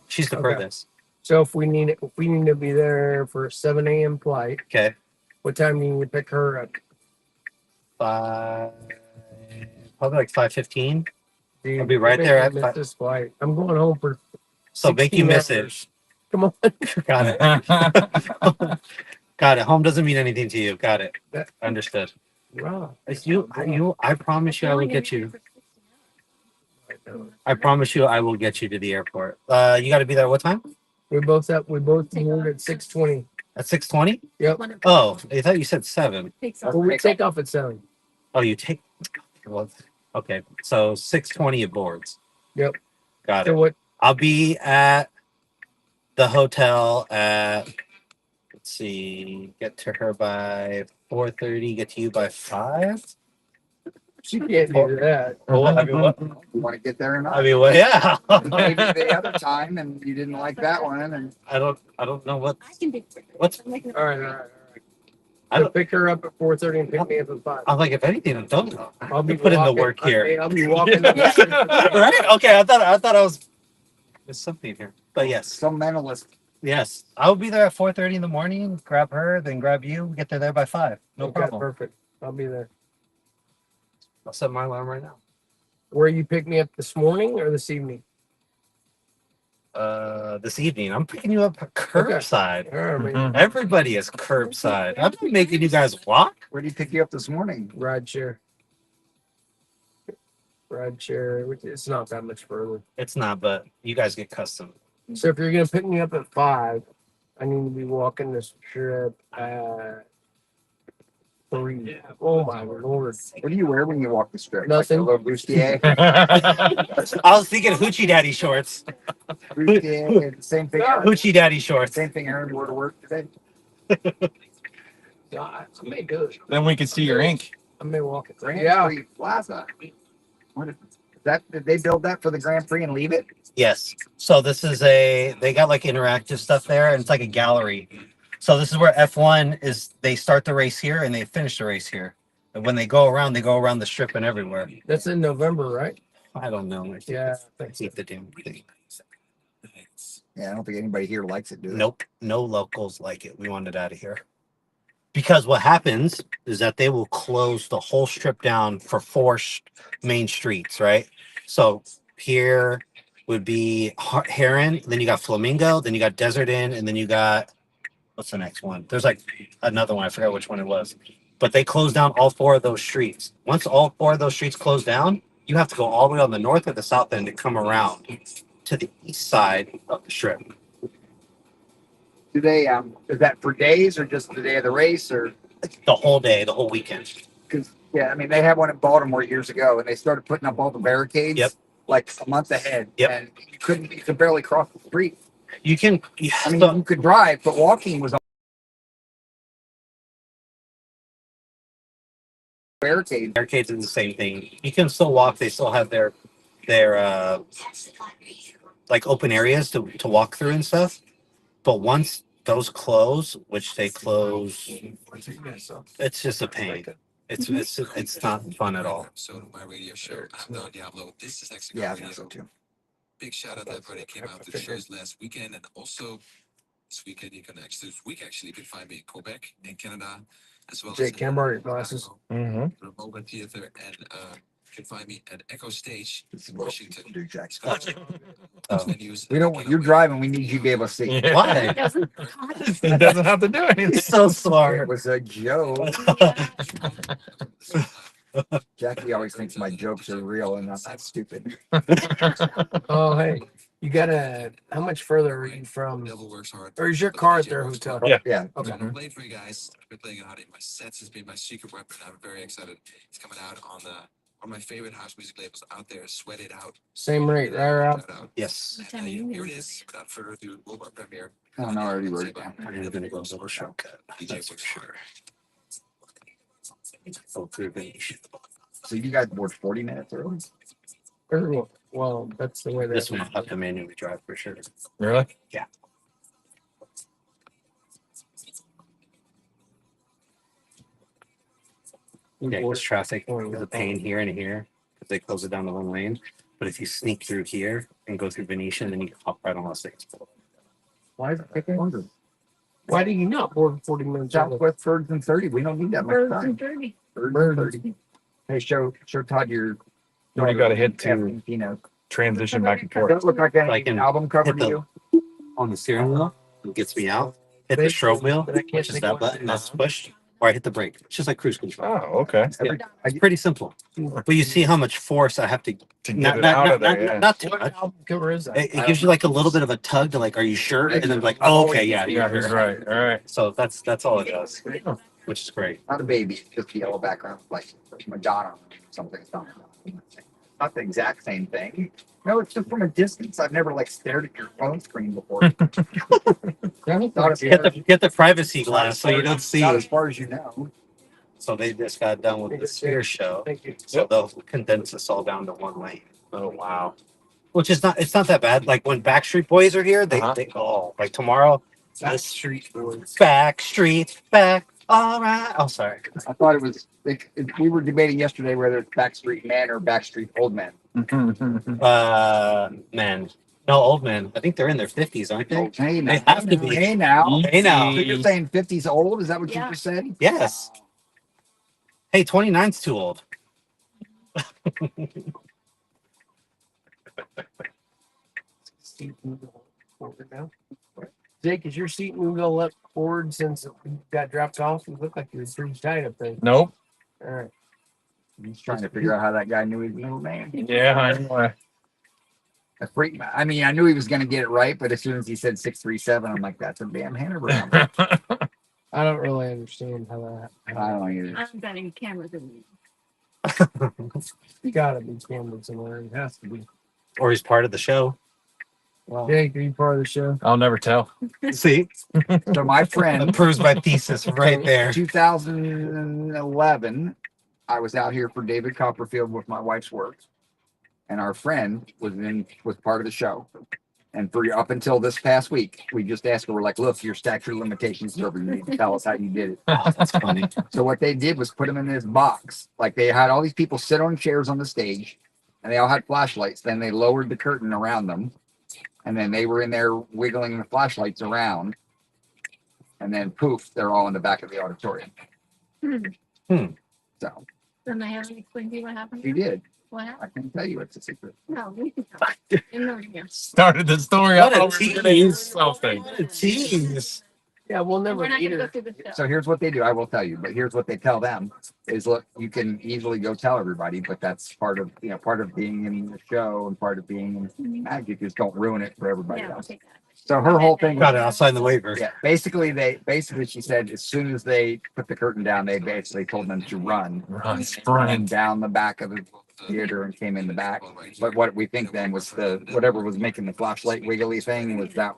She's the Okay. furthest. So if we need to be there for a 7 a.m. flight, Okay. what time do you need to pick her up? Probably like 5:15. Dude, I'll be right there at miss 5. this flight. I'm going home for So make you 16 miss hours. it. Come on. Got it. Got it. Home doesn't mean anything to you. Got it. That- Understood. Wow. I promise you I will get you. I promise you I will get you to the airport. You got to be there at what time? We both moved at 6:20. At 6:20? Yep. Oh, I thought you said 7. Well, we take off at 7. Oh, you take. Well, okay. So 6:20 it boards. Yep. Got So it. what? I'll be at the hotel at. Let's see. Get to her by 4:30. Get to you by 5. She can't do that. Oh, I mean, what? You want to get there or not? I mean, well, yeah. Maybe the other time, and you didn't like that one, and I don't know what. I can do What's. All right. I So don't. pick her up at 4:30 and pick me up at 5. I'm like, if anything, I don't know. I'll be put in the walking- work here. I'll be walking. Right? Okay. I thought I was. There's something here, but yes, some mentalist. yes. I'll be there at 4:30 in the morning. Grab her, then grab you. Get there by 5. No Okay, problem. Perfect. I'll be there. I'll set my alarm right now. Where you pick me up this morning or this evening? This evening, I'm picking you up curbside. All right, man. Everybody is curbside. I'm not making you guys walk. Where did he pick you up this morning? Ride share. Which it's not that much further. It's not, but you guys get custom. So if you're gonna pick me up at 5, I need to be walking this trip at 3. Oh my lord! What do you wear when you walk the strip? Nothing. Like a little bustier. I was thinking Hoochie Daddy shorts. Bustier. Same thing. Hoochie Daddy shorts. Same thing. Aaron wore to work today. God, I may do it. Then we can see your ink. I may walk it. Grand Yeah. Prix Plaza. What is that? Did they build that for the Grand Prix and leave it? Yes. So this is they got like interactive stuff there, and it's like a gallery. So this is where F1 is. They start the race here and they finish the race here. And when they go around the strip and everywhere. That's in November, right? I don't know. Yeah. I hate the damn thing. Yeah, I don't think anybody here likes it, do they? Nope. No locals like it. We want it out of here. Because what happens is that they will close the whole strip down for 4 main streets, right? So here would be Heron, then you got Flamingo, then you got Desert Inn, and then you got, what's the next one? There's like another one. I forgot which one it was. But they closed down all 4 of those streets. Once all 4 of those streets close down, you have to go all the way on the north or the south end to come around to the east side of the strip. Do they is that for days or just the day of the race or The whole day, the whole weekend. because yeah, I mean they had one in Baltimore years ago and they started putting up all the barricades Yep. like a month ahead. Yep. And you could barely cross the street. You can. I mean you could drive, but walking was barricades. Barricades is the same thing. You can still walk. They still have their like open areas to walk through and stuff. But once those close, which they close, it's just a pain. It's not fun at all. So my radio show, I'm Don Diablo. This is Mexico Yeah, I Radio. think so too. Big shout out to everybody that came out to the shows last weekend, and also this weekend this week actually you can find me in Quebec in Canada, as well Jake, as can I borrow your glasses? Mm-hmm. Remote Theater, and you can find me at Echo Stage in What Washington. do, Jack? Venues. We don't. You're driving. We need you to be able to see. Yeah. Why? It doesn't have to do anything. He's so smart. It was a joke. Jackie always thinks my jokes are real and I'm not stupid. Oh, hey, you gotta. How much further are you from? Devil works hard. Or is your car at their hotel? Yeah. Yeah. Okay. I'm playing for you guys. I've been playing it out in my sets. It's been my secret weapon. I'm very excited. It's coming out on one of my favorite house music labels out there. Sweat It Out. Same rate, right, Rob? Shout out. Yes. What time are you Here it in? is. Without further ado, World premiere. Oh, no, I already wrote it down. I'm gonna go over shortcut. That's for sure. Oh, through Venetian. So you guys board 40 minutes early? Well, that's the way they. This one I'll have to manually drive for sure. Really? Yeah. Yeah, because traffic is a pain here and here because they close it down to one lane. But if you sneak through here and go through Venetian, then you can hop right on Las Vegas Boulevard. Why is it taking longer? Why do you not board 40 minutes early? Southwest Birds and 30. We don't need that much Birds time. and dirty. Birds and 30. Hey, show Todd your. What do you got to hit to Cappuccino. transition back and Does forth? it look like any I can album cover hit to the- you? On the steering wheel, it gets me out. Hit the strobe wheel, But I can't which is take that one. button that's pushed, or I hit the brake. It's just like cruise control. Oh, okay. Yeah. It's pretty simple. But you see how much force I have to To get it out of there, yeah. not too What much. album cover is that? It gives you like a little bit of a tug to like, are you sure? And then like, oh, okay, yeah, Yeah, you're he's sure. right. All right. So that's all it does, which is great. Not a baby, just the yellow background, like Madonna or something. It's not the exact same thing. No, it's just from a distance. I've never like stared at your phone screen before. Not as far Get the privacy glass so you don't see. Not as far as you know. So they just got done with the Sphere show, Thank you. so they'll condense this all down to one lane. Oh, wow. Which is not, it's not that bad. Like when Backstreet Boys are here, they like tomorrow. Backstreet Boys. Backstreet back. All right. Oh, sorry. I thought it was. We were debating yesterday whether it's Backstreet Man or Backstreet Old Man. Man. No, old man. I think they're in their 50s, aren't they? Oh, hey, now. They have to be. Hey now. Hey now. So you're saying 50's old? Is that what Yeah. you just said? Yes. Hey, 29's too old. Seat moving forward now. Jake, is your seat moving a little forward since it got dropped off? You look like you were pretty tight up there. Nope. All right. He's trying to figure out how that guy knew his middle name. Yeah, I know. A freak. I mean, I knew he was going to get it right, but as soon as he said 637, I'm like, that's a damn Hanover number. I don't really understand how that. I don't know either. I haven't got any cameras in me. You gotta be cameras somewhere. It has to be. Or he's part of the show. Well, Jake, are you part of the show? I'll never tell. See? so my friend, That proves my thesis right there. 2011, I was out here for David Copperfield with my wife's work, and our friend was part of the show. And for up until this past week, we just asked her, we're like, look, your statute of limitations is over. You need to tell us how you did it. Oh, that's funny. So what they did was put them in this box. Like they had all these people sit on chairs on the stage, and they all had flashlights. Then they lowered the curtain around them, and then they were in there wiggling the flashlights around. And then poof, they're all in the back of the auditorium. So Then I haven't explained to you what happened. she did. What I happened? can tell you it's a secret. No, we can tell. In the ring. Started the story. What I a thought we were gonna use tease. something. What a tease. Yeah, we'll And never we're not meet gonna go her. through the show. So here's what they do. I will tell you, but here's what they tell them is look, you can easily go tell everybody, but that's part of part of being in the show and part of being in magic is don't ruin it for everybody Yeah, we'll else. take that. So her whole thing Got it. I'll sign the waiver. yeah, basically she said as soon as they put the curtain down, they basically told them to run Run. down the back of the theater and came in the back. But what we think then was the whatever was making the flashlight wiggly thing was that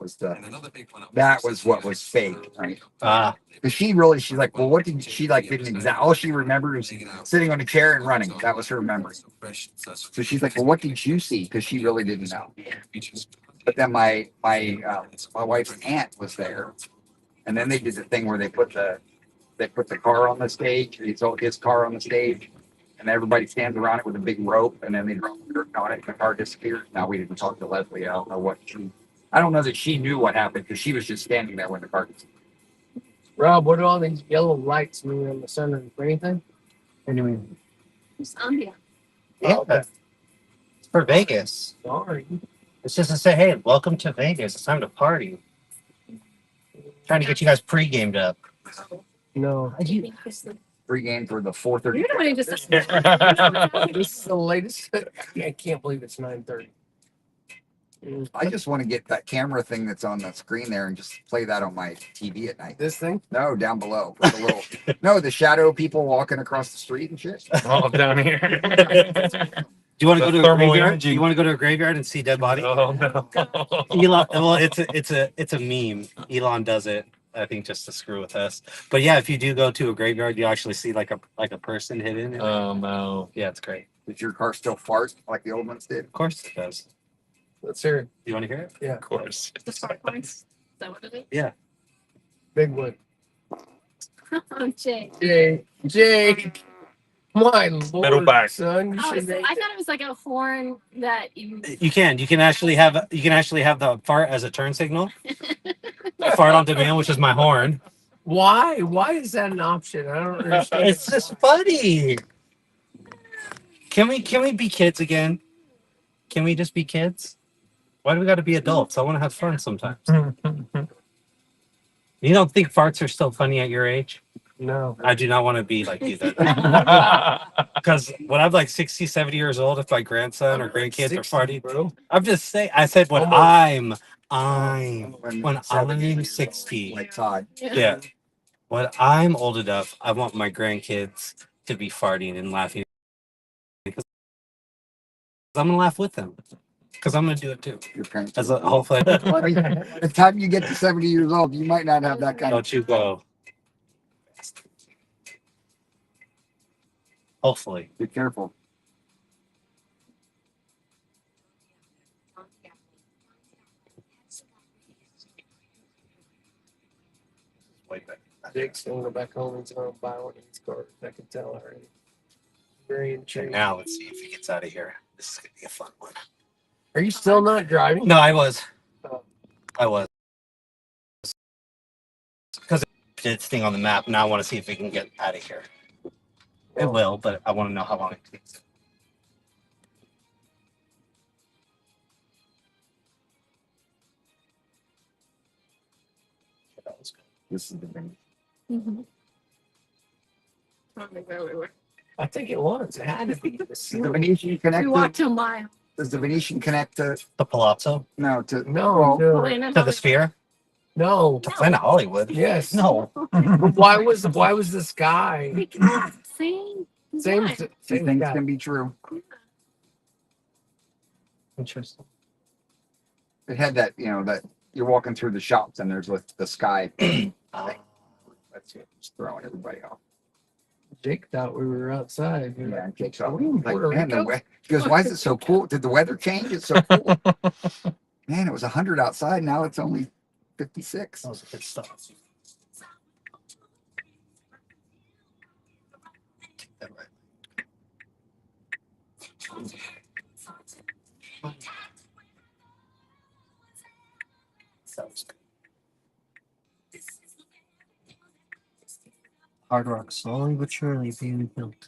was what was fake, right? Ah, Because she's like, well, what did she like? Didn't exact all she remembered was sitting on a chair and running. That was her memory. So she's like, well, what did you see? Because she really didn't know. But then my wife's aunt was there, and then they did the thing where they put the car on the stage. They sold his car on the stage, and everybody stands around it with a big rope, and then they drop the curtain on it, and the car disappears. Now we didn't talk to Leslie. I don't know that she knew what happened because she was just standing there when the car disappeared. Rob, what do all these yellow lights mean on the center for anything? anyway. It's ambient. Yeah, Oh, okay. it's for Vegas. Sorry. It's just to say, hey, welcome to Vegas. It's time to party. Trying to get you guys pre-gamed up. No. I think this is Free game for the 4:30. You're the one who just This is the latest. I can't believe it's 9:30. I just want to get that camera thing that's on the screen there and just play that on my TV at night. This thing? No, down below. With the little, no, the shadow people walking across the street and shit. All down here. Do you want to go The to a thermal graveyard? imaging. You want to go to a graveyard and see dead body? Oh no. Elon, well, it's a meme. Elon does it, I think, just to screw with us. But yeah, if you do go to a graveyard, you actually see like a person hidden. In it. Oh no. Yeah, it's great. Does your car still fart like the old ones did? Of course it does. Let's hear it. You want to hear it? Yeah. Of course. the spark points. Is that what it is? Yeah. Big one. Oh, Jay. Jay. My lord, Metal back. son. You Oh, should so make I thought it was like a horn that you. You can actually have the fart as a turn signal. Fart on demand, which is my horn. Why? Why is that an option? I don't understand. It's just funny. Can we be kids again? Can we just be kids? Why do we got to be adults? I want to have fun sometimes. You don't think farts are still funny at your age? No. I do not want to be like you then. Because when I'm like 60, 70 years old, if my grandson or grandkids are farting, bro. I'm just saying, I said when Almost. when I'm 60. Like Todd. Yeah. When I'm old enough, I want my grandkids to be farting and laughing. Because I'm going to laugh with them. Because I'm going to do it too. Your parents. As a, hopefully. By the time you get to 70 years old, you might not have that kind of. Don't you go. Hopefully. Be careful. Way back. Jake's gonna go back home and he's gonna buy one of these cars. I can tell already. Very intrigued. Now let's see if he gets out of here. This is going to be a fun one. Are you still not driving? No, I was. Oh. I was. Because it did its thing on the map. Now I want to see if we can get out of here. It will, but I want to know how long it takes. That was good. This is the thing. Mm-hmm. I don't think where we were. I think it was. It had to be. Does the Venetian connect We to, walked a mile. does the Venetian connect to, The Palazzo? no, to, No, no, Planet To the Sphere? no. To Planet Hollywood? Yes. No. Why was this guy? Hollywood. Same. Same, design. things same guy. can be true. Interesting. It had that, that you're walking through the shops and there's the sky. That's it. Just throwing everybody off. Jake thought we were outside. Yeah, and Jake's all Are we in like, Puerto man, Rico? he goes, why is it so cool? Did the weather change? It's so cool. Man, it was 100 outside. Now it's only 56. That was good stuff. That right. That was good. Hard Rock slowly but surely being built.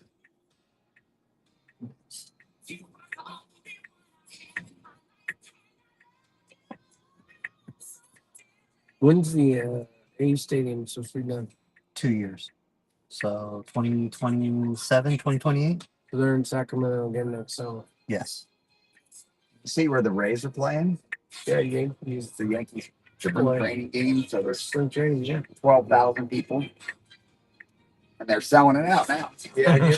When's the A Stadium, so free done. 2 years. So 2027, 2028? They're in Sacramento again next summer. Yes. See where the Rays are playing? Yeah, Yankees. The Yankees spring training game. So there's Spring training, yeah. 12,000 people. And they're selling it out now. Yeah, have you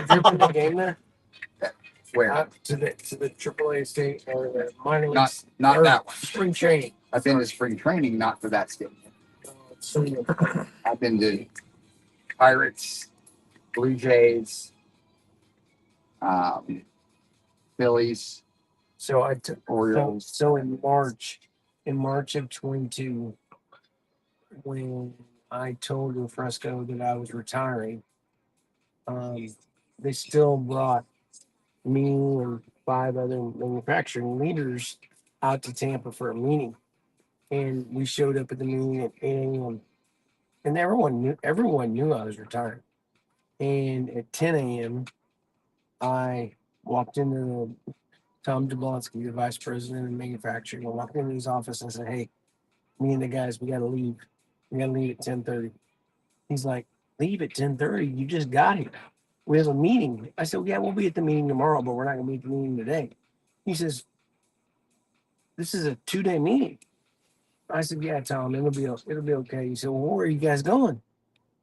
ever been to the game there? Where? To the AAA state or the minor league. Not or that one. Spring training. I've been to spring training, not for that stadium. So, I've been to Pirates, Blue Jays, Phillies, so Orioles. So in March of 22, when I told Fresco that I was retiring, they still brought me and 5 other manufacturing leaders out to Tampa for a meeting. And we showed up at the meeting at 8 a.m. And everyone knew I was retiring. And at 10 a.m., I walked into Tom Jablonski, the vice president of manufacturing. I walked into his office and said, "Hey, me and the guys, we got to leave. We got to leave at 10:30." He's like, "Leave at 10:30? You just got here. We have a meeting." I said, "Yeah, we'll be at the meeting tomorrow, but we're not going to be at the meeting today." He says, "This is a 2-day meeting." I said, "Yeah, Tom, it'll be okay." He said, "Well, where are you guys going?"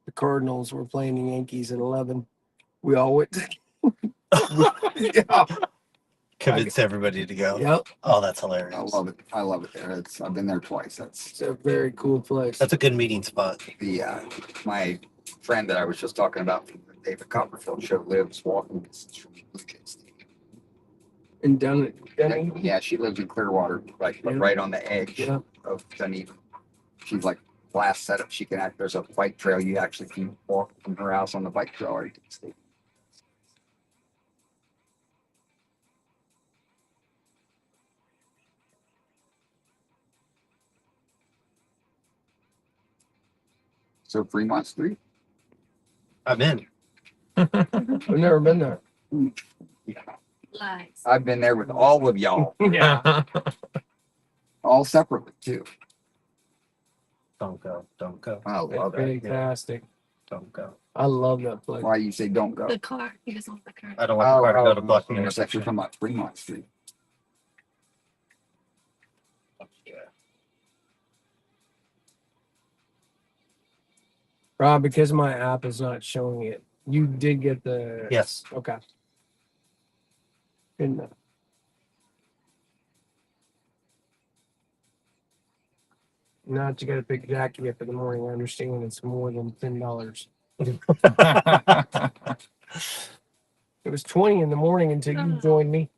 The Cardinals were playing the Yankees at 11. We all went to yeah. Convince everybody to go. Yep. Oh, that's hilarious. I love it there. I've been there twice. It's a very cool place. That's a good meeting spot. My friend that I was just talking about from the David Copperfield show lives walking distance from the Blue Jays Stadium. And Dunedin? Yeah, she lives in Clearwater, right on the edge of Dunedin. She's like last setup. There's a bike trail. You actually can walk from her house on the bike trail right to the stadium. So Fremont Street? I'm in. I've never been there. Yeah. Lies. I've been there with all of y'all. Yeah. All separately too. Don't go. Don't go. I love it. Fantastic. Don't go. I love that place. Why you say don't go? The car. He doesn't want the car. I don't want the car to go to block the You're intersection. talking about Fremont Street. Rob, because my app is not showing it, you did get the. Yes. Okay. Good enough. Not you got to pick Jackie up in the morning. I understand it's more than $10. It was 20 in the morning until you joined me.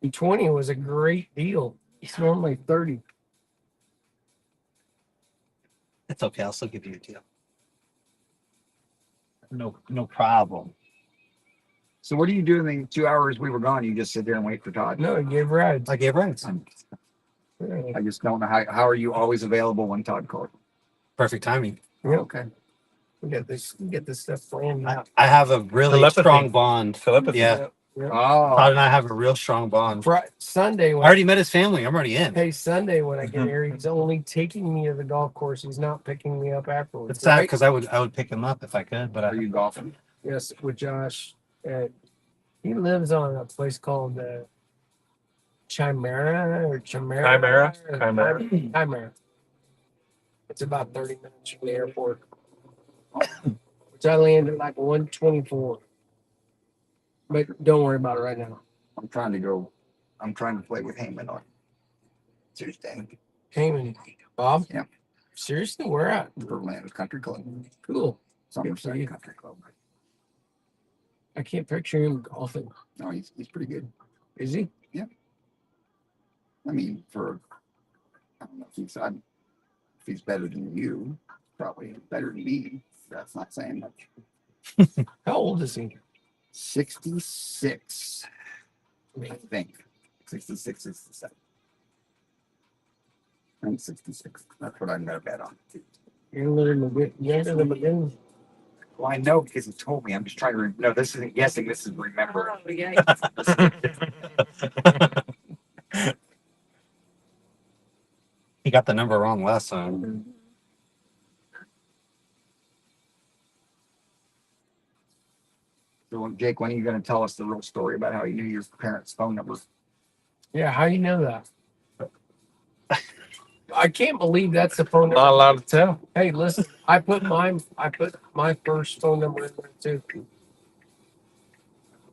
The 20 was a great deal. It's normally 30. It's okay. I'll still give you a deal. No problem. So what do you do in the 2 hours we were gone? You just sit there and wait for Todd? No, I gave rides. I gave rides. I just don't know how are you always available when Todd called? Perfect timing. Yeah. Okay. We get this stuff planned out. I have a really Telepathy. strong bond. Telepathy. Yeah. Oh, Todd and I have a real strong bond. Sunday I when already met his family. I'm already in. Hey, Sunday when I get here, he's only taking me to the golf course. He's not picking me up afterwards. It's sad because I would pick him up if I could, but are you golfing? Yes, with Josh. He lives on a place called Chimera. Chimera. It's about 30 minutes from the airport. Which I landed like 124. But don't worry about it right now. I'm trying to play with Heyman on Tuesday. Heyman. Bob? Yeah. Seriously? Where at? Berlin Country Club. Cool. Somerset Country Club. I can't picture him golfing. No, he's pretty good. Is he? Yeah. I mean, I don't know if he's better than you, probably better than me. That's not saying much. How old is he? 66, I think. 66, 67. I'm 66. That's what I'm going to bet on. Younger than the beginning. Well, I know because he told me. I'm just trying to. No, this isn't guessing. This is remembering. Oh, yeah. he got the number wrong last time. So, Jake, when are you going to tell us the real story about how you knew your parents' phone numbers? Yeah, how you know that? I can't believe that's the phone number. Not allowed to tell. Hey, listen, I put my first phone number in there too.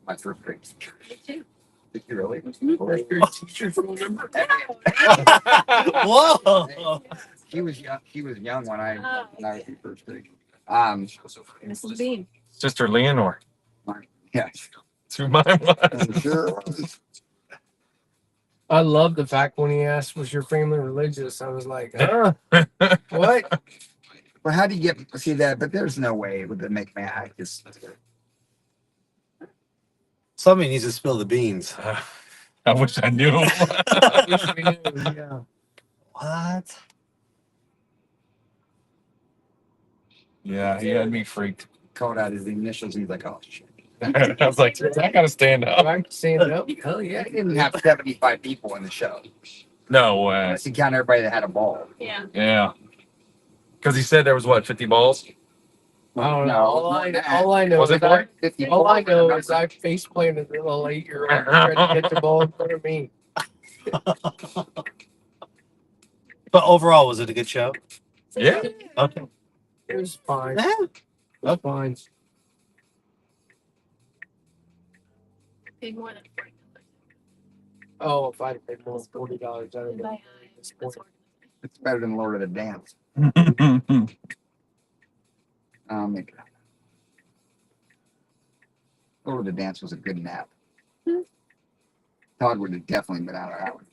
My first grade teacher. Me too. Did you really? First grade teacher phone number. Whoa. She was young. She was young when I was in first grade. Mrs. Bean. Sister Leonore. Yeah. That's who mine was. I'm sure. it was. I love the fact when he asked, "Was your family religious?" I was like, "Huh? What?" Well, how do you get see that? But there's no way it would make me. I just Somebody needs to spill the beans. I wish I knew. Yeah. What? Yeah, he had me freaked. called out his initials. And he's like, "Oh shit!" I was like, I gotta stand up. I can stand up. Hell yeah. I didn't have 75 people in the show. No way. Unless you count everybody that had a ball. Yeah. Yeah. Because he said there was what, 50 balls? I don't know. No, All I know Was is it more? all I know is I face planted a little 8-year-old trying to get the ball in front of me. But overall, was it a good show? Yeah. Okay. It was fine. Yeah. It was fine. Paid more than $40. Oh, if I'd paid more than $40, I would have been disappointed. It's better than Lord of the Dance. Lord of the Dance was a good nap. Todd would have definitely been out of that one.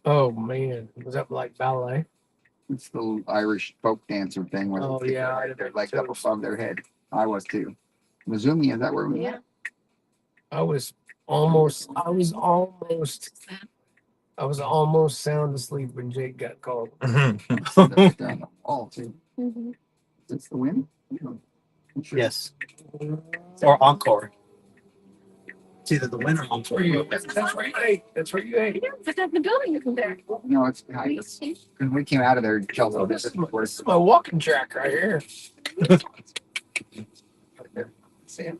Oh man, was that like ballet? It's the Irish folk dancer thing where Oh, they yeah, right I'd have their been legs up toast. above their head. I was too. Mizumi, is that where we Yeah. went? I was almost sound asleep when Jake got called. Down the wall too. Mm-hmm. It's the wind. Yes. Or encore. It's either the winner or encore. That's where you ate. That's where you ate. Yeah, but the building isn't there. No, it's behind us. When we came out of there, Chelsea, Oh, this is my walking track right here.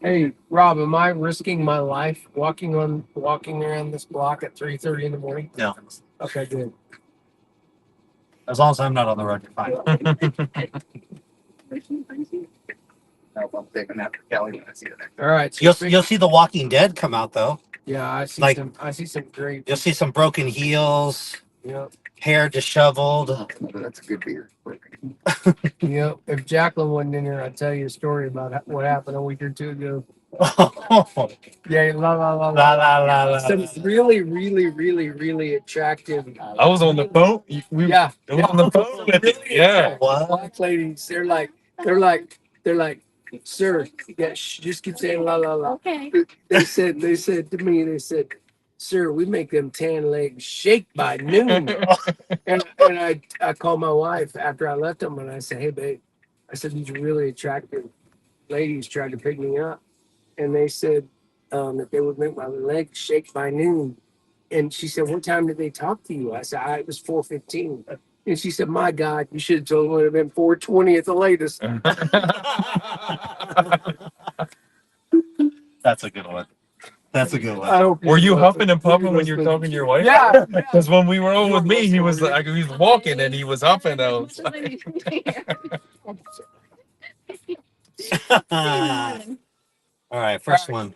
Hey, Rob, am I risking my life walking around this block at 3:30 in the morning? No. Okay, good. As long as I'm not on the road, you're fine. I'm taking that for Kelly when I see it. All right. So You'll see The Walking Dead come out though. yeah, I see like- some great. You'll see some broken heels, Yeah. hair disheveled. That's a good beer. Yeah. If Jacqueline wasn't in here, I'd tell you a story about what happened a week or two ago. Yeah, la la la La la la la. Some really attractive. I was on the boat. Yeah. I was on the boat with it. Yeah. What? Black ladies, they're like, sir, yeah, just keep saying la la la. Okay. They said to me, sir, we make them tan legs shake by noon. and I called my wife after I left them and I said, hey babe, I said these really attractive ladies tried to pick me up, and they said that they would make my legs shake by noon. And she said, what time did they talk to you? I said, it was 4:15. And she said, my God, you should have told me it would have been 4:20 at the latest. That's a good one. That's a good one. I hope Were you listening. huffing and puffing when you were talking to your wife? Yeah. Because when we were over with me, he was walking and he was huffing. I was like, All right, first one.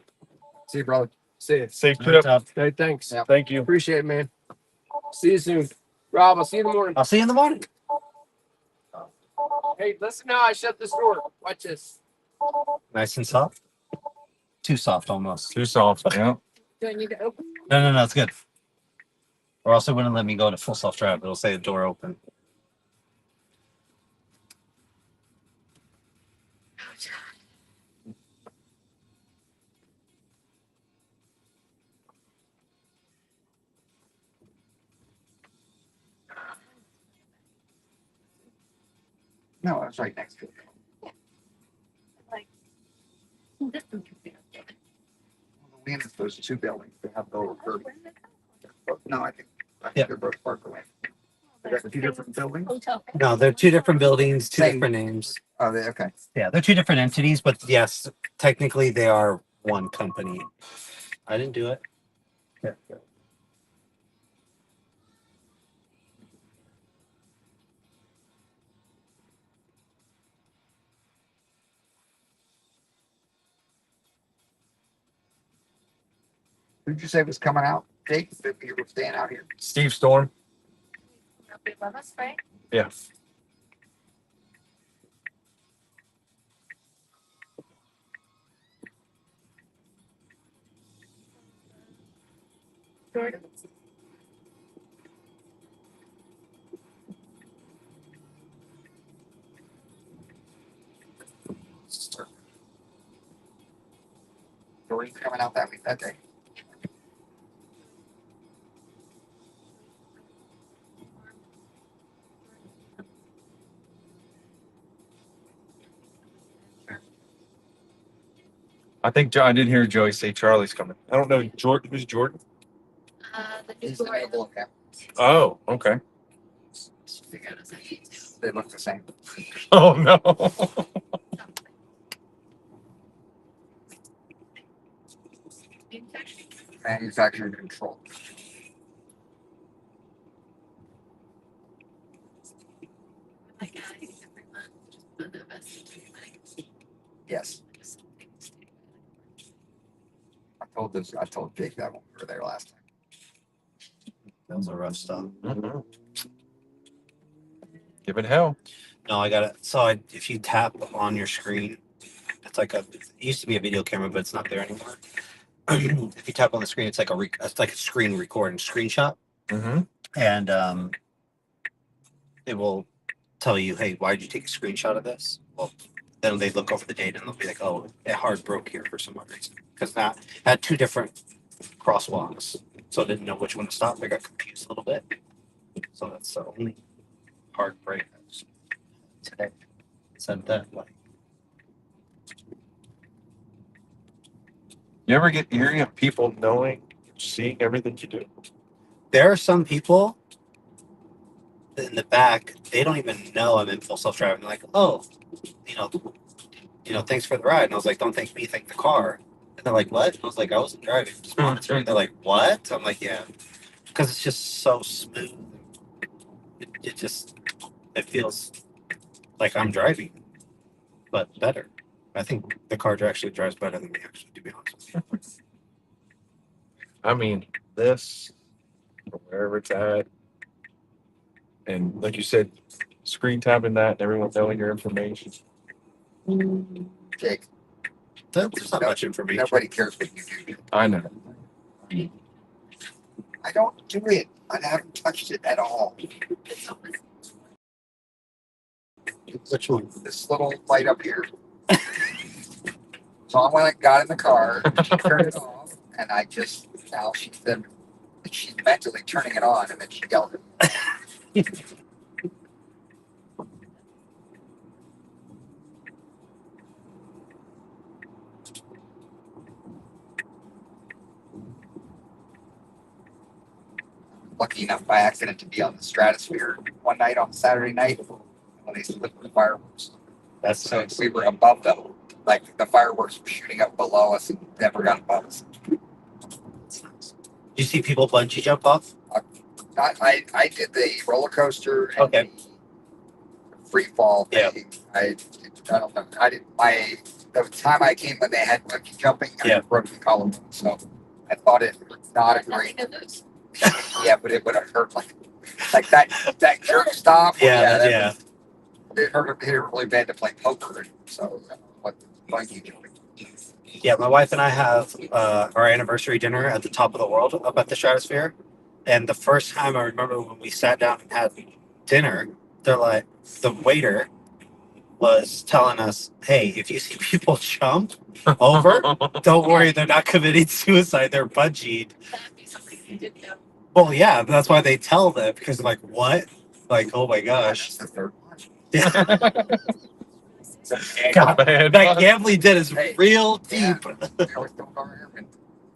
See you, brother. See you. safe trip. Hey, thanks. Yeah. Thank you. Appreciate it, man. See you soon. Rob, I'll see you in the morning. I'll see you in the morning. Hey, listen now, I shut this door. Watch this. Nice and soft. Too soft almost. Too soft. Yeah. Do I need to open? No, it's good. Or else it wouldn't let me go to full self drive. It'll say the door open. No, it's right next to it. Like, this one could be okay. The wind is those two buildings. They have the little curb. No, I think Yeah. they're both parked away. They're two different buildings. Hotel. No, they're two different buildings, two Same. different names. Oh, they okay. Yeah, they're two different entities, but yes, technically they are one company. I didn't do it. Yeah. Who'd you say was coming out? Jake, that you were staying out here. Steve Storm. Love us, right? Yeah. Jordan. Jordan's coming out that week, that day. I think I did hear Joey say Charlie's coming. I don't know Jordan. Who's Jordan? The He's new the boy. new account. Oh, okay. Figure out his name. They look the same. Oh no. Manufacturing control. Like, every month, just put the best into your money. Yes. I told Jake that when we were there last time. That was a rough stop. Give it hell. No, I got it. So if you tap on your screen, it's like it used to be a video camera, but it's not there anymore. If you tap on the screen, it's like it's like a screen recording screenshot, Mm-hmm. and it will tell you, hey, why did you take a screenshot of this? Well, then they look over the data and they'll be like, oh, it hard broke here for some odd reason because that had two different crosswalks, so I didn't know which one to stop. I got confused a little bit. So that's the only hard break today. Said that like. You ever get eerie of people knowing, seeing everything you do? There are some people in the back, they don't even know I'm in full self-driving. They're like, oh, you know, thanks for the ride. And I was like, don't thank me, thank the car. And they're like, what? And I was like, I wasn't driving, just monitoring. They're like, what? I'm like, yeah, because it's just so smooth. It feels like I'm driving, but better. I think the car actually drives better than me, actually, to be honest with you. I mean, this, wherever it's at, and like you said, screen tapping that and everyone knowing your information. Jake, There's not much information. nobody cares what you do. I know. I don't do it. I haven't touched it at all. Which one? This little light up here. So I went and got in the car, she turned it off, and now she's mentally turning it on, and then she yelled at me. Lucky enough by accident to be on the stratosphere one night on Saturday night when they split the fireworks. That's So nice. we were above them, like the fireworks were shooting up below us and never got above us. That's nice. Do you see people bungee jump off? I did the roller coaster and Okay. the free fall Yeah. thing. I don't know. The time I came when they had bungee jumping, Yeah. I broke the collarbone, so I thought it was not a great. Yeah, but it would have hurt like that jerk stop. Yeah. It hurt really bad to play poker. So what bungee jumping? Yeah, my wife and I have our anniversary dinner at the top of the world up at the Stratosphere. And the first time I remember when we sat down and had dinner, they're like, the waiter was telling us, hey, if you see people jump over, don't worry, they're not committing suicide, they're bungeed. That'd be something you didn't know. Well, yeah, that's why they tell them, because they're like, what? Like, oh my gosh. That's the third one. Yeah. God, God, man. that gambling debt is Hey, real yeah. deep. They always don't go around.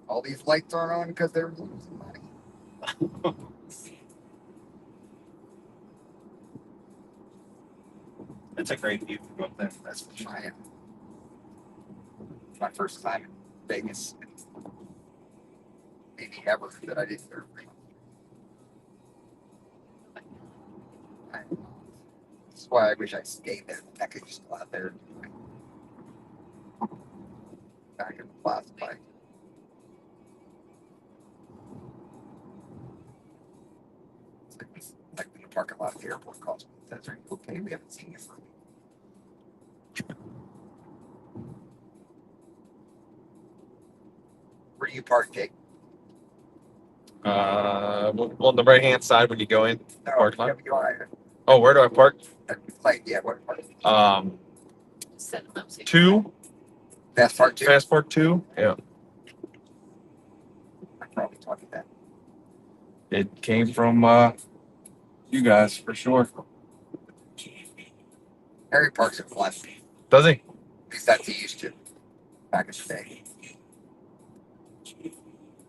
All these lights aren't on because they're losing money. It's a great view from up there. That's for sure. My first time Vegas. Maybe ever that I didn't go. That's why I wish I stayed there. I could just go out there back in the plaza bike. Like in the parking lot of the airport calls me. That's right. Okay, we haven't seen you for a week. Where do you park, Jake? On the right hand side when you go in. No, Parking lot. you are. Oh, where do I park? Like, yeah, what park? 2. Fast Park 2? Fast Park 2. Yeah. I probably taught you that. It came from you guys for sure. Harry parks at Flat. Does he? At least that's he used to. Back in the day.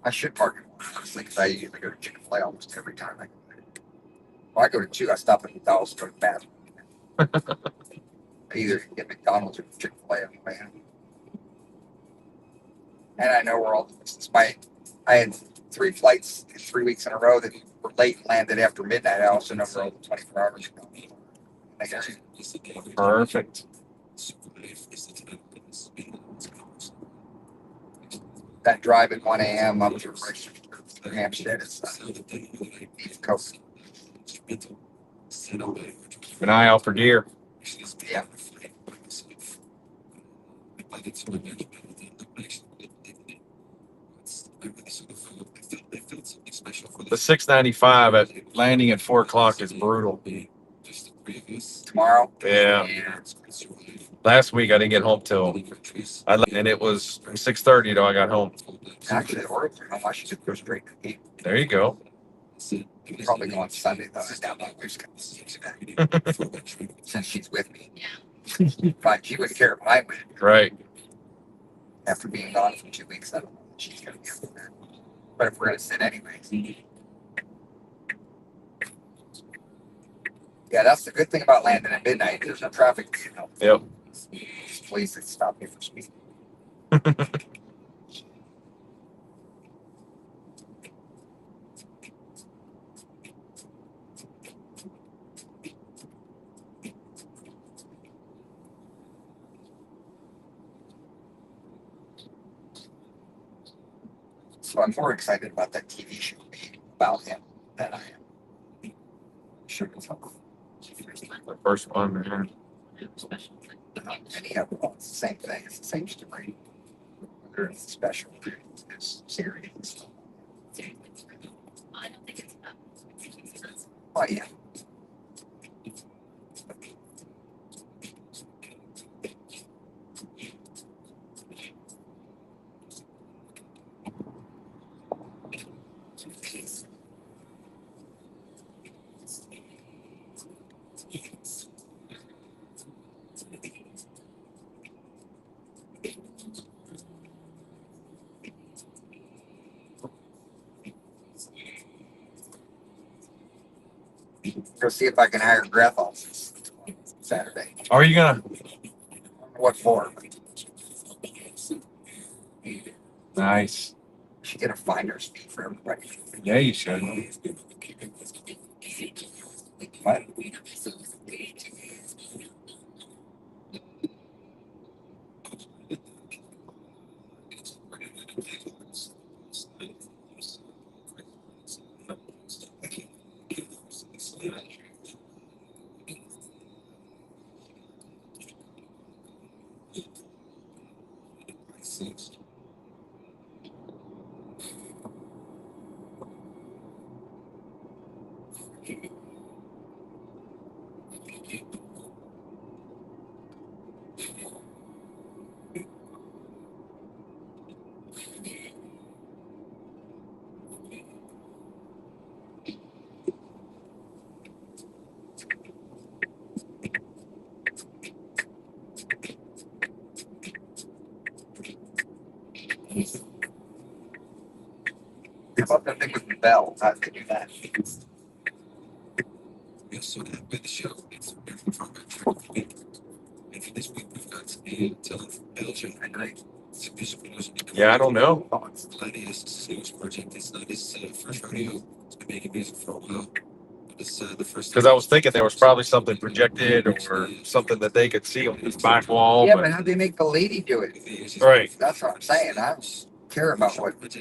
I should park it more, honestly, because I usually go to Chick-fil-A almost every time I go there. Well, I go to 2, I stop at McDonald's to go to the bathroom. I either get McDonald's or Chick-fil-A on the way in. And I know where all I had 3 flights in 3 weeks in a row that were late and landed after midnight. I also know where all the 24 hours are going. I guess. Perfect. That drive at 1 a.m. up to Hampstead is East Coast. Keep an eye out for deer. Yeah. The 695 at landing at 4 o'clock is brutal. Tomorrow? Yeah. Last week I didn't get home till and it was 6:30 till I got home. Actually, the order from home, I should just go straight to the game. There you go. Probably go on Sunday though. Down my wife's since she's with me. But she wouldn't care if I went. Right. After being gone for 2 weeks, I don't know that she's gonna be able to. But if we're gonna sit anyways. Yeah, that's the good thing about landing at midnight. There's no traffic, you know. Yep. Police that stop me for speeding. So I'm more excited about that TV show being about him than I am. Sure, it's not. The first one, man. Any of them, it's the same thing. It's the same story. Whether it's special, it's serious. I don't think it's enough. Oh yeah. Go see if I can hire Greth on Saturday. Are you gonna? I don't know what for. Nice. Should get a finder's fee for everybody. Yeah, you should. What? How about that thing with the bell? I could do that. We also have with the show. It's from our track week. And for this week, we've got a talent from Belgium. And I Yeah, I don't know. Because I was thinking there was probably something projected or something that they could see on this back wall. Yeah, but but how'd they make the lady do it? Right. That's what I'm saying. I don't care about what. Do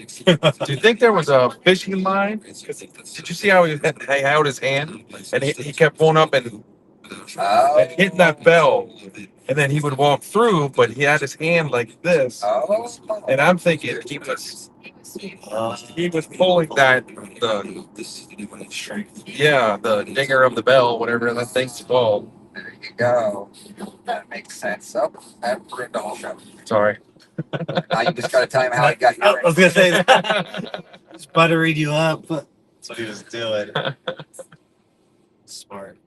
you think there was a fishing line? Did you see how he held his hand and he kept going up and hitting that bell, and then he would walk through, but he had his hand like this, and I'm thinking he was pulling that the dinger of the bell, whatever that thing's called. There you go. That makes sense. Oh, that ruined the whole show. Sorry. Now you just got to tell him how he got I your. was gonna say that. Just buttering you up. That's what he was doing. Smart.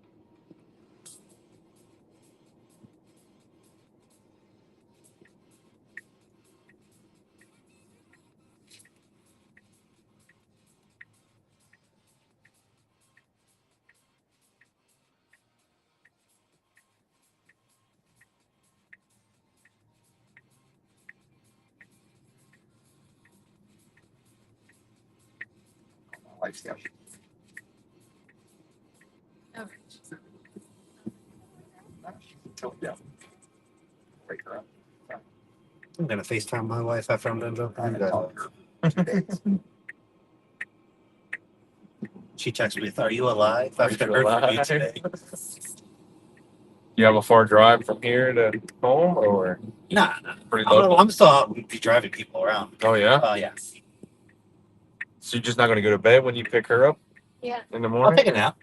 Lifestyle. Yeah. Wake her up. I'm gonna FaceTime my wife after I'm done joking. She texted me, "Are you alive? I haven't heard from you today." You have a far drive from here to home, or Nah, pretty local? I'm still out be driving people around. Oh yeah. Yeah. So you're just not going to go to bed when you pick her up? Yeah. In the I'll morning? take a nap.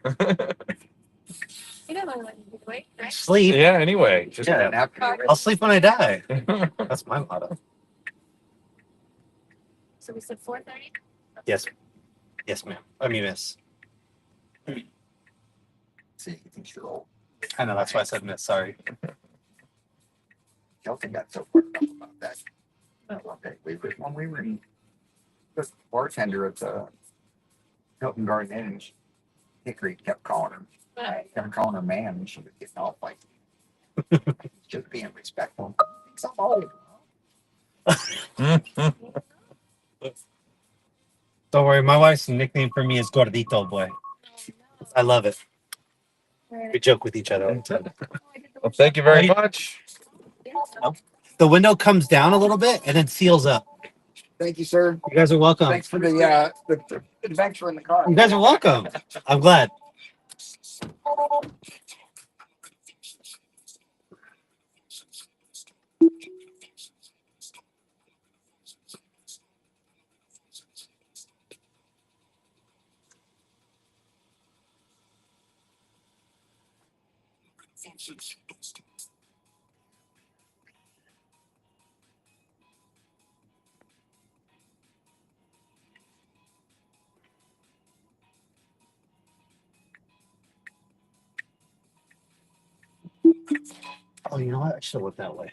You know my one wait, right? Sleep. Yeah. Anyway, just Yeah. I'll sleep when I die. That's my motto. So we said 4:30. Yes. Yes, ma'am. I mean, miss. See, he thinks you're old. I know. That's why I said miss. Sorry. Kelton got so worked up about that. One day, when we were in the bartender at the Hilton Garden Inn, Hickory kept calling her. Kept calling her ma'am, and she was getting all like, just being respectful. Thinks I'm old. Don't worry. My wife's nickname for me is Gordito Boy. I love it. We joke with each other all the time. Well, thank you very much. The window comes down a little bit and then seals up. Thank you, sir. You guys are welcome. Thanks for the adventure in the car. You guys are welcome. I'm glad. Oh, you know what? I should have looked that way.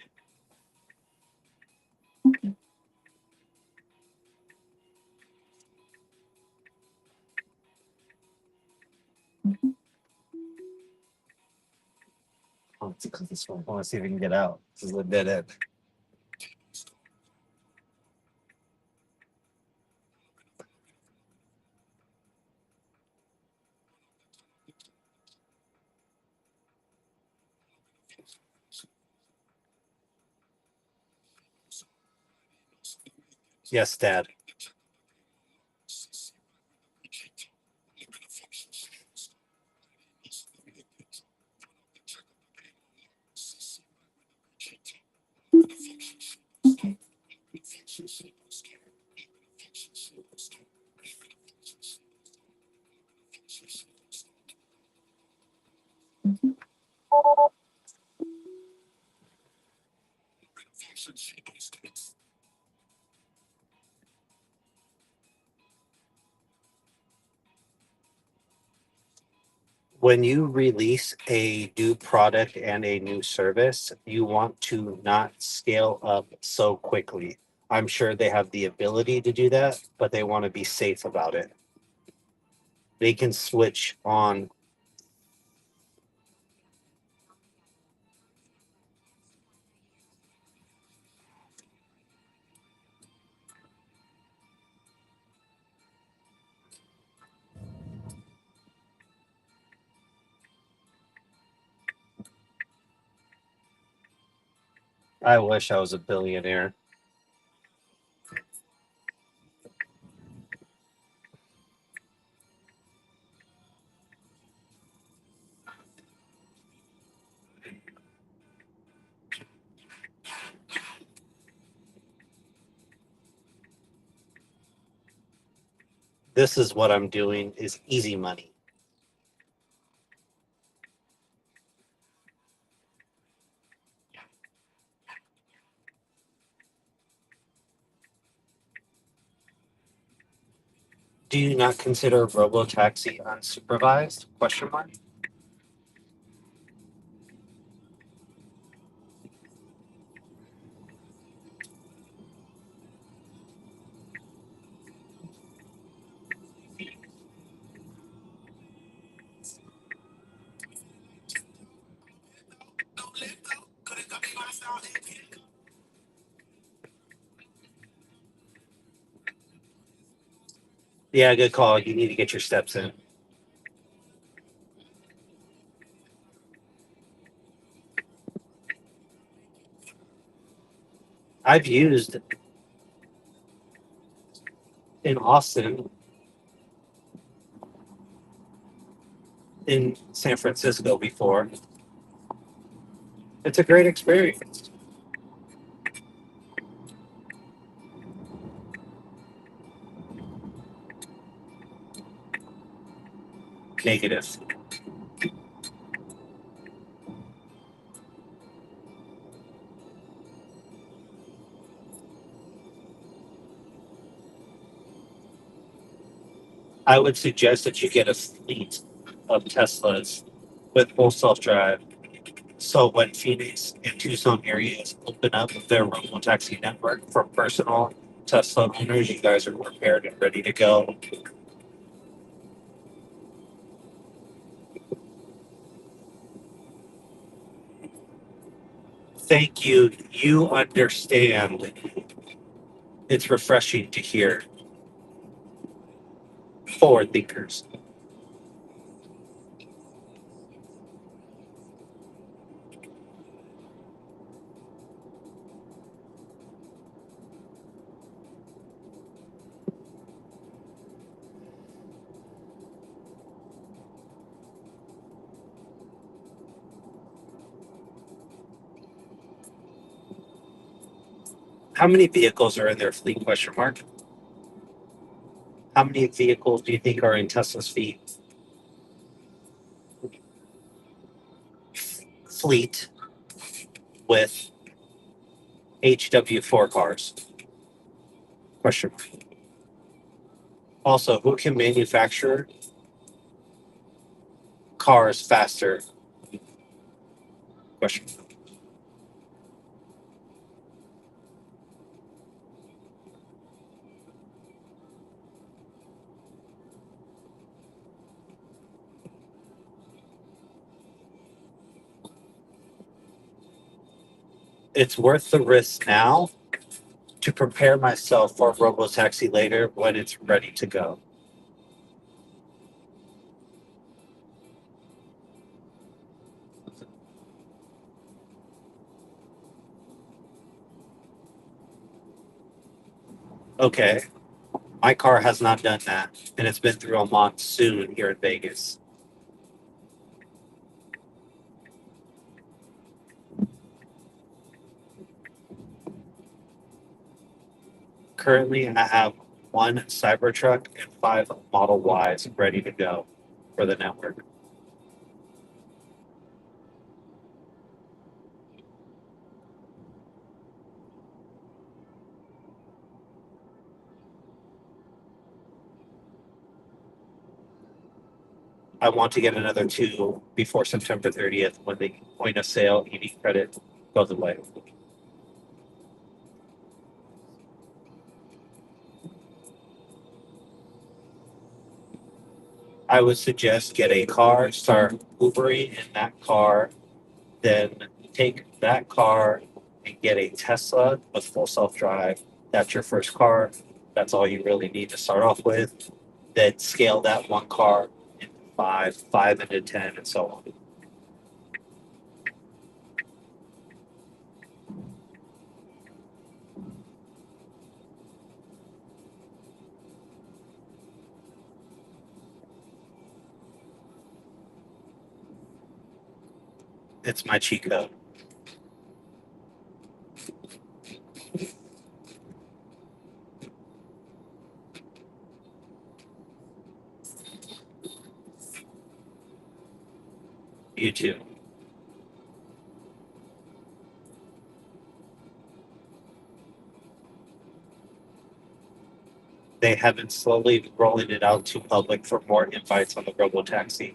Oh, it's because this one. I want to see if we can get out. This is a dead end. Yes, Dad. When you release a new product and a new service, you want to not scale up so quickly. I'm sure they have the ability to do that, but they want to be safe about it. They can switch on. I wish I was a billionaire. This is what I'm doing is easy money. Do you not consider Robotaxi unsupervised? Question mark. Yeah, good call. You need to get your steps in. I've used in Austin, in San Francisco before. It's a great experience. Negative. I would suggest that you get a fleet of Teslas with full self-drive. So when Phoenix and Tucson areas open up their robotaxi network for personal Tesla owners, you guys are prepared and ready to go. Thank you. You understand. It's refreshing to hear. Forward thinkers. How many vehicles are in their fleet? Question mark. How many vehicles do you think are in Tesla's fleet with HW4 cars? Question mark. Also, who can manufacture cars faster? Question mark. It's worth the risk now to prepare myself for Robotaxi later when it's ready to go. Okay, my car has not done that, and it's been through a monsoon here in Vegas. Currently, I have one Cybertruck and 5 Model Ys ready to go for the network. I want to get another 2 before September 30th when the point of sale EV credit goes away. I would suggest get a car, start Ubering in that car, then take that car and get a Tesla with full self-drive. That's your first car. That's all you really need to start off with. Then scale that one car into 5 into 10, and so on. It's my cheat code. You too. They have been slowly rolling it out to public for more invites on the Robotaxi.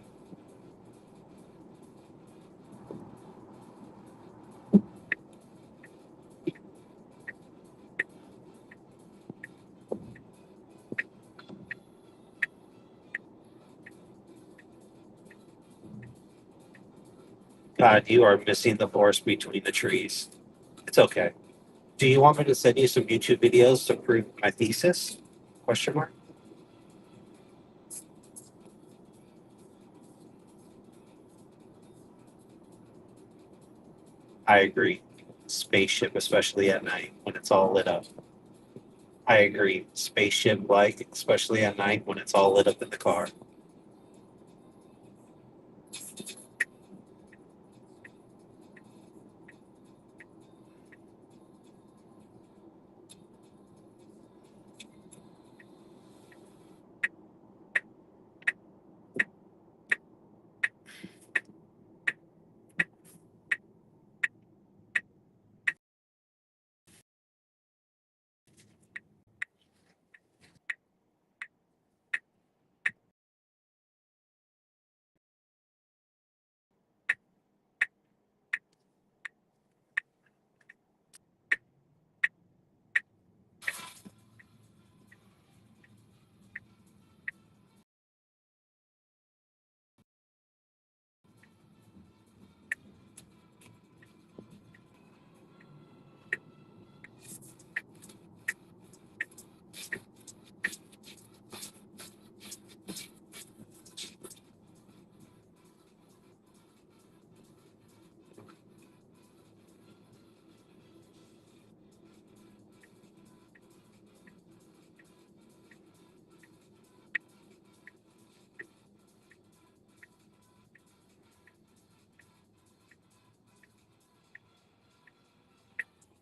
God, you are missing the forest between the trees. It's okay. Do you want me to send you some YouTube videos to prove my thesis? Question mark. I agree. Spaceship, especially at night when it's all lit up. I agree. Spaceship like, especially at night when it's all lit up in the car.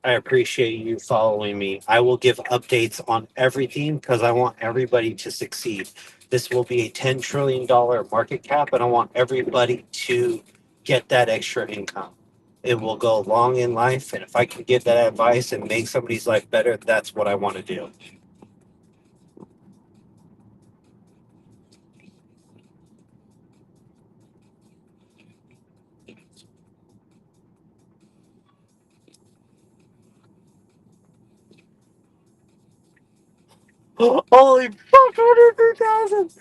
I appreciate you following me. I will give updates on everything because I want everybody to succeed. This will be a $10 trillion market cap, and I want everybody to get that extra income. It will go long in life, and if I can give that advice and make somebody's life better, that's what I want to do. Holy fuck, 103,000!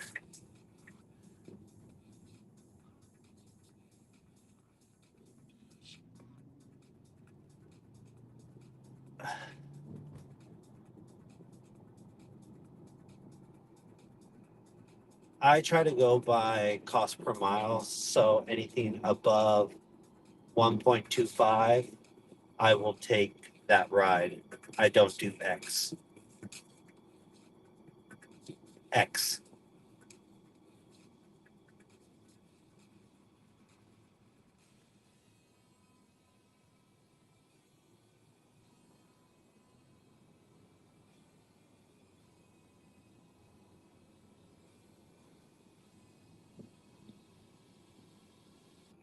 I try to go by cost per mile, so anything above 1.25, I will take that ride. I don't do X. X.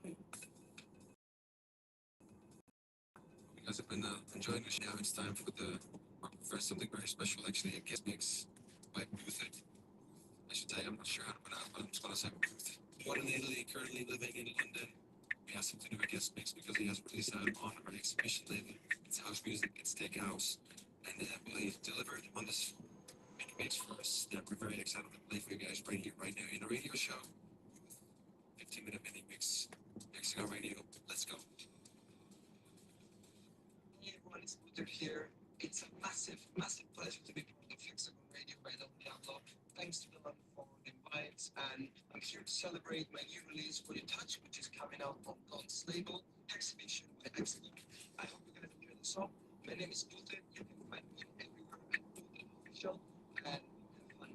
You guys have been enjoying the show. It's time for something very special, actually, a guest mix by Booth. I should tell you, I'm not sure how to pronounce, but I'm just going to say Booth. Born in Italy, currently living in London. We asked him to do a guest mix because he has released an on our exhibition label. It's house music, it's tech house. And well, he delivered on this mini mix for us that we're very excited to play for you guys right here, right now in the radio show. 15-minute mini mix. Hexagon Radio. Let's go. Hey everyone, it's Peter here. It's a massive, massive pleasure to be part of Hexagon Radio by El Diablo. Thanks to the love for the invites, and I'm here to celebrate my new release, For Your Touch, which is coming out on God's label, Exhibition by Hexagon. I hope you guys enjoy the song. My name is Peter. You can find me everywhere at Peter Official, and have fun.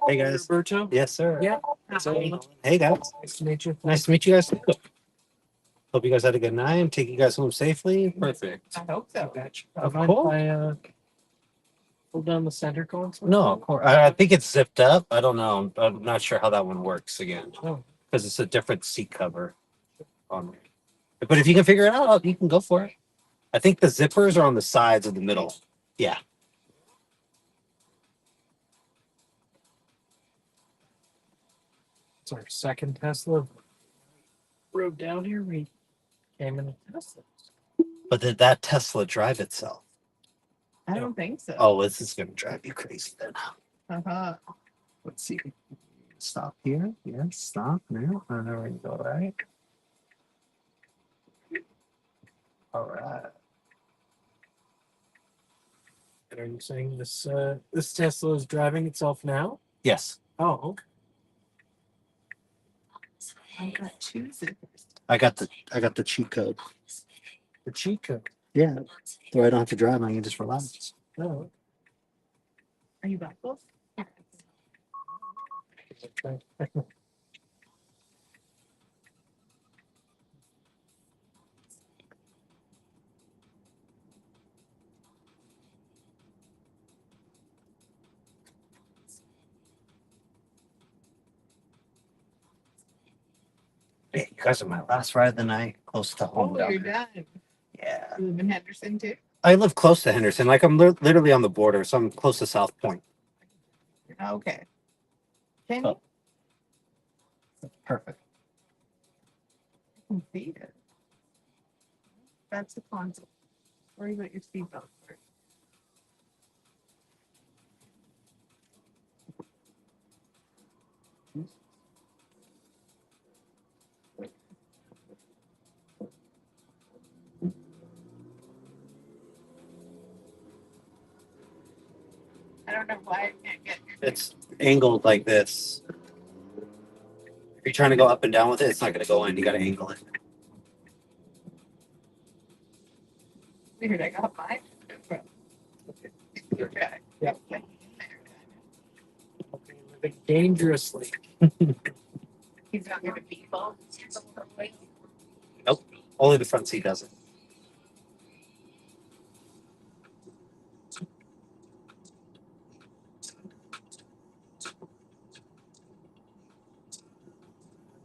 Hey guys. Roberto? Yes, sir. Yeah. Hey guys. Nice to meet you. Nice to meet you guys. Hope you guys had a good night and take you guys home safely. Perfect. I hope so. Of Mind if course. I pull down the center console? No, of course. I think it's zipped up. I don't know. I'm not sure how that one works again Oh. because it's a different seat cover on there. But if you can figure it out, you can go for it. I think the zippers are on the sides of the middle. Yeah. It's our second Tesla. Rode down here. We came in a Tesla. But did that Tesla drive itself? I don't think so. Oh, this is going to drive you crazy then. Uh-huh. Let's see. Stop here. Yes, stop now. And there we go, right? All right. And are you saying this Tesla is driving itself now? Yes. Oh, okay. I got two zippers. I got the cheat code. The cheat code. Yeah. So I don't have to drive. I can just relax. Oh. Are you back, Wolf? Okay. Hey, you guys are my last ride of the night, close to home. Oh, down you're here. done. Yeah. You live in Henderson too? I live close to Henderson. Like I'm literally on the border, so I'm close to South Point. Okay. Can Oh. Perfect. you can see it? That's the console. Worry about your seatbelt first. I don't know why I can't get your It's angled like this. If you're trying to go up and down with it, it's not going to go in. You got to angle it. weird. I got mine. Okay. Yeah. Living dangerously. He's not gonna be both. Nope. Only the front seat does it.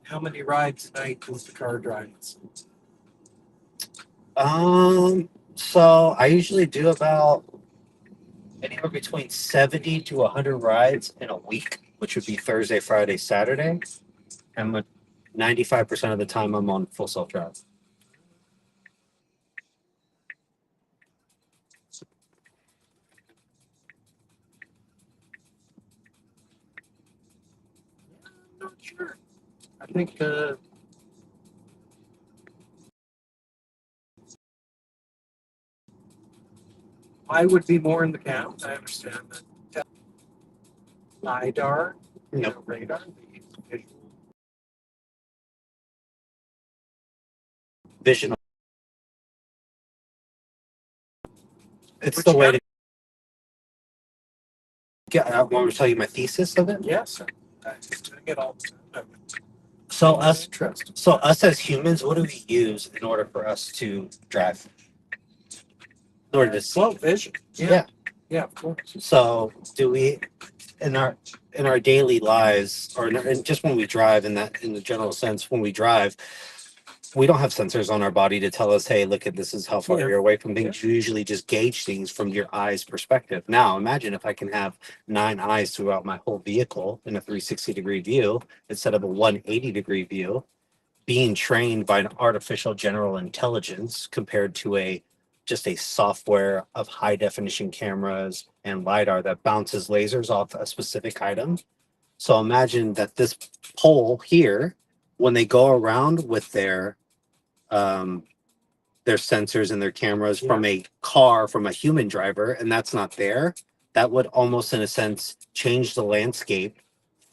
How many rides a night does the car drive? So I usually do about anywhere between 70 to 100 rides in a week, which would be Thursday, Friday, Saturday. And 95% of the time I'm on full self drive. I'm not sure. I think I would be more in the count. I understand that. LiDAR, radar, the Vision. It's the way to. Yeah, I want to tell you my thesis of it. Yes, I get all the time. So us as humans, what do we use in order for us to drive? In order to see. Well, vision. Yeah. Yeah, of course. So do we in our daily lives, or just when we drive, in the general sense, when we drive, we don't have sensors on our body to tell us, hey, look at this is how far Yeah. you're away from things. You usually just gauge things from your eyes perspective. Now imagine if I can have 9 eyes throughout my whole vehicle in a 360-degree view instead of a 180-degree view, being trained by an artificial general intelligence compared to just a software of high definition cameras and LiDAR that bounces lasers off a specific item. So imagine that this pole here, when they go around with their sensors and their cameras from a car, from a human driver, and that's not there, that would almost in a sense change the landscape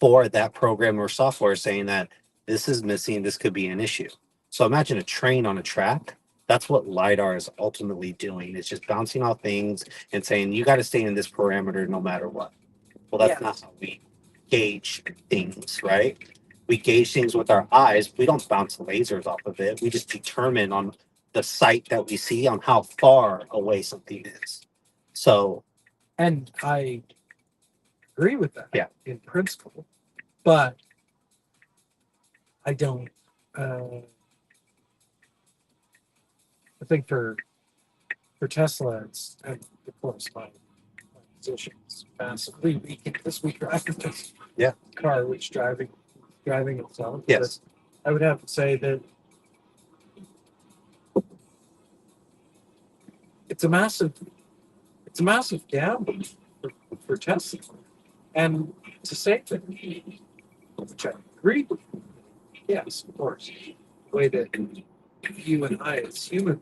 for that program or software, saying that this is missing, this could be an issue. So imagine a train on a track That's what LiDAR is ultimately doing. It's just bouncing off things and saying, you got to stay in this parameter no matter what. Well, that's not how we gauge things, right? We gauge things with our eyes. We don't bounce lasers off of it. We just determine on the sight that we see on how far away something is. So, And I agree with that yeah, in principle, but I don't. I think for Tesla, it's and of course my position is massively weak this week. After this car, which driving itself. Yes. But I would have to say that it's a massive gamble for Tesla, and to say that, which I agree with. Yes, of course. The way that you and I, as human,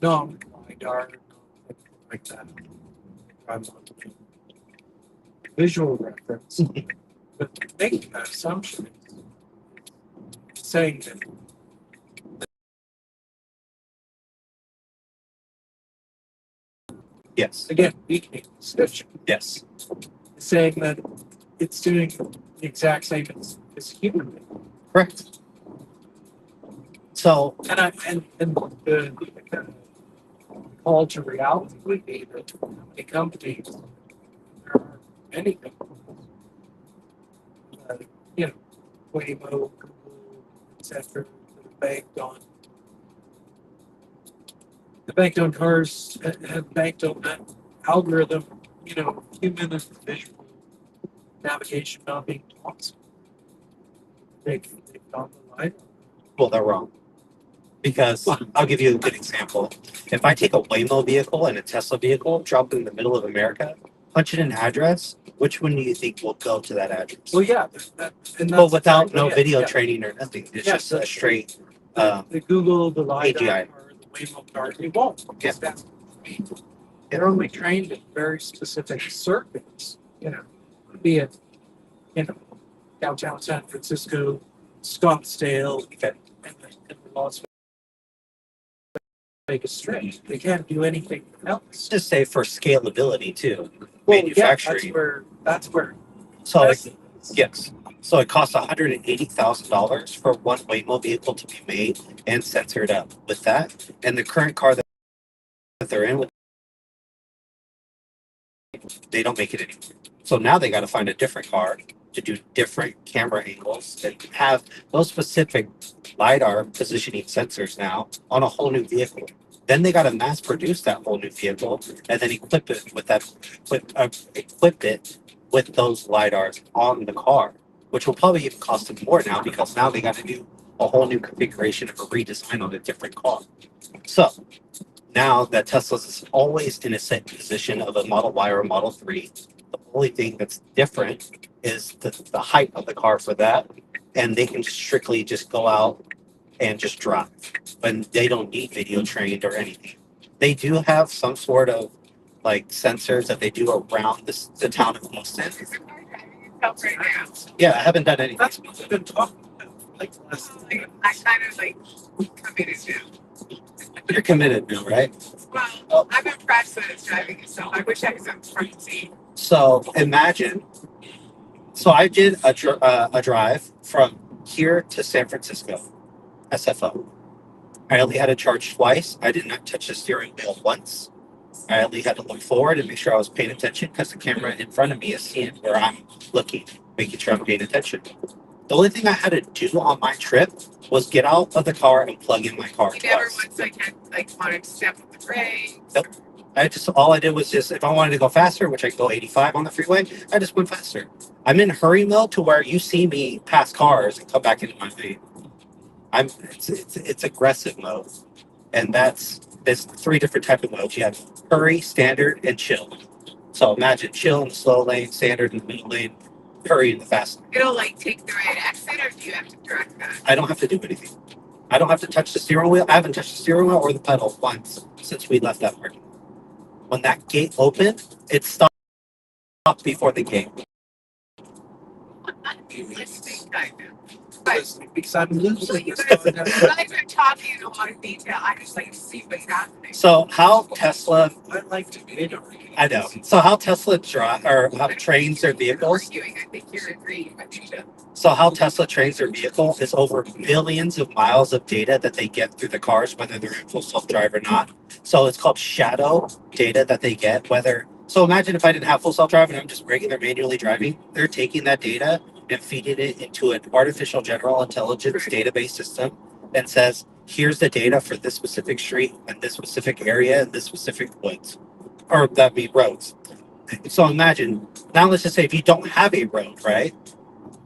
no LiDAR, like that. I'm not visual reference, but making that assumption, saying that yes, again, weakening description, yes, saying that it's doing the exact same as human. correct. So, And the kind of call to reality would be that many companies, there are many companies, Waymo, Google, etc., banked on cars, have banked on that algorithm, human and visual navigation not being possible. They've gone the line. well, they're wrong. Because I'll give you a good example. If I take a Waymo vehicle and a Tesla vehicle, drop it in the middle of America, punch in an address, which one do you think will go to that address? Well, yeah, but without exactly no it, video yeah. training or nothing. It's Yeah, just a straight the Google, the LiDAR, AGI. or the Waymo car, it won't. Because that's they're only trained in very specific circuits, be it, downtown San Francisco, Scottsdale, and the Las Vegas Strip. They can't do anything else. Just say for scalability too. Well, Manufacturing. Yeah, that's where. So yes. So it costs $180,000 for one Waymo vehicle to be made and censored up with that. And the current car that they're in, they don't make it anymore. So now they got to find a different car to do different camera angles and have those specific LiDAR positioning sensors now on a whole new vehicle. Then they got to mass produce that whole new vehicle and then equip it with equip it with those LiDARs on the car, which will probably even cost them more now because now they got to do a whole new configuration of a redesign on a different car. So now that Tesla's always in a set position of a Model Y or a Model 3, the only thing that's different is the height of the car for that. And they can strictly just go out and just drive. And they don't need video trained or anything. They do have some sort of like sensors that they do around the town of Houston. Yeah, I haven't done anything. That's what we've been talking about. I kind of committed now. You're committed now, right? Well, I'm impressed that it's driving itself. I wish I was on the front seat. So imagine. So I did a drive from here to San Francisco, SFO. I only had to charge twice. I did not touch the steering wheel once. I only had to look forward and make sure I was paying attention because the camera in front of me is seeing where I'm looking, making sure I'm paying attention. The only thing I had to do on my trip was get out of the car and plug in my car. You never once wanted to step on the brake. Nope. All I did was just if I wanted to go faster, which I go 85 on the freeway, I just went faster. I'm in hurry mode to where you see me pass cars and come back into my lane. It's aggressive mode, and there's three different type of modes. You have hurry, standard, and chill. So imagine chill in the slow lane, standard in the middle lane, hurry in the fast lane. It'll take the right exit, or do you have to direct that? I don't have to do anything. I don't have to touch the steering wheel. I haven't touched the steering wheel or the pedal once since we left that parking. When that gate opened, it stopped before the gate. because I'm So losing you this. guys, you guys are talking in a lot of detail. I just like to see what's happening. So how Tesla, I like to be I know. So how Tesla how trains their vehicles. Arguing, I think you're agreeing with me. So how Tesla trains their vehicle is over billions of miles of data that they get through the cars, whether they're in full self-drive or not. So it's called shadow data that they get, so imagine if I didn't have full self-drive and I'm just regular manually driving, they're taking that data and feeding it into an artificial general intelligence database system that says, here's the data for this specific street and this specific area and this specific woods, or that be roads. So imagine, now let's just say if you don't have a road, right?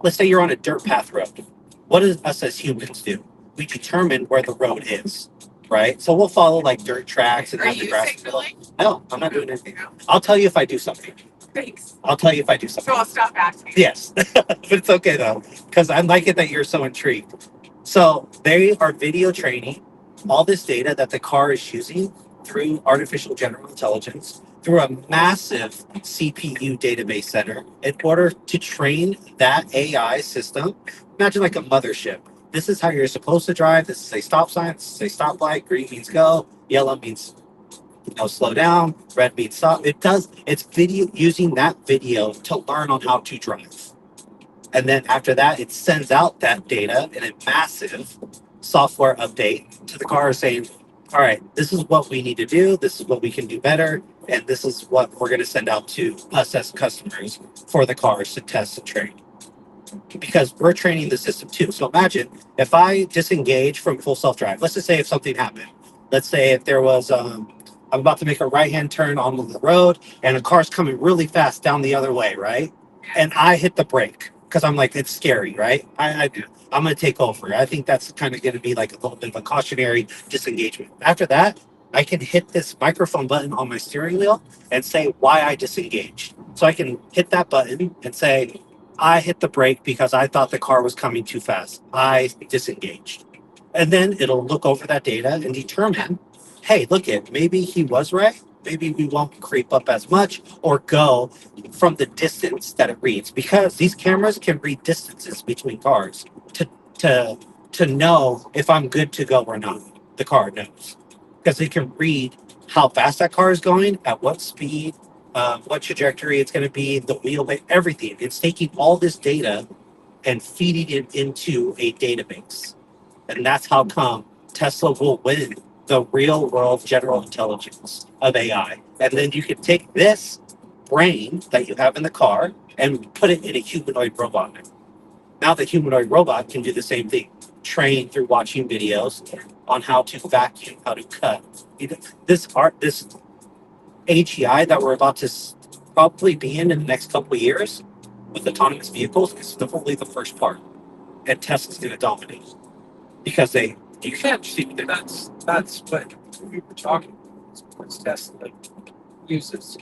Let's say you're on a dirt path road. What does us as humans do? We determine where the road is, right? So we'll follow like dirt tracks and Are have the you grass. signaling? No, I'm not doing anything. I'll tell you if I do something. Thanks. I'll tell you if I do So something. I'll stop asking. Yes, but it's okay though, because I like it that you're so intrigued. So they are video training all this data that the car is using through artificial general intelligence through a massive CPU database center in order to train that AI system. Imagine like a mothership. This is how you're supposed to drive. This is a stop sign. This is a stoplight. Green means go. Yellow means slow down. Red means stop. It's video using that video to learn on how to drive. And then after that, it sends out that data in a massive software update to the car saying, all right, this is what we need to do. This is what we can do better. And this is what we're going to send out to us as customers for the cars to test and train. Because we're training the system too. So imagine if I disengage from full self-drive. Let's just say if something happened. Let's say if there was, I'm about to make a right-hand turn onto the road and a car's coming really fast down the other way, right? And I hit the brake because I'm like, it's scary, right? I'm going to take over. I think that's kind of going to be like a little bit of a cautionary disengagement. After that, I can hit this microphone button on my steering wheel and say why I disengaged. So I can hit that button and say, I hit the brake because I thought the car was coming too fast. I disengaged. And then it'll look over that data and determine, hey, look it, maybe he was right. Maybe we won't creep up as much or go from the distance that it reads, because these cameras can read distances between cars to to know if I'm good to go or not. The car knows because it can read how fast that car is going, at what speed, what trajectory it's going to be, the wheelbase, everything. It's taking all this data and feeding it into a database, and that's how come Tesla will win the real world general intelligence of AI. And then you can take this brain that you have in the car and put it in a humanoid robot. Now the humanoid robot can do the same thing, train through watching videos on how to vacuum, how to cut. This AGI that we're about to probably be in the next couple of years with autonomous vehicles is only the first part, and Tesla's going to dominate because You can't see that's what we were talking about. It's Tesla uses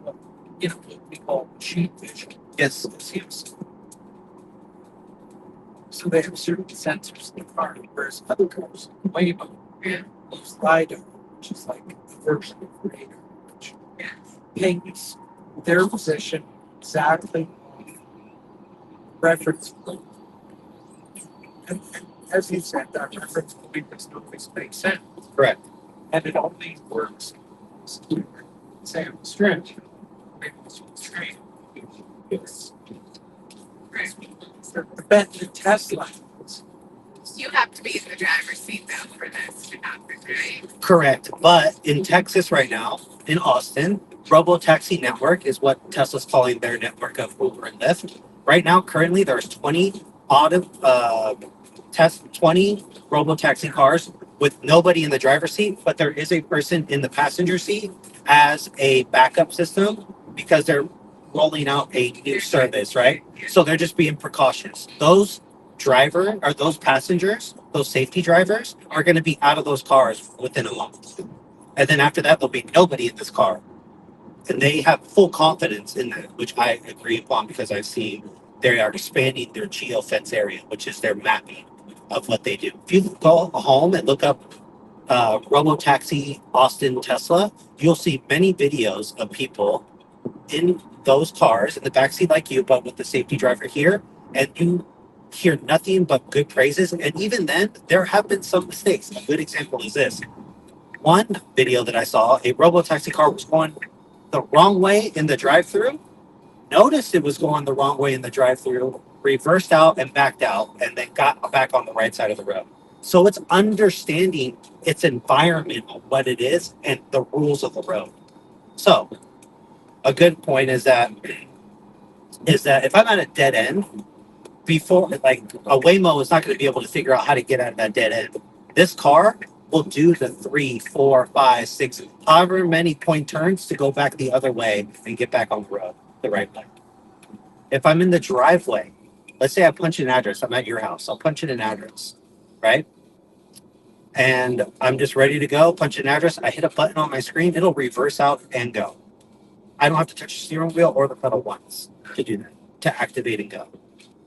what we call machine vision. Yes. So they have certain sensors in the car, whereas other cars, Waymo, use LiDAR, which is like a version of radar, which pings their position exactly on reference point. And as you said, that reference point doesn't always make sense. Correct. And it only works, say, on the stretch. But the Tesla, You have to be in the driver's seat though for this to happen, right? Correct. But in Texas right now, in Austin, Robotaxi Network is what Tesla's calling their network of Uber and Lyft. Right now, currently, there's 20 20 Robotaxi cars with nobody in the driver's seat, but there is a person in the passenger seat as a backup system because they're rolling out a new service, right? So they're just being precautious. Those passengers, those safety drivers are going to be out of those cars within a month. And then after that, there'll be nobody in this car. And they have full confidence in that, which I agree upon because I've seen they are expanding their geofence area, which is their mapping of what they do. If you go home and look up Robotaxi Austin Tesla, you'll see many videos of people in those cars in the backseat like you, but with the safety driver here. And hear nothing but good praises. And even then, there have been some mistakes. A good example is this. One video that I saw, a Robotaxi car was going the wrong way in the drive-through, noticed it was going the wrong way in the drive-through, reversed out and backed out, and then got back on the right side of the road. So it's understanding its environment, what it is, and the rules of the road. So a good point is that if I'm at a dead end, before like a Waymo is not going to be able to figure out how to get out of that dead end. This car will do the 3, 4, 5, 6, however many point turns to go back the other way and get back on the road the right way. If I'm in the driveway, let's say I punch in an address, I'm at your house, I'll punch in an address, right? And I'm just ready to go, punch in an address, I hit a button on my screen, it'll reverse out and go. I don't have to touch the steering wheel or the pedal once to do that, to activate and go.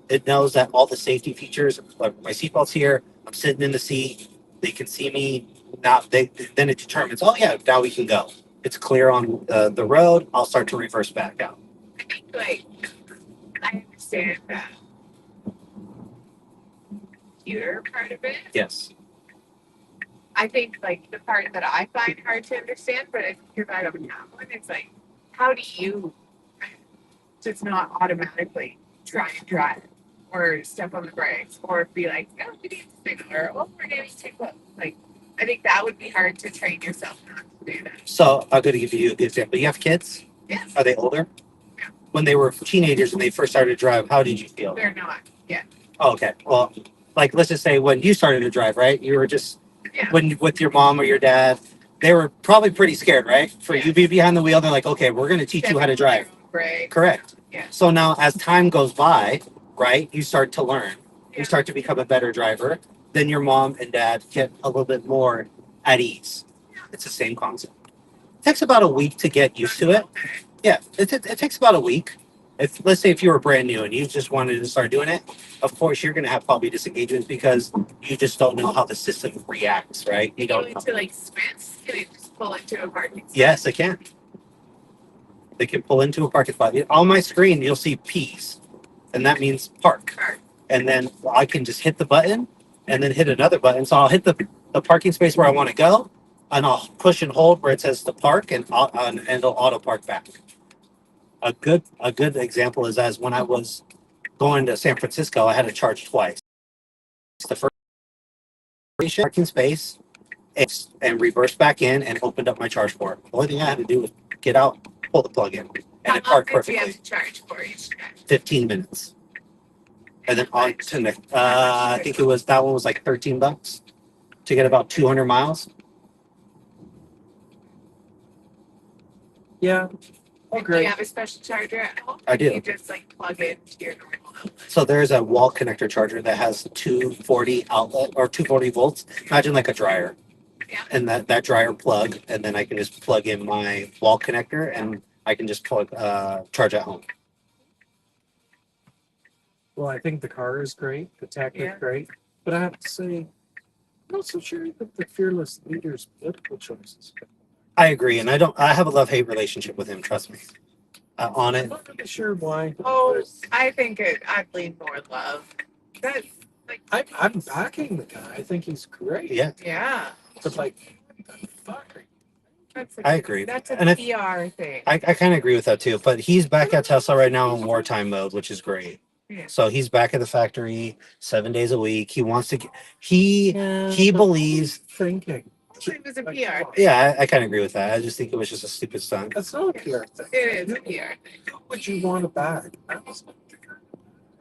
It knows that all the safety features, like my seatbelt's here, I'm sitting in the seat, they can see me. Now, then it determines, oh yeah, now we can go. It's clear on the road, I'll start to reverse back out. I think, like, I understand that computer part of it. Yes. I think, like, the part that I find hard to understand, but if you're not over that one, it's like, how do you just not automatically try and drive or step on the brakes or be like, oh, we need to signal or oh, we're going to take a look. Like, I think that would be hard to train yourself not to do that. So I'm going to give you a good example. You have kids? Yes. Are they older? Yeah. When they were teenagers and they first started to drive, how did you feel? They're not. Yeah. Oh, okay. Well, like, let's just say when you started to drive, right? You were just, when with your mom or your dad, they were probably pretty scared, right? For you to be behind the wheel, they're like, okay, we're going to teach you how to drive. Right. Correct. Yeah. So now as time goes by, right, you start to learn. You start to become a better driver. Then your mom and dad get a little bit more at ease. It's the same concept. It takes about a week to get used to it. Yeah, it takes about a week. If let's say if you were brand new and you just wanted to start doing it, of course you're gonna have probably disengagements because you just don't know how the system reacts, right? You don't know. Into like Smiths, can it just pull into a parking spot? Yes, it can. They can pull into a parking spot. On my screen, you'll see P's, and that means park. And then I can just hit the button and then hit another button. So I'll hit the parking space where I want to go, and I'll push and hold where it says to park, and it'll auto park back. A good example is as when I was going to San Francisco, I had to charge twice. The first parking space and reverse back in and opened up my charge port. The only thing I had to do was get out, pull the plug in, and it parked perfectly. You have to charge for each time? 15 minutes. And then on to next, I think that one was like $13 to get about 200 miles. Yeah. Oh, great. Do you have a special charger at home? I do. You just like plug it to your normal outlet. So there's a wall connector charger that has 240 outlet or 240 volts. Imagine like a dryer. Yeah. And that dryer plug, and then I can just plug in my wall connector, and I can just plug charge at home. Well, I think the car is great. The tech is great. But I have to say, I'm not so sure that the Fearless Leader's political choices. I agree, and I have a love-hate relationship with him. Trust me, on it. I'm not really sure why. Oh, I think I'd lean more love. That's like I'm backing the guy. I think he's great. Yeah. Yeah. But like, what the fuck? I agree. That's a And PR thing. I kind of agree with that too. But he's back at Tesla right now in wartime mode, which is great. Yeah. So he's back at the factory 7 days a week. He wants to. He believes. Thinking. It was a PR thing. Yeah, I kind of agree with that. I just think it was just a stupid stunt. That's not a PR thing. It is a PR thing. What would you want to bag?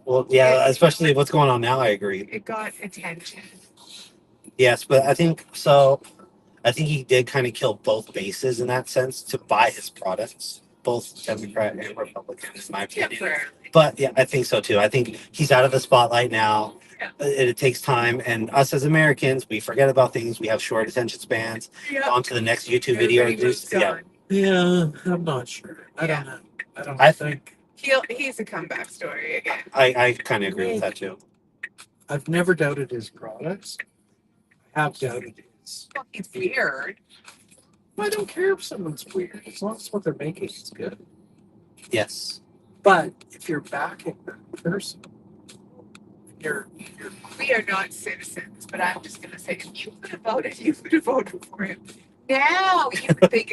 Well, yeah, especially what's going on now. I agree. It got attention. Yes, but I think so. I think he did kind of kill both bases in that sense to buy his products, both Democrat and Republican, in my opinion. But yeah, I think so too. I think he's out of the spotlight now. Yeah. It takes time, and us as Americans, we forget about things. We have short attention spans. Yeah. On to the next YouTube video. Yeah, I'm not sure. I don't know. I think he's a comeback story again. I kind of agree with that too. I've never doubted his products. I have doubted his. Well, he's weird. I don't care if someone's weird. As long as what they're making is good. Yes. But if you're backing that person, you're, we are not citizens, but I'm just gonna say, if you would have voted, you would have voted for him. Now you would think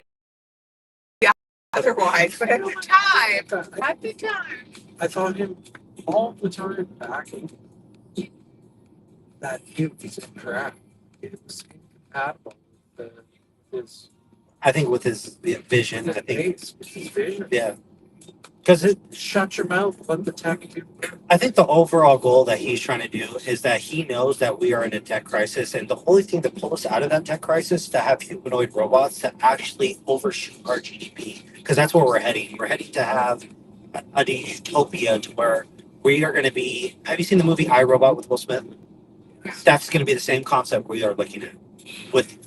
otherwise, but at the time, I thought him all the time backing that he was incorrect. It was incompatible with his I think with his vision, I think, base, with his vision. yeah, because Shut your mouth, let the tech do. I think the overall goal that he's trying to do is that he knows that we are in a tech crisis, and the only thing that pull us out of that tech crisis is to have humanoid robots that actually overshoot our GDP, because that's where we're heading. We're heading to have a utopia to where we are going to be. Have you seen the movie I, Robot with Will Smith? That's going to be the same concept we are looking at, with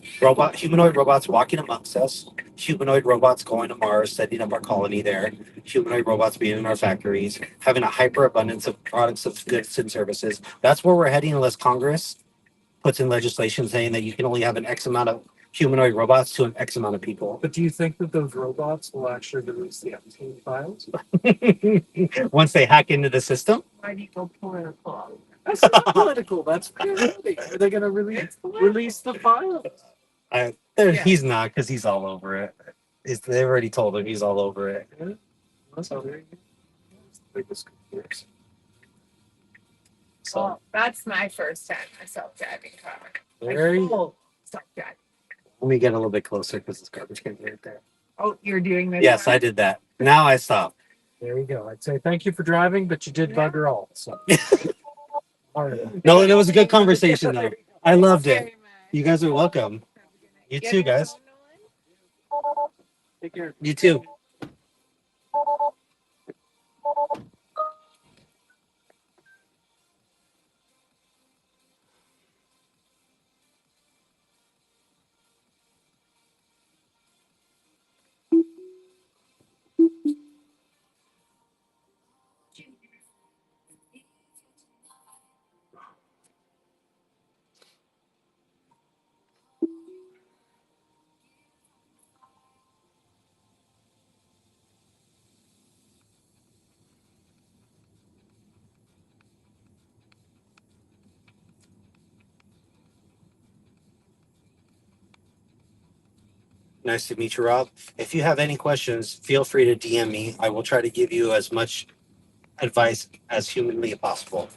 humanoid robots walking amongst us, humanoid robots going to Mars, setting up our colony there, humanoid robots being in our factories, having a hyper abundance of products of goods and services. That's where we're heading unless Congress puts in legislation saying that you can only have an X amount of humanoid robots to an X amount of people. But do you think that those robots will actually release the Epstein files? Once they hack into the system? Why do you go political? That's not political. That's reality. Are they going to release the files? He's not, because he's all over it. They've already told him he's all over it. Yeah. That's how they're biggest computers. So well, that's my first time in a self-driving car. Very Self-driving. let me get a little bit closer because it's garbage can right there. Oh, you're doing this? Yes, one? I did that. Now I stop. There you go. I'd say thank you for driving, but you did bugger all. So. All right. No, it was a good conversation though. I loved it. You guys are welcome. You too, guys. Take care. You too. Nice to meet you, Rob. If you have any questions, feel free to DM me. I will try to give you as much advice as humanly possible.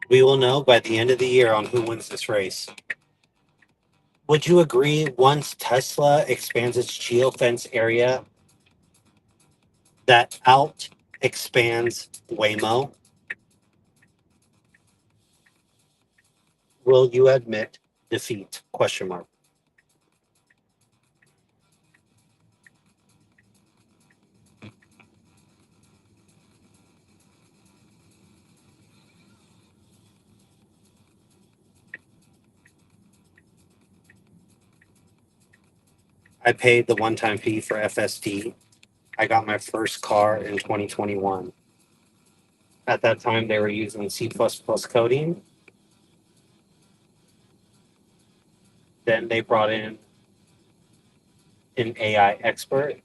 We will know by the end of the year on who wins this race. Would you agree once Tesla expands its geofence area, that out expands Waymo? Will you admit defeat? Question mark. I paid the one-time fee for FSD. I got my first car in 2021. At that time, they were using C++ coding. Then they brought in an AI expert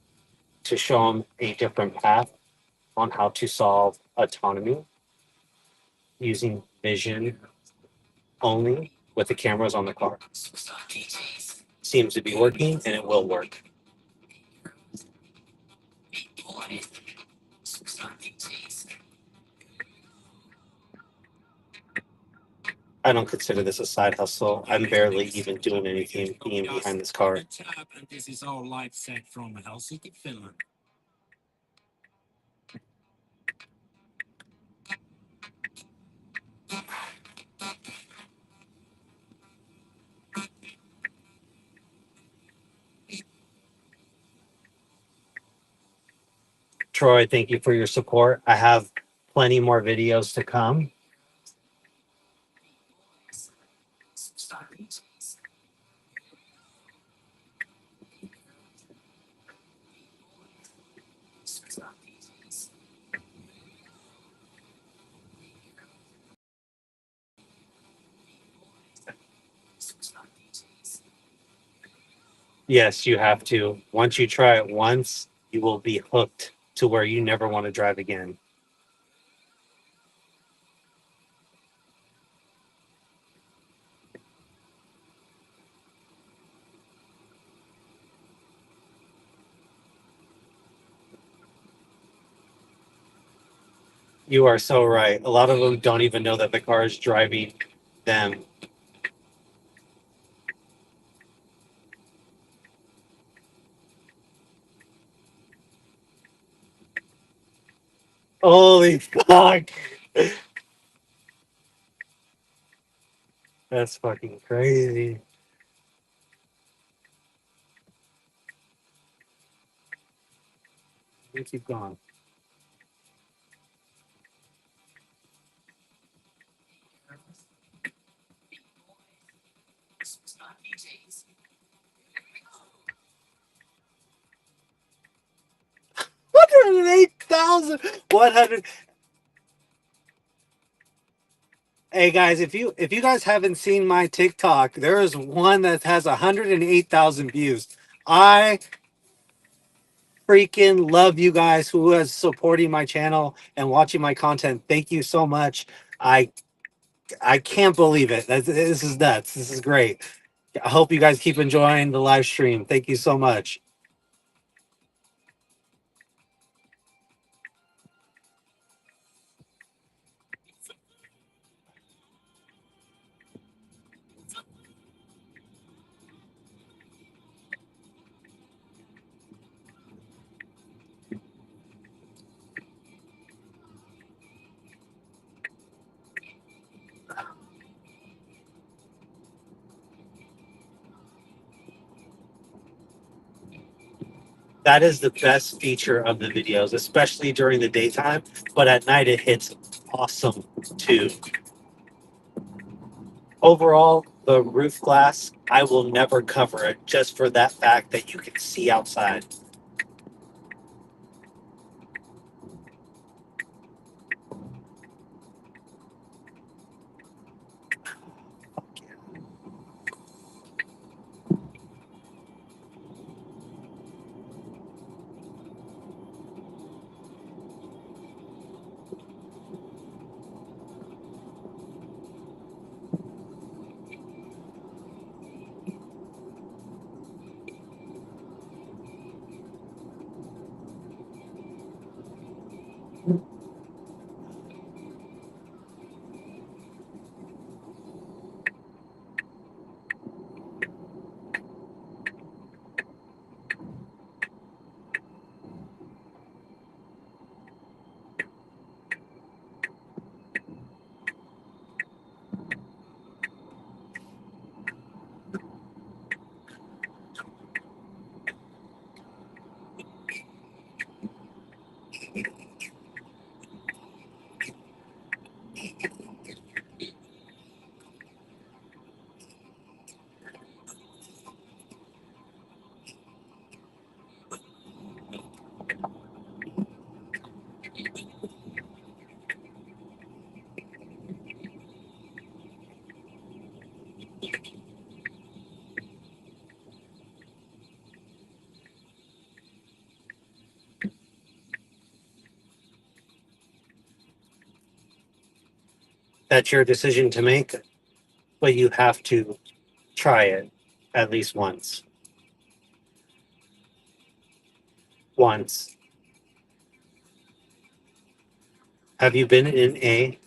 to show them a different path on how to solve autonomy using vision only with the cameras on the car. Seems to be working, and it will work. I don't consider this a side hustle. I'm barely even doing anything being behind this car. This is all live set from Helsinki, Finland. Troy, thank you for your support. I have plenty more videos to come. Yes, you have to. Once you try it once, you will be hooked to where you never want to drive again. You are so right. A lot of them don't even know that the car is driving them. Holy fuck. That's fucking crazy. We keep going. $108,100. Hey guys, if you guys haven't seen my TikTok, there is one that has 108,000 views. I freaking love you guys who is supporting my channel and watching my content. Thank you so much. I I can't believe it. This is nuts. This is great. I hope you guys keep enjoying the live stream. Thank you so much. That is the best feature of the videos, especially during the daytime. But at night, it hits awesome too. Overall, the roof glass, I will never cover it just for that fact that you can see outside. That's your decision to make, but you have to try it at least once. Once. Have you been in a?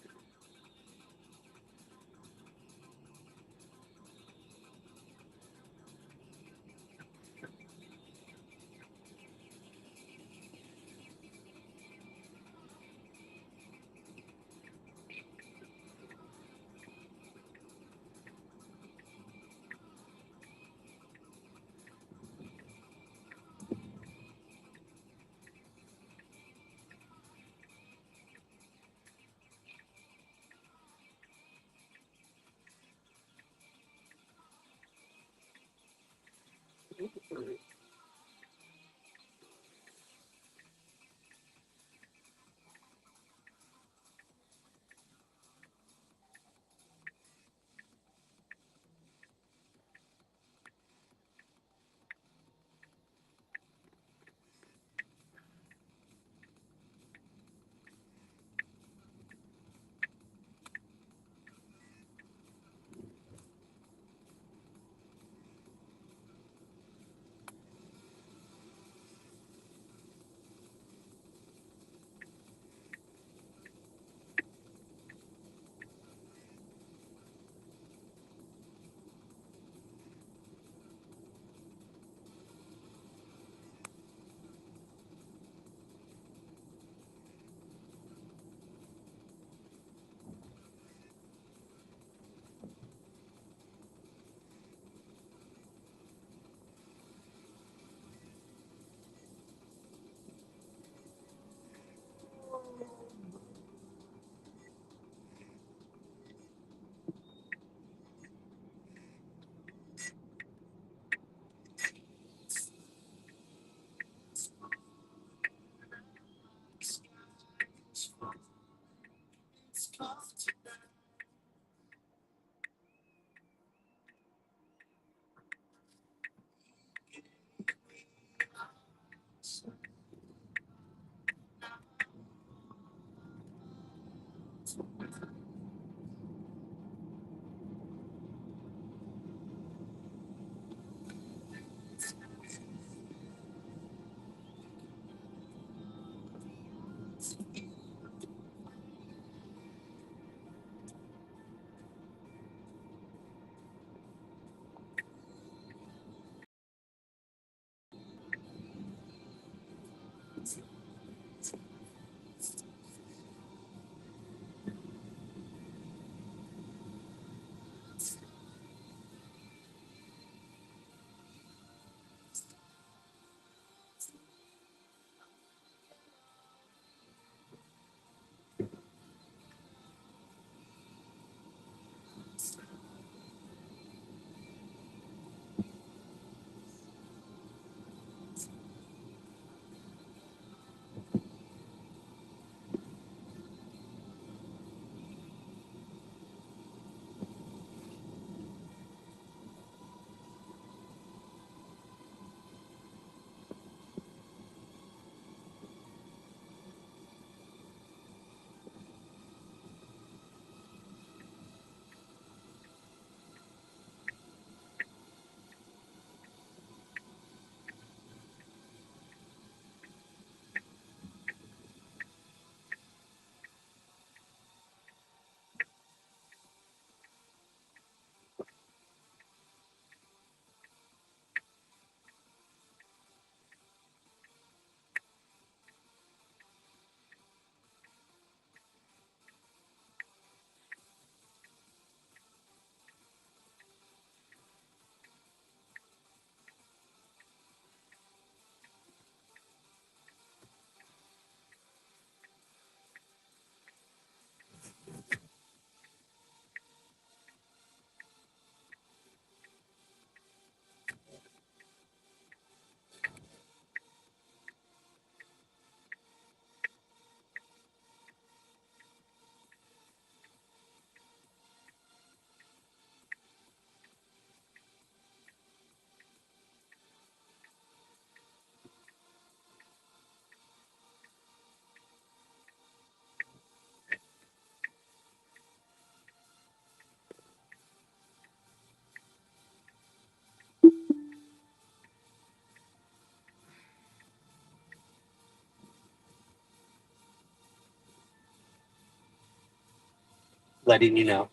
letting you know.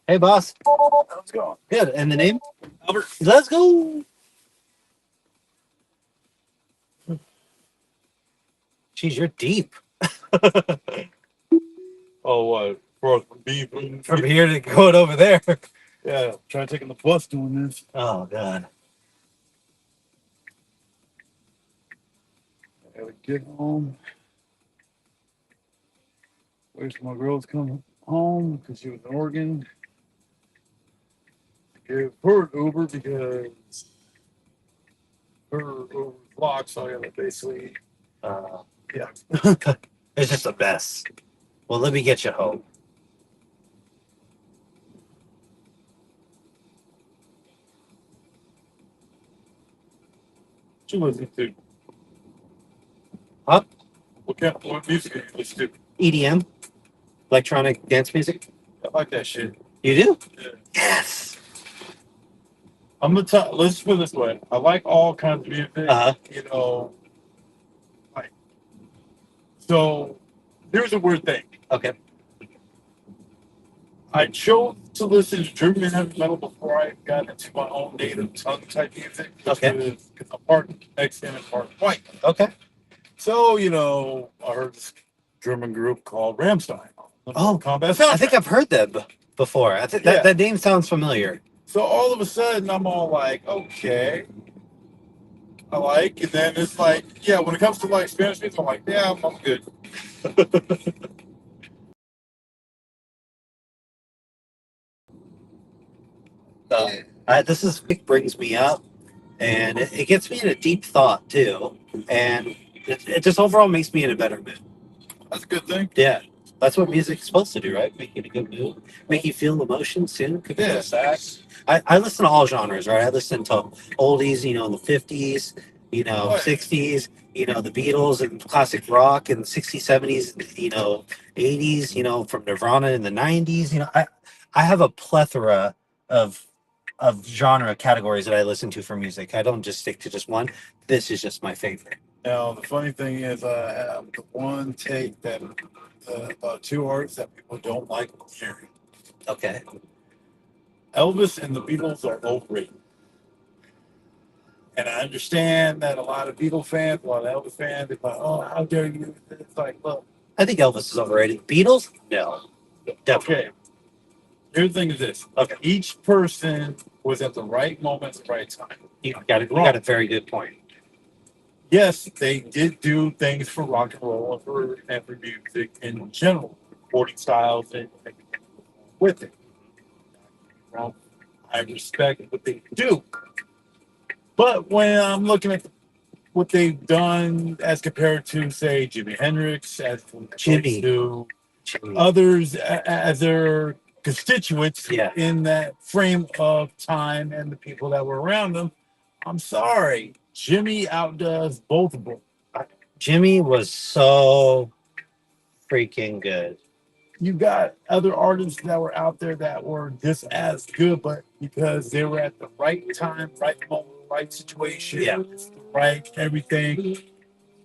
Hey, boss. Let's go. Good. And the name? Albert. Let's go. Geez, you're deep. Oh, what? From From here to going over there. Yeah, try taking the bus doing this. Oh, God. I gotta get home. Wait till my girl's coming home because she was in Oregon. Give her an Uber because her Uber's blocked, so I gotta basically, yeah. It's just a mess. Well, let me get you home. She listens to. Huh? What music do you listen to? EDM, electronic dance music. I like that shit. You do? Yeah. Yes. I'm gonna tell. Let's put it this way. I like all kinds of music. You know, like. So, here's a weird thing. Okay. I chose to listen to German heavy metal before I got into my own native tongue type music. Okay. Because I'm part Mexican and part white. Okay. So, you know, I heard this German group called Rammstein. Oh, Combat I think I've heard them before. I think that name sounds familiar. So all of a sudden, I'm all like, okay, I like, and then it's like, yeah, when it comes to like Spanish music, I'm like, yeah, I'm good. It brings me up, and it gets me in a deep thought too, and it just overall makes me in a better mood. That's a good thing. Yeah, that's what music's supposed to do, right? Make you in a good mood, make you feel emotions too. Could be sad. I listen to all genres, right? I listen to oldies, you know, in the 50s, you know, 60s, you know, the Beatles and classic rock and 60s, 70s, you know, 80s, you know, from Nirvana in the 90s. You know, I have a plethora of genre categories that I listen to for music. I don't just stick to just one. This is just my favorite. Now, the funny thing is, I have the one take that about two artists that people don't like hearing. Okay. Elvis and the Beatles are overrated. And I understand that a lot of Beatles fans, a lot of Elvis fans, they're like, oh, how dare you? It's like, look. I think Elvis is overrated. Beatles? No. Definitely. Okay. Here's the thing is this. Okay. Each person was at the right moment at the right time. You got a very good point. Yes, they did do things for rock and roll and for music in general, recording styles and with it. Well, I respect what they do. But when I'm looking at what they've done as compared to, say, Jimi Hendrix, as Jimmy. to others as their constituents in that frame of time and the people that were around them, I'm sorry. Jimmy outdoes both of them. Jimmy was so freaking good. You got other artists that were out there that were just as good, but because they were at the right time, right moment, right situation, right everything.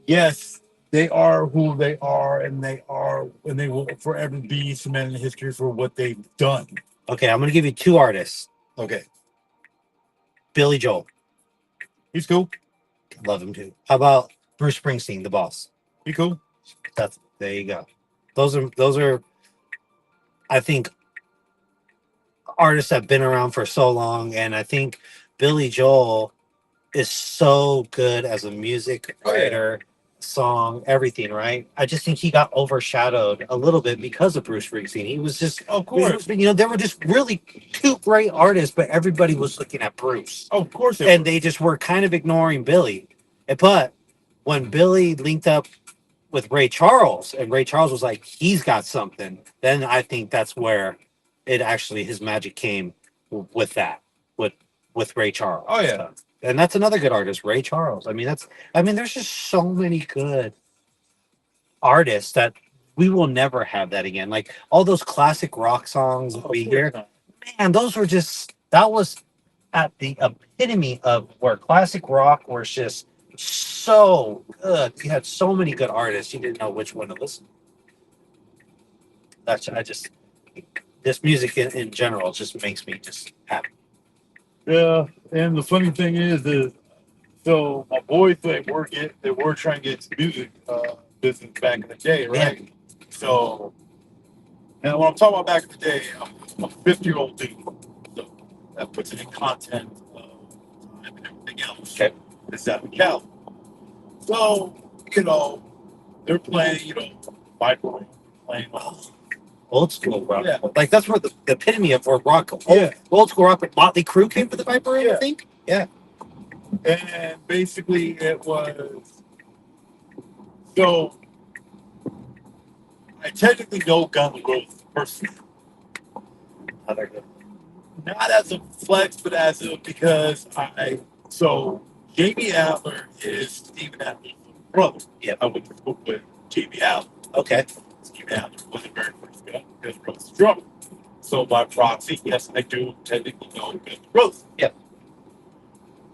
Yes, they are who they are, and they will forever be cemented in history for what they've done. Okay, I'm gonna give you two artists. Okay. Billy Joel. He's cool. Love him too. How about Bruce Springsteen, the boss? He cool. There you go. Those are I think artists that have been around for so long, and I think Billy Joel is so good as a music writer, song, everything, right? I just think he got overshadowed a little bit because of Bruce Springsteen. He was just, of course, you know, they were just really two great artists, but everybody was looking at Bruce. Of course, they just were kind of ignoring Billy. But when Billy linked up with Ray Charles, and Ray Charles was like, he's got something, then I think that's where it actually his magic came with that, with Ray Charles. Oh yeah. And that's another good artist, Ray Charles. I mean, there's just so many good artists that we will never have that again. Like all those classic rock songs that we hear, man, those were just that was at the epitome of where classic rock was just so good. You had so many good artists, you didn't know which one to listen to. That's I just this music in general just makes me just happy. Yeah, and the funny thing is so my boys they were trying to get into music business back in the day, right? Yeah. So, and when I'm talking about back in the day, I'm a 50-year-old dude. So that puts it in content and everything else. Okay. It's out of Cali. So, they're playing, Viper, playing Old school rock. Yeah. Like that's where the epitome of where rock old school rock with Motley Crue came to the Viper Room, I think. Yeah. And basically it was so I technically know Guns N' Roses personally. Not as a flex, but as a because Jamie Adler is Steven Adler's brother. Yeah, I went to school with Jamie Adler. Okay. Steven Adler was the very first Guns N' Roses drummer. So by proxy, yes, I do technically know Guns N' Roses. Yeah.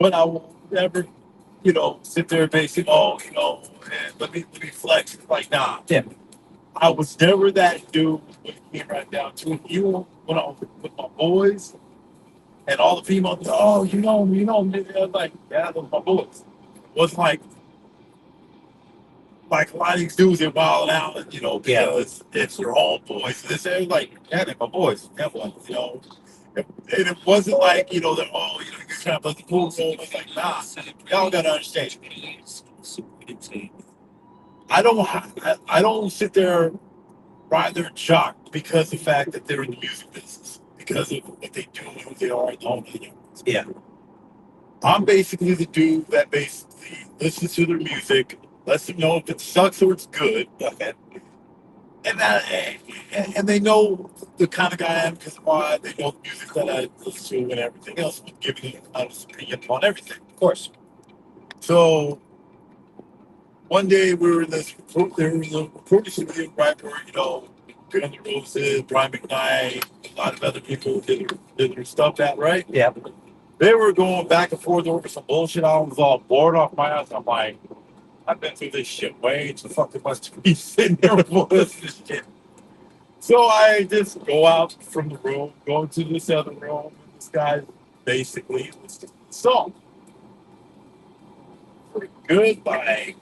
But I will never, sit there and basically, and let me flex. It's like, nah. Yeah. I was never that dude when it came right down to it. Even when I was with my boys and all the females, oh, you know me. I was like, yeah, those are my boys. It wasn't like a lot of these dudes are wilding out, because it's your own boys. They're like, yeah, they're my boys. Yeah, well, and it wasn't like, that, you're trying to put the pool roll. It's like, nah, y'all gotta understand. I don't sit there rather shocked because of the fact that they're in the music business, because of what they do and who they are in the home. Yeah. I'm basically the dude that basically listens to their music, lets them know if it sucks or it's good. Okay. And they know the kind of guy I am because why they know the music that I listen to and everything else. I'm giving them an honest opinion on everything. Of course. So one day we were in there was a recording studio right where, Guns N' Roses, Brian McKnight, a lot of other people did their stuff at, right? Yeah. They were going back and forth over some bullshit. I was all bored off my ass. I'm like, I've been through this shit way too fucking much to be sitting there for this shit. So I just go out from the room, go to this other room, and this guy basically listening to the song. For a good by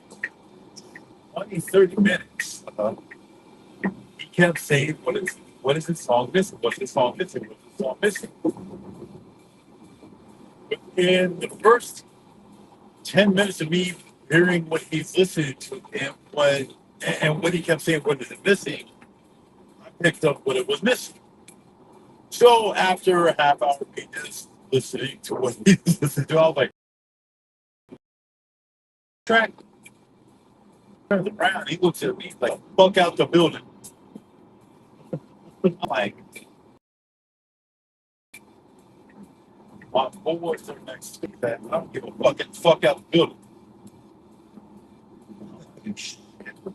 20, 30 minutes. He kept saying, what is this song missing? What's this song missing? What's this song missing? Within the first 10 minutes of me hearing what he's listening to and what he kept saying, what is it missing? I picked up what it was missing. So after a half hour of me just listening to what he was listening to, I was like, track. Turns around, he looks at me like, fuck out the building. I'm like, my boys are next to that. I don't give a fuck out the building.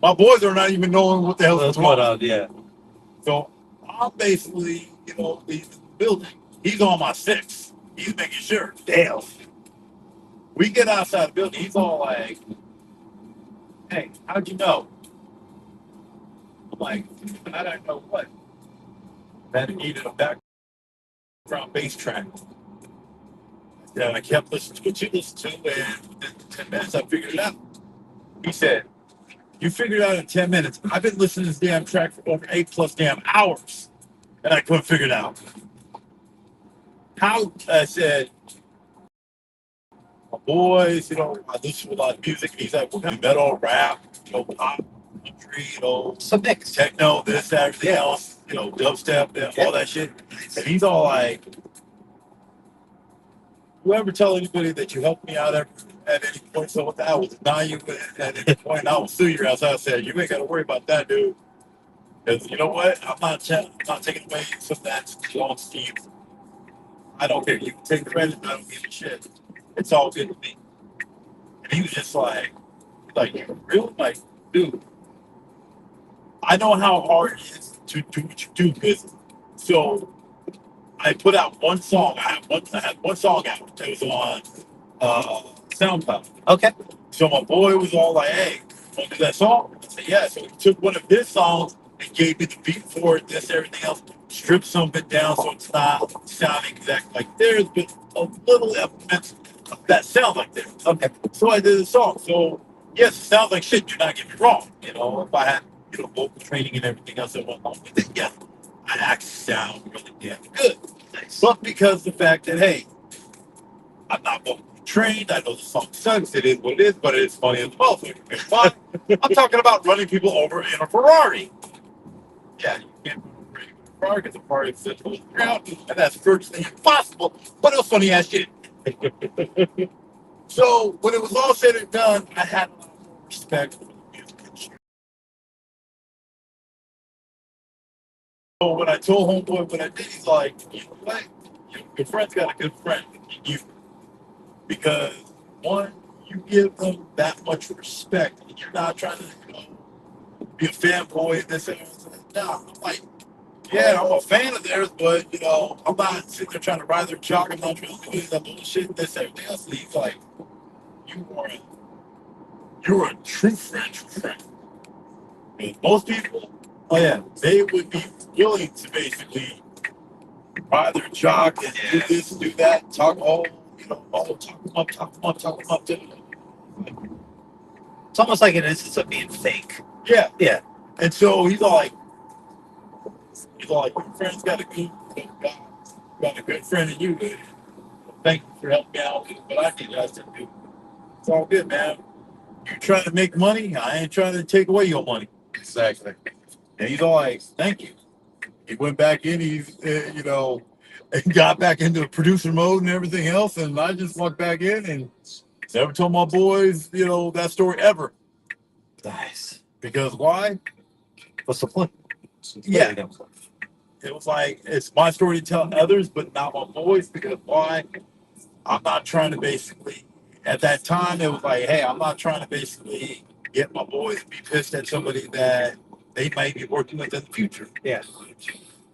My boys are not even knowing what the hell's going on. Yeah. So I'm basically, leaving the building. He's on my 6. He's making sure. Damn. We get outside the building. He's all like, hey, how'd you know? I'm like, I don't know what. That it needed a background bass track. And I kept listening to what you listened to, and within 10 minutes I figured it out. He said, you figured it out in 10 minutes. I've been listening to this damn track for over 8+ damn hours, and I couldn't figure it out. How? I said, my boys, I listen to a lot of music. He's like, metal, rap, pop, country, some mix, techno, this, that, everything else, dubstep, all that shit. And he's all like, you ever tell anybody that you helped me out at any point? So what I will deny you at any point. I will sue your ass. I said, you ain't got to worry about that, dude. Because you know what? I'm not taking away some of that long Steve. I don't care. You can take credit. I don't give a shit. It's all good to me. And he was just like, you really? Like, dude, I know how hard it is to do what you do because so I put out one song. I had one song out that was on SoundCloud. Okay. So my boy was all like, "Hey, want to do that song?" I said, "Yeah." So he took one of his songs and gave me the beat for it, this, everything else, stripped some of it down so it's not sounding exactly like theirs, but a little elements that sound like theirs. Okay. So I did the song. So yes, it sounds like shit. Do not get me wrong. You know, if I had vocal training and everything else that went along with it, yeah, I actually sound really damn good. Nice. But because the fact that hey, I'm not vocally trained. I know the song sucks. It is what it is, but it's funny as well. So it's fun. I'm talking about running people over in a Ferrari. Yeah, you can't run over in a Ferrari because the Ferrari is central to the ground, and that's virtually impossible. But it was funny ass shit. So when it was all said and done, I had a lot more respect for the music industry. So when I told Homeboy what I did, he's like, you know what? Your friend's got a good friend in you. Because one, you give them that much respect, and you're not trying to, be a fanboy and this and that. No, I'm like, yeah, I'm a fan of theirs, but I'm not sitting there trying to ride their jock. I'm not trying to do any of that bullshit, this, everything else. And he's like, you're a true friend, true friend. And most people, oh yeah, they would be willing to basically ride their jock and do this, do that, talk talk them up, talk them up, talk them up. It's almost like an instance of being fake. Yeah. Yeah. And so he's all like, your friend's got a good friend in you. Good. Thank you for helping me out with what I need guys to do. It's all good, man. You're trying to make money. I ain't trying to take away your money. Exactly. And he's all like, thank you. He went back in, and got back into producer mode and everything else. And I just walked back in and never told my boys, that story ever. Nice. Because why? What's the point? Yeah. It was like, it's my story to tell others, but not my boys. Because why? I'm not trying to basically, at that time, it was like, hey, I'm not trying to basically get my boys to be pissed at somebody that they might be working with in the future. Yeah.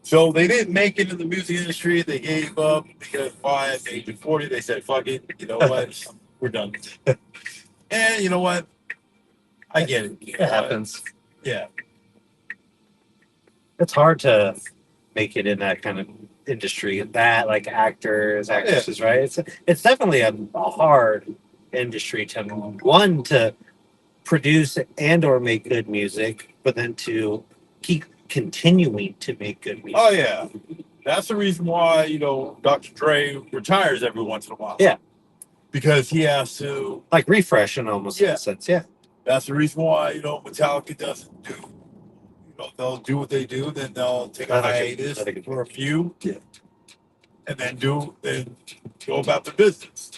So they didn't make it in the music industry. They gave up because why? At the age of 40, they said, fuck it. You know what? We're done. And you know what? I get it. It happens. Yeah. It's hard to make it in that kind of industry, that like actors, actresses, right? It's definitely a hard industry to produce and or make good music, but then to keep continuing to make good music. Oh yeah. That's the reason why, Dr. Dre retires every once in a while. Yeah. Because he has to like refresh in almost in a sense. Yeah. That's the reason why, Metallica doesn't do, they'll do what they do, then they'll take a hiatus for a few, and then go about the business.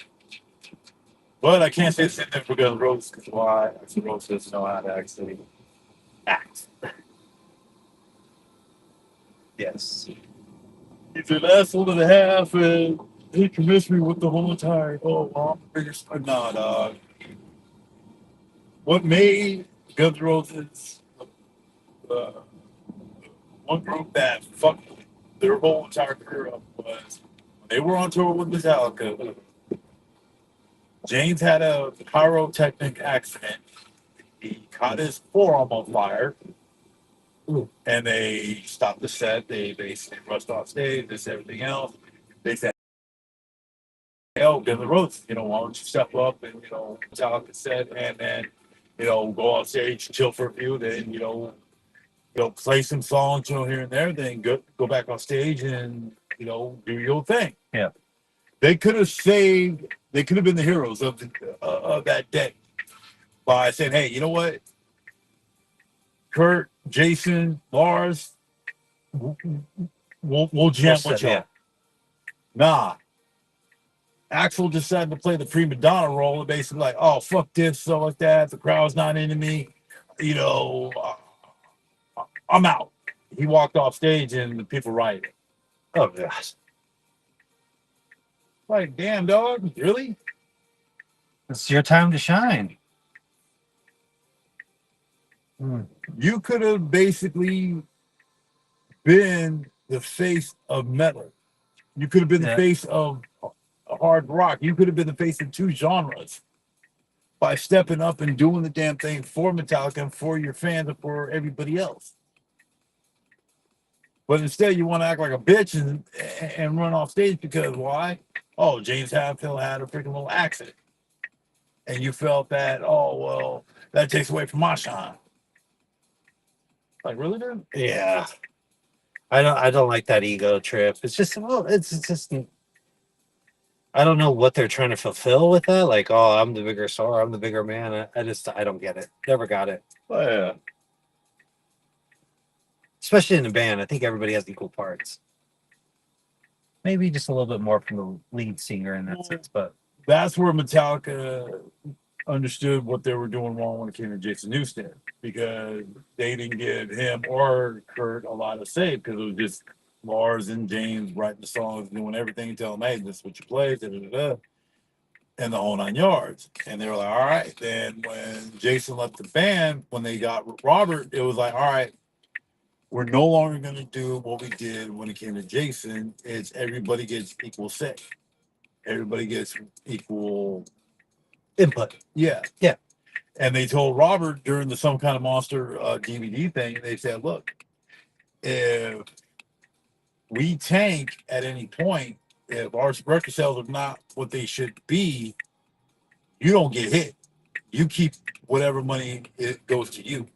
But I can't say the same thing for Guns N' Roses, because why? Guns N' Roses doesn't know how to actually act. Yes. He's an asshole and a half, and he convinced me with the whole entire, well, I'm the biggest. No, dog. What made Guns N' Roses one group that fucked their whole entire career up was when they were on tour with Metallica. James had a pyrotechnic accident. He caught his forearm on fire. And they stopped the set. They basically rushed off stage, this, everything else. They said, "Hell, Guns N' Roses, why don't you step up and, Metallica set, and then, go on stage, chill for a few, then, play some songs, here and there, then go back on stage and, do your thing." Yeah. They could have been the heroes of that day by saying, hey, you know what? Kurt, Jason, Lars, we'll jam with y'all. Yeah. Nah. Axel decided to play the prima donna role and basically like, oh, fuck this, stuff like that. The crowd's not into me. I'm out. He walked off stage and the people rioted. Oh, gosh. Like, damn, dog. Really? It's your time to shine. You could have basically been the face of metal. You could have been the face of hard rock. You could have been the face of two genres by stepping up and doing the damn thing for Metallica and for your fans and for everybody else. But instead, you want to act like a bitch and run off stage because why? Oh, James Hetfield had a freaking little accident, and you felt that. Oh well, that takes away from my shine. Like really, dude? Yeah. I don't like that ego trip. It's just well, it's just I don't know what they're trying to fulfill with that. Like, oh, I'm the bigger star, I'm the bigger man. I don't get it. Never got it. Oh yeah. Especially in a band, I think everybody has equal parts. Maybe just a little bit more from the lead singer in that sense, but That's where Metallica understood what they were doing wrong when it came to Jason Newsted because they didn't give him or Kurt a lot of say because it was just Lars and James writing the songs, doing everything, and telling them, hey, this is what you play, da, da, da, da, and the whole 9 yards. And they were like, all right. Then when Jason left the band, when they got Robert, it was like, all right, we're no longer going to do what we did when it came to Jason. It's everybody gets equal say. Everybody gets equal input. Yeah. Yeah. And they told Robert during the Some Kind of Monster DVD thing, they said, look, if we tank at any point, if our record sales are not what they should be, you don't get hit. You keep whatever money it goes to you.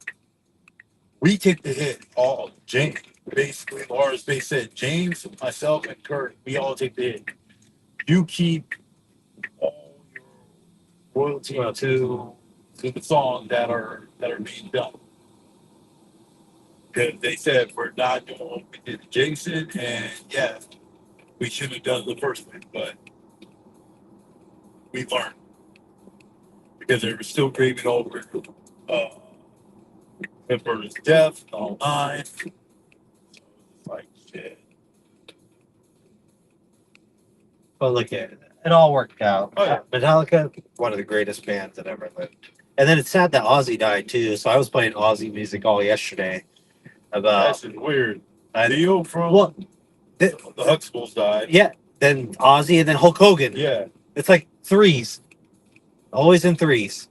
We take the hit. All James, basically, Lars basically said, James, myself, and Kurt, we all take the hit. You keep all your royalty to the songs that are being done. Because they said we're not doing what we did to Jason, and yeah, we should have done it the first one, but we learned because they were still grieving over Pittsburgh's death, all nine. So it's like shit. But look at it. It all worked out. Oh, yeah. Metallica, one of the greatest bands that ever lived. And then it's sad that Ozzy died too. So I was playing Ozzy music all yesterday. That's just weird. Theo from the Huxtables died. Yeah. Then Ozzy and then Hulk Hogan. Yeah. It's like threes. Always in threes.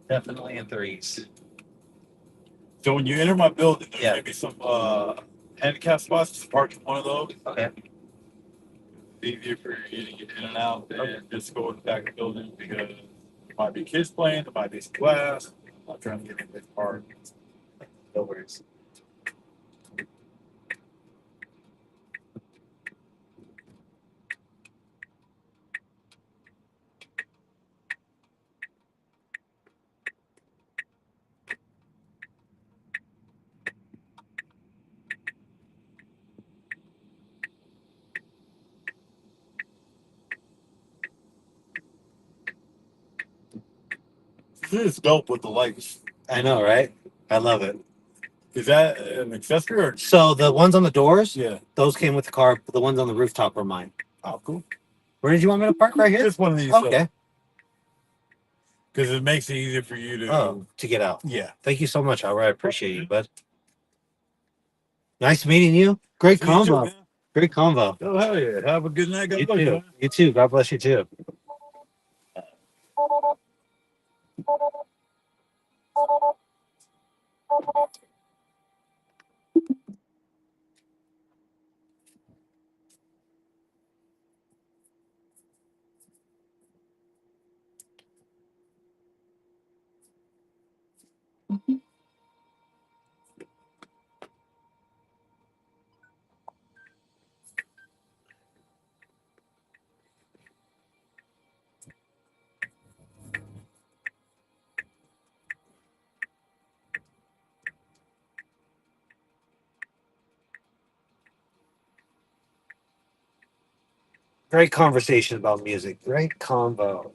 Definitely in threes. So when you enter my building, there's gonna be some handicap spots to park in one of those. Okay. It's easier for you to get in and out than just go in the back of the building because there might be kids playing, there might be some glass. I'm not trying to get in this park. No worries. This is dope with the lights. I know, right? I love it. Is that an accessory or? So the ones on the doors, Yeah, those came with the car. But the ones on the rooftop are mine. Oh, cool. Where did you want me to park? Right here? Just one of these. Okay. Because it makes it easier for you to. To get out. Yeah. Thank you so much. I appreciate you, bud. Nice meeting you. Great You too, convo. man. Great convo. Oh hell yeah! Have a good night. God You bless you, too. man. You too. God bless you too. Great conversation about music. Great convo.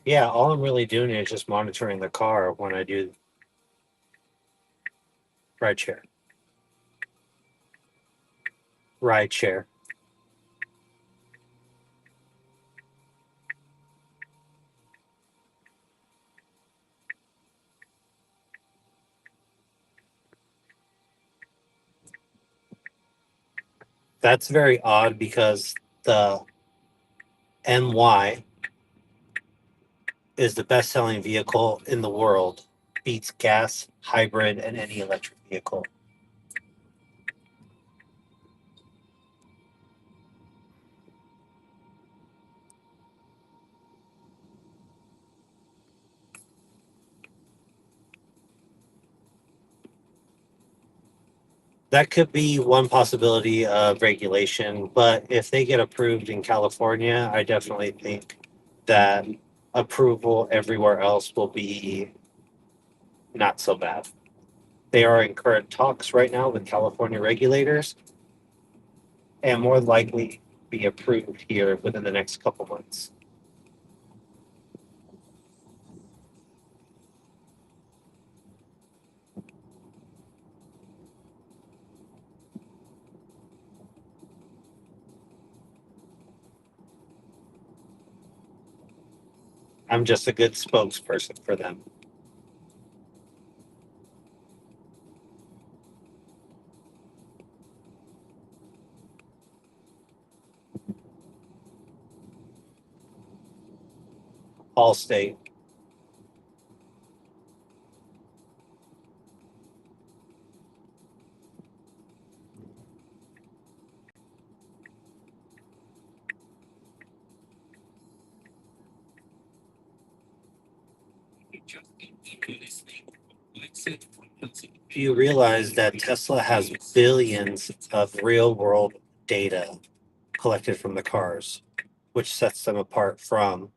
Yeah, all I'm really doing is just monitoring the car when I do ride share. Ride share. That's very odd because the NY is the best selling vehicle in the world, beats gas, hybrid, and any electric vehicle. That could be one possibility of regulation, but if they get approved in California, I definitely think that approval everywhere else will be not so bad. They are in current talks right now with California regulators and more likely be approved here within the next couple months. I'm just a good spokesperson for them. Allstate. You realize that Tesla has billions of real world data collected from the cars, which sets them apart from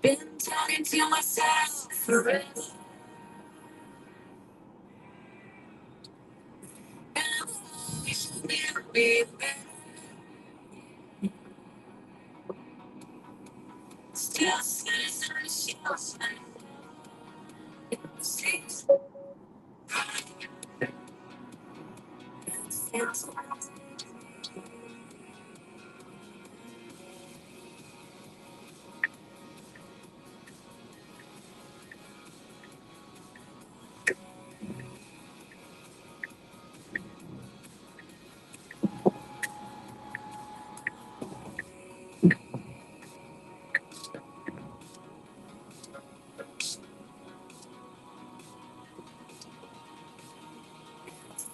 Been talking to myself forever. Still sitting on the shelf.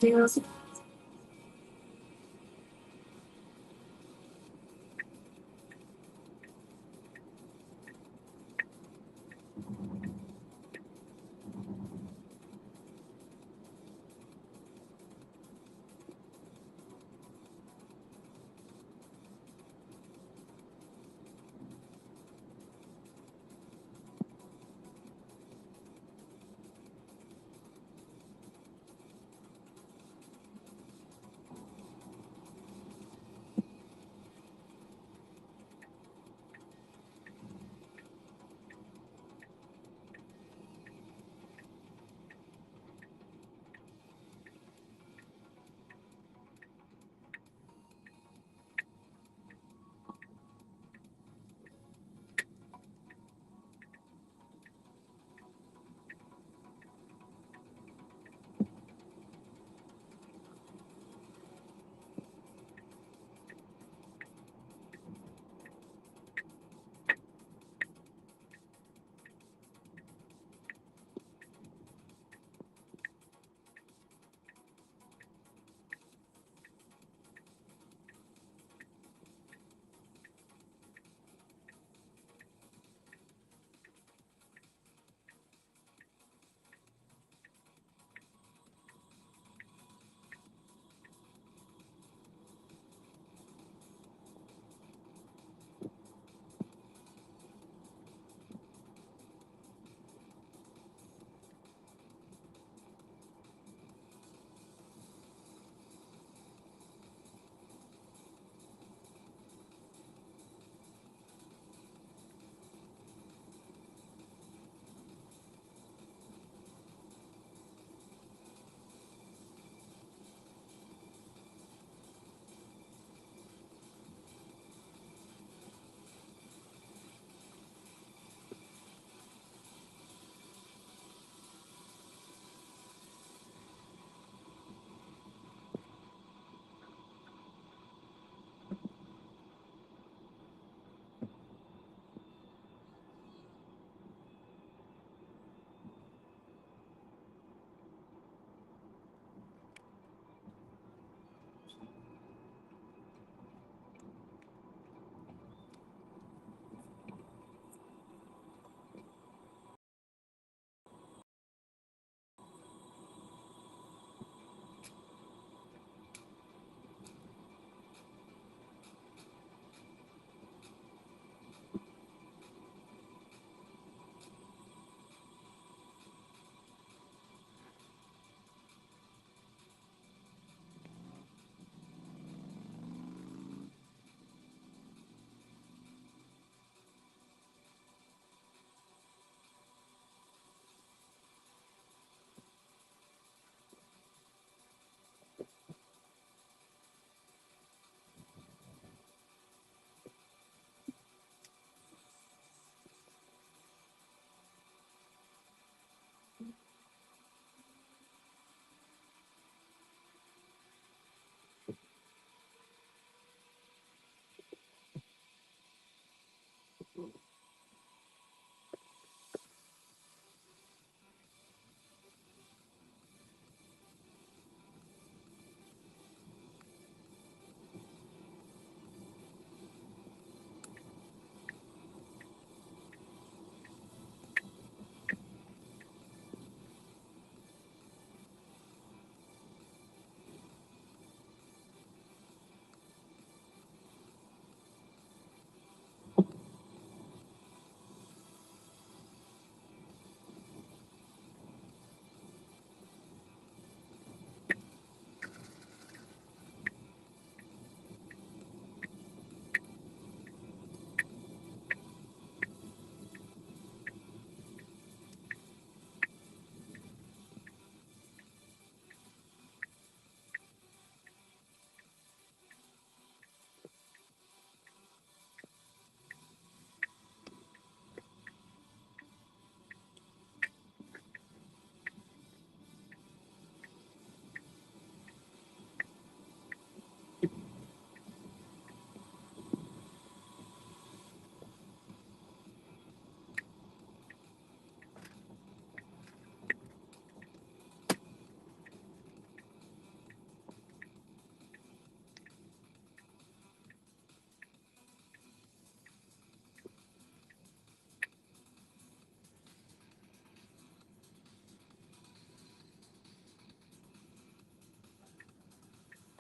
Feels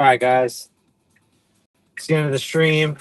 All right, guys. It's the end of the stream.